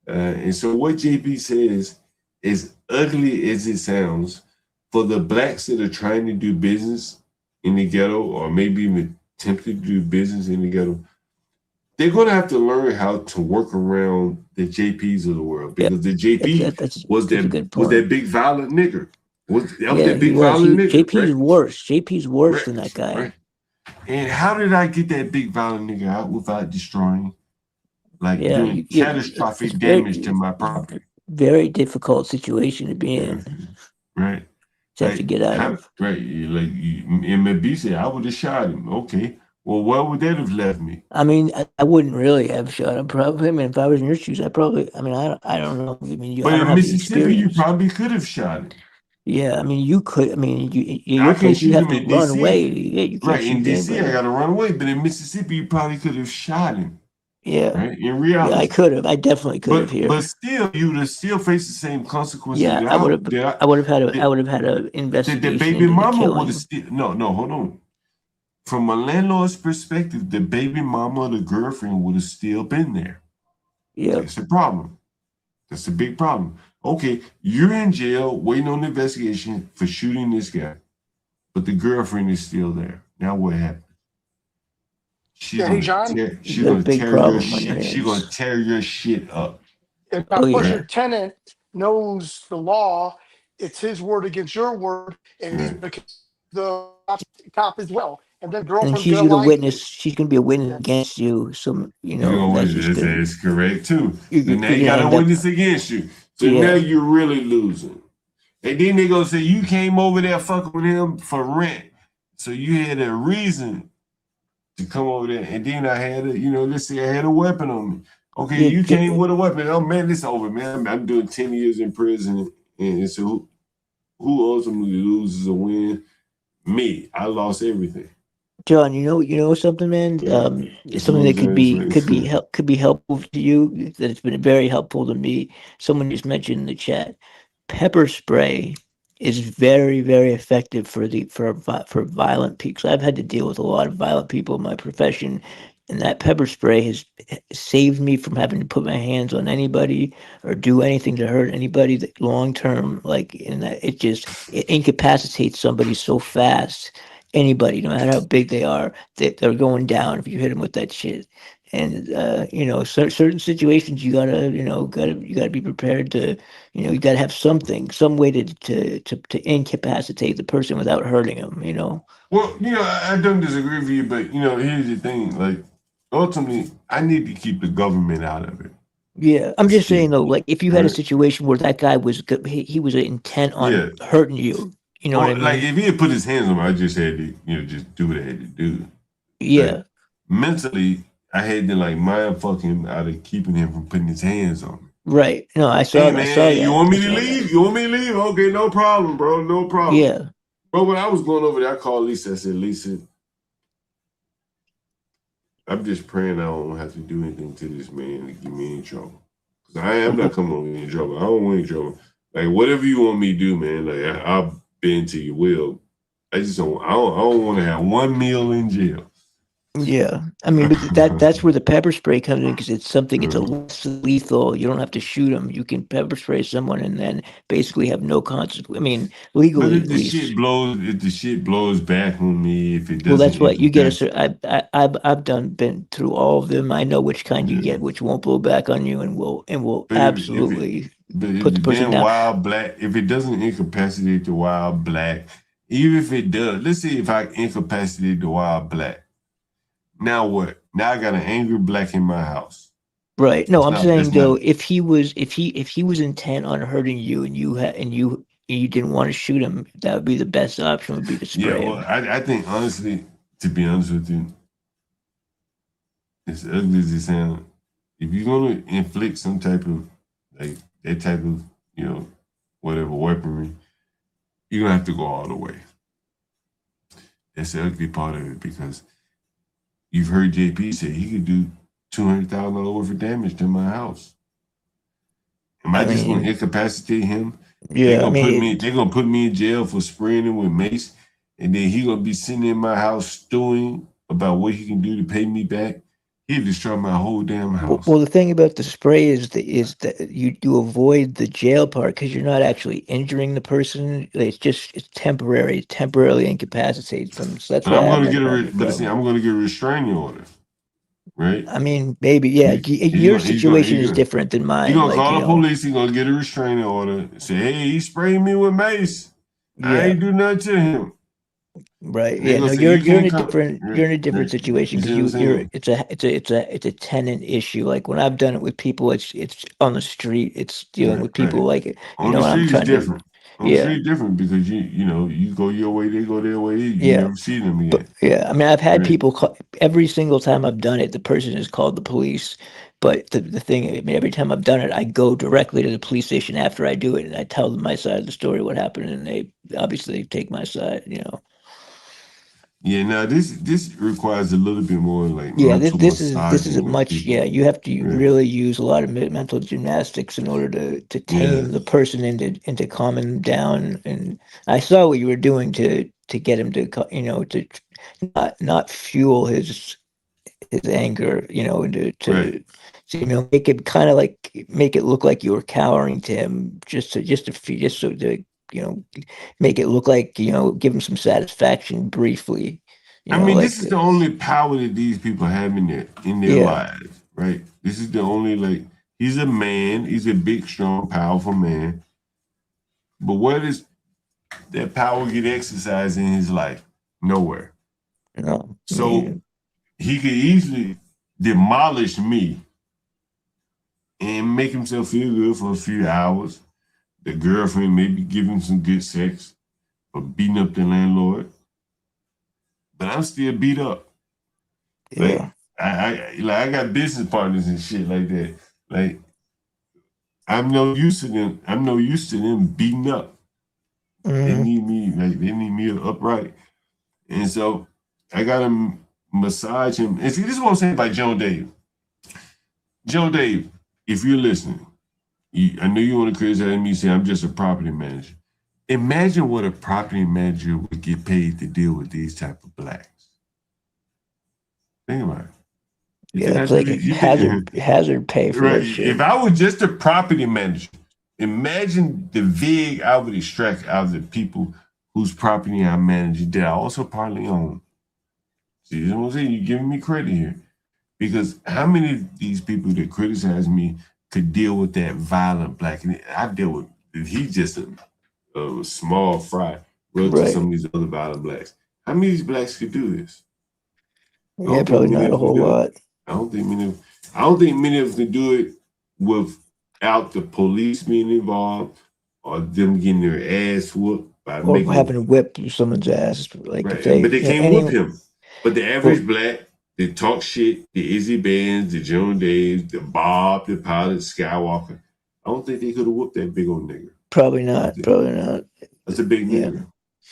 And so what JP says, as ugly as it sounds, for the blacks that are trying to do business in the ghetto, or maybe even attempting to do business in the ghetto, they're going to have to learn how to work around the JPs of the world, because the JP was that big violent nigger. That was that big violent nigger. JP's right? worse. JP's worse than that guy. Right. And how did I get that big violent nigger out without destroying, doing catastrophic damage to my property? Very difficult situation to be in. Right. To have to get out of. Right. MLB said, I would have shot him. Okay. Well, where would that have left me? I mean, I wouldn't really have shot him. Probably. I mean, if I was in your shoes, I don't know. I don't But have in Mississippi, experience. you probably could have shot him. Yeah, I mean, you could. I mean, in your case, you have to run away. Yeah, you can't in DC, anybody. I got to run away. But in Mississippi, you probably could have shot him. Yeah. Right? In reality. Yeah, I could have. I definitely could have here. But still, you would have still faced the same consequences. Yeah, I would have had an investigation. The baby mama would have still. No, hold on. From a landlord's perspective, the baby mama or the girlfriend would have still been there. Yeah. That's a problem. That's a big problem. Okay, you're in jail waiting on the investigation for shooting this guy, but the girlfriend is still there. Now what happened? She's gonna tear your shit up. And your tenant knows the law. It's his word against your word, and the cop as well. And then girlfriend's she's gonna a witness. She's gonna be a witness against you. So that's correct too. So now you got a witness against you. So now you're really losing. And then they gonna say you came over there fucking with him for rent, so you had a reason to come over there. And then I had a, let's say I had a weapon on me. Okay, Yeah, you came with a weapon. Oh man, it's over, man. I'm doing 10 years in prison, and so who ultimately loses or win? Me. I lost everything. John, you know something, man. It's Something that losing everything. could be helpful to you. That it's been very helpful to me. Someone just mentioned in the chat, pepper spray is very, very effective for violent people. I've had to deal with a lot of violent people in my profession, and that pepper spray has saved me from having to put my hands on anybody or do anything to hurt anybody that long term. Like, and that it incapacitates somebody so fast. Anybody, no matter how big they are, they're going down if you hit them with that shit. And certain situations you gotta be prepared to, you gotta have something, some way to incapacitate the person without hurting them. Well, I don't disagree with you, but here's the thing: like, ultimately, I need to keep the government out of it. Yeah, I'm just saying Shit, though, like if you had a right? situation where that guy he was intent on Yeah. hurting you, you know what I Or like mean? if he had put his hands on me, I just had to, just do what I had to do. Like Yeah, mentally, I had to like mind fuck him out of keeping him from putting his hands on me. right. No, Hey I saw man, you that. want I me to saw that. leave? You want me to leave? Okay, no problem, bro. No problem. Yeah, But when I was going over there, I called Lisa. I said, Lisa, I'm just praying I don't have to do anything to this man to get me in trouble. Cause I am not coming over in trouble. I don't want any trouble. Like whatever you want me to do, man. Like I'll bend to your will. I just don't. I don't want to have one meal in jail. yeah. I mean, but that's where the pepper spray comes in because it's something. It's a less lethal. You don't have to shoot them. You can pepper spray someone and then basically have no consequence. I mean, But legally if at the least. shit blows, back on me, if it Well, doesn't that's what you get. incapacitate, I've been through all of them. I know which kind you get, which won't blow back on you, and will but absolutely if put the the person damn down. wild black, if it doesn't incapacitate the wild black, even if it does, let's say if I incapacitate the wild black, now what? Now I got an angry black in my house. Right. No, It's I'm not. saying That's not. though, if he was intent on hurting you and you didn't want to shoot him, that would be the best option. Would be to Yeah. spray Well, him. I think honestly, to be honest with you, as ugly as it sounds, if you're gonna inflict some type of like that type of whatever weaponry, you're gonna have to go all the way. That's the ugly part of it because you've heard JP say he could do $200,000 worth of damage to my house. Am I I just gonna mean, incapacitate him? They're yeah. I gonna put mean, me. They're gonna put me in jail for spraying him with mace, and then he gonna be sitting in my house stewing about what he can do to pay me back. He'll destroy my whole damn house. well, the thing about the spray is that you avoid the jail part because you're not actually injuring the person. It's temporary, temporarily incapacitates them. So that's But why I I'm haven't gonna had get any but see, problem. I'm gonna get a restraining order, right? I mean, maybe, yeah. Your situation is different than He mine. gonna Like, call the police. He gonna get a restraining order. Say, hey, he sprayed me with mace. I yeah. ain't do nothing to him. Right. And they Yeah. gonna No, say you can't come. you're in a different situation You because see what I'm saying? it's a tenant issue. Like when I've done it with people, it's on the street. It's dealing Right, with right. people like On the I'm street is trying to. different. On the Yeah. street different because you go your way, they go their way. You Yeah. never see them But again. yeah, I mean, I've had Right. people call every single time I've done it. The person has called the police. But the thing, I mean, every time I've done it, I go directly to the police station after I do it, and I tell them my side of the story, what happened, and they obviously take my side. Yeah. Now this requires a little bit more like Yeah, mental this is a massaging with much people. you have to Right. really use a lot of mental gymnastics in order to Yeah. tame the person into calming them down. And I saw what you were doing to get him to to not fuel his anger, and Right. to make it kind of like make it look like you were cowering to him just so to make it look like give him some satisfaction briefly, I mean, this like is the only power that these people have in their yeah. lives, right? This is the only like he's a man, he's a big, strong, powerful man. But where does that power get exercised in his life? Nowhere. No, So he could easily demolish me and make himself feel good for a few hours. the girlfriend maybe giving some good sex or beating up the landlord, but I'm still beat up. Yeah. Like I got business partners and shit like that. Like I'm no use to them. I'm no use to them beating up. They need me upright, and so I gotta massage him. And see, this is what I'm saying about Joe Dave. Joe Dave, if you're listening, I know you want to criticize me. Say I'm just a property manager. Imagine what a property manager would get paid to deal with these type of blacks. Think about it. Yeah, it's like hazard pay for Right. that shit. If I was just a property manager, imagine the vig I would extract out of the people whose property I manage that I also partly own. See, you know what I'm saying? You're giving me credit here. Because how many of these people that criticize me could deal with that violent black? And I deal with, he's just a small fry relative to some of these other violent blacks. How many of these blacks could do this? Yeah, probably not a whole lot. I don't think many of them can do it without the police being involved or them getting their ass whooped by Or having to whip someone's ass. Like right. if they, But they can't whip him. But the average Well- black, they talk shit, the Izzy Bands, the Joan Daves, the Bob, the Pilot, Skywalker. I don't think they could have whooped that big old nigger. Probably not. Probably not. That's a big Yeah. nigger.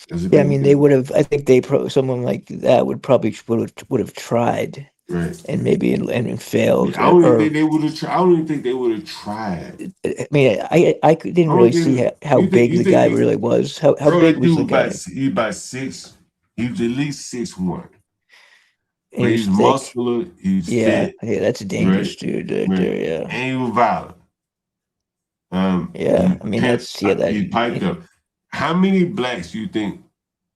That's a Yeah, I big mean, nigger. they would have. I think someone like that would have tried, right, and maybe and failed. I don't even or, think they would have tried. I don't even think they would have tried. I mean, I didn't Oh, really yeah. see how You think- big you the think guy he- really was. How Bro, big that was the dude guy? he about 6. He was at least 6'1". And But he he's was thick. muscular. He's Yeah, fit. yeah, that's a dangerous right, dude right right. there. Yeah, And he was violent. yeah. I mean, He piped up. How many blacks do you think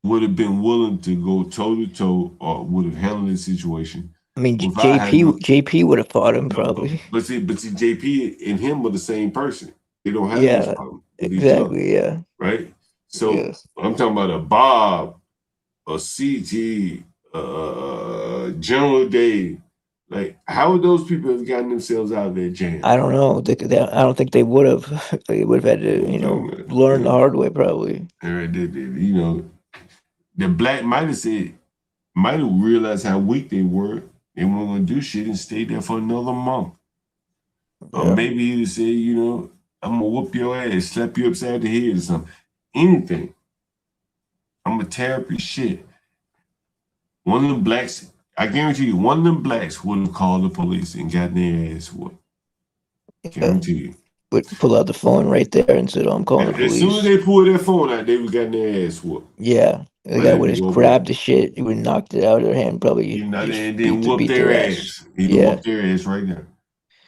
would have been willing to go toe to toe or would have handled this situation? I mean, without having- JP would have fought him probably. But see, JP and him are the same person. They don't have this Yeah, problem with each other, exactly. Yeah, right? So Yeah. I'm talking about a Bob, a CT, General Dave. Like, how would those people have gotten themselves out of their jam? I don't know. I don't think they would have. They would have had to, learn the hard way probably. And the black might have realized how weak they were. They weren't gonna do shit and stay there for another month. Or maybe he would say, I'm gonna whoop your ass, slap you upside the head or something. Anything. I'm gonna tear up your shit. One of them blacks, I guarantee you, one of them blacks wouldn't call the police and got their ass whooped. Guarantee you. Would pull out the phone right there and said, "Oh, I'm calling the As police." soon as they pulled their phone out, they would got their ass whooped. Yeah, the guy would have grabbed the shit. He would have knocked it out of their hand. Probably. And just then whoop beat their ass. He'd Yeah. whoop their ass right there.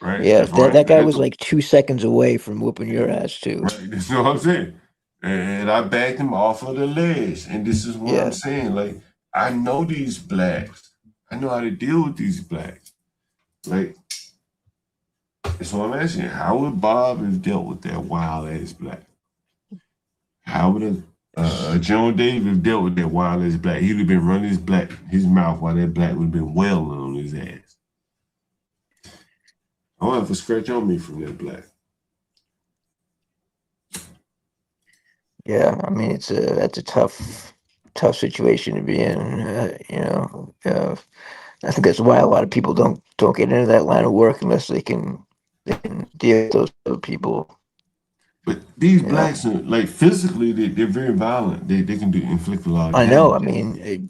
Right? Yeah, That's right. that guy That's was like 2 seconds away from whooping your ass too. Right. That's what I'm saying. And I backed him off of the ledge. And this is what I'm saying. Like, I know these blacks. I know how to deal with these blacks. Like, that's what I'm asking. How would Bob have dealt with that wild ass black? How would Joan Davis have dealt with that wild ass black? He'd have been running his mouth while that black would have been wailing on his ass. I don't have to scratch on me from that black. Yeah, I mean that's a tough situation to be in. I think that's why a lot of people don't get into that line of work unless they can deal with those other people. But these blacks are like physically they're very violent. They can inflict a lot of I damage. know. I mean,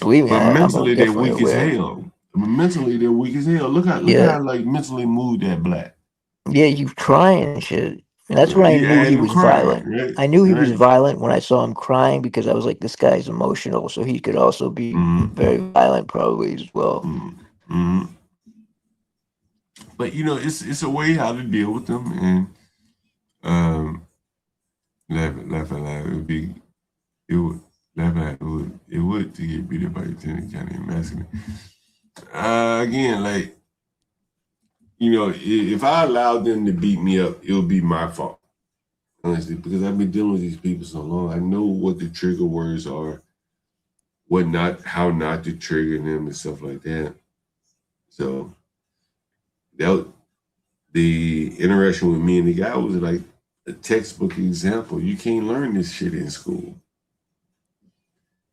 believe me, But mentally I'm they're definitely weak aware. as hell. I mean, mentally they're weak as hell. Look how like mentally moved that black. Yeah, you crying and shit. And that's when I He knew had he him was crying, violent. right? I knew he was Right. violent when I saw him crying because I was like, this guy's emotional, so he could also be very violent probably as well. Mhm. But it's a way how to deal with them, and laugh. It would to get beat up by Lieutenant County masculine. Again, like if I allowed them to beat me up, it would be my fault, honestly, because I've been dealing with these people so long. I know what the trigger words are, how not to trigger them and stuff like that. So the interaction with me and the guy was like a textbook example. You can't learn this shit in school.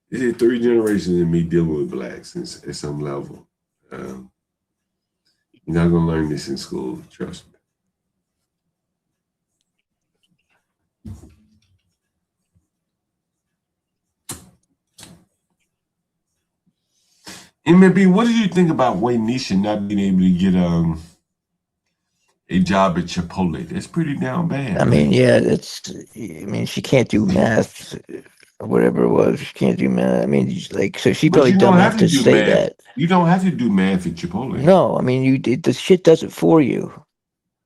This is 3 generations of me dealing with blacks at some level. You're not gonna learn this in school, trust me. MLB, what do you think about Waynisha not being able to get a job at Chipotle? That's pretty down bad. I mean, yeah, that's. I mean, she can't do math or whatever it was. She can't do math. I mean, so she's But probably you dumb don't enough have to to do say math. that. You don't have to do math at Chipotle. No, I mean, the shit does it for you.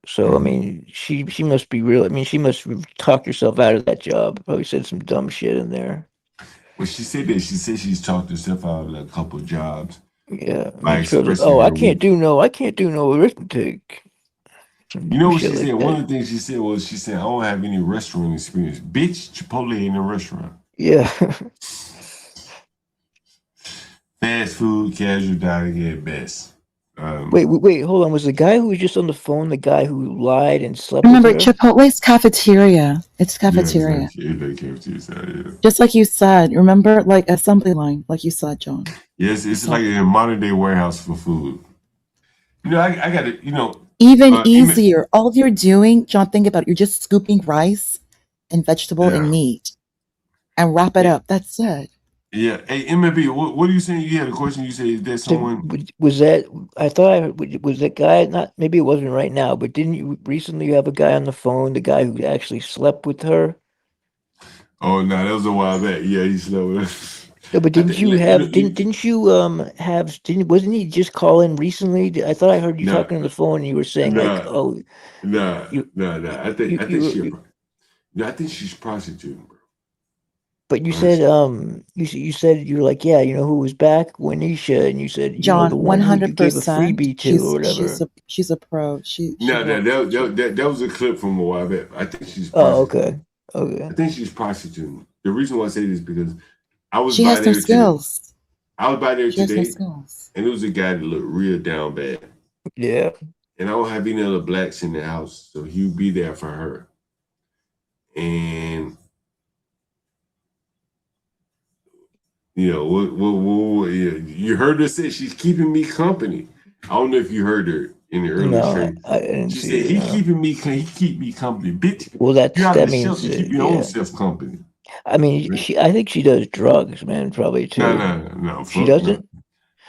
So I mean, she must be real. I mean, she must have talked herself out of that job. Probably said some dumb shit in there. Well, she said that. She said she's talked herself out of a couple of jobs. Yeah, I By mean, she was like, expressing "Oh, I her can't do no arithmetic." You know what Shit she like said? that. One of the things she said was, she said, I don't have any restaurant experience. Bitch, Chipotle ain't a restaurant. Yeah. Fast food, casual dining at best. Wait, hold on. Was the guy who was just on the phone the guy who lied and slept Remember, with her? Chipotle's cafeteria. It's cafeteria. Yeah. Just like you said. Remember, like assembly line, like you said, John. Yes, it's like a modern day warehouse for food. You know, I got it. You know, Even easier. All you're doing, John, think about it. You're just scooping rice and vegetable and meat and wrap it up. That's it. Yeah. Hey, MLB, what are you saying? You had a question. You said, is there someone? Was that? I thought was that guy not? Maybe it wasn't right now, but didn't you recently have a guy on the phone? The guy who actually slept with her. Oh no, that was a while back. Yeah, he slept with her. No, but didn't you have? Didn't you have? Didn't wasn't he just calling recently? I thought I heard you No. talking on the phone. And you were saying like, "Oh, no. I think you I think she's prostituting, bro. But you said you said you were like, yeah, you know who was back? Wanisha, and you said, you know, John, the one who you gave a 100%. freebie to or whatever. She's a pro. She No, works. that was a clip from a while back. I think she's Oh, prostituting. okay. I think she's prostituting. The reason why I say this is because I was She by has no there today. skills. I was by there She has no today, skills. and it was a guy that looked real down bad. Yeah. And I don't have any other blacks in the house, so he'll be there for her. And you know, you heard her say she's keeping me company. I don't know if you heard her in the early stream. I didn't She see said it, he keep me company, bitch. Well, You out of that the means shelter, keep your yeah. own self company. I mean, I think she does drugs, man, probably too. No. She doesn't.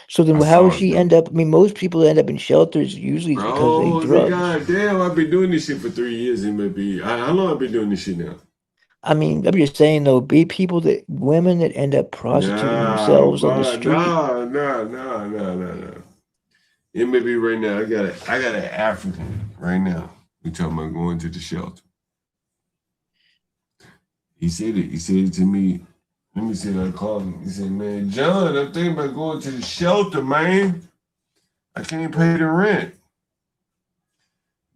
So then, I how saw would it, she bro. end up? I mean, most people that end up in shelters usually it's because they drugs. Goddamn, I've been doing this shit for 3 years. MLB. How long I've been doing this shit now? I mean, I'm just saying though, women that end up prostituting themselves on the street. No. MLB right now. I got an African right now. We talking about going to the shelter. He said it. He said it to me. Let me see if I call him. He said, man, John, I'm thinking about going to the shelter, man. I can't pay the rent.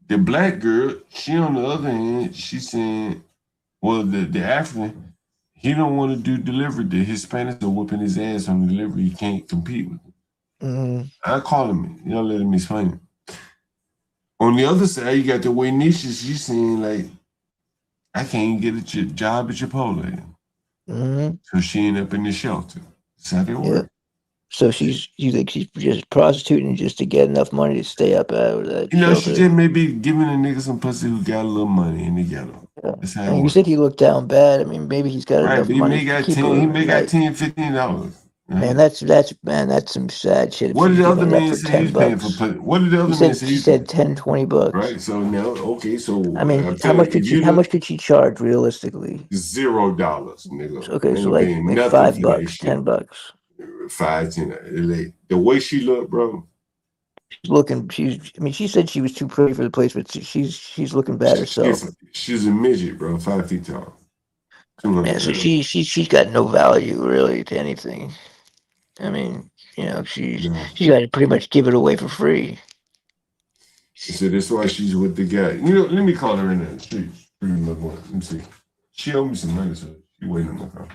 The black girl, she on the other hand, she saying, well, the African, he don't want to do delivery. The Hispanics are whooping his ass on delivery. He can't compete with them. I call him. You know, let him explain it. On the other side, you got the way Nisha, she's saying, like, I can't get a job at Chipotle. So she ended up in the shelter. That's how they work. So you think she's just prostituting just to get enough money to stay up out of that You know, shelter? she just may be giving a nigga some pussy who got a little money in the ghetto. That's how it And you works. said he looked down bad. I mean, maybe he's got enough money to keep her. He may got $10, $15. Man, that's some sad shit. What did the other man man say he's paying for pussy? What did the other man say? She said 10, 20 bucks. Right. So now, okay. So I mean, how much could she charge realistically? $0, nigga. Okay, so like $5, $10. 5, 10. The way she looked, bro. She said she was too pretty for the place, but she's looking bad herself. She's a midget, bro. 5 feet tall. Yeah, so she's got no value really to anything. I mean, you know, she's got to pretty much give it away for free. So that's why she's with the guy. You know, let me call her in the street. Let me see. She owed me some money, so she waiting on my phone.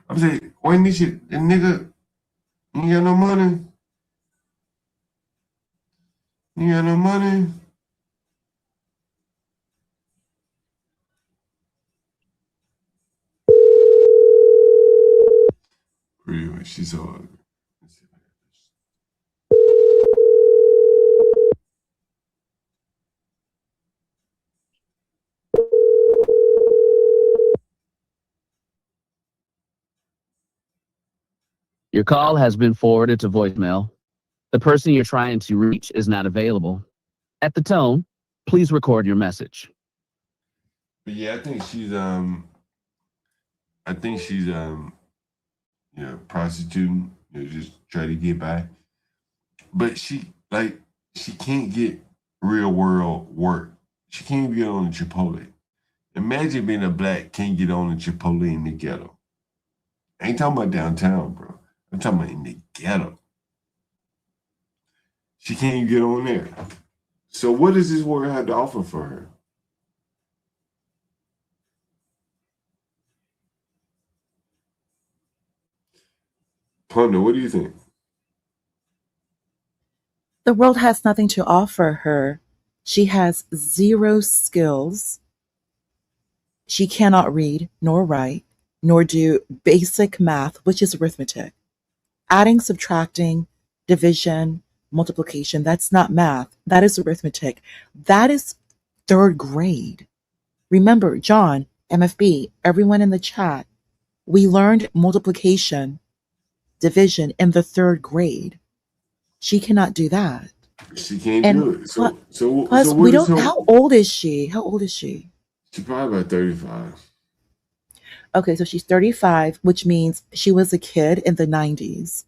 I'm saying, why need you, the nigga? You got no money? You got no money? ugly. She's so ugly. Your call has been forwarded to voicemail. The person you're trying to reach is not available. At the tone, please record your message. But yeah, I think she's prostituting, just try to get by. But she can't get real world work. She can't even get on the Chipotle. Imagine being a black can't get on the Chipotle in the ghetto. I ain't talking about downtown, bro. I'm talking about in the ghetto. She can't even get on there. So what does this world have to offer for her? Ponder, what do you think? The world has nothing to offer her. She has zero skills. She cannot read nor write, nor do basic math, which is arithmetic. Adding, subtracting, division, multiplication, that's not math. That is arithmetic. That is third grade. Remember, John, MFB, everyone in the chat, we learned multiplication, division in the third grade. She cannot do that. She can't And do it. So plus, what we is don't. her? How old is she? How old is she? She's probably about 35. Okay, so she's 35, which means she was a kid in the 90s.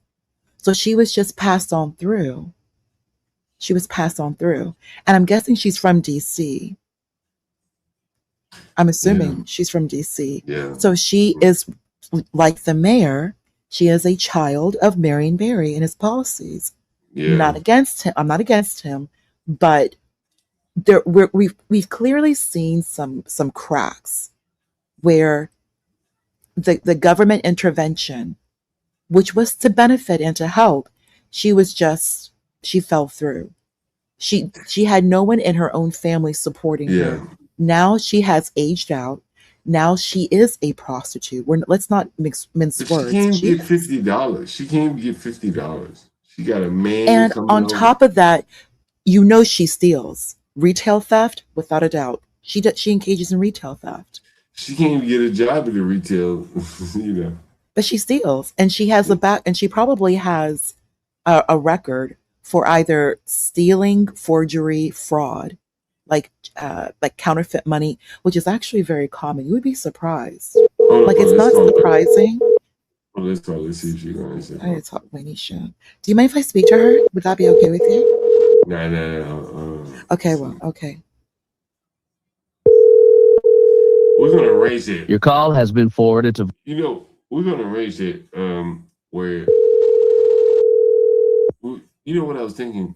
So she was just passed on through. She was passed on through. And I'm guessing she's from DC. I'm assuming she's from DC. Yeah. So she is like the mayor. She is a child of Marion Barry and his policies. Yeah. Not against him. I'm not against him, but we've clearly seen some cracks where the government intervention, which was to benefit and to help, she fell through. She had no one in her own family supporting her. Now she has aged out. Now she is a prostitute. Let's not mince But words. she can't get $50. She can't get $50. She got a man And coming on over. top of that, she steals. Retail theft, without a doubt. She engages in retail theft. She can't even get a job in the retail, But she steals, and she has and she probably has a record for either stealing, forgery, fraud, like counterfeit money, which is actually very common. You would be surprised. It's not surprising. Let's talk. Let's see if she's gonna answer. I need to talk Lanisha. Do you mind if I speak to her? Would that be okay with you? No. Okay, well, okay. We're gonna raise it. Your call has been forwarded to. We're gonna raise it. Where you know what I was thinking?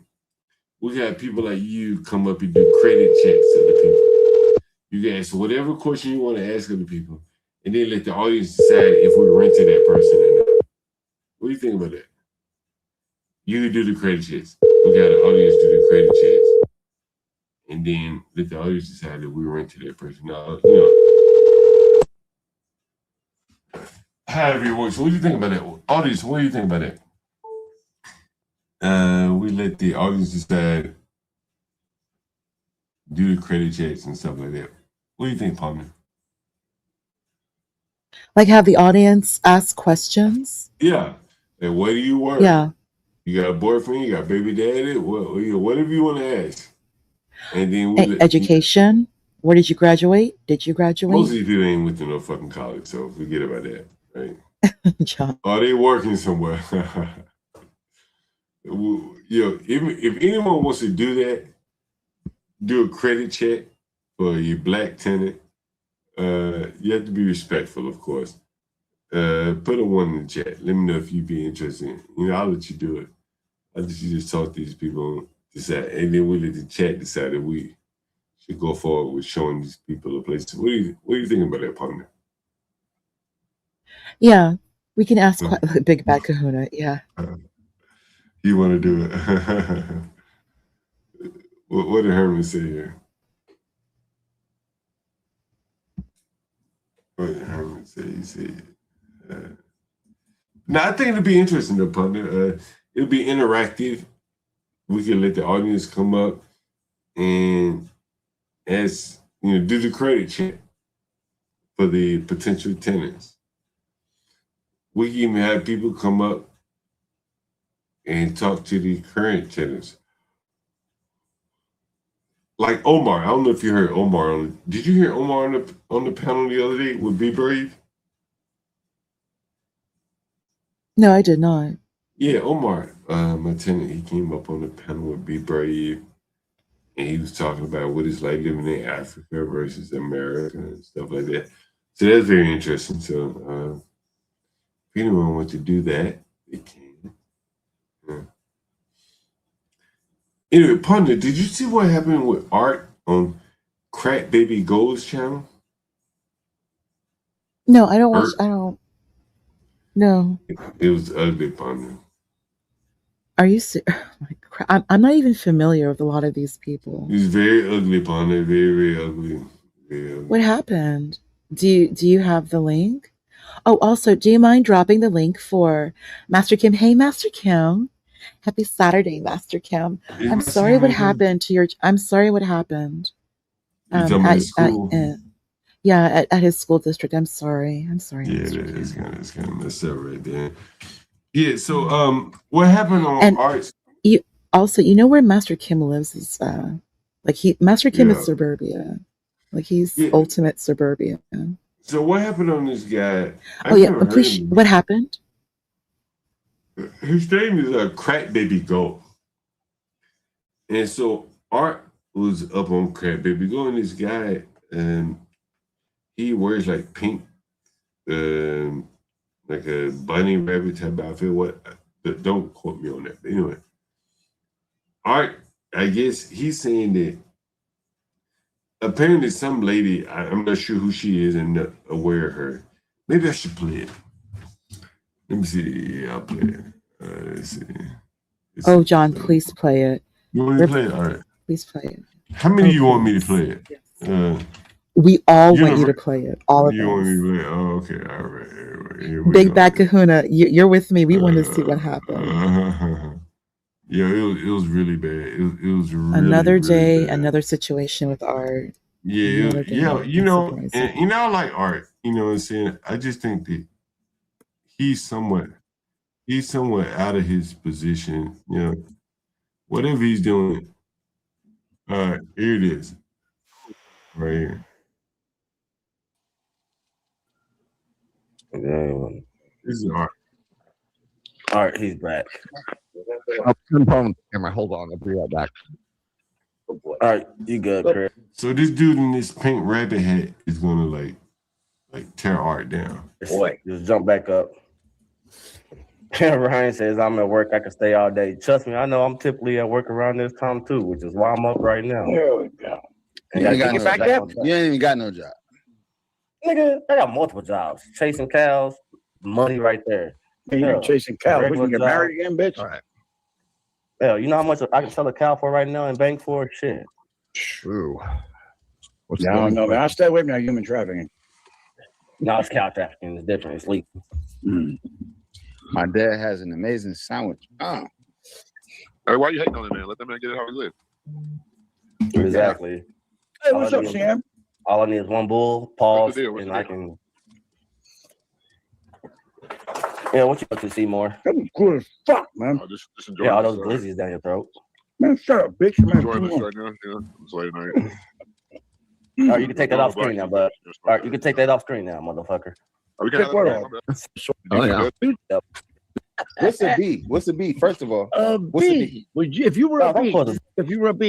We got people like you come up and do credit checks of the people. You can ask whatever question you want to ask of the people, and then let the audience decide if we rented that person or not. What do you think about that? You can do the credit checks. We got an audience to do credit checks, and then let the audience decide if we rented that person. Now, however it works. What do you think about that? Audience, what do you think about that? We let the audience decide, do the credit checks and stuff like that. What do you think, partner? Like have the audience ask questions? Yeah. And where do you work? Yeah. You got a boyfriend? You got baby daddy? Whatever you want to ask. And then Education? Where did you graduate? Did you graduate? Most of these people ain't went to no fucking college, so forget about that, right? John. Are they working somewhere? If anyone wants to do that, do a credit check for your black tenant. You have to be respectful, of course. Put a 1 in the chat. Let me know if you'd be interested. I'll let you do it. I'll let you just talk to these people, decide, and then we let the chat decide if we should go forward with showing these people a place. What do you think about that, partner? Yeah, we can ask Big Bad Kahuna. Yeah. You want to do it? What did Herman say here? What did Herman say? He said, No, I think it'll be interesting though, partner. It'll be interactive. We can let the audience come up and as do the credit check for the potential tenants. We can even have people come up and talk to the current tenants. Like Omar. I don't know if you heard Omar did you hear Omar on the panel the other day with Be Brave? No, I did not. Yeah, Omar, my tenant, he came up on the panel with Be Brave, and he was talking about what it's like living in Africa versus America and stuff like that. So that's very interesting. So if anyone wants to do that, they can. Yeah. Anyway, partner, did you see what happened with Art on Crack Baby Gold's channel? No, I don't watch. I don't. No. It was ugly, partner. Are you? I'm not even familiar with a lot of these people. He's very ugly, partner. Very, very ugly. Very ugly. What happened? Do you have the link? Oh, also, do you mind dropping the link for Master Kim? Hey, Master Kim. Happy Saturday, Master Kim. I'm sorry what happened to your. I'm sorry what happened. At school? At his school district. I'm sorry. Yeah, it's kind of messed up right there. Yeah. So, what happened on Arts? You also, where Master Kim lives is Master Kim is suburbia. Like he's ultimate suburbia. So what happened on this guy? What happened? His name is Crack Baby Go. And so Art was up on Crack Baby Go, and this guy, he wears like pink, like a bunny rabbit type outfit. Don't quote me on that. But anyway, Art, I guess he's saying that apparently some lady, I'm not sure who she is and not aware of her. Maybe I should play it. Let me see. Yeah, I'll play it. Let's see. John, please play it. You want me to play it? All right. Please play it. How many of you want me to play it? Yes. We all want you to play it. All of us. You want me to play it? Oh, okay. All right. Here we Big go. Bad Kahuna, you're with me. We want to see what happened. Yeah, it was really bad. It was really another day, really bad. Another situation with Art. Yeah, and I like Art. You know what I'm saying? I just think that he's somewhat out of his position. Whatever he's doing. Here it is. Right here. This is Art. All right, he's back. I'll turn the camera. Hold on, I'll be right back. All right, you good, Chris? So this dude in this pink rabbit hat is gonna like tear Art down. Boy, just jump back up. Ryan says, I'm at work, I can stay all day. Trust me, I know I'm typically at work around this time too, which is why I'm up right now. There we go. You ain't even got no job. Nigga, I got multiple jobs. Chasing cows, money right there. You're chasing cows. When you get married again, bitch? All right. Hell, you know how much I can sell a cow for right now in bank for? Shit. True. I don't know, man. I'll stay away from that human trafficking. No, it's cow trafficking. It's different. It's legal. My dad has an amazing sandwich. Oh. Hey, why you hating on that man? Let that man get it how he live. Exactly. Hey, what's up, Sam? All I need is one bull, pause, and I can. Yeah, what you up to, Seymour? That was good as fuck, man. Just Yeah, all those glizzies down your throat. Man, shut up, bitch. Man, enjoying this right now. Yeah, it's late night. All right, you can take that off screen now, bud. All right, you can take that off screen now, motherfucker. We can What's a B? What's a B? First of all, what's B. a B? Would you, if you were a B,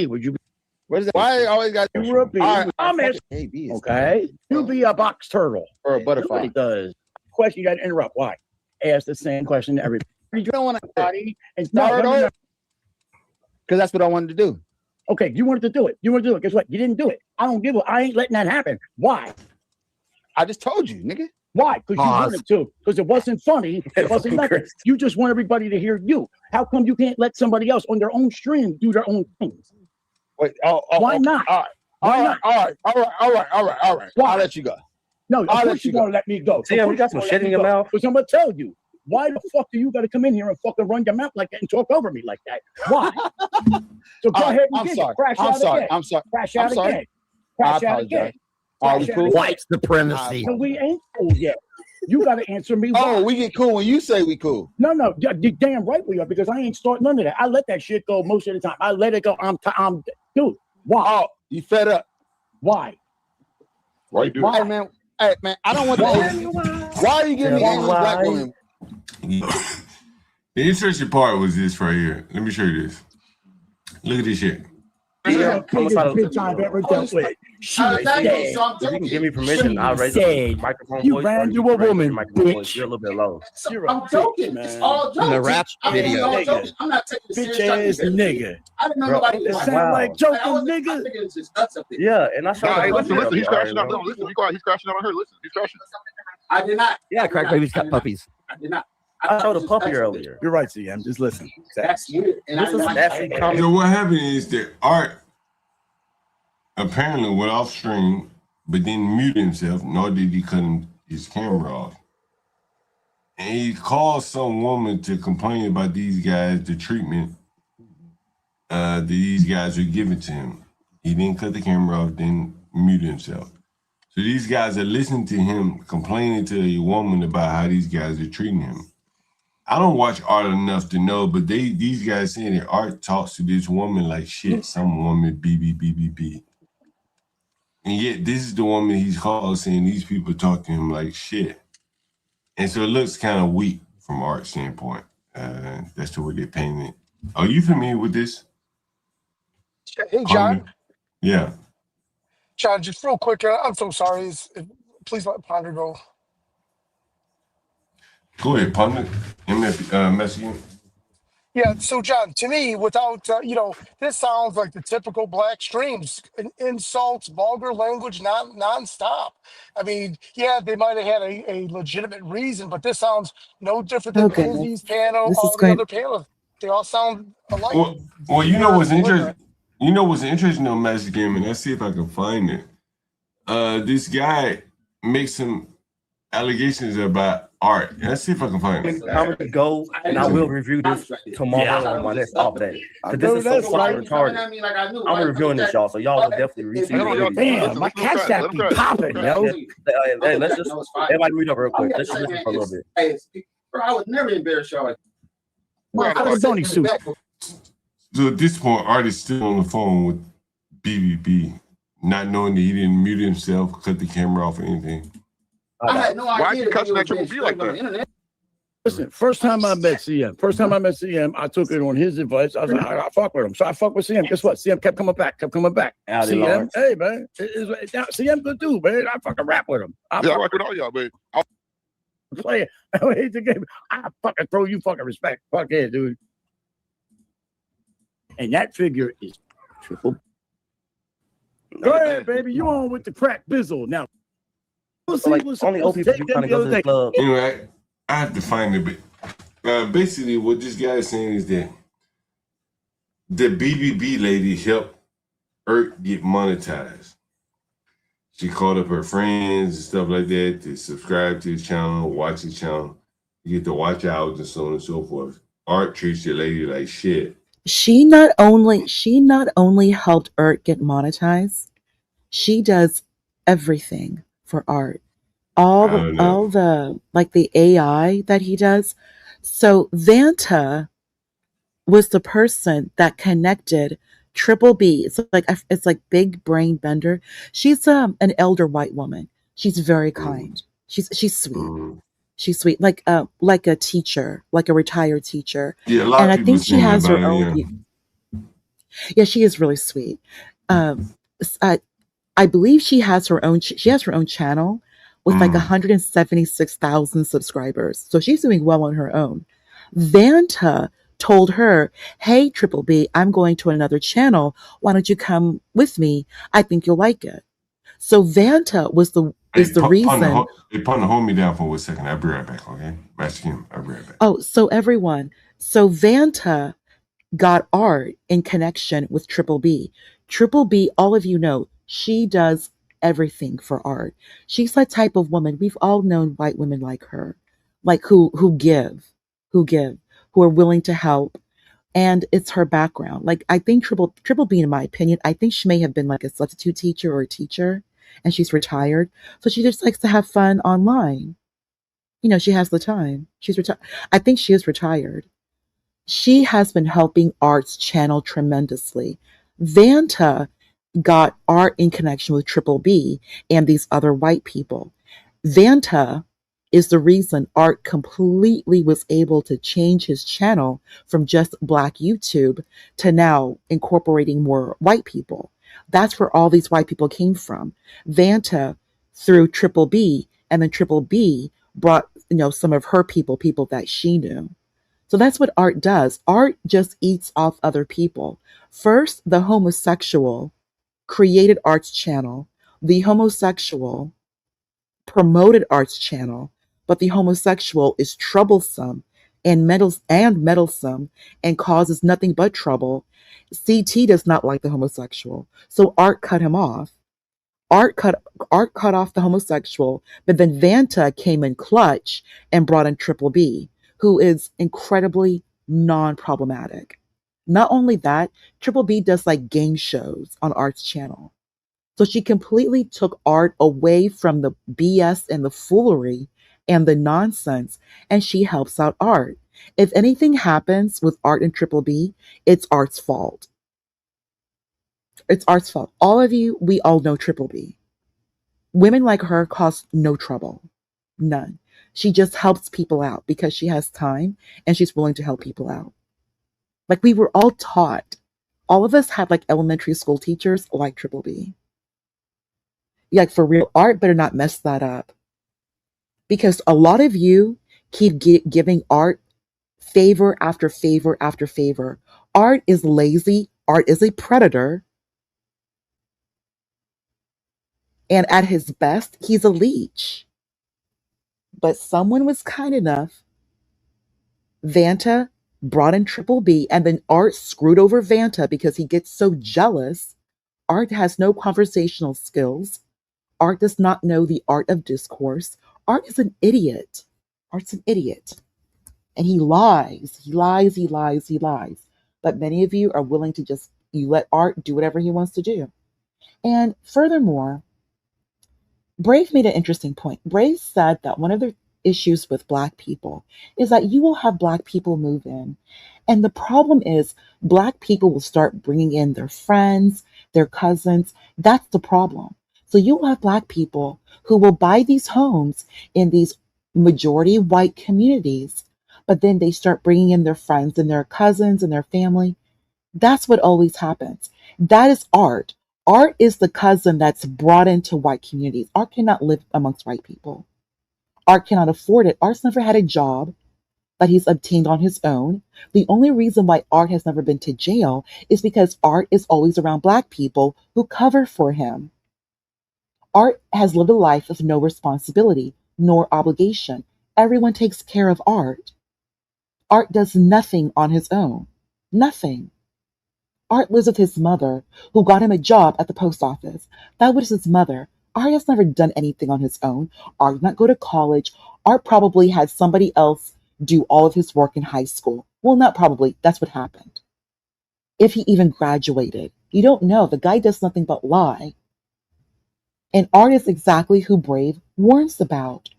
would you be? What is that? Why always got you were a B? Right, I'm asking. A, B Okay, you be a box turtle or a butterfly. Nobody does. Question, you got to interrupt. Why? Ask the same question to everybody. You don't want to body and because that's what I wanted to do. Okay, you wanted to do it. Guess what? You didn't do it. I ain't letting that happen. Why? I just told you, nigga. Why? Because you wanted to. Because it wasn't funny. It wasn't nothing. You just want everybody to hear you. How come you can't let somebody else on their own stream do their own things? Wait. Why not? All right. Why? I'll let you go. No, of course you're gonna let me go. Sam, you got some shit in your mouth. Because I'm gonna tell you. Why the fuck do you got to come in here and fucking run your mouth like that and talk over me like that? Why? So go ahead and I'm get sorry. it. Crash I'm out sorry. again. I'm sorry. Crash I'm out sorry. again. Crash I out again. apologize. Are we Crash out cool? again. White supremacy. And we ain't cool yet. You got to answer me. Oh, why. we get cool when you say we cool. No, you're damn right we are, because I ain't start none of that. I let that shit go most of the time. I let it go. I'm dude. Why? Oh, you fed up? Why? Why you do Why, Hey man, I don't want the. Why are you giving me angry black women? The interesting part was this right here. Let me show you this. Look at this shit. Yeah, I'm gonna try to. bitch I've ever dealt with. She If said. you can give me permission, I'll raise the microphone You voice. ran or to you a can raise woman, your microphone bitch. voice. You're a little bit low. I'm joking. It's all joking. In the rap video. I'm not taking bitch ass nigga. I didn't know Bro, nobody it's was Sound like wild. joking, I nigga. think it was just nuts up there. Yeah, and I shot Nah, hey, the listen, puppy he's up crashing there, out. bro. No, listen, be quiet. He's crashing out on her. Listen, he's crashing. I did not. Yeah, crack babies got puppies. I did not. I showed a puppy earlier. You're right, CM. Just listen. That's weird. And This is actually common. So what happened is that Art apparently went off stream, but didn't mute himself, nor did he cut his camera off. And he called some woman to complain about these guys, the treatment that these guys are giving to him. He didn't cut the camera off, didn't mute himself. So these guys are listening to him complaining to a woman about how these guys are treating him. I don't watch Art enough to know, but these guys saying that Art talks to this woman like shit, some woman BB. And yet this is the woman he's called saying these people talk to him like shit. And so it looks kind of weak from Art's standpoint. That's the way they're painting it. Are you familiar with this? Hey, John. Yeah. John, just real quick, I'm so sorry. Please let Ponder go. Go ahead, Pundit. Messaging. Yeah, so John, to me, without, this sounds like the typical black streams, insults, vulgar language, nonstop. I mean, yeah, they might have had a legitimate reason, but this sounds no different than Izzy's panel, all the other panels. They all sound alike. Well, you know what's interesting? You know what's interesting on Magic Game, and let's see if I can find it. This guy makes some allegations about Art. Let's see if I can find it. I'm gonna go and I will review this tomorrow on my next off day. Because this is so fucking retarded. I'm reviewing this, y'all, so y'all will definitely receive it. Damn, my cash app be popping, yo. Hey, let's just everybody read up real quick. Let's just listen for a little bit. Hey, bro, I would never embarrass y'all. So at this point, Art is still on the phone with BBB, not knowing that he didn't mute himself, cut the camera off or anything. I had no idea. Why you cussing at Triple B like that? Listen, first time I met CM, I took it on his advice. I was like, I fuck with him. So I fuck with CM. Guess what? CM kept coming back. Howdy, CM, Lawrence. hey, man. CM good dude, man. I fucking rap with him. I rock with all y'all, man. Play it. I hate the game. I fucking throw you fucking respect. Fuck yeah, dude. And that figure is Triple. Go ahead, baby. You on with the crack bizzle. Now, we'll see what's only old people trying to go to the club. Anyway, I have to find it, but basically what this guy is saying is that the BBB lady helped Ert get monetized. She called up her friends and stuff like that to subscribe to his channel, watch his channel, you get to watch out and so on and so forth. Art treats the lady like shit. She not only helped Art get monetized, she does everything for Art. All the like the AI that he does. So Vanta was the person that connected Triple B. It's like Big Brain Bender. She's an elder white woman. She's very kind. She's sweet. She's sweet, like a teacher, like a retired teacher. Yeah, a lot and of I people think she has her own. yeah. Yeah, she is really sweet. I believe she has her own. She has her own channel with like 176,000 subscribers. So she's doing well on her own. Vanta told her, "Hey, Triple B, I'm going to another channel. Why don't you come with me? I think you'll like it." So Vanta was the reason. Hold me down for a second. I'll be right back, okay? Master Kim, I'll be right back. Oh, so Vanta got Art in connection with Triple B. Triple B, all of you know, she does everything for Art. She's that type of woman. We've all known white women like her. like who give, who are willing to help. And it's her background. Like I think Triple B, in my opinion, I think she may have been like a substitute teacher or a teacher, and she's retired, so she just likes to have fun online. She has the time. She's retired. I think she is retired. She has been helping Art's channel tremendously. Vanta got Art in connection with Triple B and these other white people. Vanta is the reason Art completely was able to change his channel from just Black YouTube to now incorporating more white people. That's where all these white people came from. Vanta through Triple B, and then Triple B brought some of her people that she knew. So that's what Art does. Art just eats off other people. First, the homosexual created Art's channel. The homosexual promoted Art's channel, but the homosexual is troublesome and meddlesome and causes nothing but trouble. CT does not like the homosexual, so Art cut him off. Art cut off the homosexual, but then Vanta came in clutch and brought in Triple B, who is incredibly non-problematic. Not only that, Triple B does like game shows on Art's channel. So she completely took Art away from the BS and the foolery and the nonsense, and she helps out Art. If anything happens with Art and Triple B, it's Art's fault. It's Art's fault. All of you, we all know Triple B. Women like her cause no trouble. None. She just helps people out because she has time and she's willing to help people out. Like we were all taught. All of us had like elementary school teachers like Triple B. Like for real, Art better not mess that up. Because a lot of you keep giving Art favor after favor after favor. Art is lazy. Art is a predator. And at his best, he's a leech. But someone was kind enough. Vanta brought in Triple B, and then Art screwed over Vanta because he gets so jealous. Art has no conversational skills. Art does not know the art of discourse. Art is an idiot. Art's an idiot. And he lies. He lies, he lies, he lies. But many of you are willing to you let Art do whatever he wants to do. And furthermore, Brave made an interesting point. Brave said that one of the issues with Black people is that you will have Black people move in. And the problem is Black people will start bringing in their friends, their cousins. That's the problem. So you'll have Black people who will buy these homes in these majority white communities, but then they start bringing in their friends and their cousins and their family. That's what always happens. That is Art. Art is the cousin that's brought into white communities. Art cannot live amongst white people. Art cannot afford it. Art's never had a job that he's obtained on his own. The only reason why Art has never been to jail is because Art is always around Black people who cover for him. Art has lived a life of no responsibility nor obligation. Everyone takes care of Art. Art does nothing on his own. Nothing. Art lives with his mother, who got him a job at the post office. That was his mother. Art has never done anything on his own. Art did not go to college. Art probably had somebody else do all of his work in high school. Well, not probably. That's what happened. If he even graduated. You don't know. The guy does nothing but lie. And Art is exactly who Brave warns about.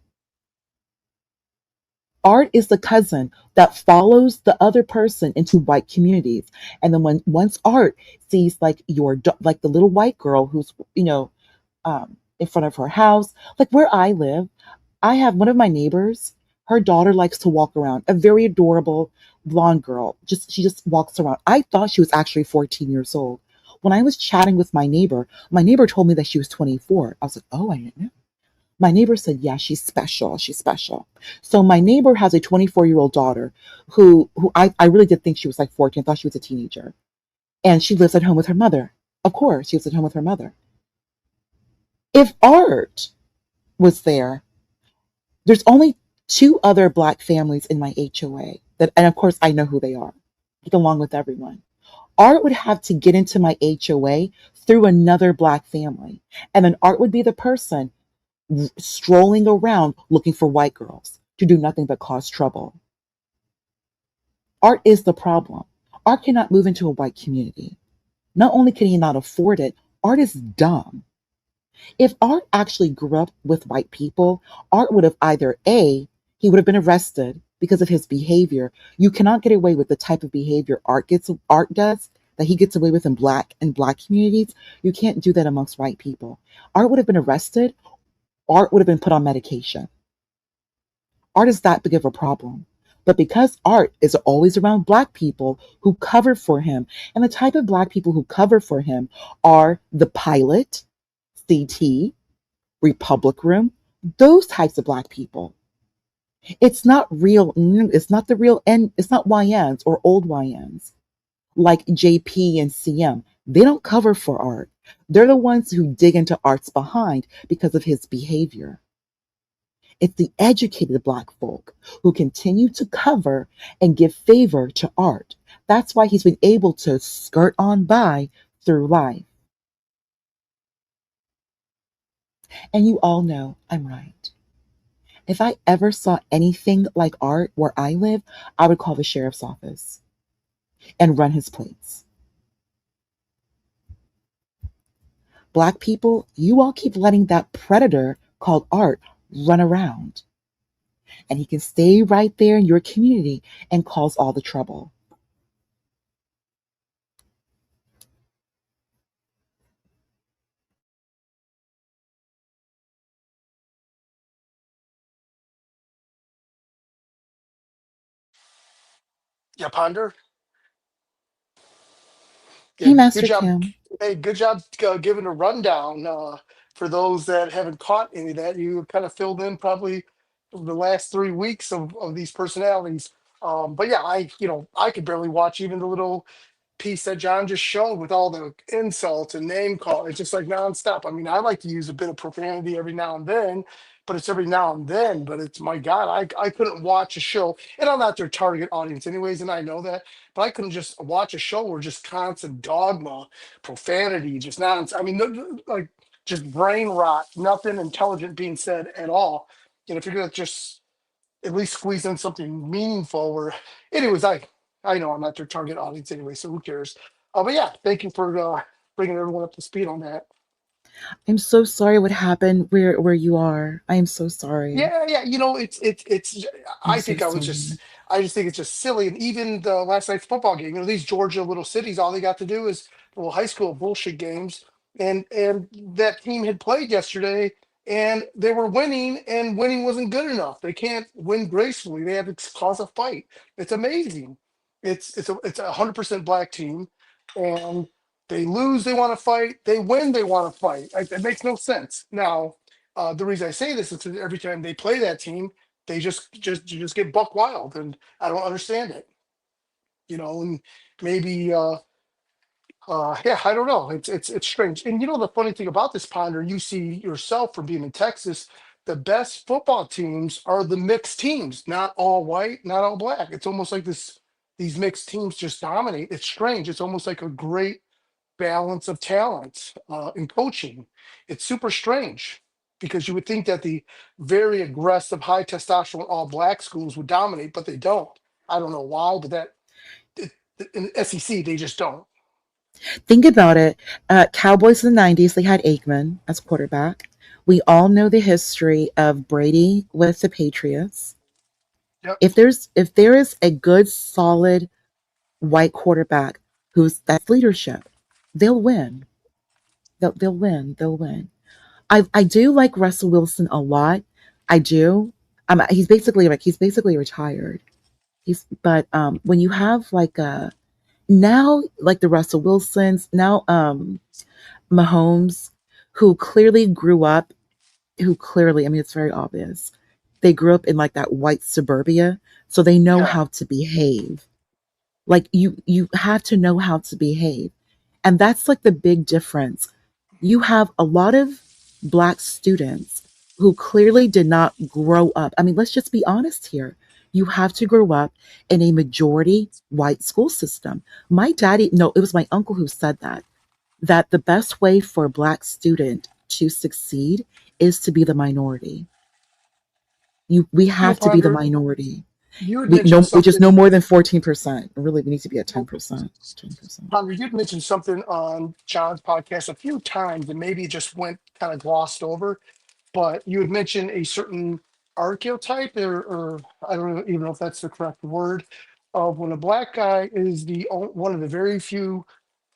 Art is the cousin that follows the other person into white communities. And then once Art sees like like the little white girl who's, in front of her house, like where I live, I have one of my neighbors, her daughter likes to walk around, a very adorable blonde girl. She just walks around. I thought she was actually 14 years old. When I was chatting with my neighbor told me that she was 24. I was like, oh, I didn't know. My neighbor said, yeah, she's special. She's special. So my neighbor has a 24-year-old daughter who I really did think she was like 14. I thought she was a teenager. And she lives at home with her mother. Of course, she lives at home with her mother. If Art was there, there's only 2 other Black families in my HOA. And of course, I know who they are. Get along with everyone. Art would have to get into my HOA through another Black family. And then Art would be the person strolling around looking for white girls. to do nothing but cause trouble. Art is the problem. Art cannot move into a white community. Not only can he not afford it, Art is dumb. If Art actually grew up with white people, Art would have either A, he would have been arrested because of his behavior. You cannot get away with the type of behavior Art does that he gets away with in black communities. You can't do that amongst white people. Art would have been arrested, Art would have been put on medication. Art is that big of a problem. But because Art is always around black people who cover for him, and the type of black people who cover for him are the pilot, CT, Republic Room, those types of black people. It's not real, it's not the real N, it's not YNs or old YNs like JP and CM. They don't cover for Art. They're the ones who dig into Art's behind because of his behavior. It's the educated black folk who continue to cover and give favor to Art. That's why he's been able to skirt on by through life. And you all know I'm right. If I ever saw anything like Art where I live, I would call the sheriff's office and run his plates. Black people, you all keep letting that predator called Art run around. And he can stay right there in your community and cause all the trouble. Yeah, Ponder. Hey, Yeah, good Master job. Kim. Hey, good job giving a rundown. For those that haven't caught any of that, you kind of filled in probably the last 3 weeks of these personalities. But yeah, I could barely watch even the little piece that John just showed with all the insults and name call. It's just like nonstop. I mean, I like to use a bit of profanity every now and then, but it's every now and then. But it's my God, I couldn't watch a show, and I'm not their target audience anyways, and I know that. But I couldn't just watch a show where just constant dogma, profanity, just nonsense. I mean, like just brain rot, nothing intelligent being said at all. And if you're gonna just at least squeeze in something meaningful, or anyways, I know I'm not their target audience anyway, so who cares? But yeah, thank you for bringing everyone up to speed on that. I'm so sorry what happened where you are. I am so sorry. Yeah. It's. I'm I so think I was sorry. just. I just think it's just silly. And even the last night's football game, these Georgia little cities, all they got to do is little high school bullshit games, and that team had played yesterday, and they were winning, and winning wasn't good enough. They can't win gracefully. They have to cause a fight. It's amazing. It's 100% black team, and they lose, they want to fight. They win, they want to fight. It makes no sense. Now, the reason I say this is because every time they play that team, they just get buck wild, and I don't understand it. And maybe yeah, I don't know. It's strange. And the funny thing about this, Ponder, you see yourself from being in Texas, the best football teams are the mixed teams, not all white, not all black. It's almost like these mixed teams just dominate. It's strange. It's almost like a great balance of talent in coaching. It's super strange because you would think that the very aggressive, high testosterone all black schools would dominate, but they don't. I don't know why, but in the SEC they just don't. Think about it. Cowboys in the 90s, they had Aikman as quarterback. We all know the history of Brady with the Patriots. Yep. If there is a good, solid white quarterback that's leadership, they'll win. They'll win. They'll win. I do like Russell Wilson a lot. I do. He's basically retired. But when you have now like the Russell Wilsons, now Mahomes, who clearly grew up, I mean, it's very obvious. They grew up in like that white suburbia, so they know Yeah. how to behave. Like you have to know how to behave. And that's like the big difference. You have a lot of black students who clearly did not grow up. I mean, let's just be honest here. You have to grow up in a majority white school system. My daddy, no, it was my uncle who said that the best way for a black student to succeed is to be the minority. We have to be the Ponder, minority. you had We mentioned which is no something. more than 14%. Really, we need to be at 10%. 10%. Ponder, you'd mentioned something on John's podcast a few times, and maybe it just went kind of glossed over. But you had mentioned a certain archetype, or I don't even know if that's the correct word, of when a black guy is one of the very few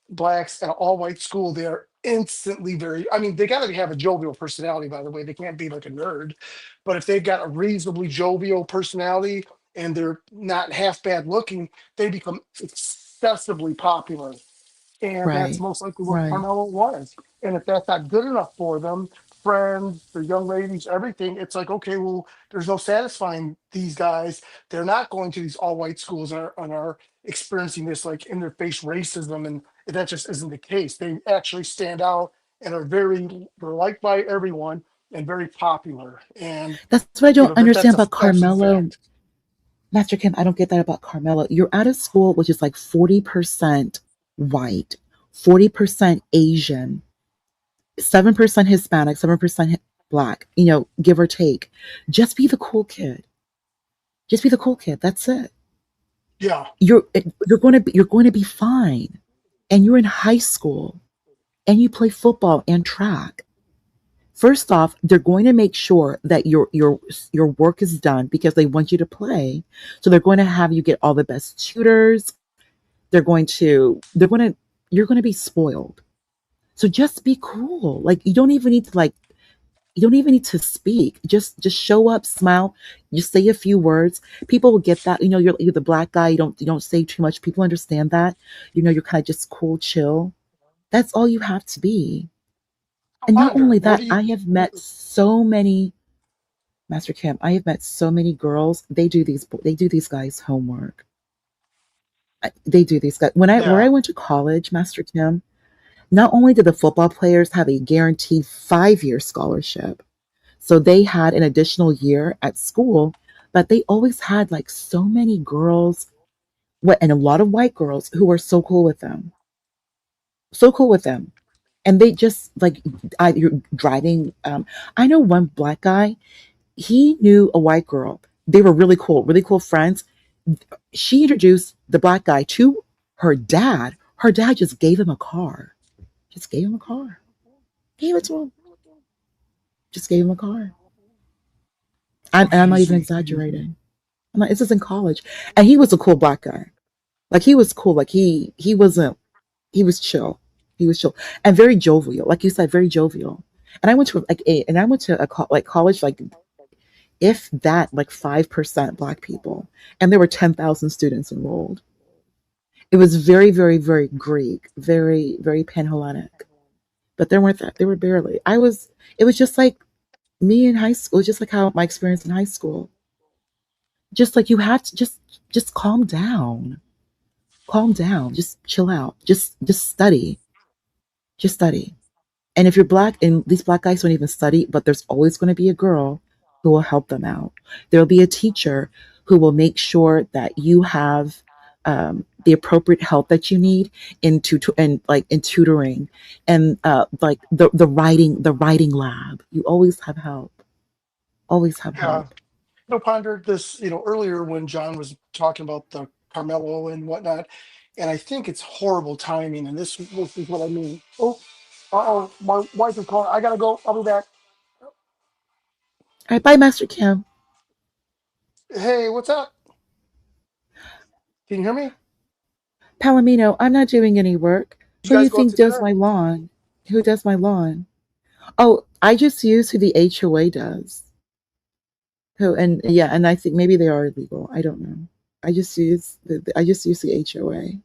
blacks at an all-white school, they are instantly very, I mean, they got to have a jovial personality, by the way. They can't be like a nerd. But if they've got a reasonably jovial personality and they're not half bad looking, they become excessively popular. And that's Right. most likely what Right. Carmelo was. And if that's not good enough for them, friends, the young ladies, everything, it's like, okay, well, there's no satisfying these guys. They're not going to these all white schools and are experiencing this like in their face racism. And that just isn't the case. They actually stand out and are they're liked by everyone and very popular. And, That's what I you don't know, understand about that's a Carmelo. fact. Master Kim, I don't get that about Carmelo. You're at a school which is like 40% white, 40% Asian, 7% Hispanic, 7% black, give or take. Just be the cool kid. Just be the cool kid. That's it. Yeah. You're going to be fine. And you're in high school and you play football and track. First off, they're going to make sure that your work is done because they want you to play. So they're going to have you get all the best tutors. You're going to be spoiled. So just be cool. Like you don't even need to speak. Just show up, smile, just say a few words. People will get that. You're the black guy. You don't say too much. People understand that. You're kind of just cool, chill. That's all you have to be. And not Ponder, only what that, do you I have met so many, Master Kim, I have met so many girls. They do these guys' homework. They do these guys. Where I yeah. went to college, Master Kim, not only did the football players have a guaranteed 5-year scholarship, so they had an additional year at school, but they always had like so many girls, and a lot of white girls who were so cool with them. So cool with them. And they just like you're driving. I know one black guy, he knew a white girl. They were really cool friends. She introduced the black guy to her dad. Her dad just gave him a car. Just gave him a car. Gave it to him. Just gave him a car. I'm not even exaggerating. This is in college. And he was a cool black guy. Like he was cool. Like he wasn't, he was chill. He was chill. And very jovial. Like you said, very jovial. And I went to college, like if that, like 5% black people. And there were 10,000 students enrolled. It was very, very, very Greek, very, very Pan-Hellenic. But there weren't that. There were barely. It was just like me in high school, just like how my experience in high school. Just like you have to just calm down. Calm down. Just chill out. Just study. Just study. And if you're black, and these black guys don't even study, but there's always going to be a girl who will help them out. There'll be a teacher who will make sure that you have the appropriate help that you need in tutoring and like the writing lab. You always have help. Always have Yeah. help. Ponder this, earlier when John was talking about the Carmelo and whatnot, and I think it's horrible timing. And this is what I mean. Oh, my wife is calling. I gotta go. I'll be back. All right, bye, Master Kim. Hey, what's up? Can you hear me? Palomino, I'm not doing any work. Did Who you do guys you go out think to does dinner? my lawn? Who does my lawn? Oh, I just use who the HOA does. And I think maybe they are illegal. I don't know. I just use the HOA.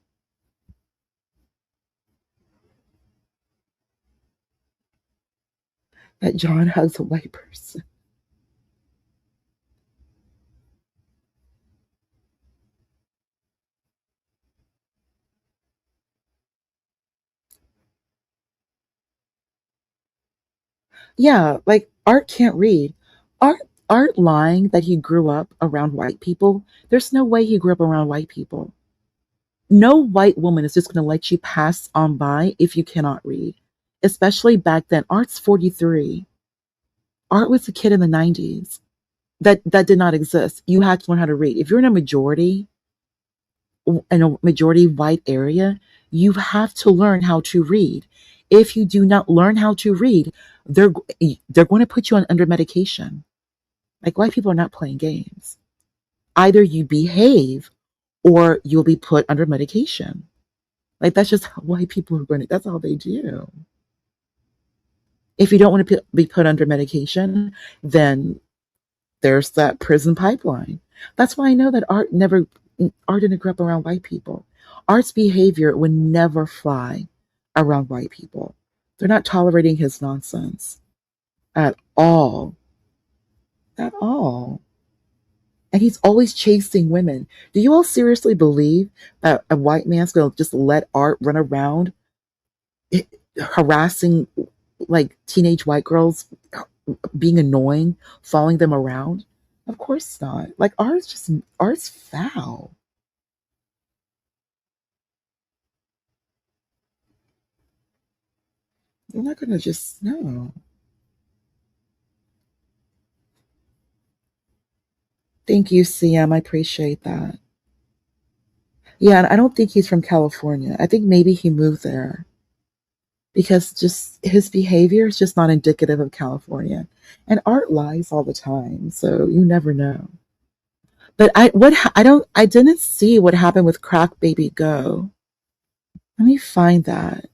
That John hugs a white person. Yeah, like Art can't read. Art lying that he grew up around white people. There's no way he grew up around white people. No white woman is just going to let you pass on by if you cannot read. Especially back then. Art's 43. Art was a kid in the 90s. that did not exist. You had to learn how to read. If you're in a majority white area, you have to learn how to read. If you do not learn how to read, they're going to put you on under medication. Like, white people are not playing games. Either you behave or you'll be put under medication. Like, that's just how white people are going to, that's how they do. If you don't want to be put under medication, then there's that prison pipeline. That's why I know that Art didn't grow up around white people. Art's behavior would never fly around white people. They're not tolerating his nonsense at all. At all. And he's always chasing women. Do you all seriously believe that a white man's going to just let Art run around harassing like teenage white girls, being annoying, following them around? Of Course not. Like, Art's foul. You're not gonna just no. Thank you, CM. I appreciate that. Yeah, and I don't think he's from California. I think maybe he moved there because just his behavior is just not indicative of California. And Art lies all the time, so you never know. But I didn't see what happened with Crack Baby Go. Let me find that.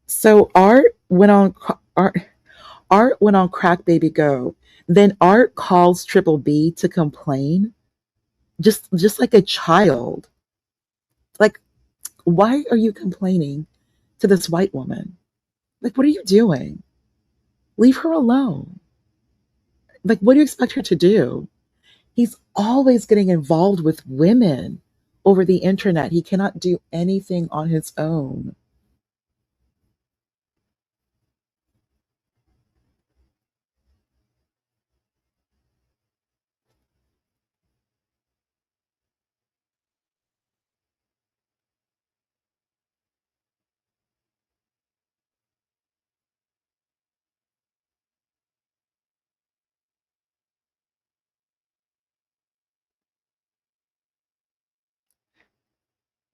So Art went on Crack Baby Go. Then Art calls Triple B to complain, just like a child. Like, why are you complaining to this white woman? Like, what are you doing? Leave her alone. Like, what do you expect her to do? He's always getting involved with women over the internet. He cannot do anything on his own.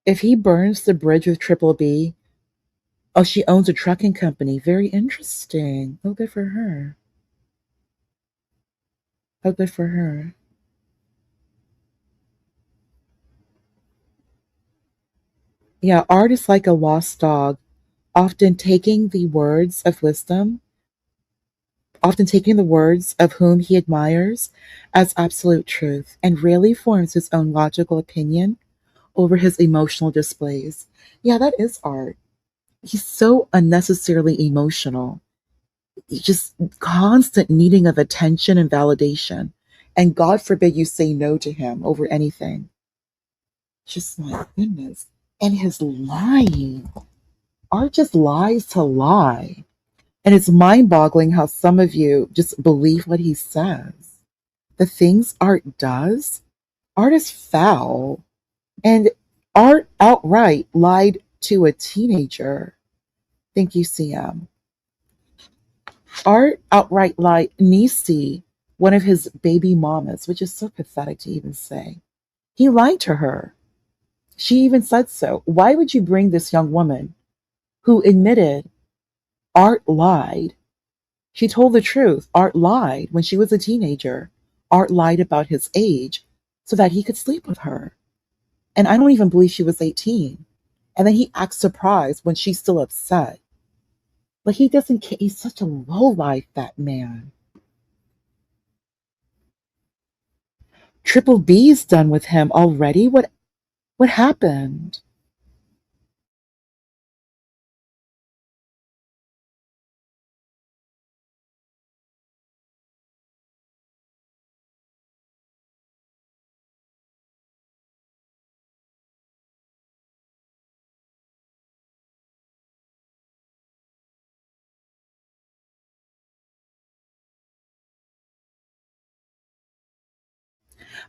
If he burns the bridge with Triple B, oh, she owns a trucking company. Very interesting. Oh, good for her. Oh, good for her. Yeah, Art is like a lost dog, often taking the words of wisdom, often taking the words of whom he admires as absolute truth, and rarely forms his own logical opinion over his emotional displays. Yeah, that is Art. He's so unnecessarily emotional. He's just constant needing of attention and validation. And God forbid you say no to him over anything. Just my goodness. And his lying. Art just lies to lie. And it's mind boggling how some of you just believe what he says. The things Art does, Art is foul. And Art outright lied to a teenager. Thank you, CM. Art outright lied Nisi, one of his baby mamas, which is so pathetic to even say. He lied to her. She even said so. Why would you bring this young woman who admitted Art lied? She told the truth. Art lied when she was a teenager. Art lied about his age so that he could sleep with her. And I don't even believe she was 18. And then he acts surprised when she's still upset. But he doesn't care. He's such a lowlife, that man. Triple B's done with him already? What happened?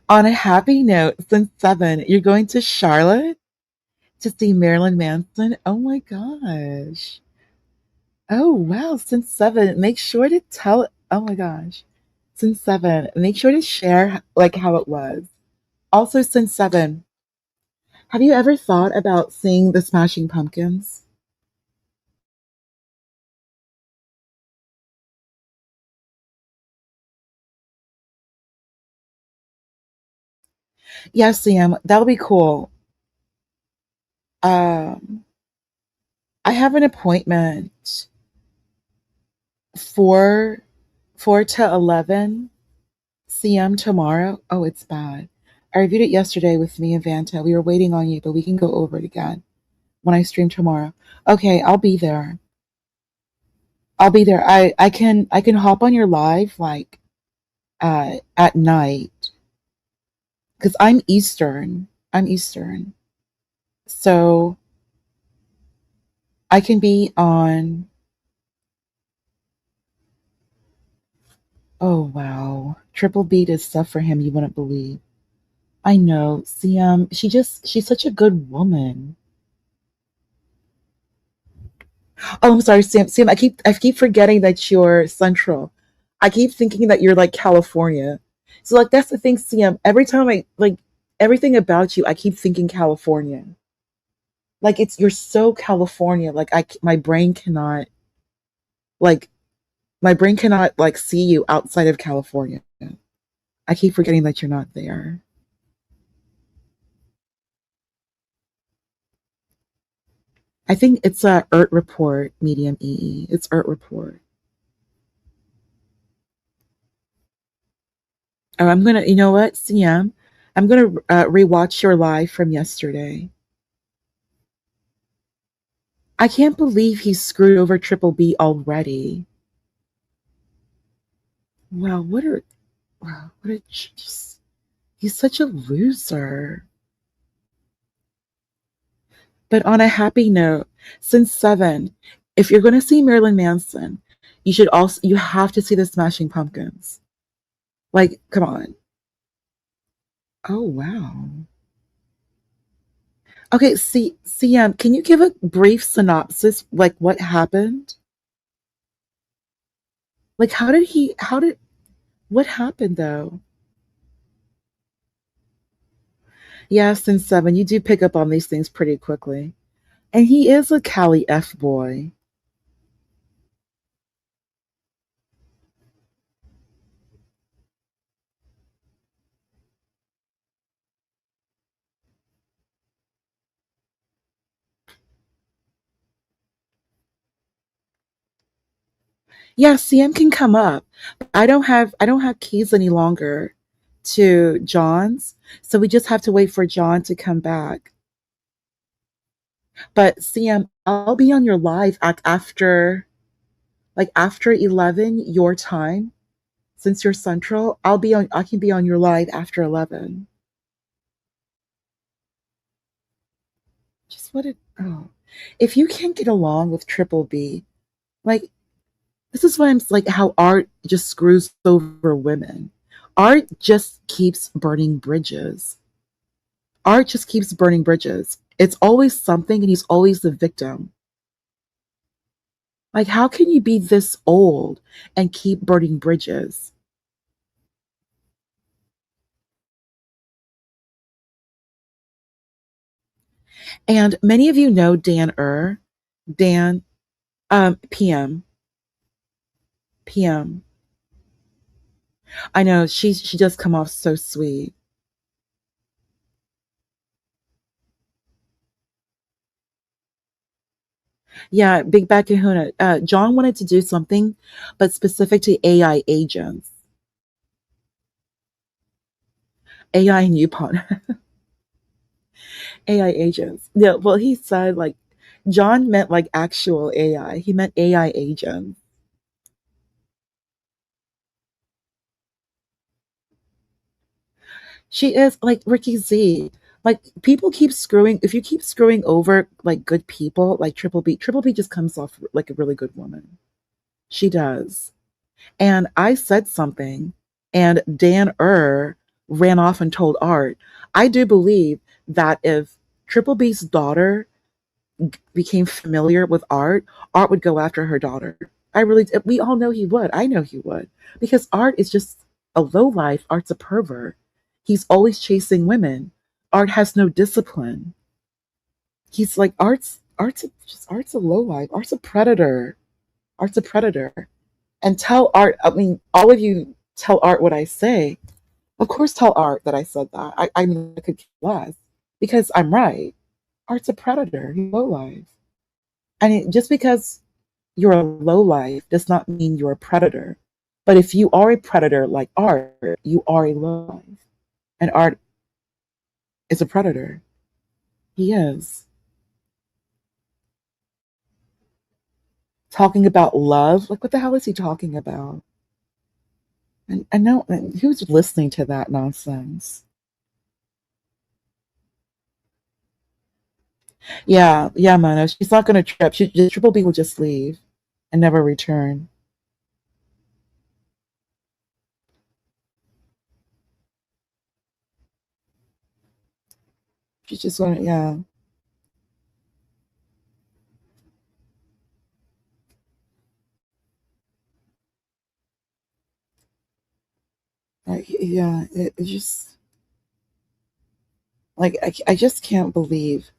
On a happy note, since 7, you're going to Charlotte to see Marilyn Manson? Oh my gosh. Oh wow, since 7. Make sure to tell. Oh my gosh. Since 7, make sure to share like how it was. Also, since 7, have you ever thought about seeing the Smashing Pumpkins? Yes, Sam, that'll be cool. Um, I have an appointment 4 to 11 CM tomorrow. Oh, it's bad. I reviewed it yesterday with me and Vanta. We were waiting on you, but we can go over it again when I stream tomorrow. Okay, I'll be there. I'll be there. I can hop on your live like at night because I'm Eastern. I'm Eastern. So I can be on. Oh wow. Triple B does stuff for him you wouldn't believe. I know. CM, she's such a good woman. Oh, I'm sorry, Sam. Sam, I keep forgetting that you're Central. I keep thinking that you're like California. So like that's the thing, Sam. Every time I like everything about you, I keep thinking California. Like you're so California. Like my brain cannot like like see you outside of California. I keep forgetting that you're not there. I think it's a ERT report, medium EE. It's ERT report. Oh, I'm gonna. You know what, CM? I'm gonna rewatch your live from yesterday. I can't believe he screwed over Triple B already. Wow, what a just, he's such a loser. But on a happy note, since 7, if you're gonna see Marilyn Manson, you have to see the Smashing Pumpkins. Like, come on. Oh wow. Okay, CM, can you give a brief synopsis, like what happened? Like, what happened though? Yeah, since 7, you do pick up on these things pretty quickly. And he is a Cali F boy. Yeah, CM can come up. I don't have keys any longer to John's, so we just have to wait for John to come back. But CM, I'll be on your live after 11 your time. Since you're central, I can be on your live after 11. Just what it oh. If you can't get along with Triple B, like this is why I'm like how art just screws over women. Art just keeps burning bridges. Art just keeps burning bridges. It's always something and he's always the victim. Like how can you be this old and keep burning bridges? And many of you know Dan Dan PM. PM. I know she does come off so sweet. Yeah, Big Bad Kahuna. John wanted to do something, but specific to AI agents. AI and UPON. AI agents. Yeah, well, he said like John meant like actual AI. He meant AI agents. She is like Ricky Z. Like people keep screwing. If you keep screwing over like good people, like Triple B just comes off like a really good woman. She does. And I said something, and Dan ran off and told Art. I do believe that if Triple B's daughter became familiar with Art, Art would go after her daughter. We all know he would. I know he would. Because Art is just a lowlife. Art's a pervert. He's always chasing women. Art has no discipline. He's like Art's a lowlife. Art's a predator. Art's a predator. And tell Art, I mean, all of you tell Art what I say. Of course, tell Art that I said that. I mean, I could care less because I'm right. Art's a predator. He's low life. And just because you're a low life does not mean you're a predator. But if you are a predator like Art, you are a low life. And Art is a predator. He is. Talking about love? Like, what the hell is he talking about? And I know who's listening to that nonsense. Yeah, Mona. She's not gonna trip. Triple B will just leave and never return. She's just gonna, yeah. Yeah, it just like I just can't believe.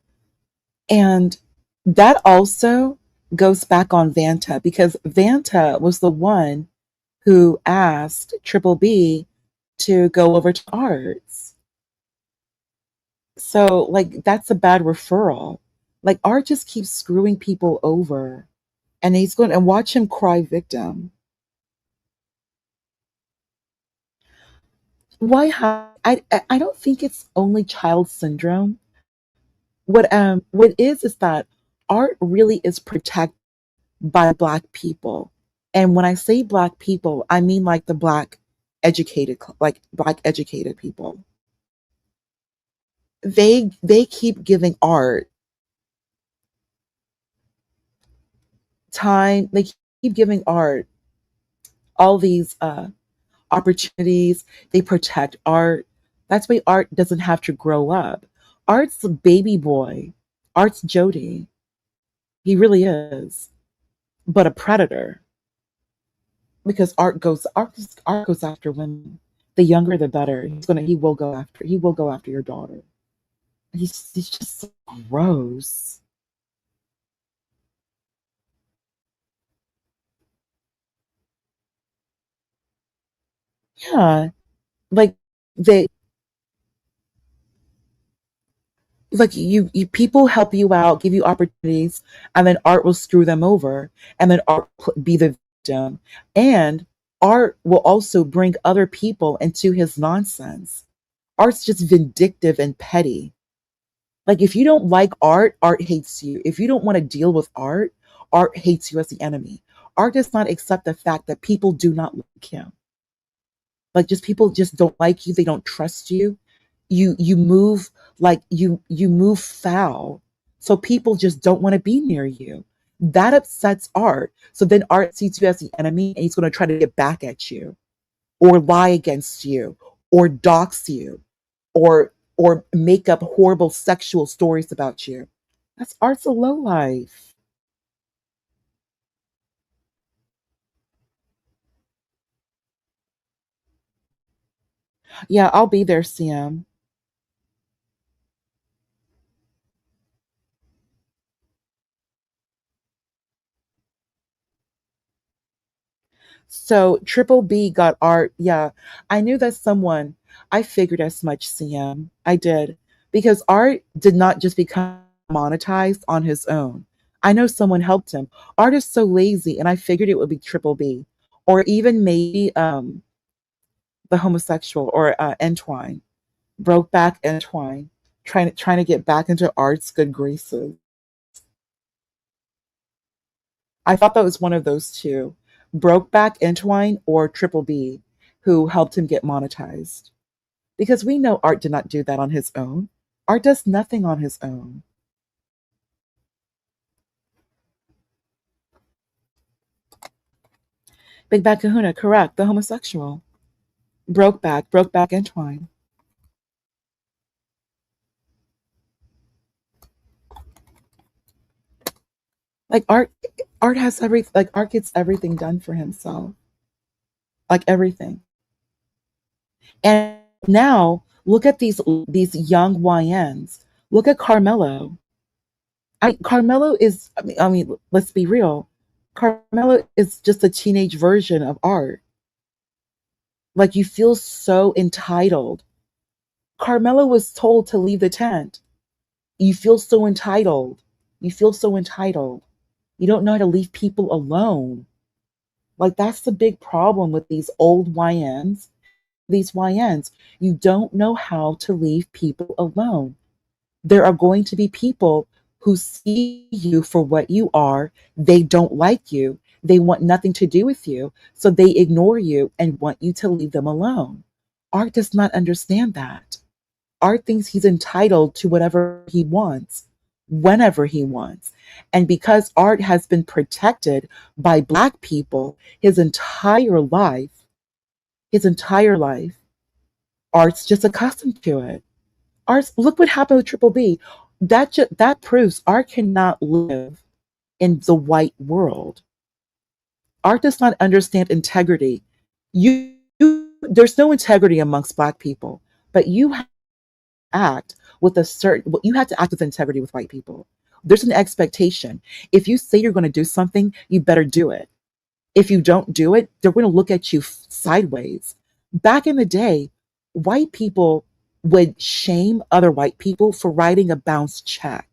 And that also goes back on Vanta because Vanta was the one who asked Triple B to go over to Arts. So like that's a bad referral. Like Art just keeps screwing people over and he's going and watch him cry victim. Why I don't think it's only child syndrome. What is that Art really is protected by Black people. And when I say Black people, I mean like the Black educated, like Black educated people. They keep giving Art time. They keep giving Art all these opportunities. They protect Art. That's why Art doesn't have to grow up. Art's a baby boy. Art's Jody. He really is. But a predator. Because Art goes after women. The younger the better. He will go after your daughter. He's just so gross. Yeah. Like they like you people help you out, give you opportunities, and then Art will screw them over, and then Art be the victim, and Art will also bring other people into his nonsense. Art's just vindictive and petty. Like if you don't like Art, Art hates you. If you don't want to deal with Art, Art hates you as the enemy. Art does not accept the fact that people do not like him. Like just people just don't like you, they don't trust you. You move like you move foul. So people just don't want to be near you. That upsets Art. So then Art sees you as the enemy and he's going to try to get back at you or lie against you or dox you or make up horrible sexual stories about you. That's Art's a low life. Yeah, I'll be there, CM. So Triple B got Art. Yeah, I knew that someone. I figured as much, CM. I did because Art did not just become monetized on his own. I know someone helped him. Art is so lazy, and I figured it would be Triple B, or even maybe the homosexual or Entwine, Brokeback Entwine, trying to get back into Art's good graces. I thought that was one of those two, Brokeback Entwine or Triple B, who helped him get monetized. Because we know Art did not do that on his own. Art does nothing on his own. Big Bad Kahuna, correct, the homosexual. Brokeback Entwine. Like Art has Art gets everything done for himself. Like everything. And now look at these young YNs. Look at Carmelo. Carmelo is, I mean, let's be real. Carmelo is just a teenage version of Art. Like, you feel so entitled. Carmelo was told to leave the tent. You feel so entitled. You feel so entitled. You don't know how to leave people alone. Like, that's the big problem with these old YNs. These YNs, you don't know how to leave people alone. There are going to be people who see you for what you are. They don't like you. They want nothing to do with you. So they ignore you and want you to leave them alone. Art does not understand that. Art thinks he's entitled to whatever he wants, whenever he wants. And because Art has been protected by Black people his entire life, Art's just accustomed to it. Art's, look what happened with Triple B. That proves Art cannot live in the white world. Art does not understand integrity. There's no integrity amongst Black people, but you act with a certain, you have to act with integrity with white people. There's an expectation. If you say you're going to do something, you better do it. If you don't do it, they're going to look at you sideways. Back in the day, white people would shame other white people for writing a bounce check.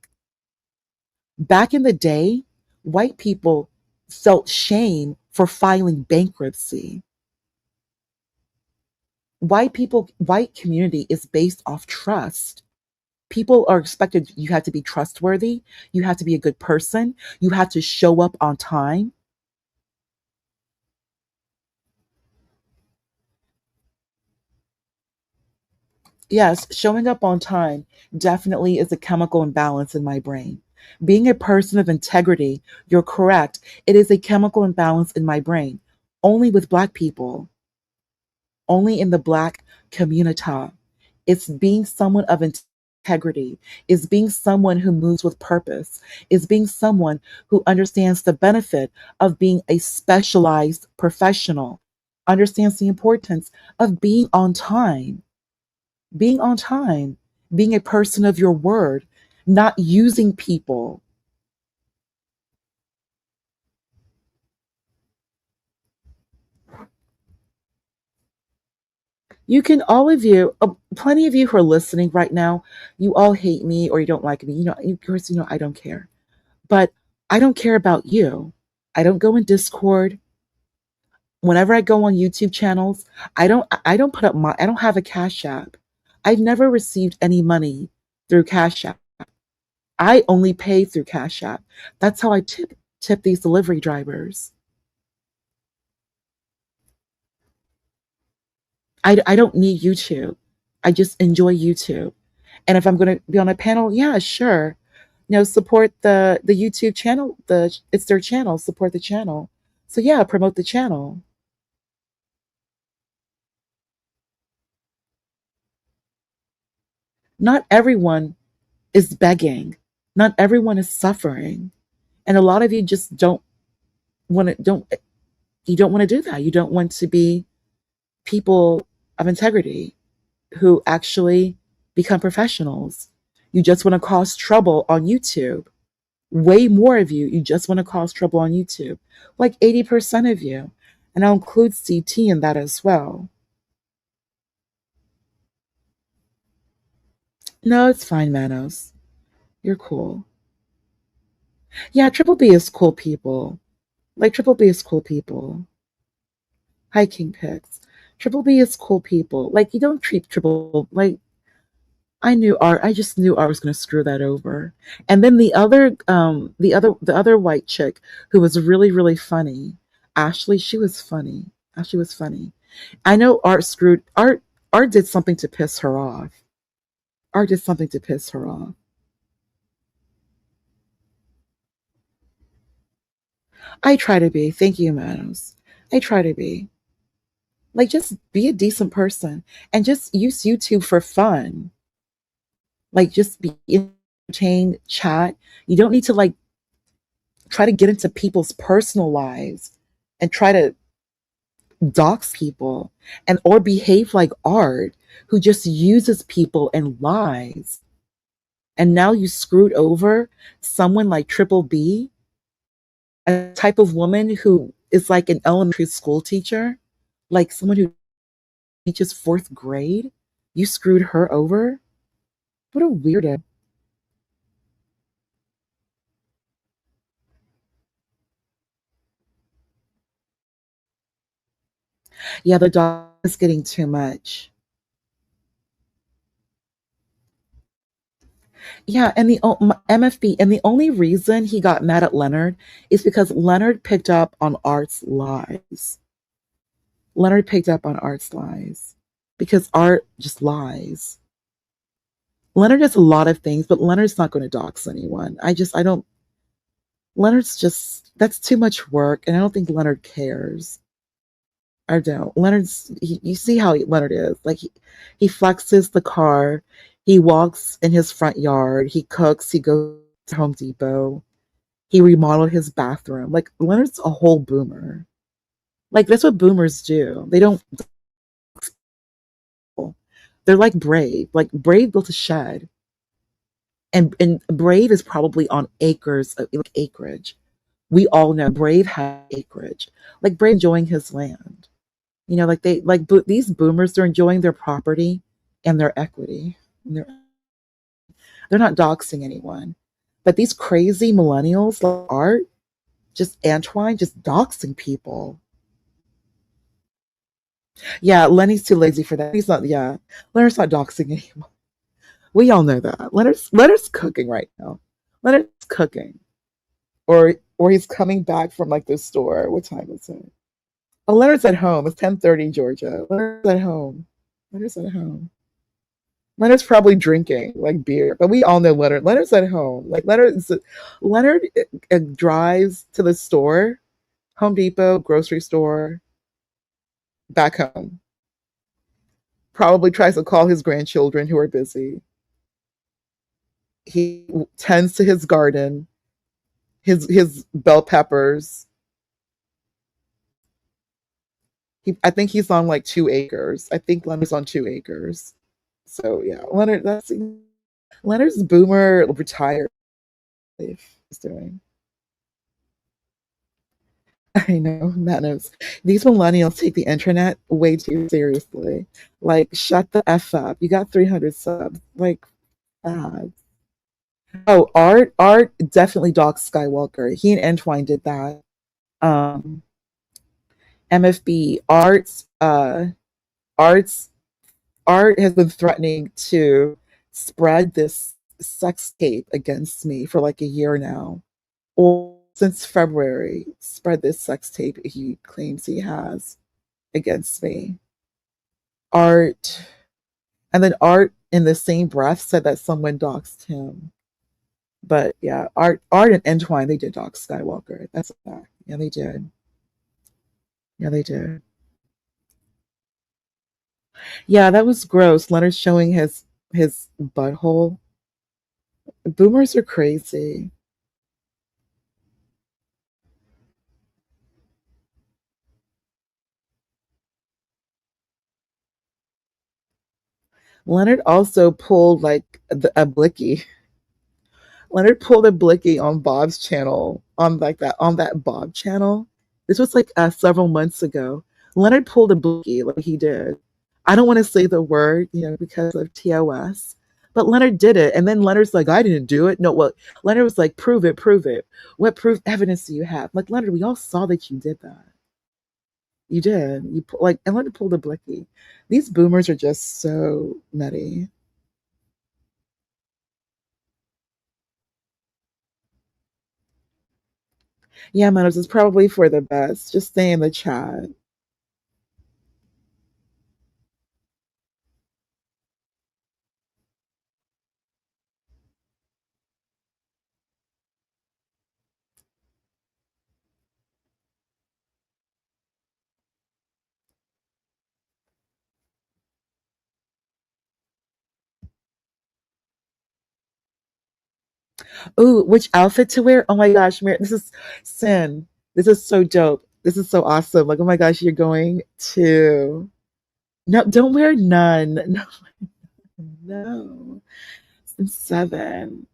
Back in the day, white people felt shame for filing bankruptcy. White community is based off trust. People are expected, you have to be trustworthy, you have to be a good person, you have to show up on time. Yes, showing up on time definitely is a chemical imbalance in my brain. Being a person of integrity, you're correct, it is a chemical imbalance in my brain. Only with Black people, only in the Black community. It's being someone of integrity, is being someone who moves with purpose, is being someone who understands the benefit of being a specialized professional, understands the importance of being on time, being a person of your word, not using people. You can, all of you, plenty of you who are listening right now, you all hate me or you don't like me. Of course, I don't care. But I don't care about you. I don't go in Discord. Whenever I go on YouTube channels, I don't put up I don't have a Cash App. I've never received any money through Cash App. I only pay through Cash App. That's how I tip these delivery drivers. I don't need YouTube. I just enjoy YouTube. And if I'm going to be on a panel, yeah, sure. Support the YouTube channel. It's their channel. Support the channel. So yeah, promote the channel. Not everyone is begging. Not everyone is suffering. And a lot of you just don't want to do that. You don't want to be people of integrity who actually become professionals. You just want to cause trouble on YouTube. Way more of you just want to cause trouble on YouTube. Like 80% of you. And I'll include CT in that as well. No, it's fine, Manos. You're cool. Yeah, Triple B is cool people. Like, Triple B is cool people. Hi, King Pix. Triple B is cool people. Like, you don't treat Triple, like, I just knew I was gonna screw that over. And then the other white chick who was really, really funny, Ashley, she was funny. Ashley was funny. I know Art did something to piss her off. Art did something to piss her off. I try to be. Thank you, Manos. I try to be. Like, just be a decent person and just use YouTube for fun. Like, just be entertained, chat. You don't need to, like, try to get into people's personal lives and try to dox people and or behave like Art, who just uses people and lies. And now you screwed over someone like Triple B, a type of woman who is like an elementary school teacher, like someone who teaches fourth grade. You screwed her over? What a weirdo. Yeah, the dog is getting too much. Yeah, and the MFB, and the only reason he got mad at Leonard is because Leonard picked up on Art's lies. Leonard picked up on Art's lies because Art just lies. Leonard does a lot of things, but Leonard's not going to dox anyone. I don't. Leonard's just, that's too much work, and I don't think Leonard cares. I don't. You see how Leonard is. Like, he flexes the car, he walks in his front yard, he cooks, he goes to Home Depot, he remodeled his bathroom. Like, Leonard's a whole boomer. Like, that's what boomers do. They don't. They're like Brave. Like, Brave built a shed. And Brave is probably on acres of like acreage. We all know Brave has acreage. Like, Brave enjoying his land. You know, like these boomers, they're enjoying their property and their equity. And they're not doxing anyone. But these crazy millennials like Art, just Antoine, just doxing people. Yeah, Lenny's too lazy for that. He's not, yeah. Leonard's not doxing anyone. We all know that. Leonard's cooking right now. Leonard's cooking. Or he's coming back from like the store. What time is it? Oh, Leonard's at home. It's 10:30, Georgia. Leonard's at home. Leonard's at home. Leonard's probably drinking like beer, but we all know Leonard. Leonard's at home. Like Leonard drives to the store, Home Depot, grocery store, back home. Probably tries to call his grandchildren who are busy. He tends to his garden, his bell peppers. I think he's on like 2 acres. I think Leonard's on 2 acres. So yeah, Leonard's boomer retired life is doing. I know, Matt knows. These millennials take the internet way too seriously. Like, shut the F up. You got 300 subs. Like, bad. Oh, Art definitely doxed Skywalker. He and Entwine did that. MFB, Art has been threatening to spread this sex tape against me for like a year now. Or since February, spread this sex tape he claims he has against me. Art, and then Art in the same breath said that someone doxed him. But yeah, Art and Entwine, they did dox Skywalker. That's a fact. Yeah, they did. Yeah, they did. Yeah, that was gross. Leonard showing his butthole. Boomers are crazy. Leonard also pulled like a blicky. Leonard pulled a blicky on Bob's channel, on that Bob channel. This was like several months ago. Leonard pulled a blicky like he did. I don't want to say the word, because of TOS. But Leonard did it. And then Leonard's like, I didn't do it. No, well, Leonard was like, prove it, prove it. What proof evidence do you have? Like, Leonard, we all saw that you did that. You did. And Leonard pulled a blicky. These boomers are just so nutty. Yeah, Manos, it's probably for the best. Just stay in the chat. Ooh, which outfit to wear? Oh my gosh, Mir, this is Sin. This is so dope. This is so awesome. Like, oh my gosh, you're going to no, don't wear none. No, no. Since 7.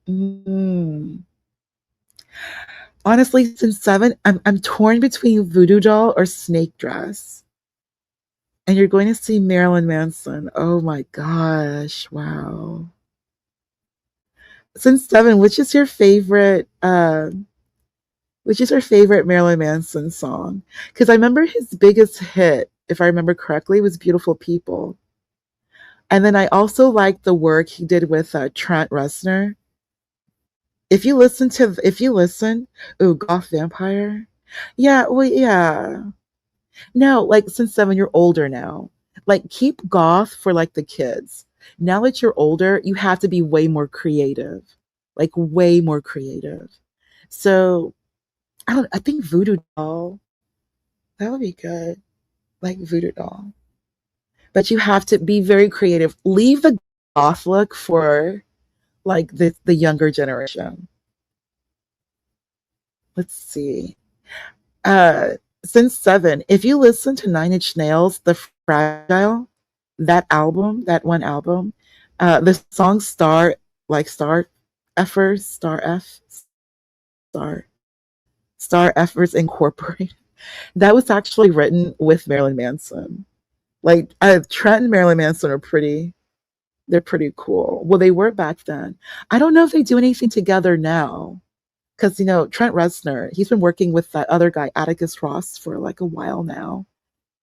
Honestly, since 7, I'm torn between voodoo doll or snake dress. And you're going to see Marilyn Manson. Oh my gosh. Wow. Since 7, which is your favorite Marilyn Manson song? Because I remember his biggest hit, if I remember correctly, was Beautiful People. And then I also like the work he did with Trent Reznor. If you listen, ooh, Goth Vampire. Yeah, well, yeah. No, like since 7, you're older now. Like keep goth for like the kids. Now that you're older, you have to be way more creative. Like way more creative. So I think Voodoo Doll, that would be good. Like Voodoo Doll. But you have to be very creative. Leave the goth look for like the younger generation. Let's see. Uh since 7, if you listen to Nine Inch Nails, The Fragile, that one album, the song Star Star Efforts Incorporated, that was actually written with Marilyn Manson. Like Trent and Marilyn Manson are they're pretty cool. Well, they were back then. I don't know if they do anything together now. Because Trent Reznor, he's been working with that other guy, Atticus Ross, for like a while now,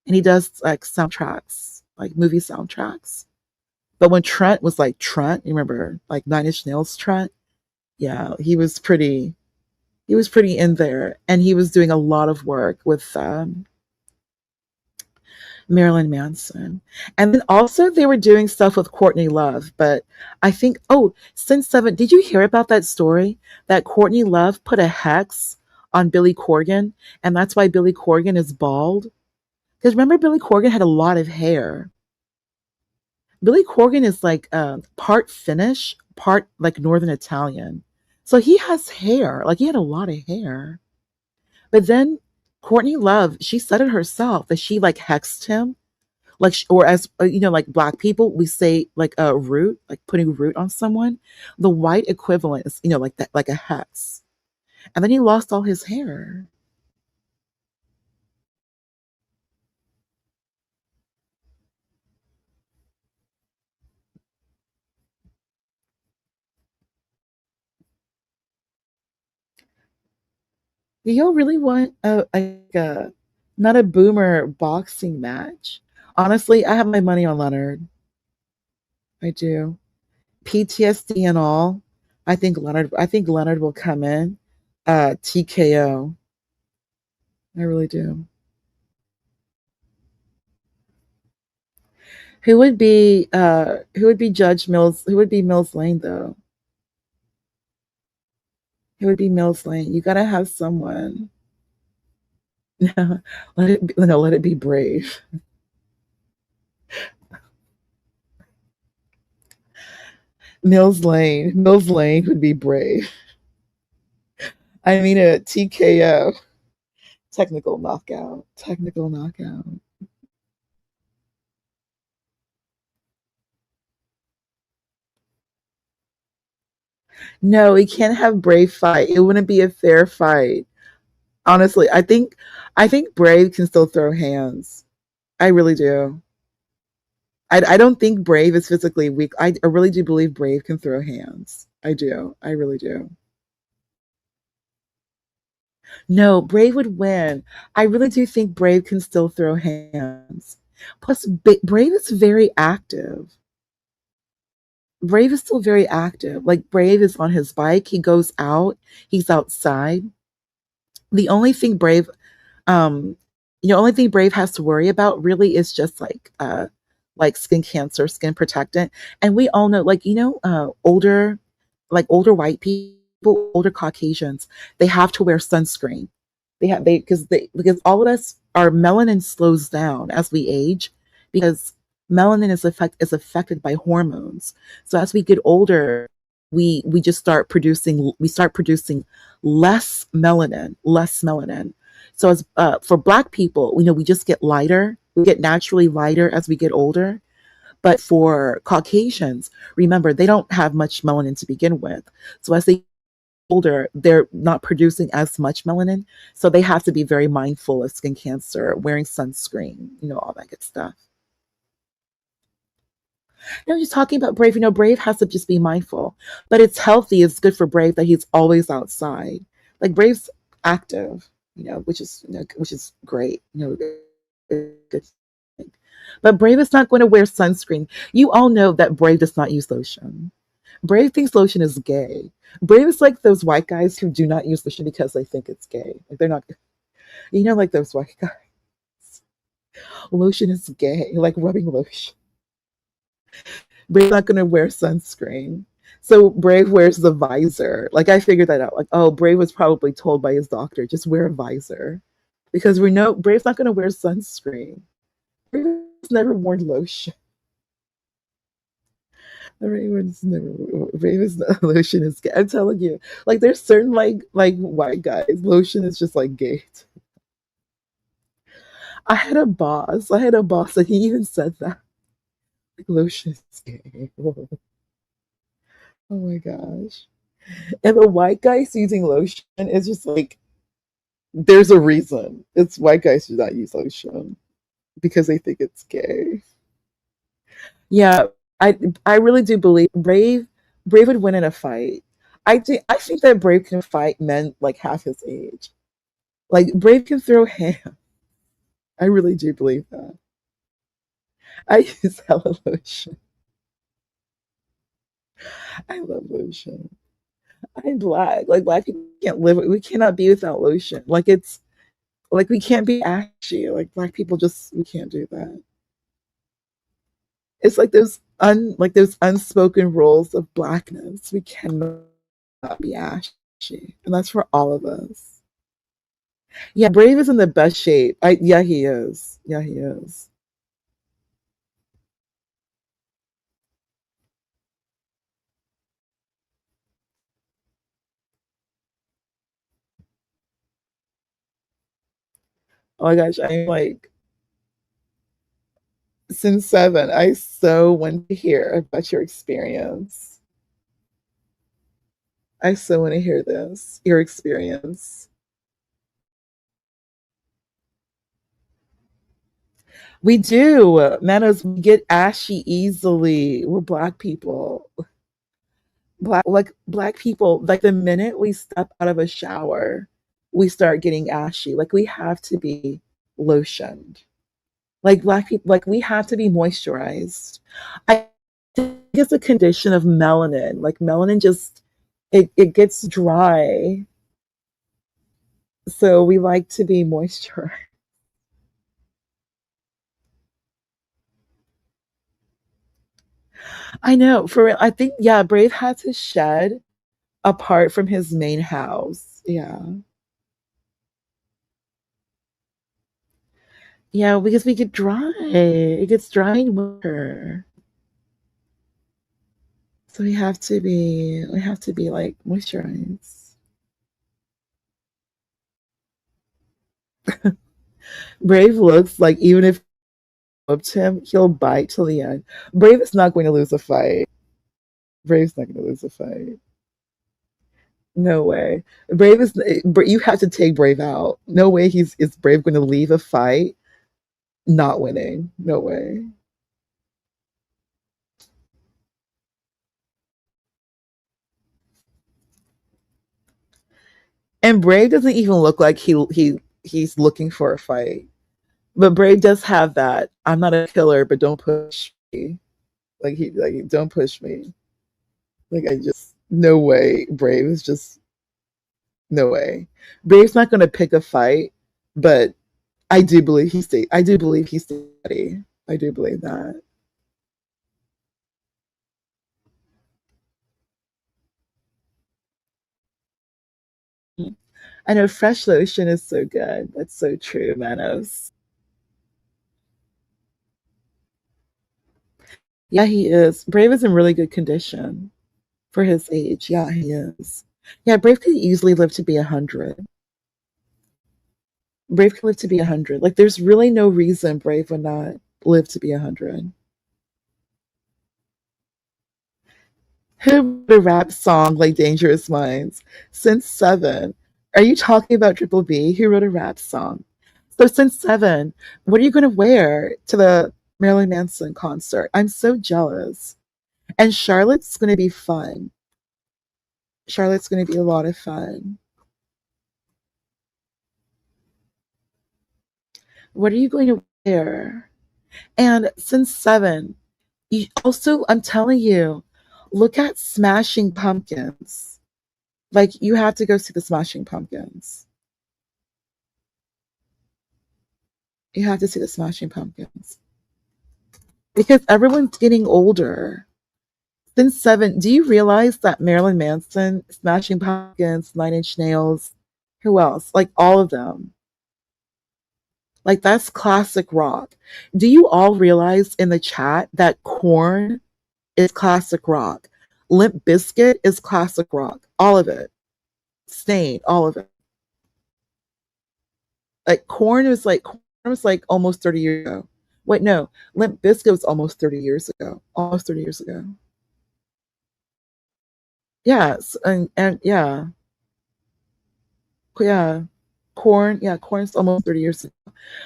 and he does like soundtracks, like movie soundtracks. But when Trent was like Trent, you remember like Nine Inch Nails Trent? Yeah, he was pretty in there, and he was doing a lot of work with Marilyn Manson. And then also they were doing stuff with Courtney Love, but I think since 7, did you hear about that story that Courtney Love put a hex on Billy Corgan and that's why Billy Corgan is bald? Because remember Billy Corgan had a lot of hair. Billy Corgan is like part Finnish, part like Northern Italian. So he has hair. Like he had a lot of hair. But then Courtney Love, she said it herself that she like hexed him, like or as like black people we say like a root, like putting root on someone. The white equivalent is like that, like a hex. And then he lost all his hair. Do y'all really want a not a boomer boxing match? Honestly, I have my money on Leonard. I do. PTSD and all. I think Leonard will come in. TKO. I really do. Who would be Judge Mills? Who would be Mills Lane though? Who would be Mills Lane? You gotta have someone. Let it be Brave. Mills Lane would be Brave. I mean a TKO. Technical knockout. Technical knockout. No, we can't have Brave fight. It wouldn't be a fair fight. Honestly, I think Brave can still throw hands. I really do. I don't think Brave is physically weak. I really do believe Brave can throw hands. I do. I really do. No, Brave would win. I really do think Brave can still throw hands. Plus, Brave is very active. Brave is still very active. Like Brave is on his bike. He goes out. He's outside. The only thing Brave, um, only thing Brave has to worry about really is just like skin cancer, skin protectant. And we all know, like older white people, older Caucasians, they have to wear sunscreen. Because all of us, our melanin slows down as we age because melanin is affected by hormones. So as we get older, we start producing less melanin. So as for Black people, we just get lighter. We get naturally lighter as we get older. But for Caucasians, remember, they don't have much melanin to begin with. So as they get older, they're not producing as much melanin. So they have to be very mindful of skin cancer, wearing sunscreen, all that good stuff. Just talking about Brave, Brave has to just be mindful. But it's healthy, it's good for Brave that he's always outside. Like Brave's active, which is great. Good. But Brave is not going to wear sunscreen. You all know that Brave does not use lotion. Brave thinks lotion is gay. Brave is like those white guys who do not use lotion because they think it's gay. Like they're not, like those white guys. Lotion is gay, like rubbing lotion. Brave's not going to wear sunscreen. So Brave wears the visor. Like I figured that out. Like, oh, Brave was probably told by his doctor, just wear a visor. Because we know Brave's not going to wear sunscreen. Brave's never worn lotion. Raven's never. Raven's lotion is gay. I'm telling you, like there's certain like white guys. Lotion is just like gay. I had a boss, and he even said that. Like lotion is gay. Oh my gosh. And the white guys using lotion is just like there's a reason. It's white guys do not use lotion because they think it's gay. Yeah, I really do believe Brave would win in a fight. I think that Brave can fight men like half his age. Like Brave can throw hands. I really do believe that. I use hella lotion. I love lotion. I'm Black. Like Black people can't live. We cannot be without lotion. Like it's like we can't be ashy. Like Black people just we can't do that. It's like those unspoken rules of Blackness. We cannot be ashy, and that's for all of us. Yeah, Brave is in the best shape. Yeah, he is. Yeah, he is. Oh my gosh, I'm like since 7. I so want to hear about your experience. I so want to hear this, your experience. We do. Manos, we get ashy easily. We're Black people. Black people, like the minute we step out of a shower, we start getting ashy. Like we have to be lotioned. Like Black people, like we have to be moisturized. I think it's a condition of melanin. Like melanin just it gets dry. So we like to be moisturized. I know. For real, I think yeah, Brave had to shed apart from his main house. Yeah. Yeah, because we get dry. It gets dry in winter. So we have to be like moisturized. Brave looks like even if whooped him, he'll bite till the end. Brave is not going to lose a fight. Brave's not going to lose a fight. No way. You have to take Brave out. No way is Brave going to leave a fight not winning. No way. And Brave doesn't even look like he's looking for a fight. But Brave does have that. I'm not a killer, but don't push me. Like don't push me. Like I just no way. Brave is just no way. Brave's not gonna pick a fight, but I do believe he's steady. I do believe that. I know fresh lotion is so good. That's so true, Manos. Yeah, he is. Brave is in really good condition for his age. Yeah, he is. Yeah, Brave could easily live to be 100. Brave can live to be 100. Like, there's really no reason Brave would not live to be 100. Who wrote a rap song like Dangerous Minds? Since 7. Are you talking about Triple B? Who wrote a rap song? So since 7, what are you going to wear to the Marilyn Manson concert? I'm so jealous. And Charlotte's going to be fun. Charlotte's going to be a lot of fun. What are you going to wear? And since 7, you also, I'm telling you, look at Smashing Pumpkins. Like, you have to go see the Smashing Pumpkins. You have to see the Smashing Pumpkins. Because everyone's getting older. Since 7, do you realize that Marilyn Manson, Smashing Pumpkins, Nine Inch Nails, who else? Like, all of them. Like, that's classic rock. Do you all realize in the chat that Korn is classic rock? Limp Bizkit is classic rock. All of it. Stain, all of it. Like, Korn was like almost 30 years ago. Wait, no. Limp Bizkit was almost 30 years ago. Almost 30 years ago. Yes, and yeah. Yeah. Korn's almost 30 years ago.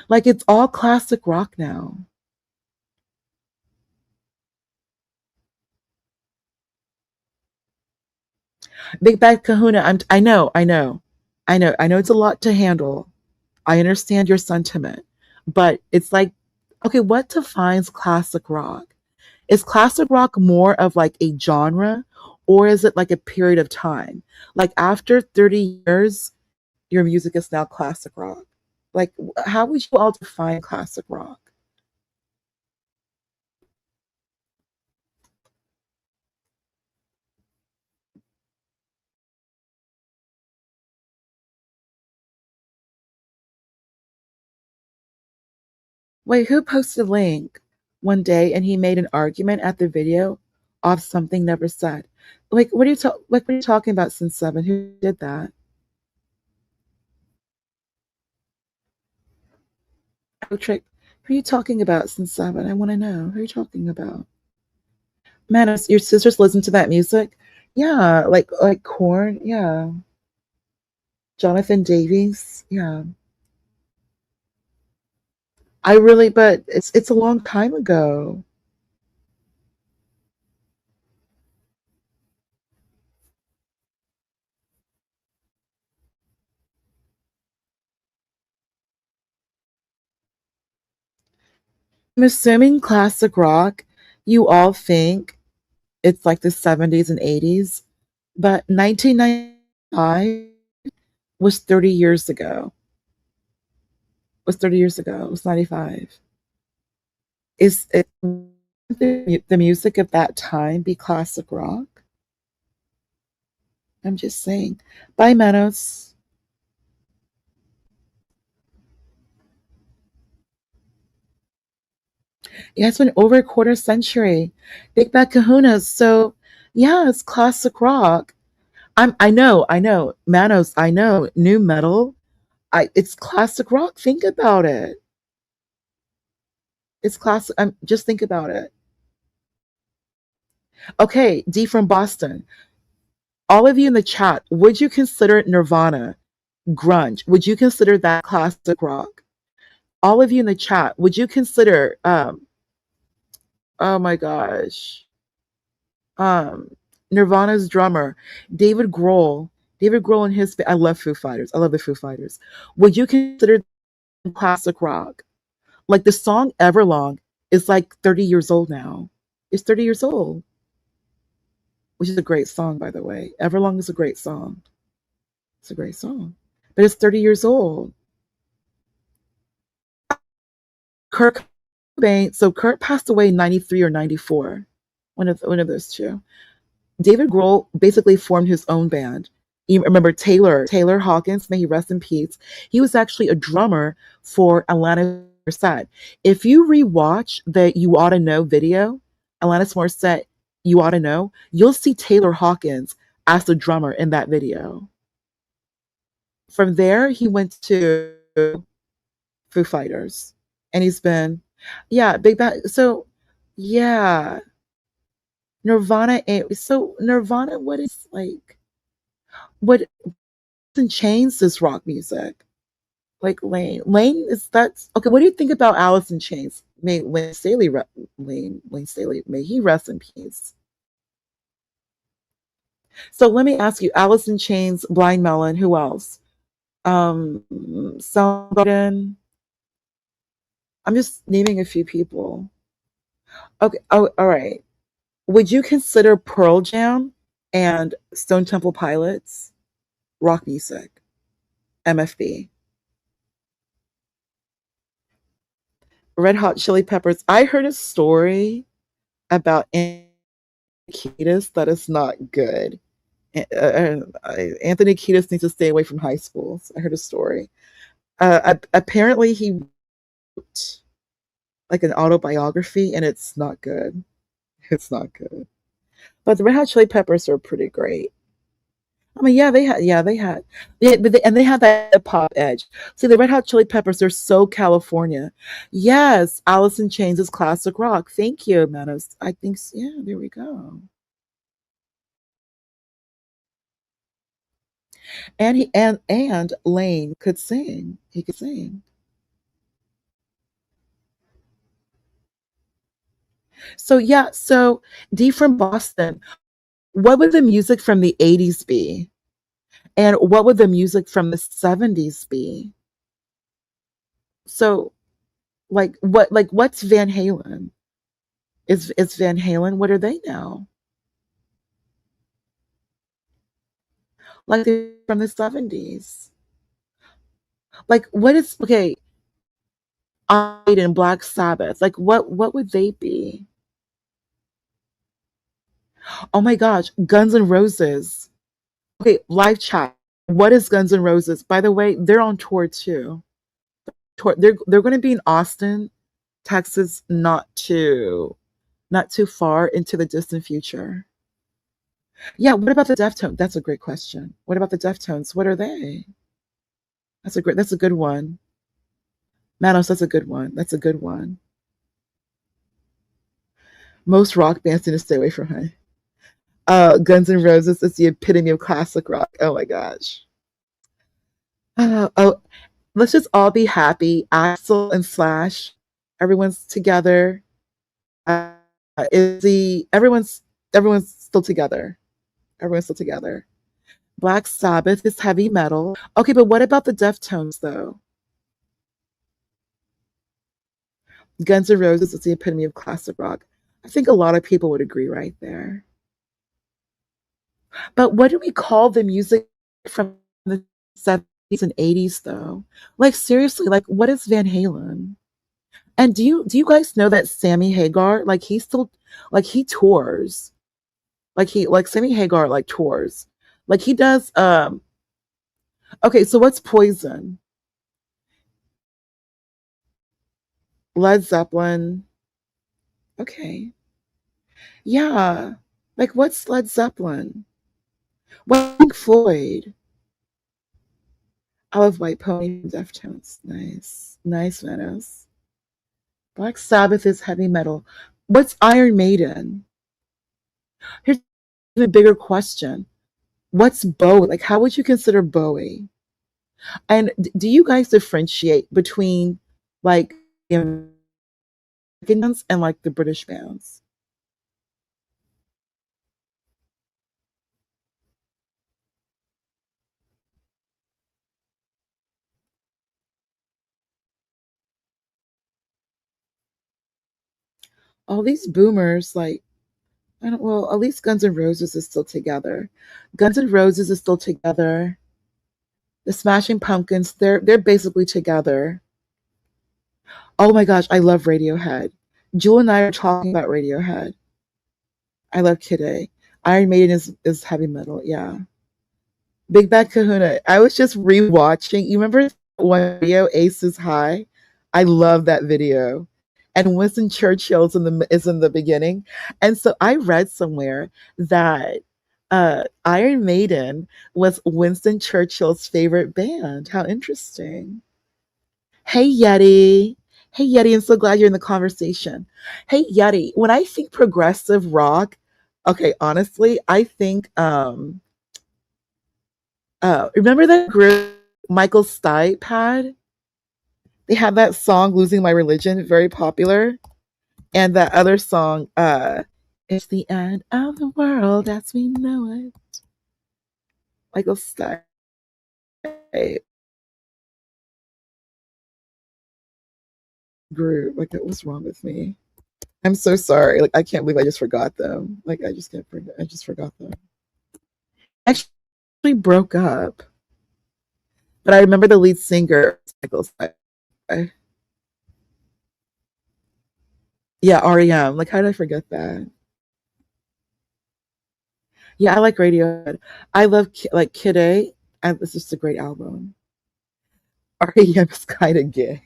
Like, it's all classic rock now. Big Bad Kahuna, I know it's a lot to handle. I understand your sentiment. But it's like, okay, what defines classic rock? Is classic rock more of like a genre, or is it like a period of time? Like, after 30 years, your music is now classic rock. Like, how would you all define classic rock? Wait, who posted a link one day and he made an argument at the video off something never said? Like, what are you talking about, since 7? Who did that? Oh, Trick, who are you talking about, since 7? I want to know. Who are you talking about? Man, your sisters listen to that music? Yeah, like Korn, yeah. Jonathan Davies, yeah. But it's a long time ago. I'm assuming classic rock, you all think it's like the 70s and 80s, but 1995 was 30 years ago. Was 30 years ago. It was 95. Is it the music of that time be classic rock? I'm just saying. Bye, Manos. Yeah, it's been over a quarter century. Big Bad Kahunas. So, yeah, it's classic rock. I know. Manos, I know. New metal. It's classic rock. Think about it. It's classic. Just think about it. Okay, D from Boston. All of you in the chat, would you consider Nirvana grunge? Would you consider that classic rock? All of you in the chat, would you consider oh my gosh. Nirvana's drummer, David Grohl. David Grohl and I love Foo Fighters. I love the Foo Fighters. Would you consider them classic rock? Like, the song Everlong is like 30 years old now. It's 30 years old. Which is a great song, by the way. Everlong is a great song. It's a great song. But it's 30 years old. Kurt Cobain, so Kurt passed away in 93 or 94. One of those two. David Grohl basically formed his own band. You remember Taylor Hawkins, may he rest in peace. He was actually a drummer for Alanis Morissette. If you rewatch the You Oughta Know video, Alanis Morissette, You Oughta Know, you'll see Taylor Hawkins as the drummer in that video. From there, he went to Foo Fighters, and he's been, yeah, Big Bang. So, yeah, Nirvana. So Nirvana, what is like? What in Chains is rock music? Like Lane is that's okay. What do you think about Alice in Chains? May Lane Staley, Lane Staley, may he rest in peace. So let me ask you, Alice in Chains, Blind Melon, who else? Soundgarden. I'm just naming a few people. Okay. Oh, all right. Would you consider Pearl Jam and Stone Temple Pilots rock music? MFB. Red Hot Chili Peppers. I heard a story about Kiedis that is not good. Anthony Kiedis needs to stay away from high schools. I heard a story. Apparently, he wrote like an autobiography, and it's not good. It's not good. But the Red Hot Chili Peppers are pretty great. I mean, and they had that hip hop edge. See, the Red Hot Chili Peppers, they're so California. Yes, Alice in Chains is classic rock. Thank you, Manos. I think, yeah, there we go. And and Lane could sing. He could sing. So yeah, so D from Boston. What would the music from the 80s be? And what would the music from the 70s be? So what's Van Halen? Is Van Halen, what are they now? Like they're from the 70s. Like what is okay, Iron Black Sabbath. Like what would they be? Oh my gosh, Guns N' Roses. Okay, live chat. What is Guns N' Roses? By the way, they're on tour too. They're going to be in Austin, Texas, not too far into the distant future. Yeah, what about the Deftones? That's a great question. What about the Deftones? What are they? That's a good one. Manos, that's a good one. That's a good one. Most rock bands need to stay away from her. Guns N' Roses is the epitome of classic rock. Oh my gosh. Oh, let's just all be happy. Axel and Slash, everyone's together. Everyone's still together. Everyone's still together. Black Sabbath is heavy metal. Okay, but what about the Deftones though? Guns N' Roses is the epitome of classic rock. I think a lot of people would agree right there. But what do we call the music from the 70s and 80s though? Like seriously, like what is Van Halen? And do you guys know that Sammy Hagar, like he still like he tours. Like Sammy Hagar like tours. Like he does okay, so what's Poison? Led Zeppelin. Okay. Yeah. Like what's Led Zeppelin? What Pink Floyd? I love White Pony and Deftones. Nice. Nice, Manos. Black Sabbath is heavy metal. What's Iron Maiden? Here's a bigger question. What's Bowie? Like, how would you consider Bowie? And do you guys differentiate between like the American bands and like the British bands? All these boomers, like, I don't, well, at least Guns N' Roses is still together. Guns N' Roses is still together. The Smashing Pumpkins, they're basically together. Oh my gosh, I love Radiohead. Jewel and I are talking about Radiohead. I love Kid A. Iron Maiden is heavy metal, yeah. Big Bad Kahuna. I was just rewatching. You remember one video, Aces High? I love that video. And Winston Churchill's is in the beginning. And so I read somewhere that Iron Maiden was Winston Churchill's favorite band. How interesting. Hey Yeti. Hey Yeti, I'm so glad you're in the conversation. Hey Yeti, when I think progressive rock, okay, honestly, I think remember that group Michael Stipe had? They had that song Losing My Religion, very popular. And that other song, It's the End of the World as We Know It. Michael Stipe. Group. Like, what's wrong with me? I'm so sorry. Like, I can't believe I just forgot them. Like, I just can't forget. I just forgot them. Actually broke up. But I remember the lead singer, Michael Stipe. Yeah, REM. Like, how did I forget that? Yeah, I like Radiohead. I love like Kid A. It's just a great album. REM is kind of gay.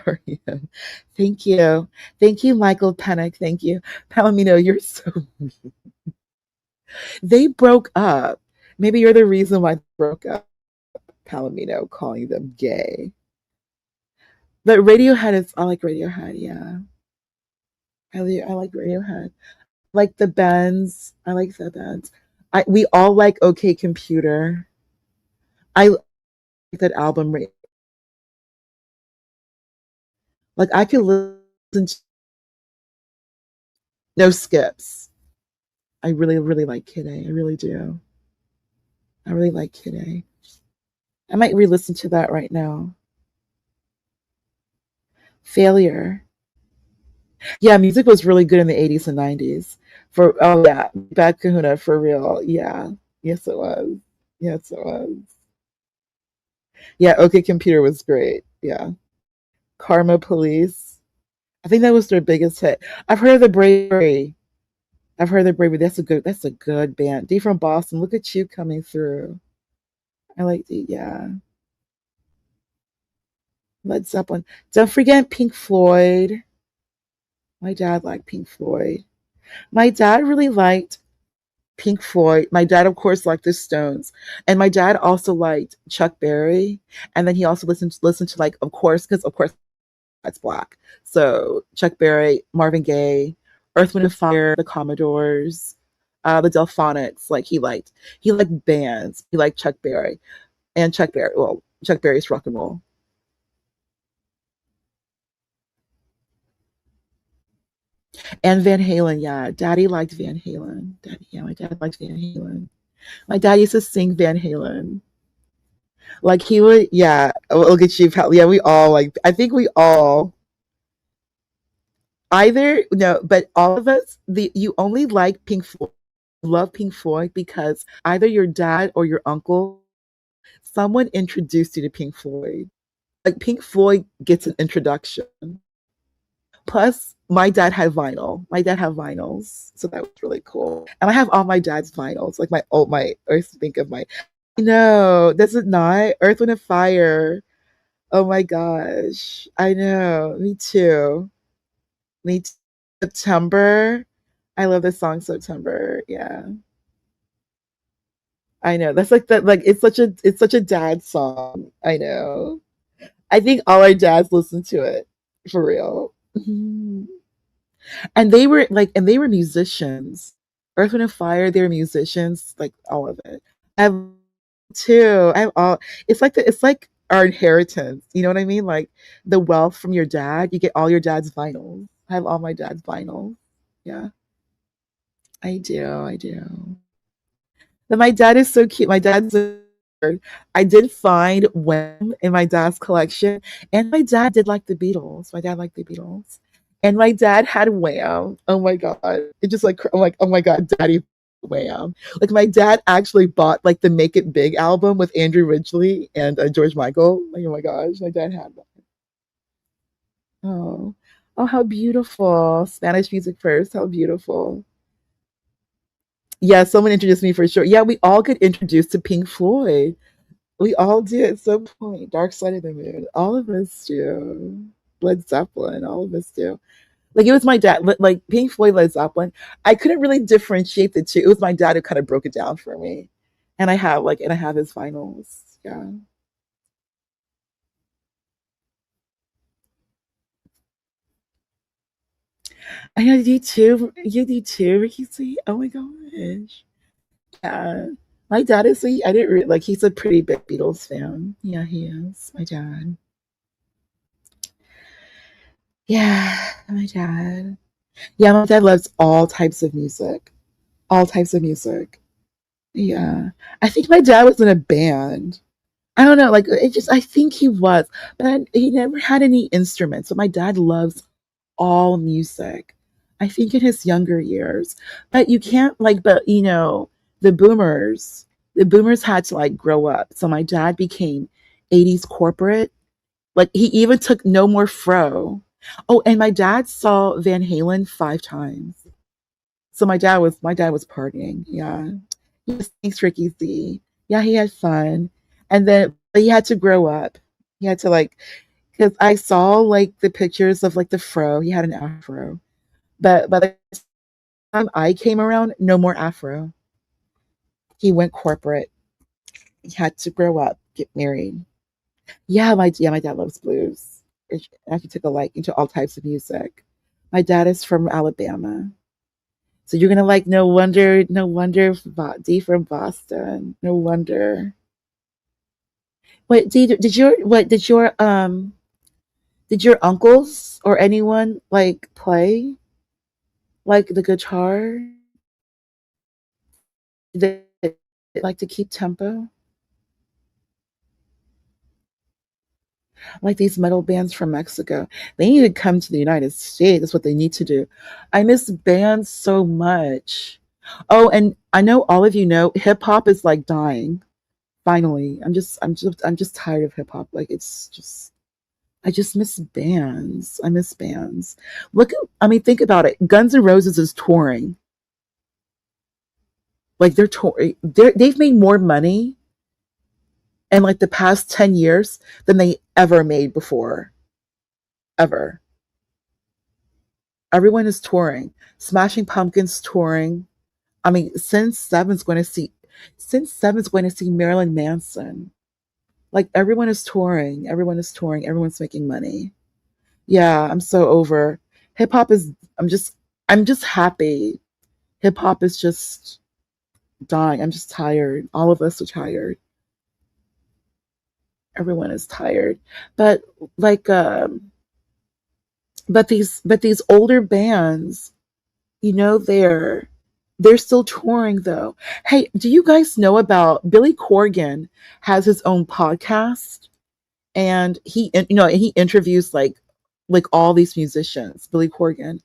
REM. Thank you. Thank you, Michael Pennick. Thank you. Palomino, you're so mean. They broke up. Maybe you're the reason why they broke up. Palomino calling them gay. But Radiohead is, I like Radiohead, yeah. I like Radiohead. Like the bands. I like the bands. We all like OK Computer. I like that album. Like I could listen to no skips. I really, really like Kid A. I really do. I really like Kid A. I might re-listen to that right now. Failure. Yeah, music was really good in the 80s and 90s. For oh yeah, Bad Kahuna for real. Yeah. Yes it was. Yes it was. Yeah, OK Computer was great. Yeah. Karma Police. I think that was their biggest hit. I've heard of the Bravery. I've heard of the Bravery. That's a good band. D from Boston. Look at you coming through. I like the yeah. Led Zeppelin. Don't forget Pink Floyd. My dad liked Pink Floyd. My dad really liked Pink Floyd. My dad, of course, liked the Stones, and my dad also liked Chuck Berry. And then he also listened to like, of course, that's black. So Chuck Berry, Marvin Gaye, Earth, Wind and Fire, the Commodores, the Delphonics. Like he liked bands. He liked Chuck Berry and Chuck Berry. Well, Chuck Berry's rock and roll. And Van Halen, yeah. Daddy liked Van Halen. Yeah, my dad liked Van Halen. My dad used to sing Van Halen. Like he would, yeah. Look at you, pal. Yeah, we all like. I think we all either no, but all of us. You only like Pink Floyd, love Pink Floyd because either your dad or your uncle, someone introduced you to Pink Floyd. Like Pink Floyd gets an introduction. Plus, my dad had vinyl. My dad had vinyls, so that was really cool. And I have all my dad's vinyls, like my. I think of my. No, does it not? Earth, Wind and Fire. Oh my gosh, I know. Me too. Me too. September. I love this song, September. Yeah, I know. That's like that. Like it's such a dad song. I know. I think all our dads listen to it for real. Mhm. And they were musicians. Earth, Wind and Fire, they were musicians, like all of it. I have two. I have all. It's like our inheritance. You know what I mean? Like the wealth from your dad. You get all your dad's vinyls. I have all my dad's vinyls. Yeah, I do. I do. But my dad is so cute. My dad's a nerd. I did find Wham in my dad's collection, and my dad did like the Beatles. My dad liked the Beatles, and my dad had Wham. Oh my god! It just like I'm like, oh my god, Daddy Wham! Like my dad actually bought like the Make It Big album with Andrew Ridgeley and George Michael. Like oh my gosh, my dad had that. Oh, oh how beautiful! Spanish music first. How beautiful. Yeah, someone introduced me for sure. Yeah, we all get introduced to Pink Floyd. We all do at some point. Dark Side of the Moon. All of us do. Led Zeppelin. All of us do. Like it was my dad. Like Pink Floyd, Led Zeppelin. I couldn't really differentiate the two. It was my dad who kind of broke it down for me. And I have his vinyls. Yeah. I know you too. You do too, Ricky C. Oh my gosh. Yeah. My dad is I didn't like he's a pretty big Beatles fan. Yeah, he is. My dad. Yeah, my dad. Yeah, my dad loves all types of music. All types of music. Yeah. I think my dad was in a band. I don't know, like it just I think he was, but he never had any instruments. So my dad loves all music. I think in his younger years. But you can't like but the boomers had to like grow up. So my dad became 80s corporate. Like he even took No More Fro. Oh, and my dad saw Van Halen 5 times. So my dad was partying. Yeah. Yes, thanks, Ricky Z. Yeah, he had fun. And then but he had to grow up. He had to like because I saw like the pictures of like the fro. He had an afro. But by the time I came around, no more afro. He went corporate. He had to grow up, get married. Yeah, my dad loves blues. It actually took a liking to all types of music. My dad is from Alabama. So you're gonna like no wonder D from Boston. No wonder. Wait, D, did your uncles or anyone like play like the guitar? Did they like to keep tempo? Like these metal bands from Mexico. They need to come to the United States. That's what they need to do. I miss bands so much. Oh, and I know all of you know hip hop is like dying. Finally. I'm just tired of hip hop. Like it's just I just miss bands. I miss bands. Think about it. Guns N' Roses is touring. Like they're touring. They've made more money in like the past 10 years than they ever made before. Ever. Everyone is touring. Smashing Pumpkins touring. Since Seven's going to see Marilyn Manson. Like everyone is touring. Everyone is touring. Everyone's making money. Yeah, I'm so over. Hip hop is I'm just happy. Hip hop is just dying. I'm just tired. All of us are tired. Everyone is tired. But like but these older bands, they're still touring though. Hey, do you guys know about Billy Corgan has his own podcast and he interviews like all these musicians, Billy Corgan.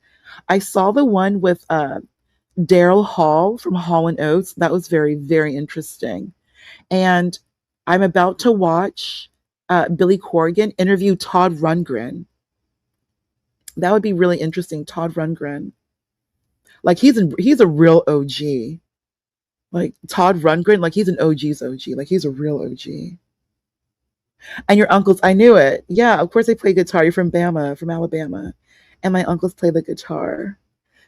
I saw the one with Daryl Hall from Hall and Oates. That was very, very interesting. And I'm about to watch Billy Corgan interview Todd Rundgren. That would be really interesting. Todd Rundgren, like he's a real OG. Like Todd Rundgren, like he's an OG's OG. Like he's a real OG. And your uncles, I knew it. Yeah, of course they play guitar. You're from Bama, from Alabama, and my uncles play the guitar.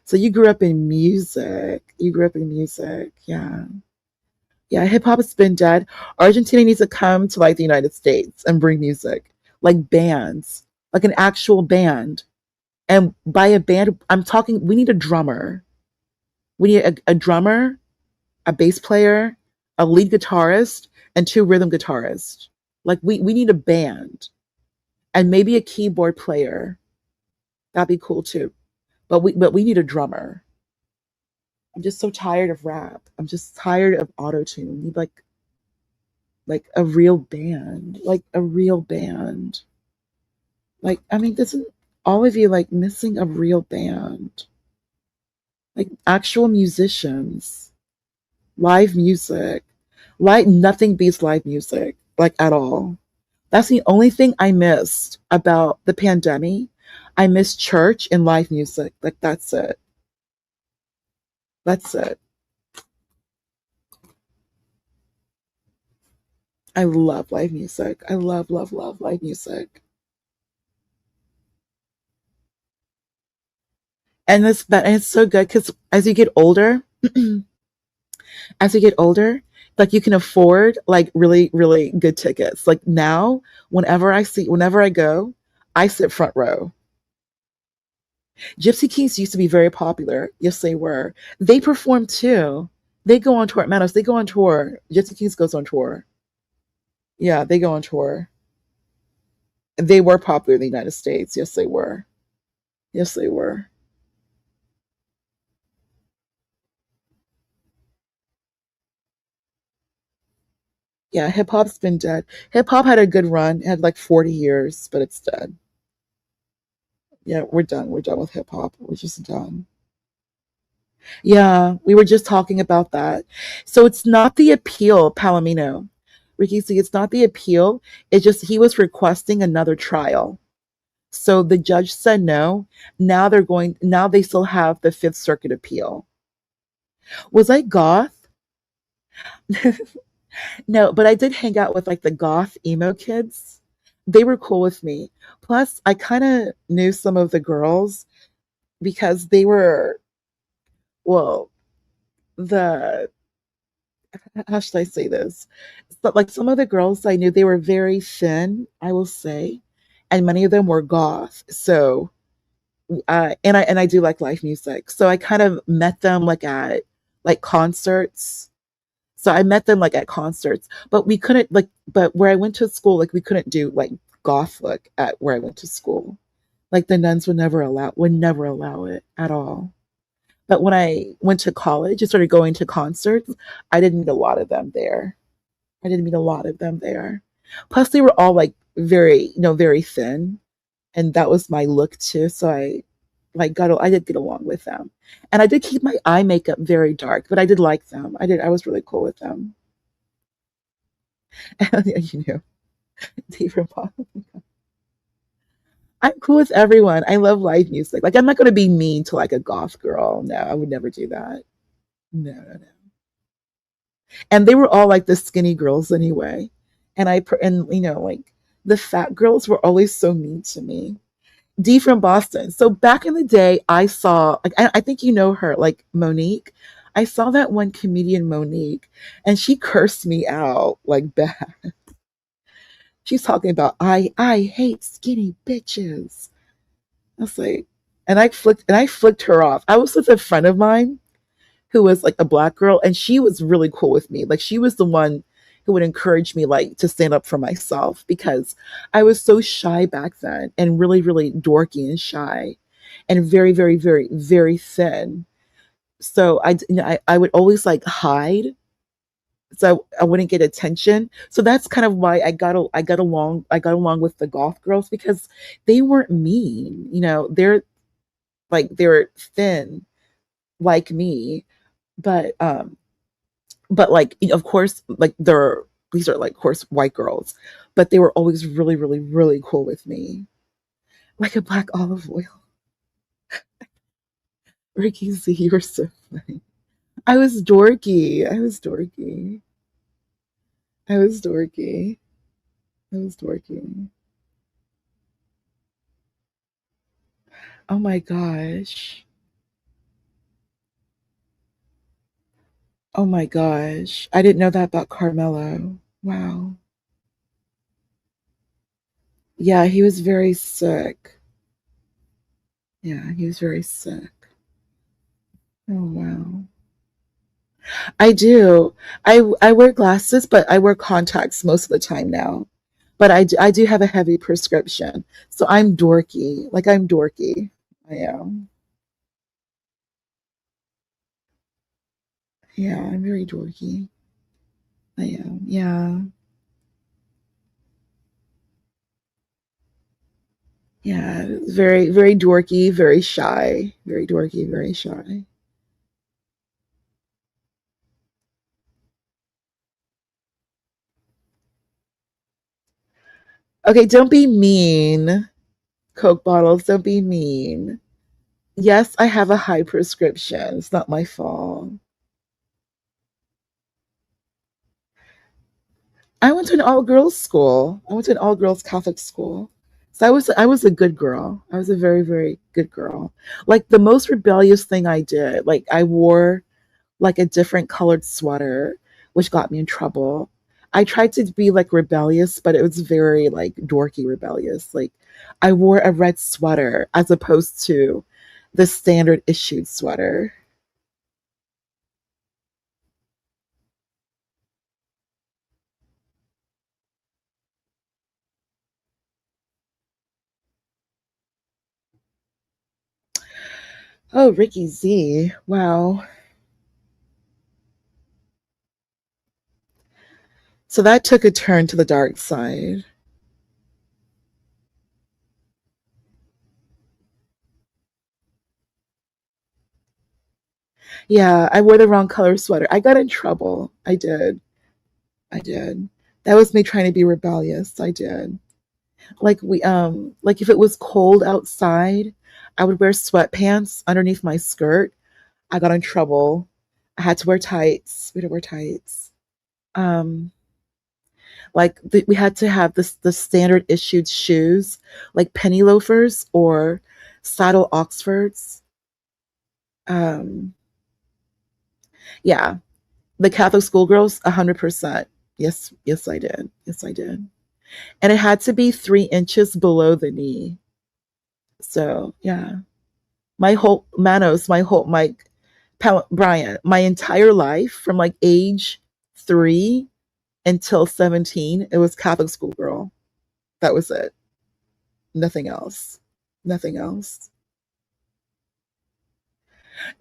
So you grew up in music. You grew up in music. Yeah. Yeah, hip hop has been dead. Argentina needs to come to like the United States and bring music, like bands, like an actual band. And by a band, I'm talking. We need a drummer. We need a drummer, a bass player, a lead guitarist, and 2 rhythm guitarists. Like we need a band, and maybe a keyboard player. That'd be cool too. But we need a drummer. I'm just so tired of rap. I'm just tired of auto tune. We need like a real band, like a real band. Like doesn't all of you like missing a real band, like actual musicians, live music, like nothing beats live music, like at all. That's the only thing I missed about the pandemic. I miss church and live music. Like that's it. That's it. I love live music. I love, love, love live music. And it's so good because as you get older, as you get older, Like you can afford like really, really good tickets. Like now, whenever I go, I sit front row. Gypsy Kings used to be very popular. Yes, they were. They perform too. They go on tour at Manos. They go on tour. Gypsy Kings goes on tour. Yeah, they go on tour. They were popular in the United States. Yes, they were. Yes, they were. Yeah, hip hop's been dead. Hip hop had a good run, it had like 40 years, but it's dead. Yeah, we're done. We're done with hip hop. We're just done. Yeah, we were just talking about that. So it's not the appeal, Palomino. Ricky, see, it's not the appeal. It's just he was requesting another trial. So the judge said no. Now they still have the Fifth Circuit appeal. Was I goth? No, but I did hang out with like the goth emo kids. They were cool with me. Plus, I kind of knew some of the girls because they were, well, the, how should I say this? But like some of the girls I knew, they were very thin, I will say, and many of them were goth. So, and I do like live music. So I kind of met them like at like concerts. So I met them like at concerts, but we couldn't like, but where I went to school, like we couldn't do like goth look at where I went to school. Like the nuns would never allow it at all. But when I went to college and started going to concerts, I didn't meet a lot of them there. I didn't meet a lot of them there. Plus, they were all like very, very thin, and that was my look too. So I did get along with them, and I did keep my eye makeup very dark, but I did like them. I was really cool with them. you know, different pop. I'm cool with everyone. I love live music. Like I'm not gonna be mean to like a goth girl. No, I would never do that. No, no, no. And they were all like the skinny girls anyway. And like the fat girls were always so mean to me. D from Boston. So back in the day, I saw like I think you know her, like Monique. I saw that one comedian Monique, and she cursed me out like bad. She's talking about I hate skinny bitches. I was like, and I flicked her off. I was with a friend of mine who was like a black girl, and she was really cool with me. Like she was the one who would encourage me like to stand up for myself because I was so shy back then and really, really dorky and shy and very, very, very, very thin. So I would always like hide so I wouldn't get attention. So that's kind of why I got along with the goth girls because they weren't mean. They're thin like me, but like of course like these are like of course white girls, but they were always really, really, really cool with me. Like a black olive oil. Ricky Z, you were so funny. I was dorky. I was dorky. I was dorky. I was dorky. Oh my gosh. Oh my gosh. I didn't know that about Carmelo. Wow. Yeah, he was very sick. Yeah, he was very sick. Oh wow. I do. I wear glasses, but I wear contacts most of the time now. But I do have a heavy prescription. So I'm dorky. Like I'm dorky. I am. Yeah, I'm very dorky. I am. Yeah. Yeah. Very, very dorky, very shy. Very dorky, very shy. Okay, don't be mean. Coke bottles, don't be mean. Yes, I have a high prescription. It's not my fault. I went to an all girls school. I went to an all girls Catholic school. So I was a good girl. I was a very, very good girl. Like the most rebellious thing I did, like I wore like a different colored sweater which got me in trouble. I tried to be like rebellious, but it was very like dorky rebellious. Like I wore a red sweater as opposed to the standard issued sweater. Oh, Ricky Z. Wow. So that took a turn to the dark side. Yeah, I wore the wrong color sweater. I got in trouble. I did. I did. That was me trying to be rebellious. I did. Like if it was cold outside, I would wear sweatpants underneath my skirt. I got in trouble. I had to wear tights. We had to wear tights. Um we had to have the standard issued shoes, like penny loafers or saddle Oxfords. Um yeah, the Catholic schoolgirls, 100%. Yes, yes, I did. Yes, I did. And it had to be 3 inches below the knee. So yeah, my whole Manos, Brian, my entire life from like age 3 until 17, it was Catholic schoolgirl. That was it. Nothing else. Nothing else.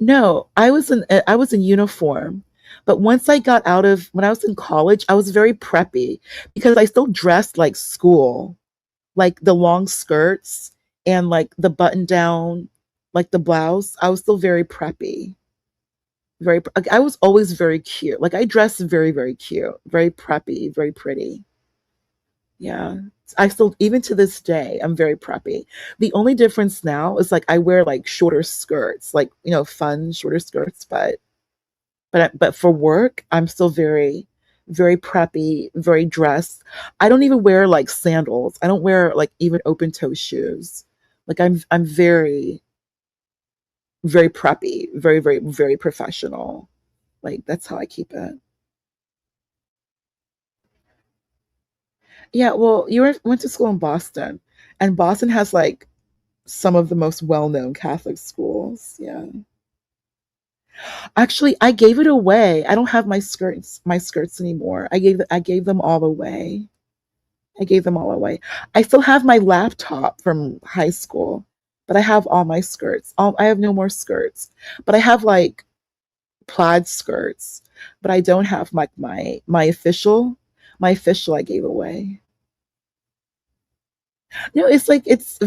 No, I was in uniform. But once I got out of when I was in college, I was very preppy because I still dressed like school, like the long skirts and like the button down, like the blouse. I was still very preppy. Like, I was always very cute. Like I dressed very, very cute, very preppy, very pretty. Yeah. I still, even to this day, I'm very preppy. The only difference now is like I wear like shorter skirts, like, fun shorter skirts, but for work, I'm still very, very preppy, very dressed. I don't even wear like sandals. I don't wear like even open toe shoes. Like I'm very, very preppy, very, very, very professional. Like that's how I keep it. Yeah, well, went to school in Boston, and Boston has like some of the most well-known Catholic schools. Yeah. Actually, I gave it away. I don't have my skirts anymore. I gave them all away. I gave them all away. I still have my laptop from high school, but I have all my skirts. I have no more skirts, but I have like plaid skirts, but I don't have like my official. My official I gave away. No, it's like it's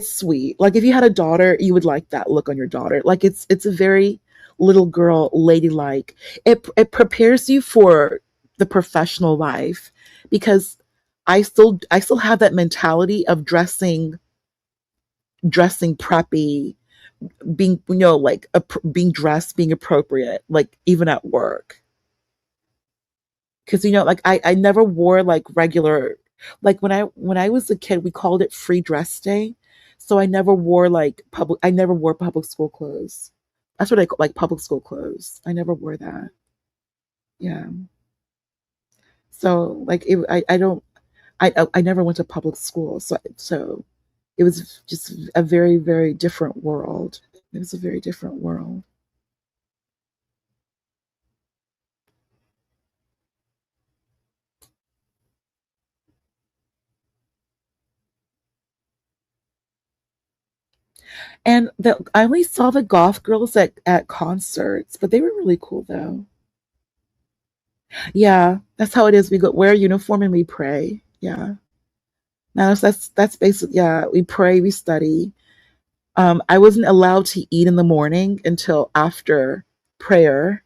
sweet. Like if you had a daughter, you would like that look on your daughter. Like it's a very little girl ladylike. It prepares you for the professional life because I still have that mentality of dressing preppy, being like being dressed, being appropriate, like even at work. Because like I never wore like regular, like when I was a kid we called it free dress day, so I never wore public school clothes. That's what I call like public school clothes. I never wore that. Yeah. So like I don't I never went to public school, so it was just a very, very different world. It was a very different world. And I only saw the goth girls at concerts, but they were really cool though. Yeah, that's how it is. We go wear a uniform and we pray. Yeah. Now that's basically, yeah, we pray, we study. I wasn't allowed to eat in the morning until after prayer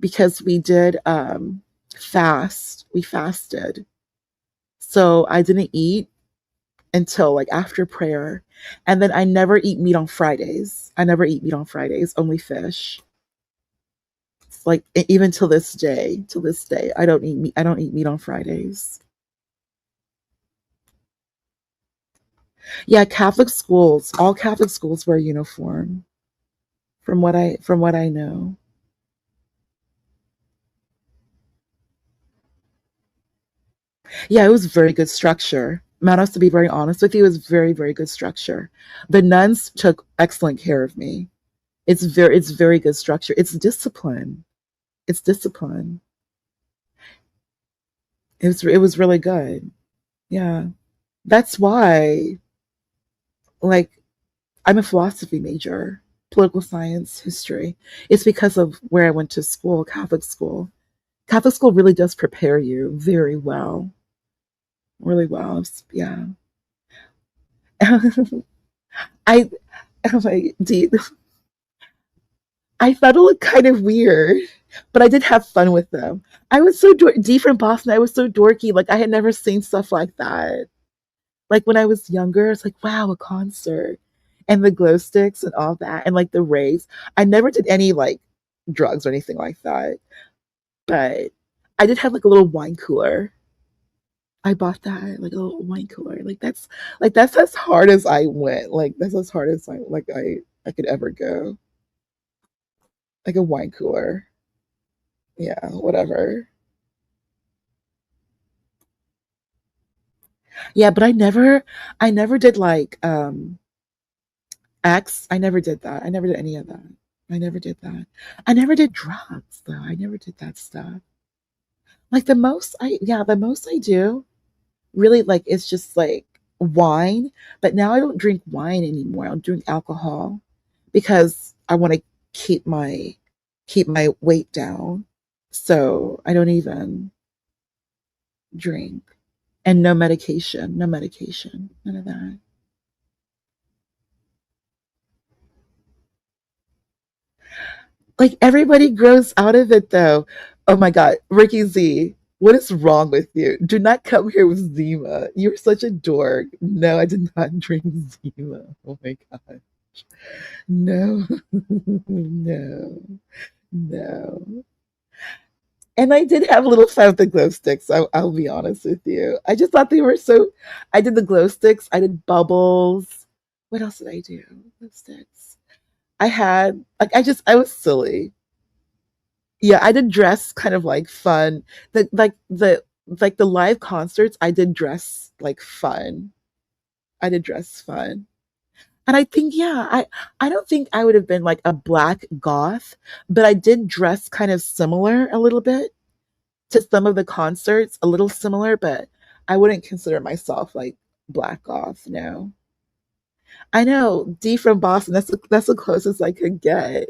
because we did fast. We fasted. So I didn't eat until like after prayer. And then I never eat meat on Fridays. I never eat meat on Fridays, only fish. It's like even till this day, I don't eat meat on Fridays. Yeah, all Catholic schools wear uniform from what I know. Yeah, it was very good structure. Manos, to be very honest with you, it was very, very good structure. The nuns took excellent care of me. It's very good structure. It's discipline. It's discipline. It was really good. Yeah. That's why, like, I'm a philosophy major, political science, history. It's because of where I went to school, Catholic school. Catholic school really does prepare you very well. Really well. Yeah. I I'm like, dude, I thought it looked kind of weird, but I did have fun with them. I was so D from Boston. I was so dorky. Like I had never seen stuff like that. Like when I was younger, it's like, wow, a concert and the glow sticks and all that, and like the raves. I never did any like drugs or anything like that, but I did have like a little wine cooler. I bought that like a little wine cooler. Like that's as hard as I went. Like that's as hard as I could ever go. Like a wine cooler. Yeah, whatever. Yeah, but I never did like X. I never did that. I never did any of that. I never did that. I never did drugs though. I never did that stuff. Like the most I do really like it's just like wine, but now I don't drink wine anymore. I don't drink alcohol because I want to keep my weight down. So I don't even drink. And no medication, no medication, none of that. Like everybody grows out of it though. Oh my god, Ricky Z, what is wrong with you? Do not come here with Zima. You're such a dork. No, I did not drink Zima. Oh my god. No, no, no. And I did have a little fun with the glow sticks. I'll be honest with you. I just thought they were so. I did the glow sticks. I did bubbles. What else did I do? Glow sticks. I had like I was silly. Yeah, I did dress kind of like fun. The live concerts, I did dress like fun. I did dress fun. And I think, yeah, I don't think I would have been like a black goth, but I did dress kind of similar a little bit to some of the concerts, a little similar, but I wouldn't consider myself like black goth, no. I know, D from Boston, that's the closest I could get.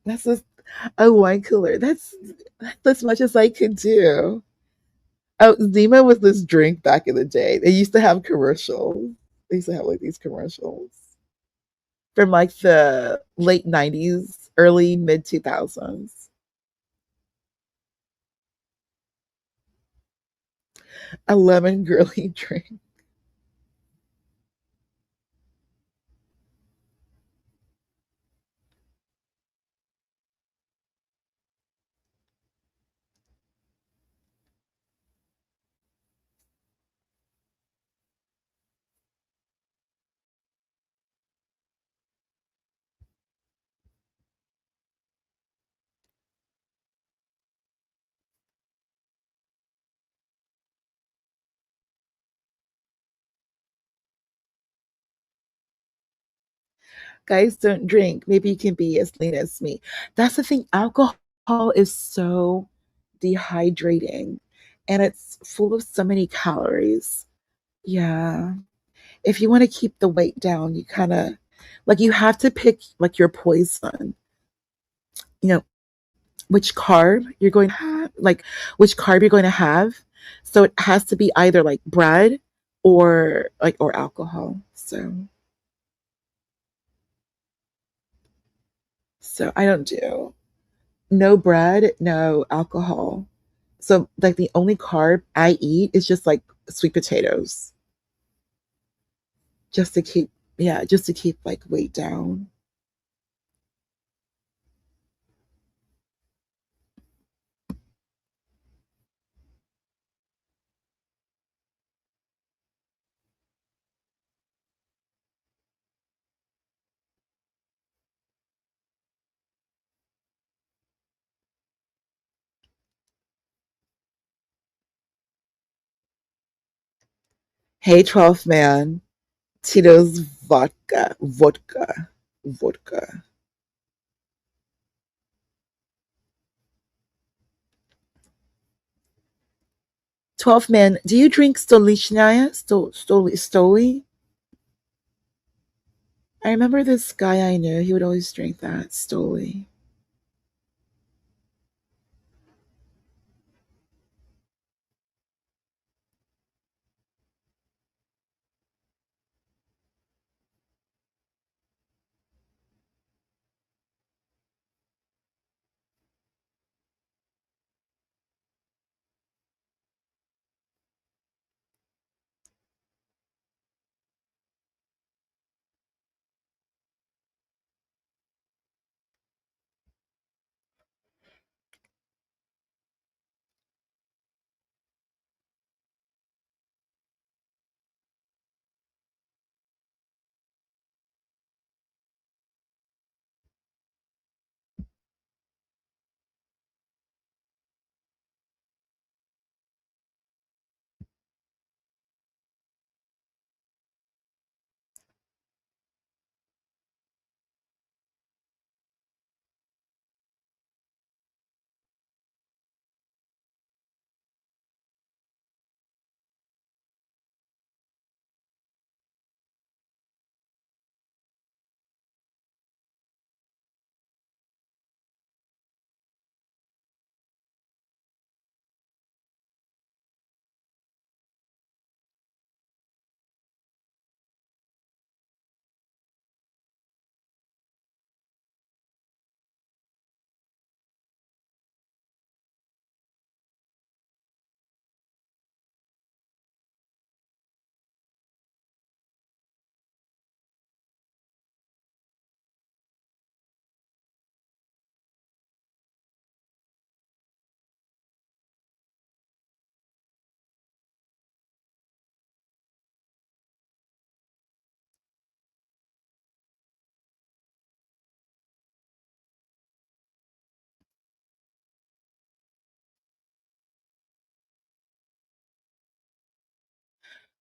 That's just a wine cooler. That's as much as I could do. Oh, Zima was this drink back in the day. They used to have commercials. They used to have like these commercials from like the late 90s, early mid 2000s. A lemon girly drink. Guys, don't drink. Maybe you can be as lean as me. That's the thing. Alcohol is so dehydrating and it's full of so many calories. Yeah. If you want to keep the weight down, you kind of like you have to pick like your poison. You know, which carb you're going to have, like which carb you're going to have. So it has to be either like bread or alcohol. So I don't do no bread, no alcohol. So like the only carb I eat is just like sweet potatoes. Just to keep just to keep like weight down. Hey, 12th man. Tito's vodka. 12th man, do you drink Stolichnaya? Stoli? I remember this guy I knew. He would always drink that Stoli.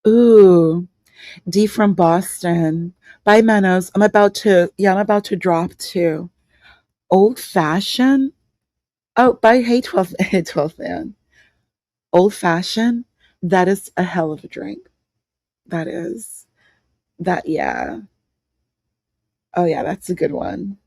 Ooh, D from Boston. Bye, Manos. I'm about to drop too. Old fashioned? Oh, bye, hey, 12, 12 man. Old fashioned? That is a hell of a drink. That is. Yeah. Oh, yeah, that's a good one.